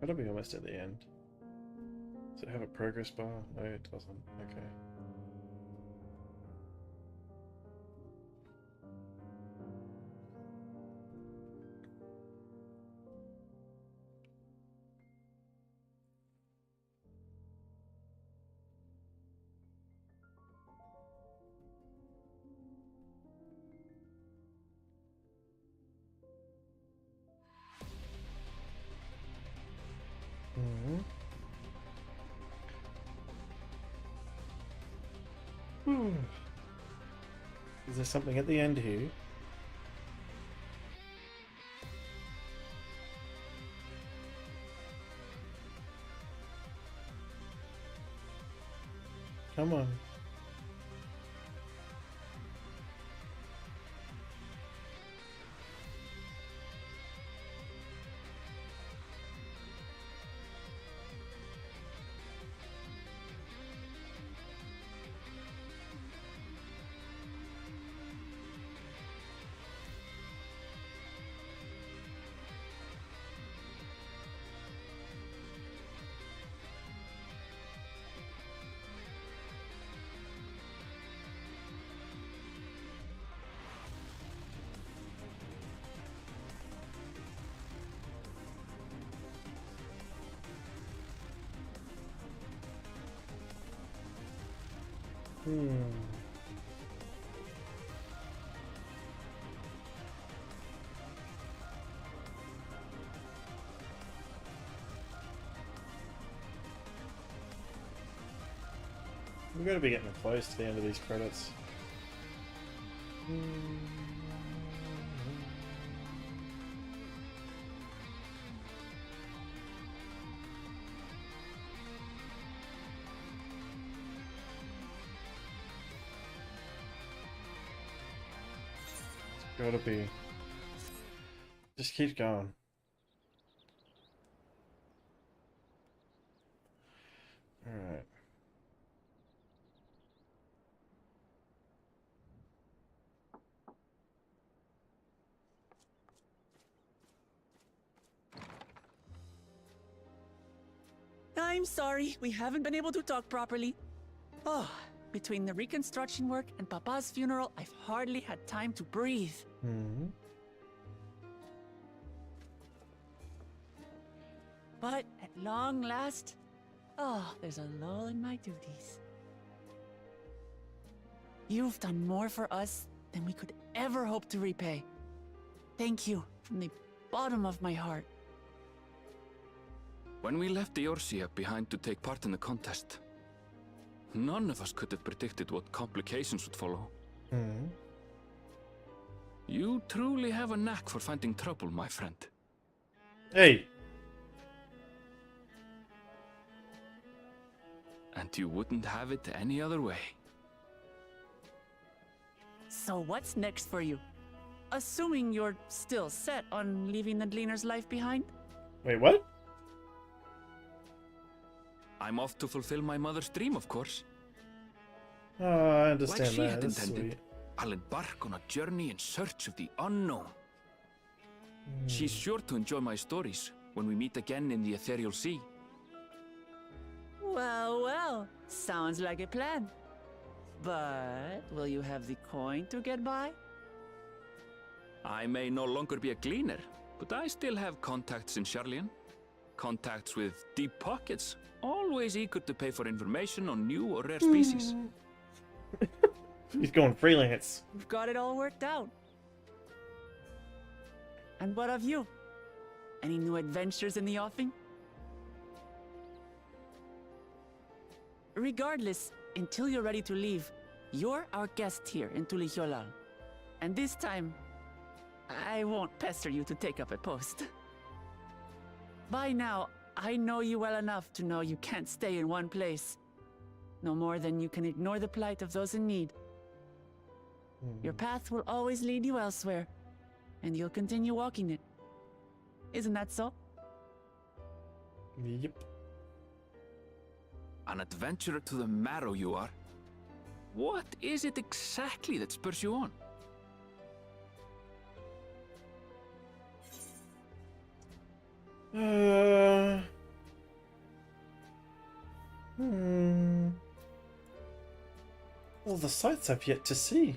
That'll be almost at the end. Does it have a progress bar? No, it doesn't. Okay. Is there something at the end here? Come on. We're going to be getting close to the end of these credits. It's gotta be. Just keep going. Alright. I'm sorry, we haven't been able to talk properly. Oh, between the reconstruction work and Papa's funeral, I've hardly had time to breathe. But at long last, there's a lull in my duties. You've done more for us than we could ever hope to repay. Thank you from the bottom of my heart. When we left the Eorzea behind to take part in the contest, none of us could have predicted what complications would follow. You truly have a knack for finding trouble, my friend. Hey! And you wouldn't have it any other way. So what's next for you? Assuming you're still set on leaving the Gleaner's life behind? Wait, what? I'm off to fulfill my mother's dream, of course. Oh, I understand like she that. had That's intended, sweet. I'll embark on a journey in search of the unknown. She's sure to enjoy my stories when we meet again in the ethereal sea. Well, well, sounds like a plan. But will you have the coin to get by? I may no longer be a gleaner, but I still have contacts in Sharlayan. Contacts with deep pockets, always eager to pay for information on new or rare species. He's going freelance. We've got it all worked out. And what of you? Any new adventures in the offing? Regardless, until you're ready to leave, you're our guest here in Tulihyolal. And this time, I won't pester you to take up a post. By now, I know you well enough to know you can't stay in one place. No more than you can ignore the plight of those in need. Your path will always lead you elsewhere, and you'll continue walking it. Isn't that so? Yep. An adventurer to the marrow you are. What is it exactly that spurs you on? All the sights I've yet to see.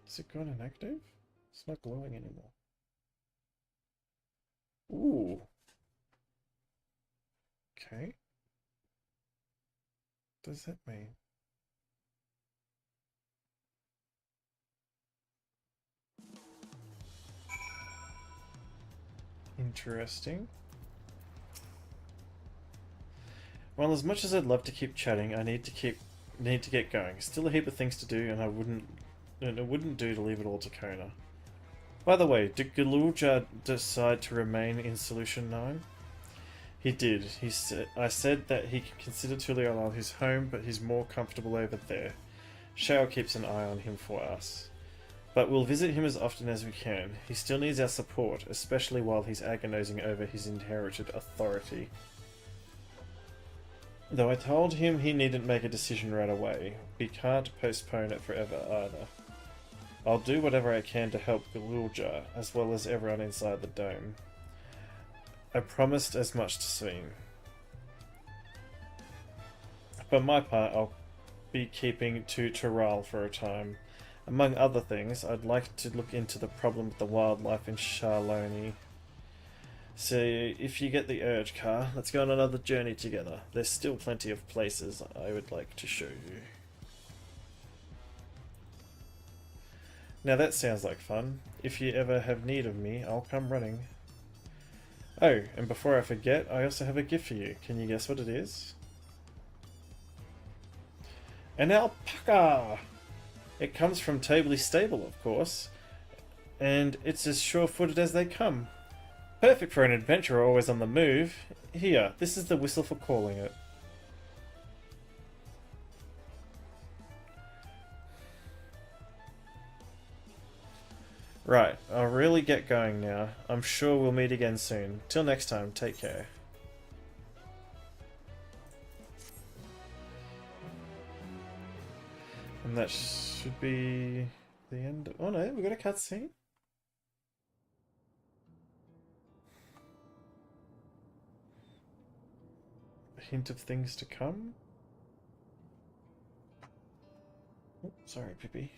Is it gone inactive? It's not glowing anymore. Ooh. Okay. What does that mean? Interesting. Well, as much as I'd love to keep chatting, I need to get going. Still a heap of things to do, and it wouldn't do to leave it all to Kona. By the way, did Galulja decide to remain in Solution 9? He did. I said that he can consider Tulihyolal his home, but he's more comfortable over there. Shao keeps an eye on him for us. But we'll visit him as often as we can. He still needs our support, especially while he's agonizing over his inherited authority. Though I told him he needn't make a decision right away. We can't postpone it forever either. I'll do whatever I can to help Galulja, as well as everyone inside the dome. I promised as much to Sveen. For my part, I'll be keeping to Toral for a time. Among other things, I'd like to look into the problem with the wildlife in Charlone. So, if you get the urge, Car, let's go on another journey together. There's still plenty of places I would like to show you. Now that sounds like fun. If you ever have need of me, I'll come running. Oh, and before I forget, I also have a gift for you. Can you guess what it is? An alpaca! It comes from Tabley Stable, of course. And it's as sure-footed as they come. Perfect for an adventurer always on the move. Here, this is the whistle for calling it. Right, I'll really get going now. I'm sure we'll meet again soon. Till next time, take care. And that should be the end. Oh no, we got a cutscene. A hint of things to come. Oh, sorry, Pippi.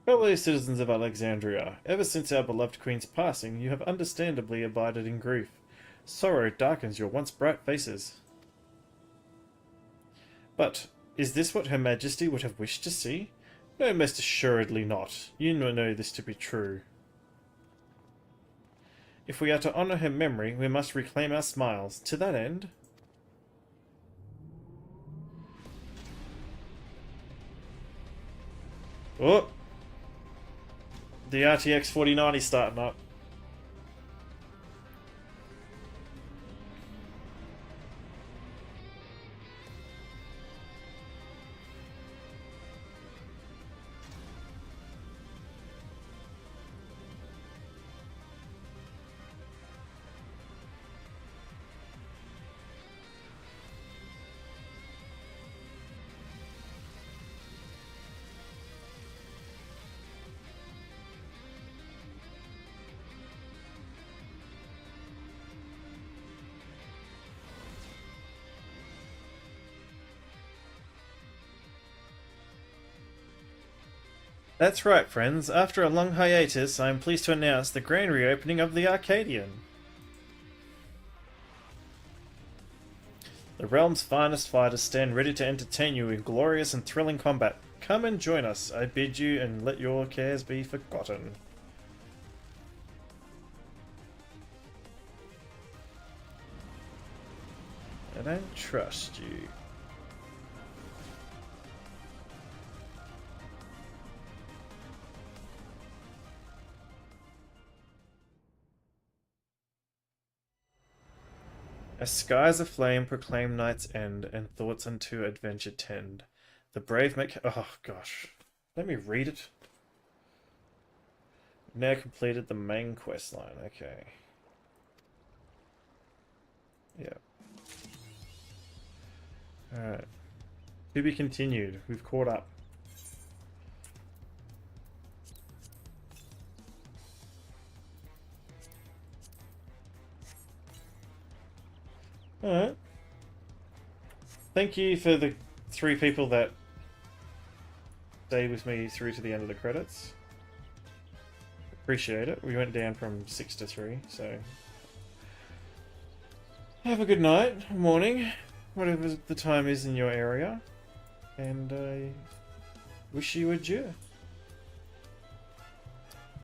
Fellow citizens of Alexandria, ever since our beloved queen's passing, you have understandably abided in grief. Sorrow darkens your once bright faces. But, is this what Her Majesty would have wished to see? No, most assuredly not. You know this to be true. If we are to honour her memory, we must reclaim our smiles. To that end... Oh! The RTX 4090 is starting up. That's right, friends. After a long hiatus, I am pleased to announce the grand reopening of the Arcadian. The realm's finest fighters stand ready to entertain you in glorious and thrilling combat. Come and join us, I bid you, and let your cares be forgotten. I don't trust you. As skies aflame proclaim night's end, and thoughts unto adventure tend. The brave make... Oh, gosh. Let me read it. Now completed the main quest line. Okay. Yeah. Alright. To be continued. We've caught up. Alright. Thank you for the 3 people that stayed with me through to the end of the credits. Appreciate it. We went down from 6 to 3, so... Have a good night, morning, whatever the time is in your area. And I wish you adieu.